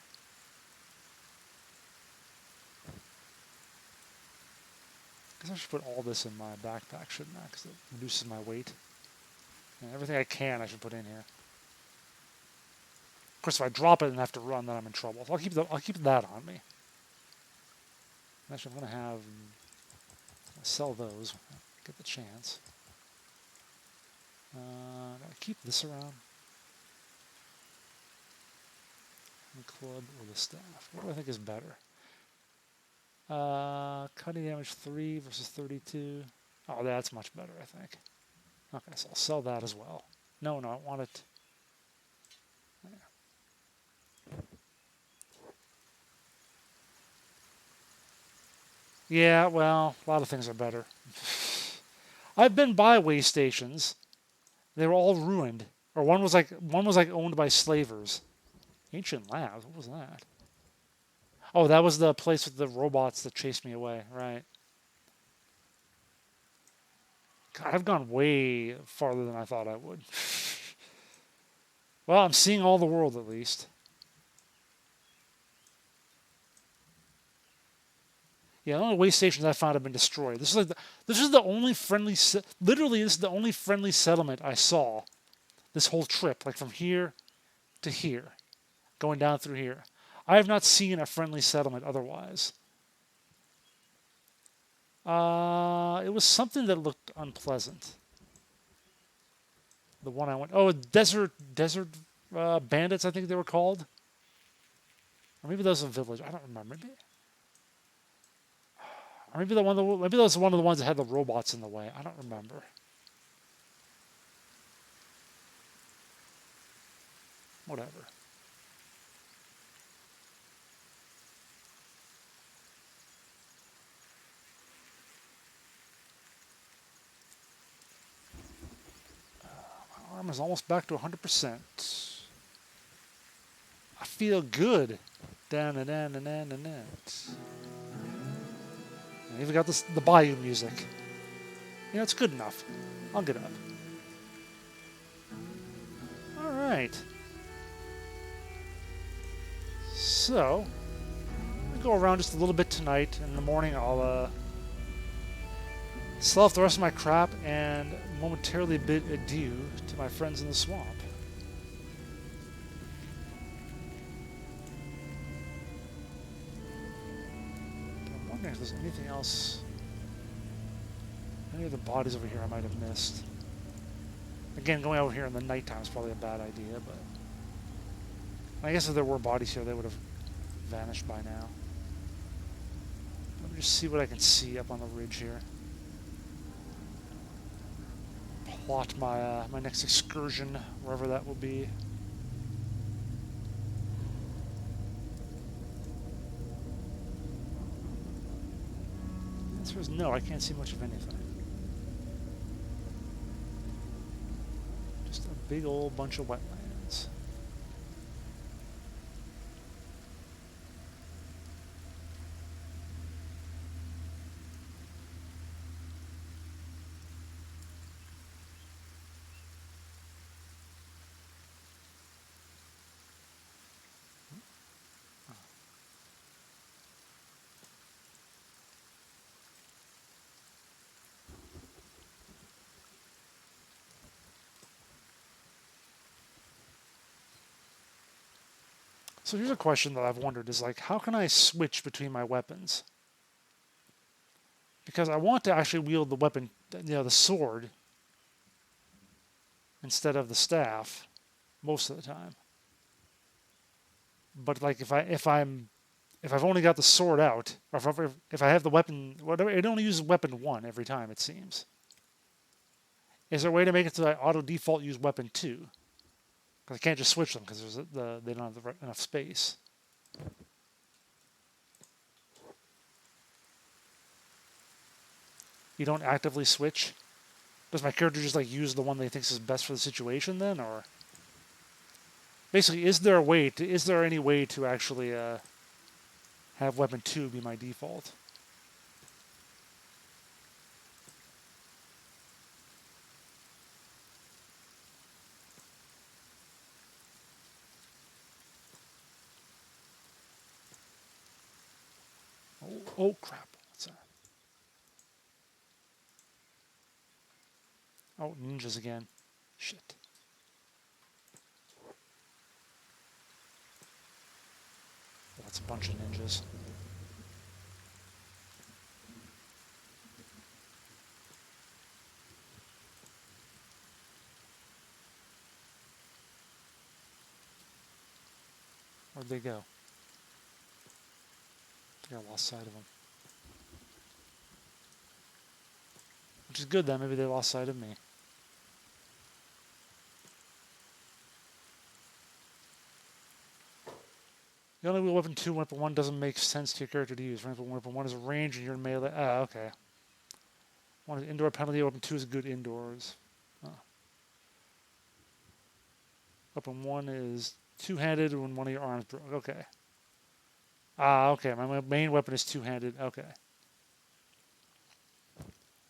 I guess I should put all this in my backpack, shouldn't I? Because it reduces my weight. And everything I can, I should put in here. Of course, if I drop it and have to run, then I'm in trouble. So I'll keep that on me. Actually, I'm going to have... sell those. Get the chance. Gotta keep this around. The club or the staff. What do I think is better? Cutting damage 3 versus 32. Oh, that's much better, I think. Okay, so I'll sell that as well. No, I want it. Yeah, well, a lot of things are better. I've been by way stations. They were all ruined. Or one was like owned by slavers. Ancient Labs, what was that? Oh, that was the place with the robots that chased me away, right. God, I've gone way farther than I thought I would. Well, I'm seeing all the world at least. Yeah, the only way stations I found have been destroyed. This is the only friendly... Literally, this is the only friendly settlement I saw this whole trip. Like from here to here. Going down through here. I have not seen a friendly settlement otherwise. It was something that looked unpleasant. The one I went... Oh, Desert Bandits, I think they were called. Or maybe that was a village. I don't remember. Or maybe that was one of the ones that had the robots in the way. I don't remember. Whatever. My arm is almost back to 100%. I feel good. I even got the Bayou music. You know, it's good enough. I'll get up. Alright. So, I'll go around just a little bit tonight. In the morning, I'll sell off the rest of my crap and momentarily bid adieu to my friends in the swamp. I'm wondering if there's anything else, any other bodies over here I might have missed. Again, going over here in the nighttime is probably a bad idea, but I guess if there were bodies here, they would have vanished by now. Let me just see what I can see up on the ridge here. Plot my my next excursion, wherever that will be. The answer is no, I can't see much of anything. Just a big old bunch of wetlands. So here's a question that I've wondered is like, how can I switch between my weapons? Because I want to actually wield the weapon, you know, the sword, instead of the staff, most of the time. But like if I've only got the sword out, or if I have the weapon, whatever, it only uses weapon 1 every time, it seems. Is there a way to make it so that I auto default use weapon 2? Because I can't just switch them because they don't have enough space. You don't actively switch? Does my character just like use the one that he thinks is best for the situation then, or basically, is there any way to actually have weapon 2 be my default? Oh crap. What's that? Oh, ninjas again. Shit. Oh, that's a bunch of ninjas. Where'd they go? I think I lost sight of them. Which is good then, maybe they lost sight of me. The only weapon 2 and weapon 1 doesn't make sense to your character to use. Weapon 1 is a range and you're in melee. Ah, okay. 1 is indoor penalty, weapon 2 is good indoors. Oh. Weapon 1 is two-handed when one of your arms broke. Okay. Ah, okay. My main weapon is two-handed. Okay.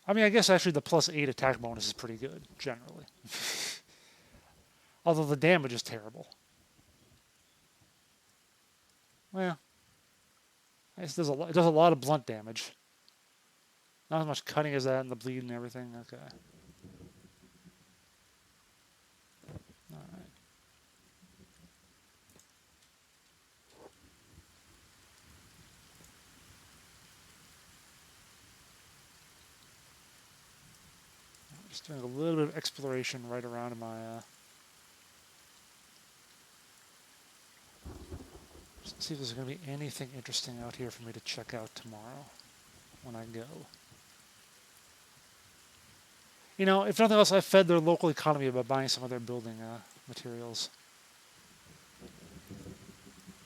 I mean, I guess actually the +8 attack bonus is pretty good, generally. Although the damage is terrible. Well, it does a lot of blunt damage. Not as much cutting as that and the bleed and everything. Okay. Alright. Just doing a little bit of exploration right around in my just see if there's going to be anything interesting out here for me to check out tomorrow when I go. You know, if nothing else, I fed their local economy by buying some of their building materials.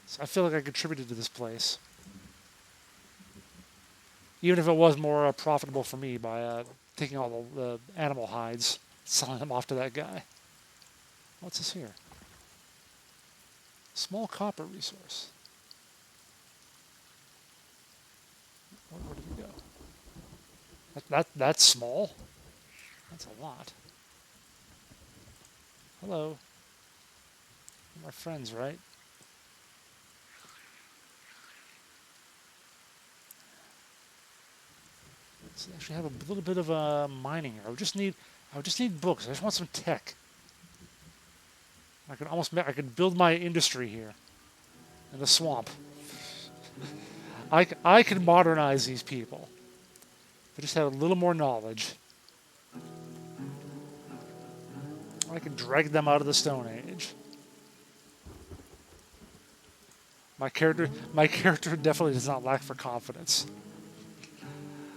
So I feel like I contributed to this place. Even if it was more profitable for me by taking all the animal hides, selling them off to that guy. What's this here? Small copper resource. Where did it go? That's small. That's a lot. Hello. You're my friends, right? Let's actually have a little bit of mining here. I would just need books. I just want some tech. I could build my industry here in the swamp. I could modernize these people. If I just had a little more knowledge. I could drag them out of the Stone Age. My character definitely does not lack for confidence.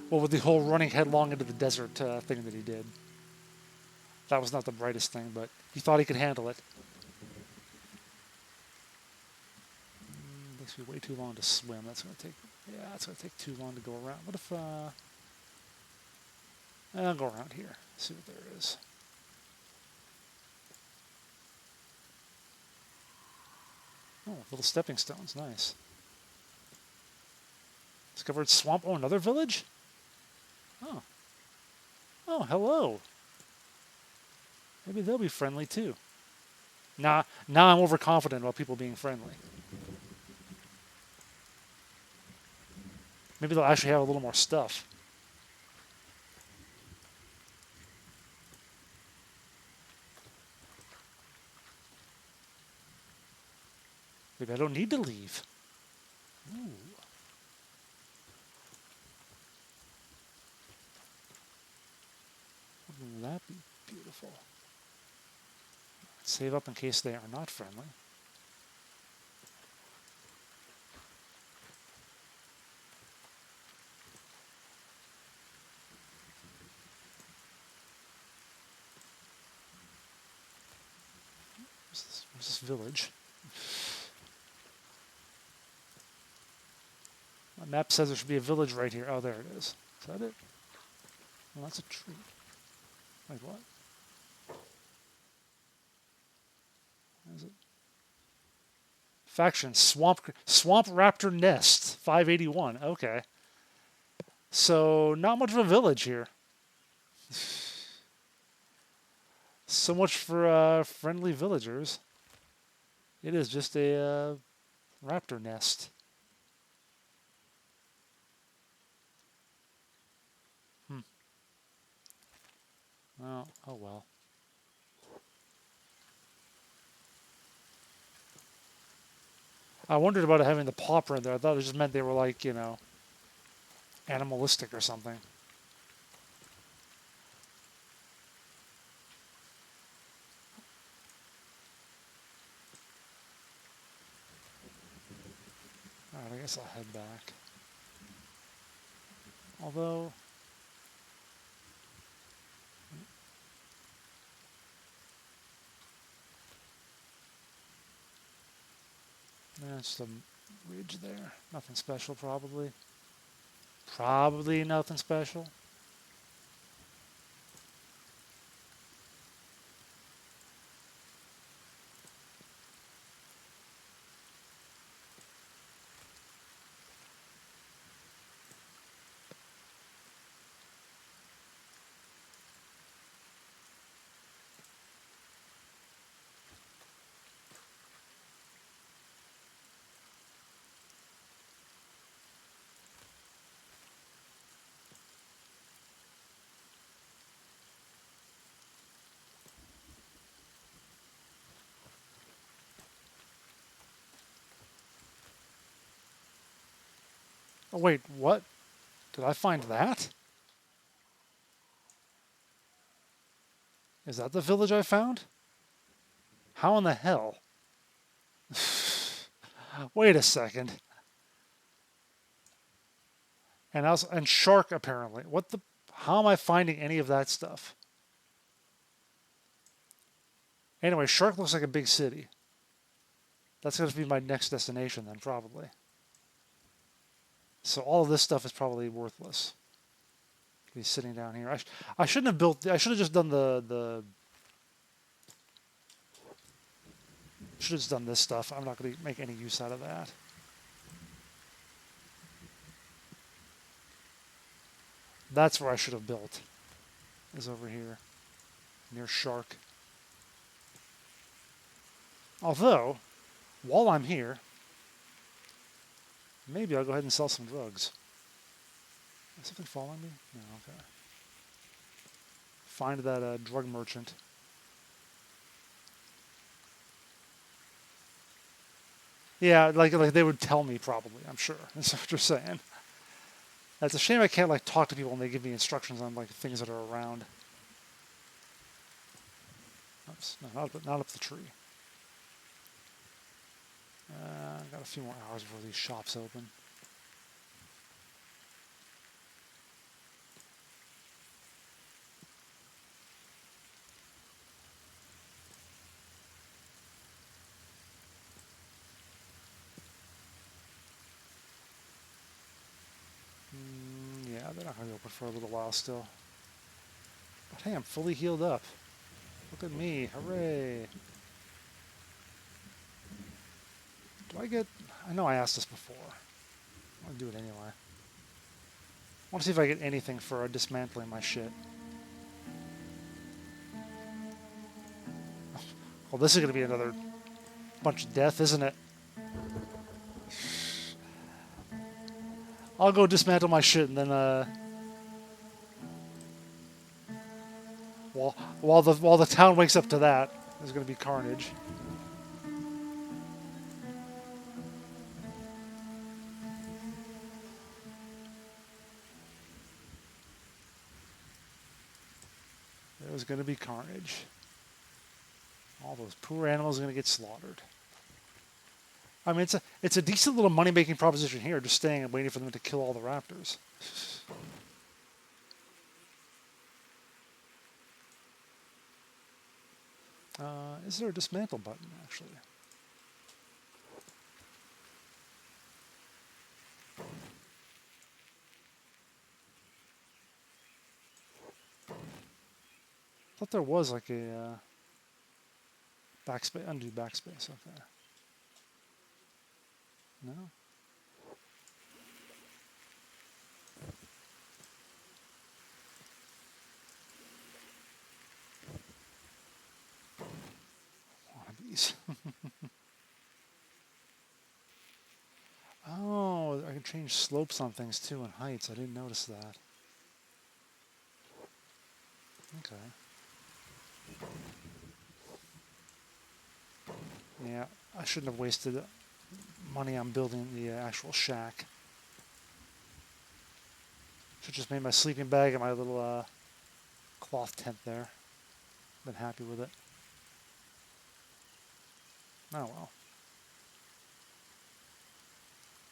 Well, with the whole running headlong into the desert thing that he did. That was not the brightest thing, but he thought he could handle it. Takes me way too long to swim. That's going to take too long to go around. What if, I'll go around here, see what there is. Oh, little stepping stones, nice. Discovered swamp. Oh, another village? Oh. Oh, hello. Maybe they'll be friendly too. Now I'm overconfident about people being friendly. Maybe they'll actually have a little more stuff. Maybe I don't need to leave. Ooh. Wouldn't that be beautiful? Save up in case they are not friendly. Where's this village? My map says there should be a village right here. Oh, there it is. Is that it? Well, that's a tree. Wait, what? What is it? Faction Swamp Raptor Nest 581. Okay. So not much of a village here. So much for friendly villagers. It is just a raptor nest. Oh well. I wondered about having the pauper in there. I thought it just meant they were like, you know, animalistic or something. Alright, I guess I'll head back. Although... yeah, just a ridge there. Nothing special, probably. Probably nothing special. Oh, wait, what? Did I find that? Is that the village I found? How in the hell? Wait a second. And shark, apparently. What the... How am I finding any of that stuff? Anyway, shark looks like a big city. That's going to be my next destination then, probably. So all of this stuff is probably worthless. He's sitting down here. I shouldn't have built... I should have just done the should have just done this stuff. I'm not going to make any use out of that. That's where I should have built. is over here, near Shark. Although, while I'm here, maybe I'll go ahead and sell some drugs. Is something following me? No, okay. Find that drug merchant. Yeah, like they would tell me probably, I'm sure. That's what you're saying. It's a shame I can't like talk to people and they give me instructions on like things that are around. Oops, no, not up the tree. Got a few more hours before these shops open. Yeah, they're not going to be open for a little while still. But hey, I'm fully healed up. Look at me, hooray! Do I get... I know I asked this before. I'm going to do it anyway. I want to see if I get anything for dismantling my shit. Well, this is going to be another bunch of death, isn't it? I'll go dismantle my shit and then, while the town wakes up to that, there's going to be carnage. There's going to be carnage. All those poor animals are going to get slaughtered. I mean, it's a decent little money-making proposition here, just staying and waiting for them to kill all the raptors. Is there a dismantle button, actually? I thought there was like a backspace, undo backspace. Okay. No. One of these. Oh, I can change slopes on things too and heights. I didn't notice that. Okay. Yeah, I shouldn't have wasted money on building the actual shack. Should just made my sleeping bag and my little cloth tent there. Been happy with it. Oh well.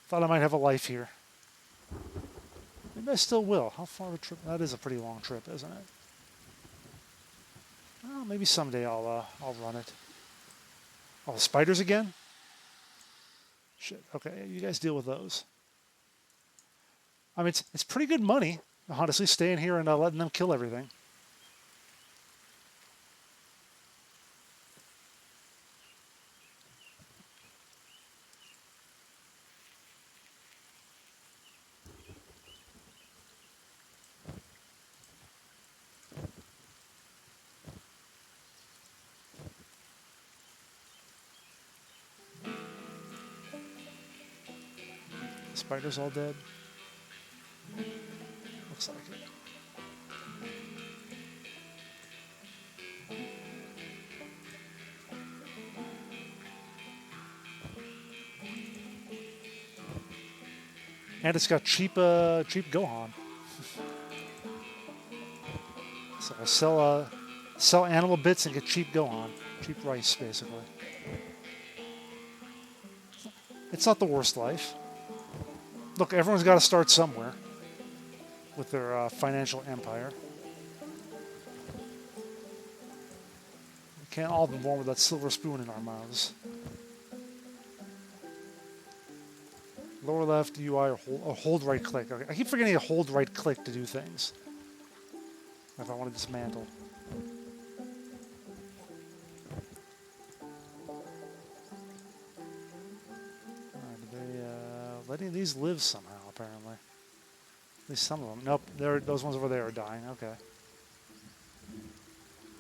Thought I might have a life here. Maybe I still will. How far of a trip? That is a pretty long trip, isn't it? Well, maybe someday I'll run it. Oh, the spiders again? Shit. Okay, you guys deal with those. I mean, it's pretty good money, honestly, staying here and letting them kill everything. Spiders all dead? Looks like it. And it's got cheap Gohan. So I sell animal bits and get cheap Gohan. Cheap rice, basically. It's not the worst life. Look, everyone's got to start somewhere with their financial empire. We can't all be born with that silver spoon in our mouths. Lower left UI or hold right click. Okay. I keep forgetting to hold right click to do things. If I want to dismantle. Letting these live somehow, apparently. At least some of them. Nope, those ones over there are dying. Okay.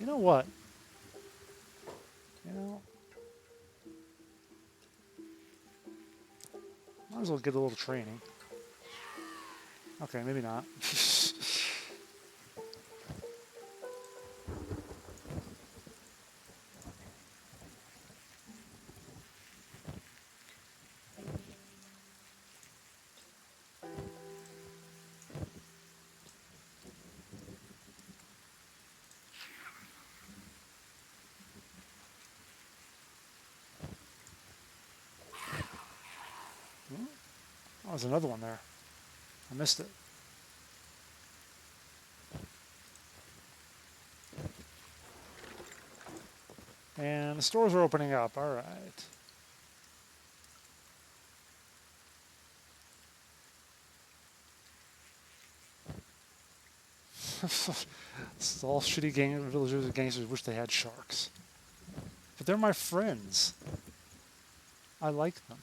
You know what? You know, might as well get a little training. Okay, maybe not. Oh, there's another one there. I missed it. And the stores are opening up. All right. It's all shitty villagers and gangsters wish they had sharks. But they're my friends. I like them.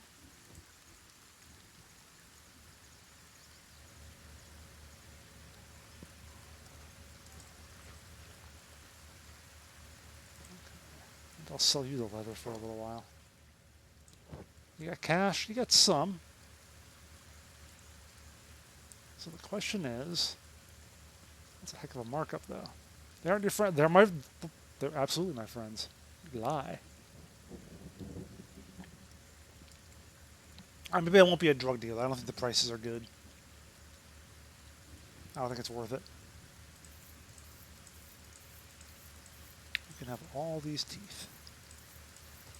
I'll sell you the leather for a little while. You got cash? You got some. So the question is, that's a heck of a markup, though. They aren't your friends. They're absolutely my friends. You lie. Maybe I won't be a drug dealer. I don't think the prices are good. I don't think it's worth it. You can have all these teeth.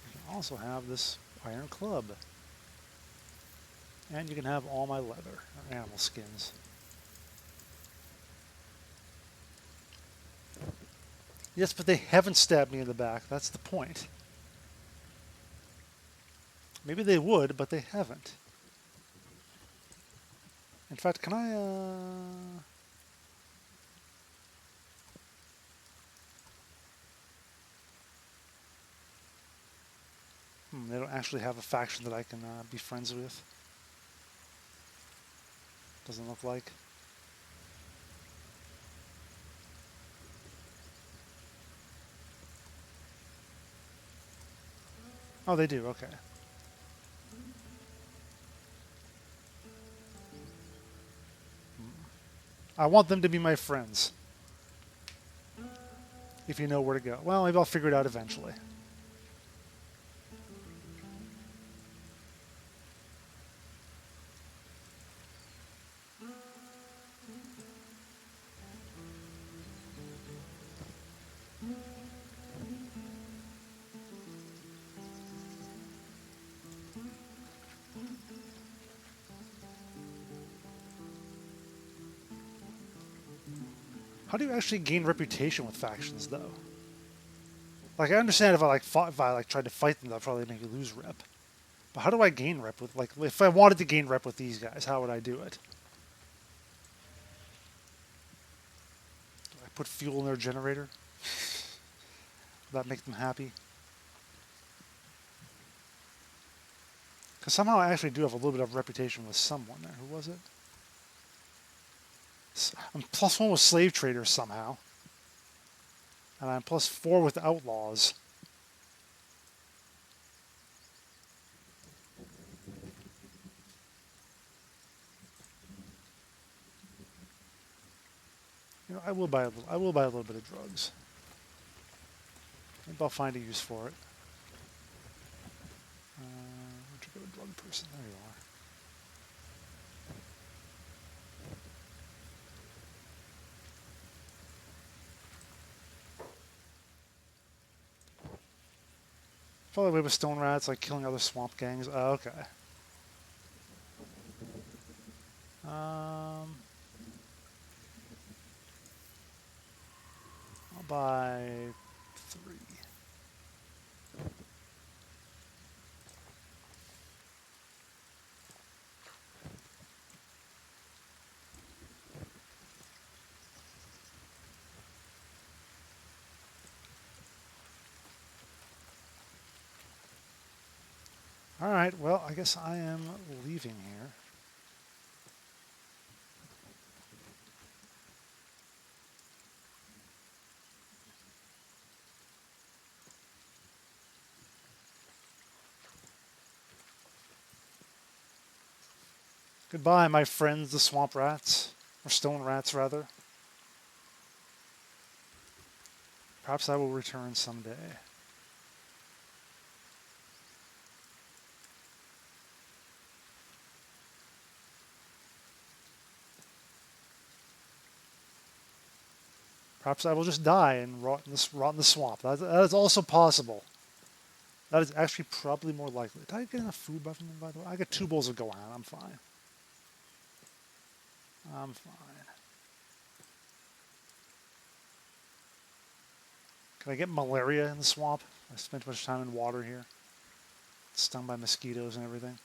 You can also have this iron club. And you can have all my leather, or animal skins. Yes, but they haven't stabbed me in the back. That's the point. Maybe they would, but they haven't. In fact, can I, they don't actually have a faction that I can be friends with. Doesn't look like. Oh, they do, okay. I want them to be my friends. If you know where to go. Well, maybe I'll figure it out eventually. How do you actually gain reputation with factions, though? Like, I understand if I tried to fight them, that'd probably make you lose rep. But how do I gain rep with, like, if I wanted to gain rep with these guys, how would I do it? Do I put fuel in their generator? Would that make them happy? Because somehow I actually do have a little bit of reputation with someone there. Who was it? I'm +1 with slave traders somehow. And I'm +4 with outlaws. You know, I will buy a little bit of drugs. Maybe I'll find a use for it. Where'd you go, drug person? There you are. Follow away with stone rats, like killing other swamp gangs. Oh, okay. I'll buy 3. All right, well, I guess I am leaving here. Goodbye, my friends, the swamp rats. Or stone rats, rather. Perhaps I will return someday. Perhaps I will just die and rot in the swamp. That is also possible. That is actually probably more likely. Did I get enough food by the way? I got 2 bowls of Gohan. I'm fine. I'm fine. Can I get malaria in the swamp? I spent too much time in water here. Stung by mosquitoes and everything.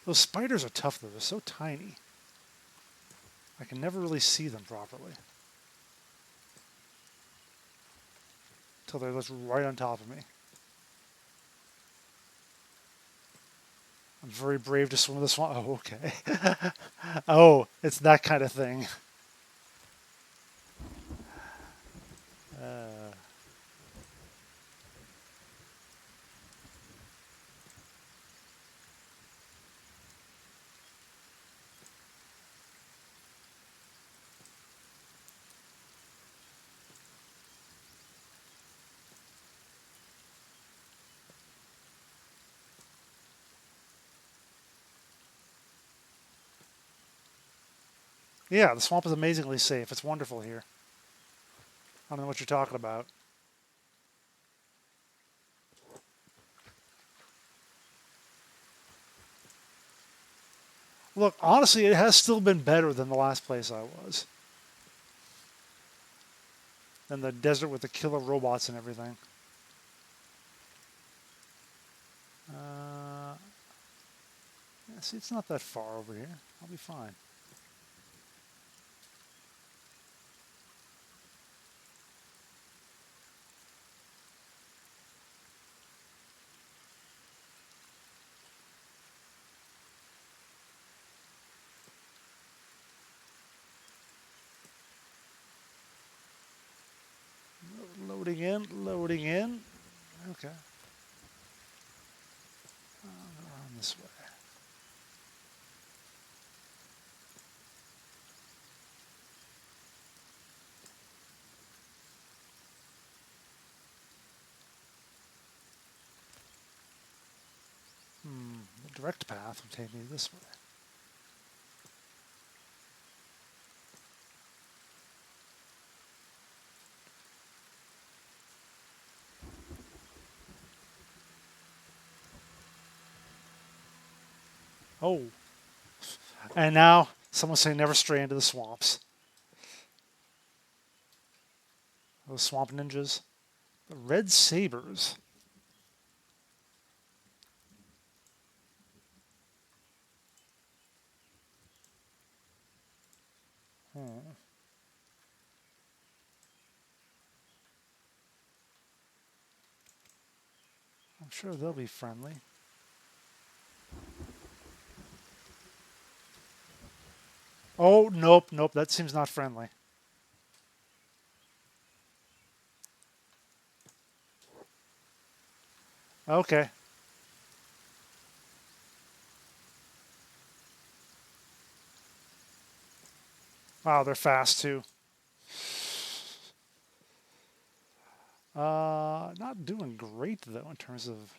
Those spiders are tough though. They're so tiny. I can never really see them properly. Until they're just right on top of me. I'm very brave to swim in the swamp. Oh, okay. Oh, it's that kind of thing. Yeah, the swamp is amazingly safe. It's wonderful here. I don't know what you're talking about. Look, honestly, it has still been better than the last place I was. Than the desert with the killer robots and everything. Yeah, see, it's not that far over here. I'll be fine. Loading in, loading in. Okay. Around this way. The direct path will take me this way. Oh. And now, someone say never stray into the swamps. Those swamp ninjas. The red sabers. I'm sure they'll be friendly. Oh, nope, nope, that seems not friendly. Okay. Wow, they're fast too. Not doing great though in terms of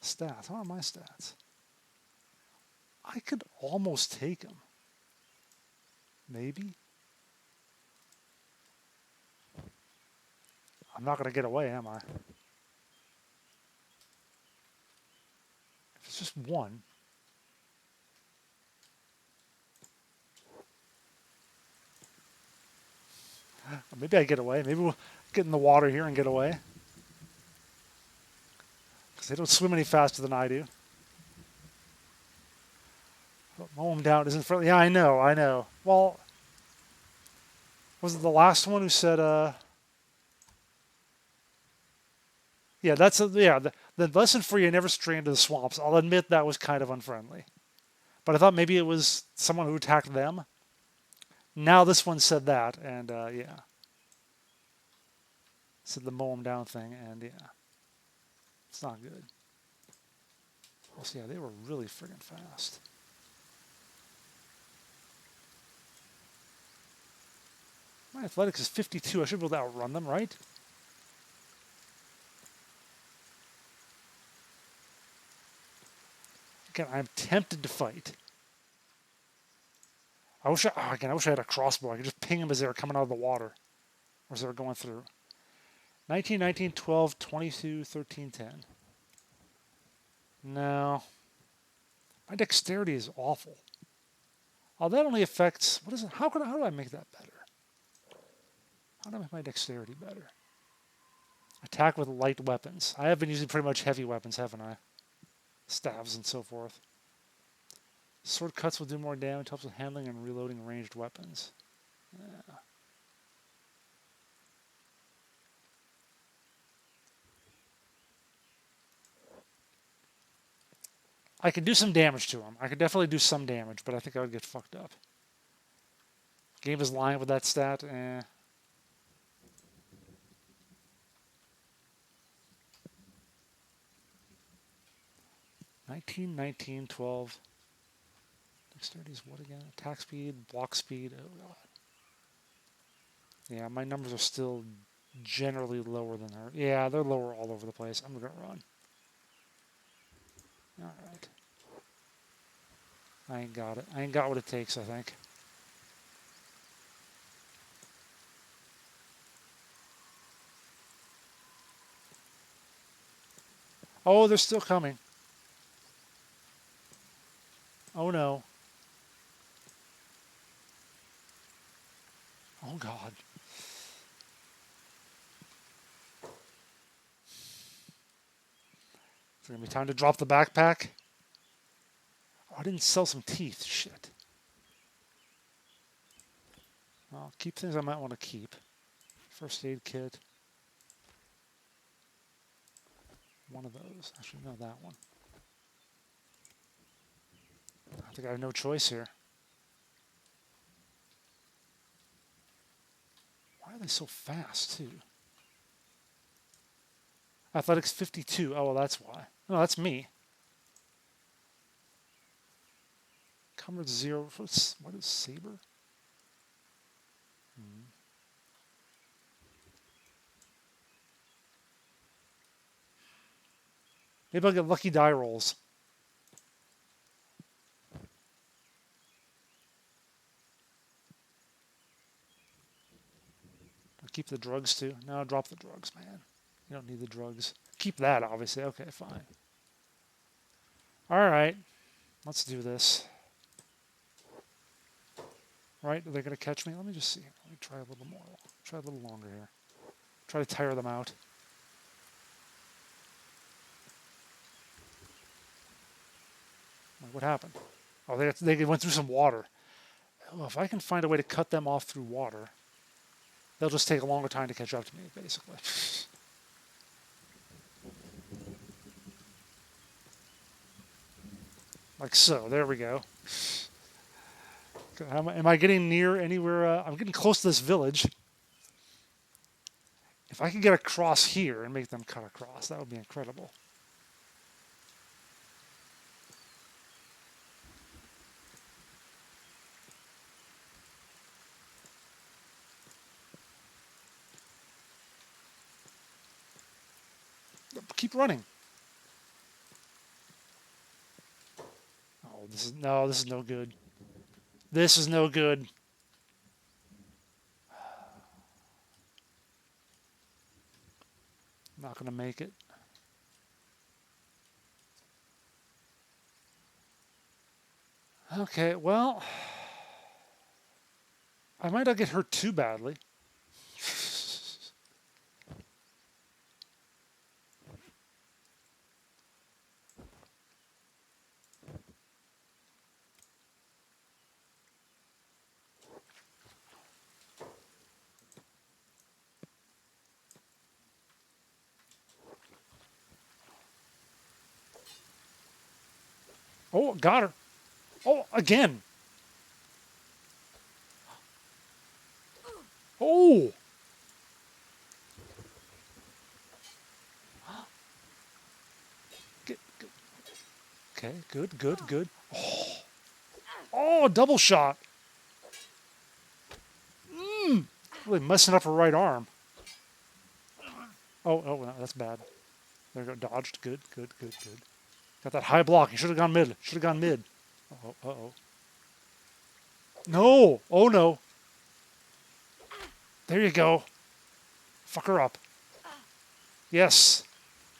stats. How are my stats? I could almost take him. Maybe. I'm not going to get away, am I? If it's just one. Maybe I get away. Maybe we'll get in the water here and get away. Because they don't swim any faster than I do. Mow him down isn't friendly. Yeah, I know, I know. Well, was it the last one who said, yeah, the lesson for you, never stray into the swamps. I'll admit that was kind of unfriendly. But I thought maybe it was someone who attacked them. Now this one said that, and yeah. Said the mow them down thing, and yeah, it's not good. Also, yeah, they were really friggin' fast. My athletics is 52. I should be able to outrun them, right? Again, I'm tempted to fight. I wish I had a crossbow. I could just ping them as they were coming out of the water. Or as they were going through. 19, 19, 12, 22, 13, 10. No. My dexterity is awful. Oh, that only affects... What is it? How do I make that better? How do I make my dexterity better? Attack with light weapons. I have been using pretty much heavy weapons, haven't I? Staves and so forth. Sword cuts will do more damage. Helps with handling and reloading ranged weapons. Yeah. I can do some damage to him. I could definitely do some damage, but I think I would get fucked up. Game is lying with that stat. 19, 19, 12. Dexterity is what again? Attack speed, block speed. Oh, God. Yeah, my numbers are still generally lower than her. Yeah, they're lower all over the place. I'm going to run. Alright. I ain't got it. I ain't got what it takes, I think. Oh, they're still coming. Oh, no. Oh, God. It's going to be time to drop the backpack. Oh, I didn't sell some teeth. Shit. I'll keep things I might want to keep. First aid kit. One of those. Actually, no, that one. I think I have no choice here. Why are they so fast, too? Athletics 52. Oh, well, that's why. No, that's me. Comrade 0. What is Saber? Maybe I'll get lucky die rolls. I'll keep the drugs, too. No, drop the drugs, man. You don't need the drugs. Keep that, obviously. Okay, fine. Alright. Let's do this. Right? Are they going to catch me? Let me just see. Let me try a little more. Try a little longer here. Try to tire them out. What happened? Oh, they went through some water. Oh, if I can find a way to cut them off through water, they'll just take a longer time to catch up to me, basically. Like so. There we go. Am I getting near anywhere? I'm getting close to this village. If I could get across here and make them cut across, that would be incredible. Keep running. Oh, this is no good. This is no good. Not going to make it. Okay, well, I might not get hurt too badly. Oh, got her. Oh, again. Oh. Okay, good, good, good. Oh, double shot. Really messing up her right arm. Oh, no, that's bad. There we go. Dodged. Good, good, good, good. Got that high block. He should have gone mid. Should have gone mid. Uh-oh, uh-oh. No! Oh, no. There you go. Fuck her up. Yes.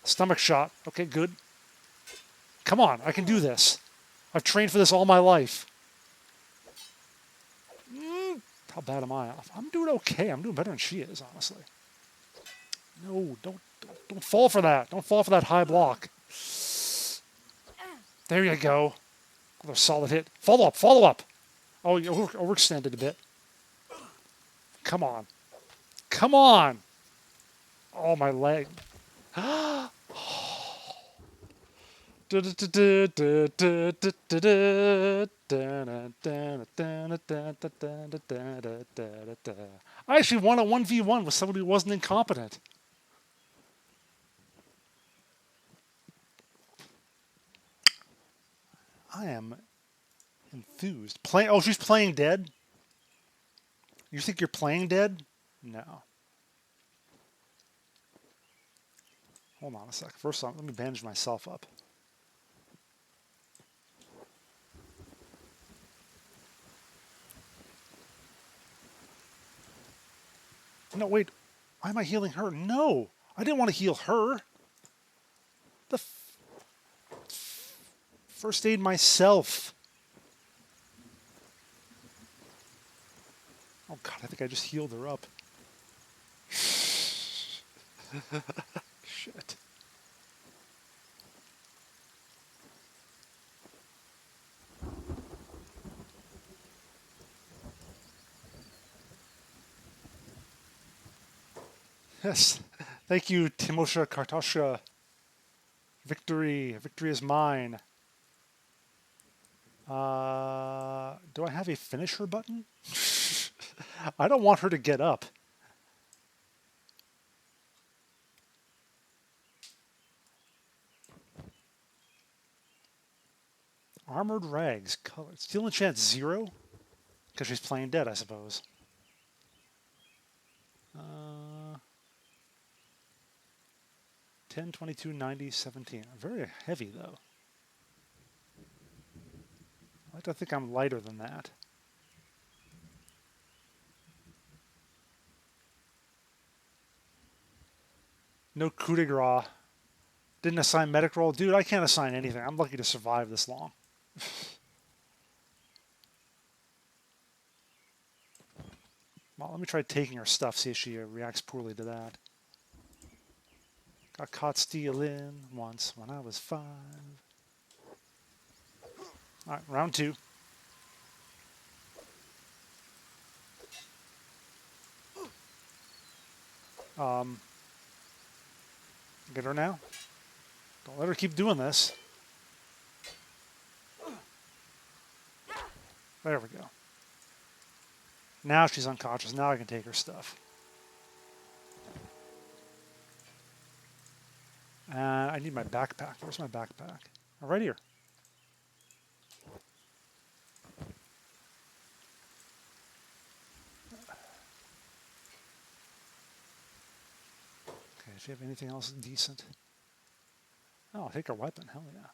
Stomach shot. Okay, good. Come on, I can do this. I've trained for this all my life. How bad am I? I'm doing okay. I'm doing better than she is, honestly. No, don't fall for that. Don't fall for that high block. There you go. Another solid hit. Follow up, follow up. Oh, you overextended a bit. Come on. Come on. Oh, my leg. I actually won a 1v1 with somebody who wasn't incompetent. I am enthused. Oh, she's playing dead? You think you're playing dead? No. Hold on a sec. First off, let me bandage myself up. No, wait. Why am I healing her? No! I didn't want to heal her. First aid myself. Oh god, I think I just healed her up. Shit. Yes. Thank you, Timosha Kartasha. Victory. Victory is mine. Do I have a finisher button? I don't want her to get up. Armored rags. Color. Stealing chance 0? Because she's playing dead, I suppose. 10, 22, 90, 17. Very heavy, though. I like to think I'm lighter than that. No coup de grace. Didn't assign medic roll. Dude, I can't assign anything. I'm lucky to survive this long. Well, let me try taking her stuff, see if she reacts poorly to that. Got caught stealing once when I was 5. Alright, round 2. Get her now. Don't let her keep doing this. There we go. Now she's unconscious. Now I can take her stuff. I need my backpack. Where's my backpack? Oh, right here. Okay, if you have anything else decent. Oh, I'll take her weapon. Hell yeah.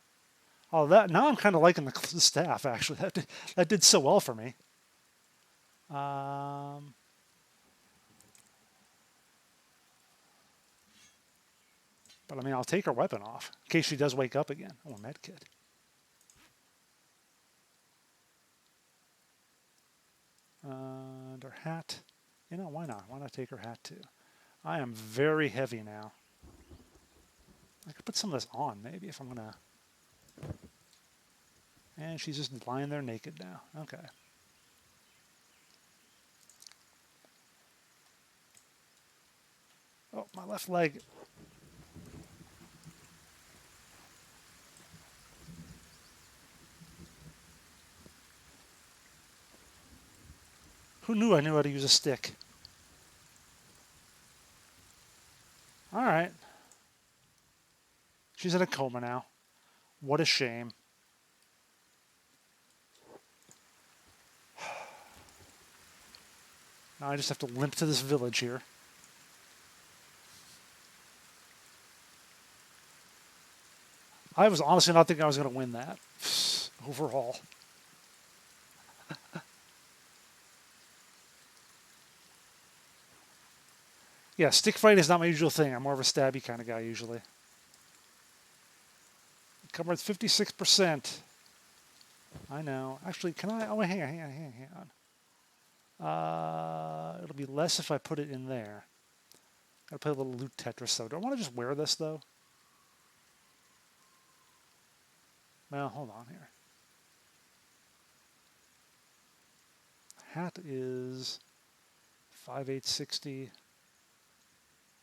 Oh, that now I'm kind of liking the staff, actually. That did so well for me. But I mean, I'll take her weapon off in case she does wake up again. Oh, a med kit. And her hat. You know, why not? Why not take her hat too? I am very heavy now. I could put some of this on maybe if I'm going to... And she's just lying there naked now. Okay. Oh, my left leg. Who knew I knew how to use a stick? All right. She's in a coma now. What a shame. Now I just have to limp to this village here. I was honestly not thinking I was going to win that overall. Yeah, stick fight is not my usual thing. I'm more of a stabby kind of guy usually. Cover with 56%. I know. Actually, can I? Oh, hang on. It'll be less if I put it in there. Gotta play a little loot Tetris though. Do I want to just wear this though? Well, hold on here. Hat is 5860.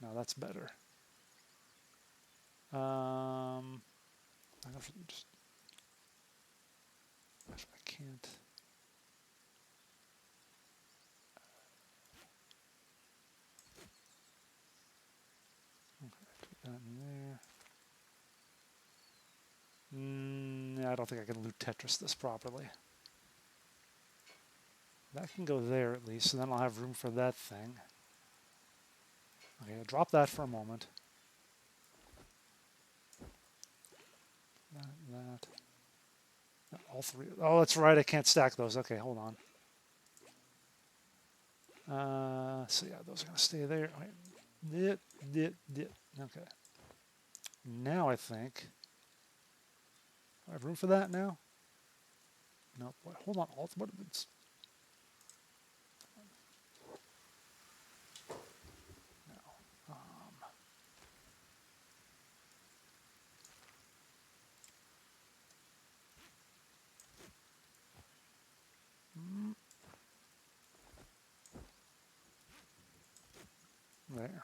No, that's better. I just I can't. Okay, put that in there. I don't think I can loot Tetris this properly. That can go there at least, and then I'll have room for that thing. Okay, I'll drop that for a moment. That. All three. Oh, that's right. I can't stack those. Okay, hold on. So yeah, those are going to stay there. Okay. Okay. Now I think. Do I have room for that now? No. Hold on. What? There.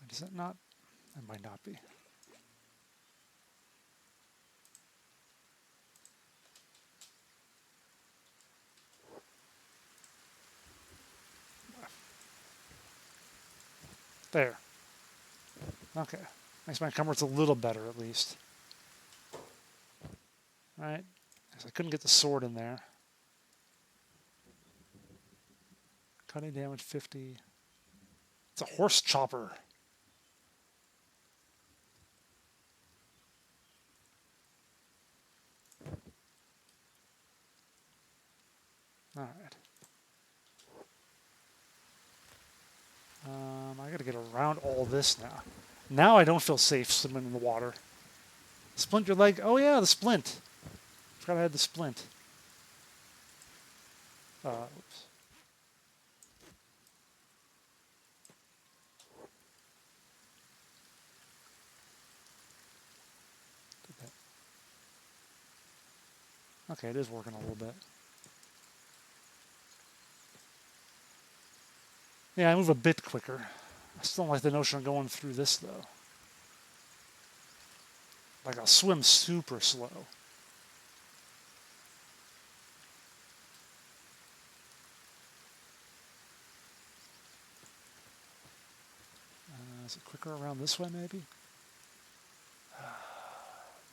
Does that not? That might not be. There. Okay. Makes my encumbrance a little better at least. Right. I couldn't get the sword in there. Cutting damage 50. It's a horse chopper. All right. I got to get around all this now. Now I don't feel safe swimming in the water. Splint your leg. Oh yeah, the splint. Forgot I had the splint. Oops. Okay, it is working a little bit. Yeah, I move a bit quicker. I still don't like the notion of going through this, though. Like, I'll swim super slow. Is it quicker around this way, maybe?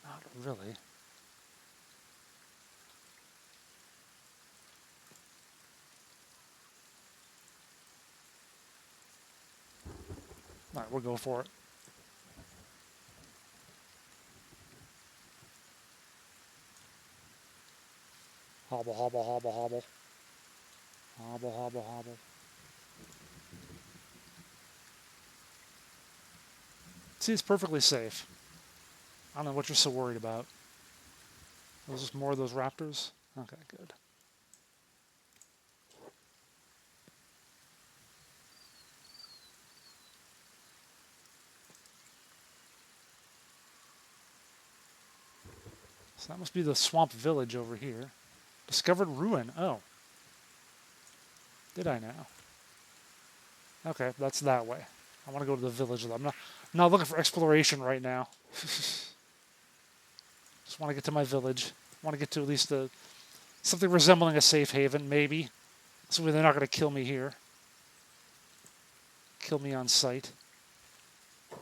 Not really. All right, we'll go for it. Hobble, hobble, hobble, hobble. Hobble, hobble, hobble. See, it's perfectly safe. I don't know what you're so worried about. Was this more of those raptors? Okay, good. So that must be the swamp village over here. Discovered ruin. Oh. Did I now? Okay, that's that way. I want to go to the village, though. I'm not looking for exploration right now. Just want to get to my village. I want to get to at least something resembling a safe haven, maybe. So they're not going to kill me here. Kill me on sight.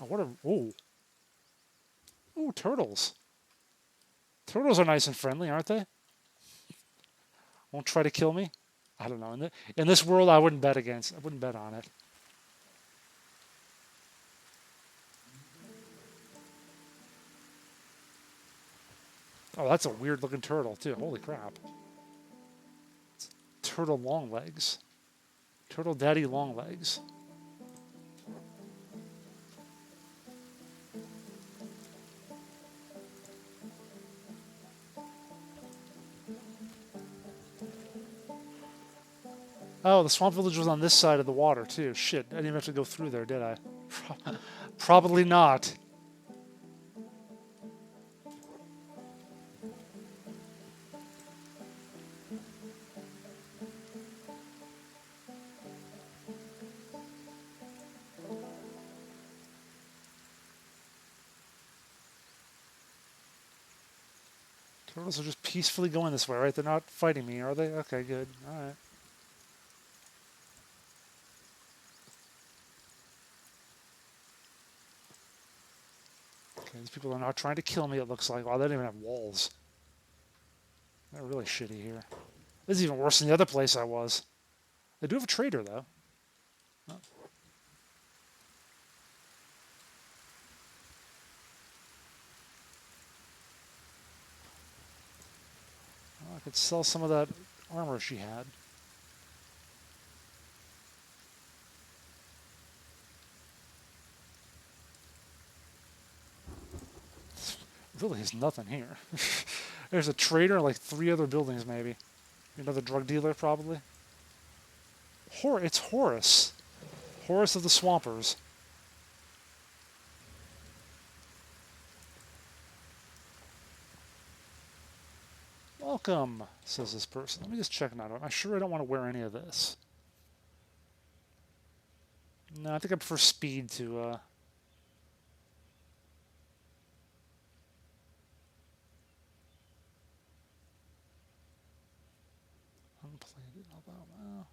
Oh, what a... Ooh. Ooh, Ooh, turtles. Turtles are nice and friendly, aren't they? Won't try to kill me. I don't know. In this world, I wouldn't bet against. I wouldn't bet on it. Oh, that's a weird looking turtle too. Holy crap! It's turtle long legs. Turtle daddy long legs. Oh, the swamp village was on this side of the water too. Shit, I didn't even have to go through there, did I? Probably not. Turtles are just peacefully going this way, right? They're not fighting me, are they? Okay, good. All right. Okay, these people are not trying to kill me, it looks like. Wow, they don't even have walls. They're really shitty here. This is even worse than the other place I was. They do have a trader, though. Oh. Well, I could sell some of that armor she had. Really is nothing here. There's a trader and like 3 other buildings, maybe. Another drug dealer, probably. It's Horus. Horus of the Swampers. Welcome, says this person. Let me just check now. I'm sure I don't want to wear any of this. No, I think I prefer speed to, unplated, well.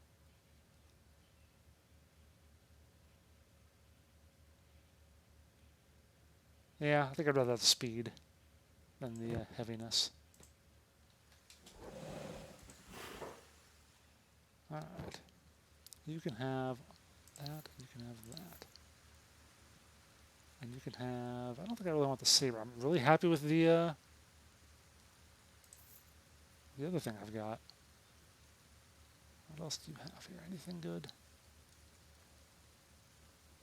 Yeah, I think I'd rather have the speed than the heaviness. Alright. You can have that, you can have that. And you can have... I don't think I really want the saber. I'm really happy with the other thing I've got. What else do you have here? Anything good?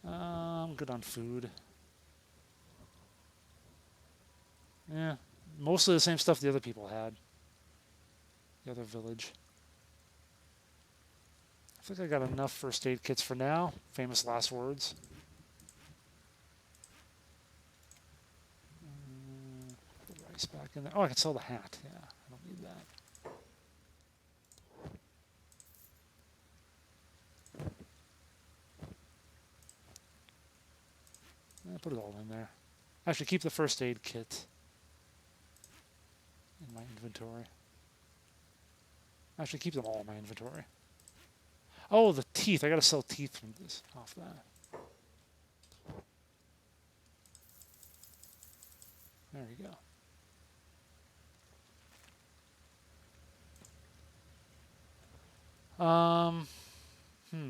I'm good on food. Yeah, mostly the same stuff the other people had. The other village. I think I got enough first aid kits for now. Famous last words. Put the rice back in there. Oh, I can sell the hat. Yeah, I don't need that. Put it all in there. Actually, keep the first aid kit in my inventory. Actually, keep them all in my inventory. Oh, the teeth. I gotta sell teeth from this off that. There you go.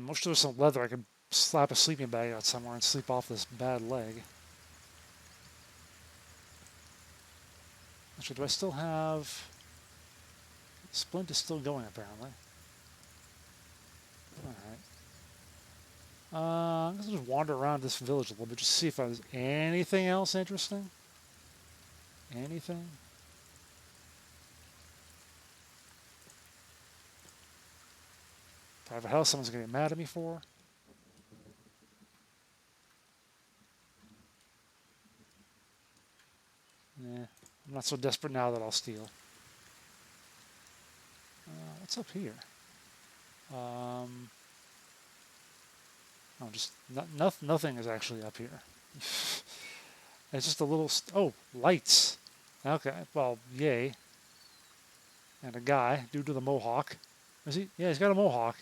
Wish there was some leather. I could slap a sleeping bag out somewhere and sleep off this bad leg. Actually, do I still have... Splint is still going, apparently. Alright. I'm going to just wander around this village a little bit, just see if there's anything else interesting. Anything? Private house someone's going to get mad at me for. Nah, I'm not so desperate now that I'll steal. What's up here? Oh, just nothing is actually up here. It's just a little... oh, lights. Okay, well, yay. And a guy, due to the mohawk. Is he? Yeah, he's got a mohawk.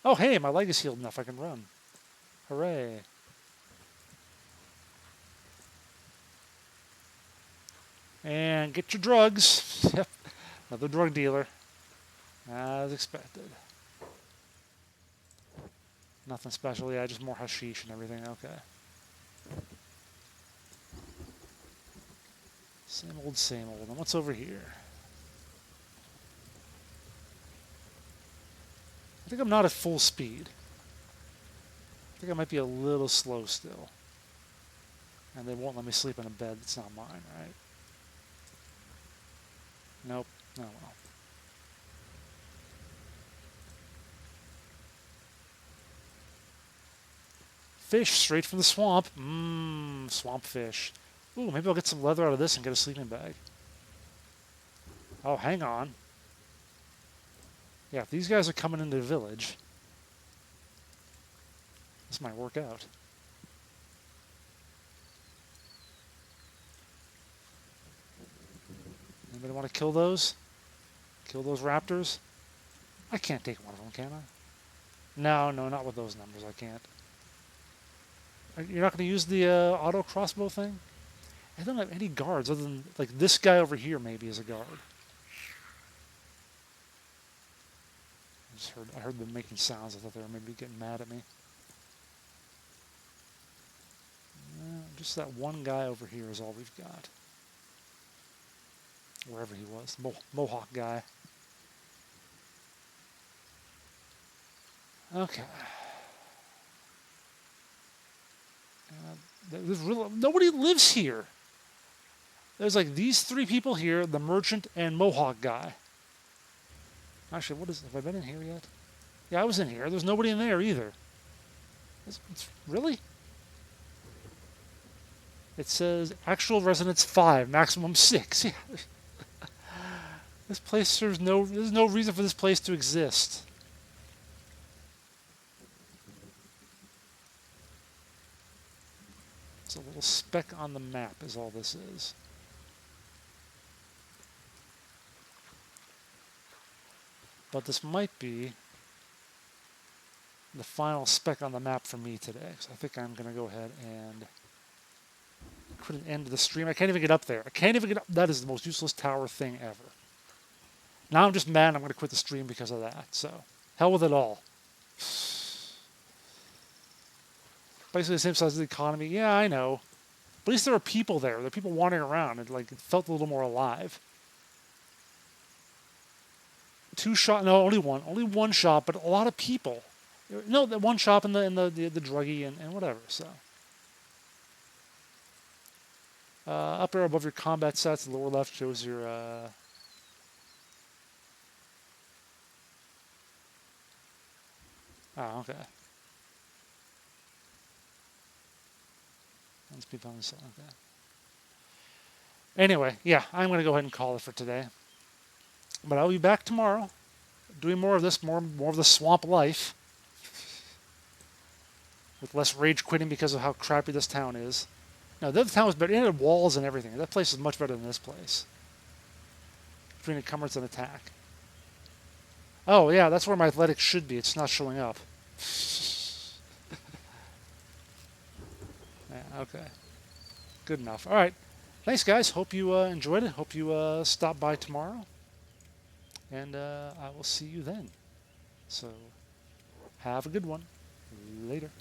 Oh, hey, my leg is healed enough. I can run. Hooray. And get your drugs. Yep. Another drug dealer. As expected. Nothing special. Yeah, just more hashish and everything. Okay. Same old, same old. And what's over here? I think I'm not at full speed. I think I might be a little slow still. And they won't let me sleep in a bed that's not mine, right? Nope. No, well. Fish straight from the swamp. Mmm, swamp fish. Ooh, maybe I'll get some leather out of this and get a sleeping bag. Oh, hang on. Yeah, if these guys are coming into the village, this might work out. Anybody want to kill those? Kill those raptors? I can't take one of them, can I? No, no, not with those numbers. I can't. You're not going to use the auto crossbow thing? I don't have any guards other than, like, this guy over here maybe is a guard. I heard them making sounds. I thought they were maybe getting mad at me. Just that one guy over here is all we've got. Wherever he was. Mohawk guy. Okay. Nobody lives here. There's like these three people here, the merchant and Mohawk guy. Actually, have I been in here yet? Yeah, I was in here. There's nobody in there either. Really? It says actual residents 5, maximum 6. Yeah. This place serves there's no reason for this place to exist. It's a little speck on the map is all this is. But this might be the final speck on the map for me today. So I think I'm going to go ahead and put an end to the stream. I can't even get up there. I can't even get up. That is the most useless tower thing ever. Now I'm just mad I'm going to quit the stream because of that. So, hell with it all. Basically the same size as the economy. Yeah, I know. But at least there are people there. There are people wandering around. It felt a little more alive. 2 shop. No, only one. Only one shop, but a lot of people. No, the one shop in the druggie and whatever. So up there above your combat stats, the lower left shows your. Oh, okay. Let's be on this. Okay. Anyway, yeah, I'm going to go ahead and call it for today. But I'll be back tomorrow, doing more of this, more of the swamp life, with less rage quitting because of how crappy this town is. Now, the other town was better. It had walls and everything. That place is much better than this place. Between encumbrance and attack. Oh, yeah, that's where my athletics should be. It's not showing up. Yeah, okay. Good enough. All right. Thanks, guys. Hope you enjoyed it. Hope you stop by tomorrow. And I will see you then. So, have a good one. Later.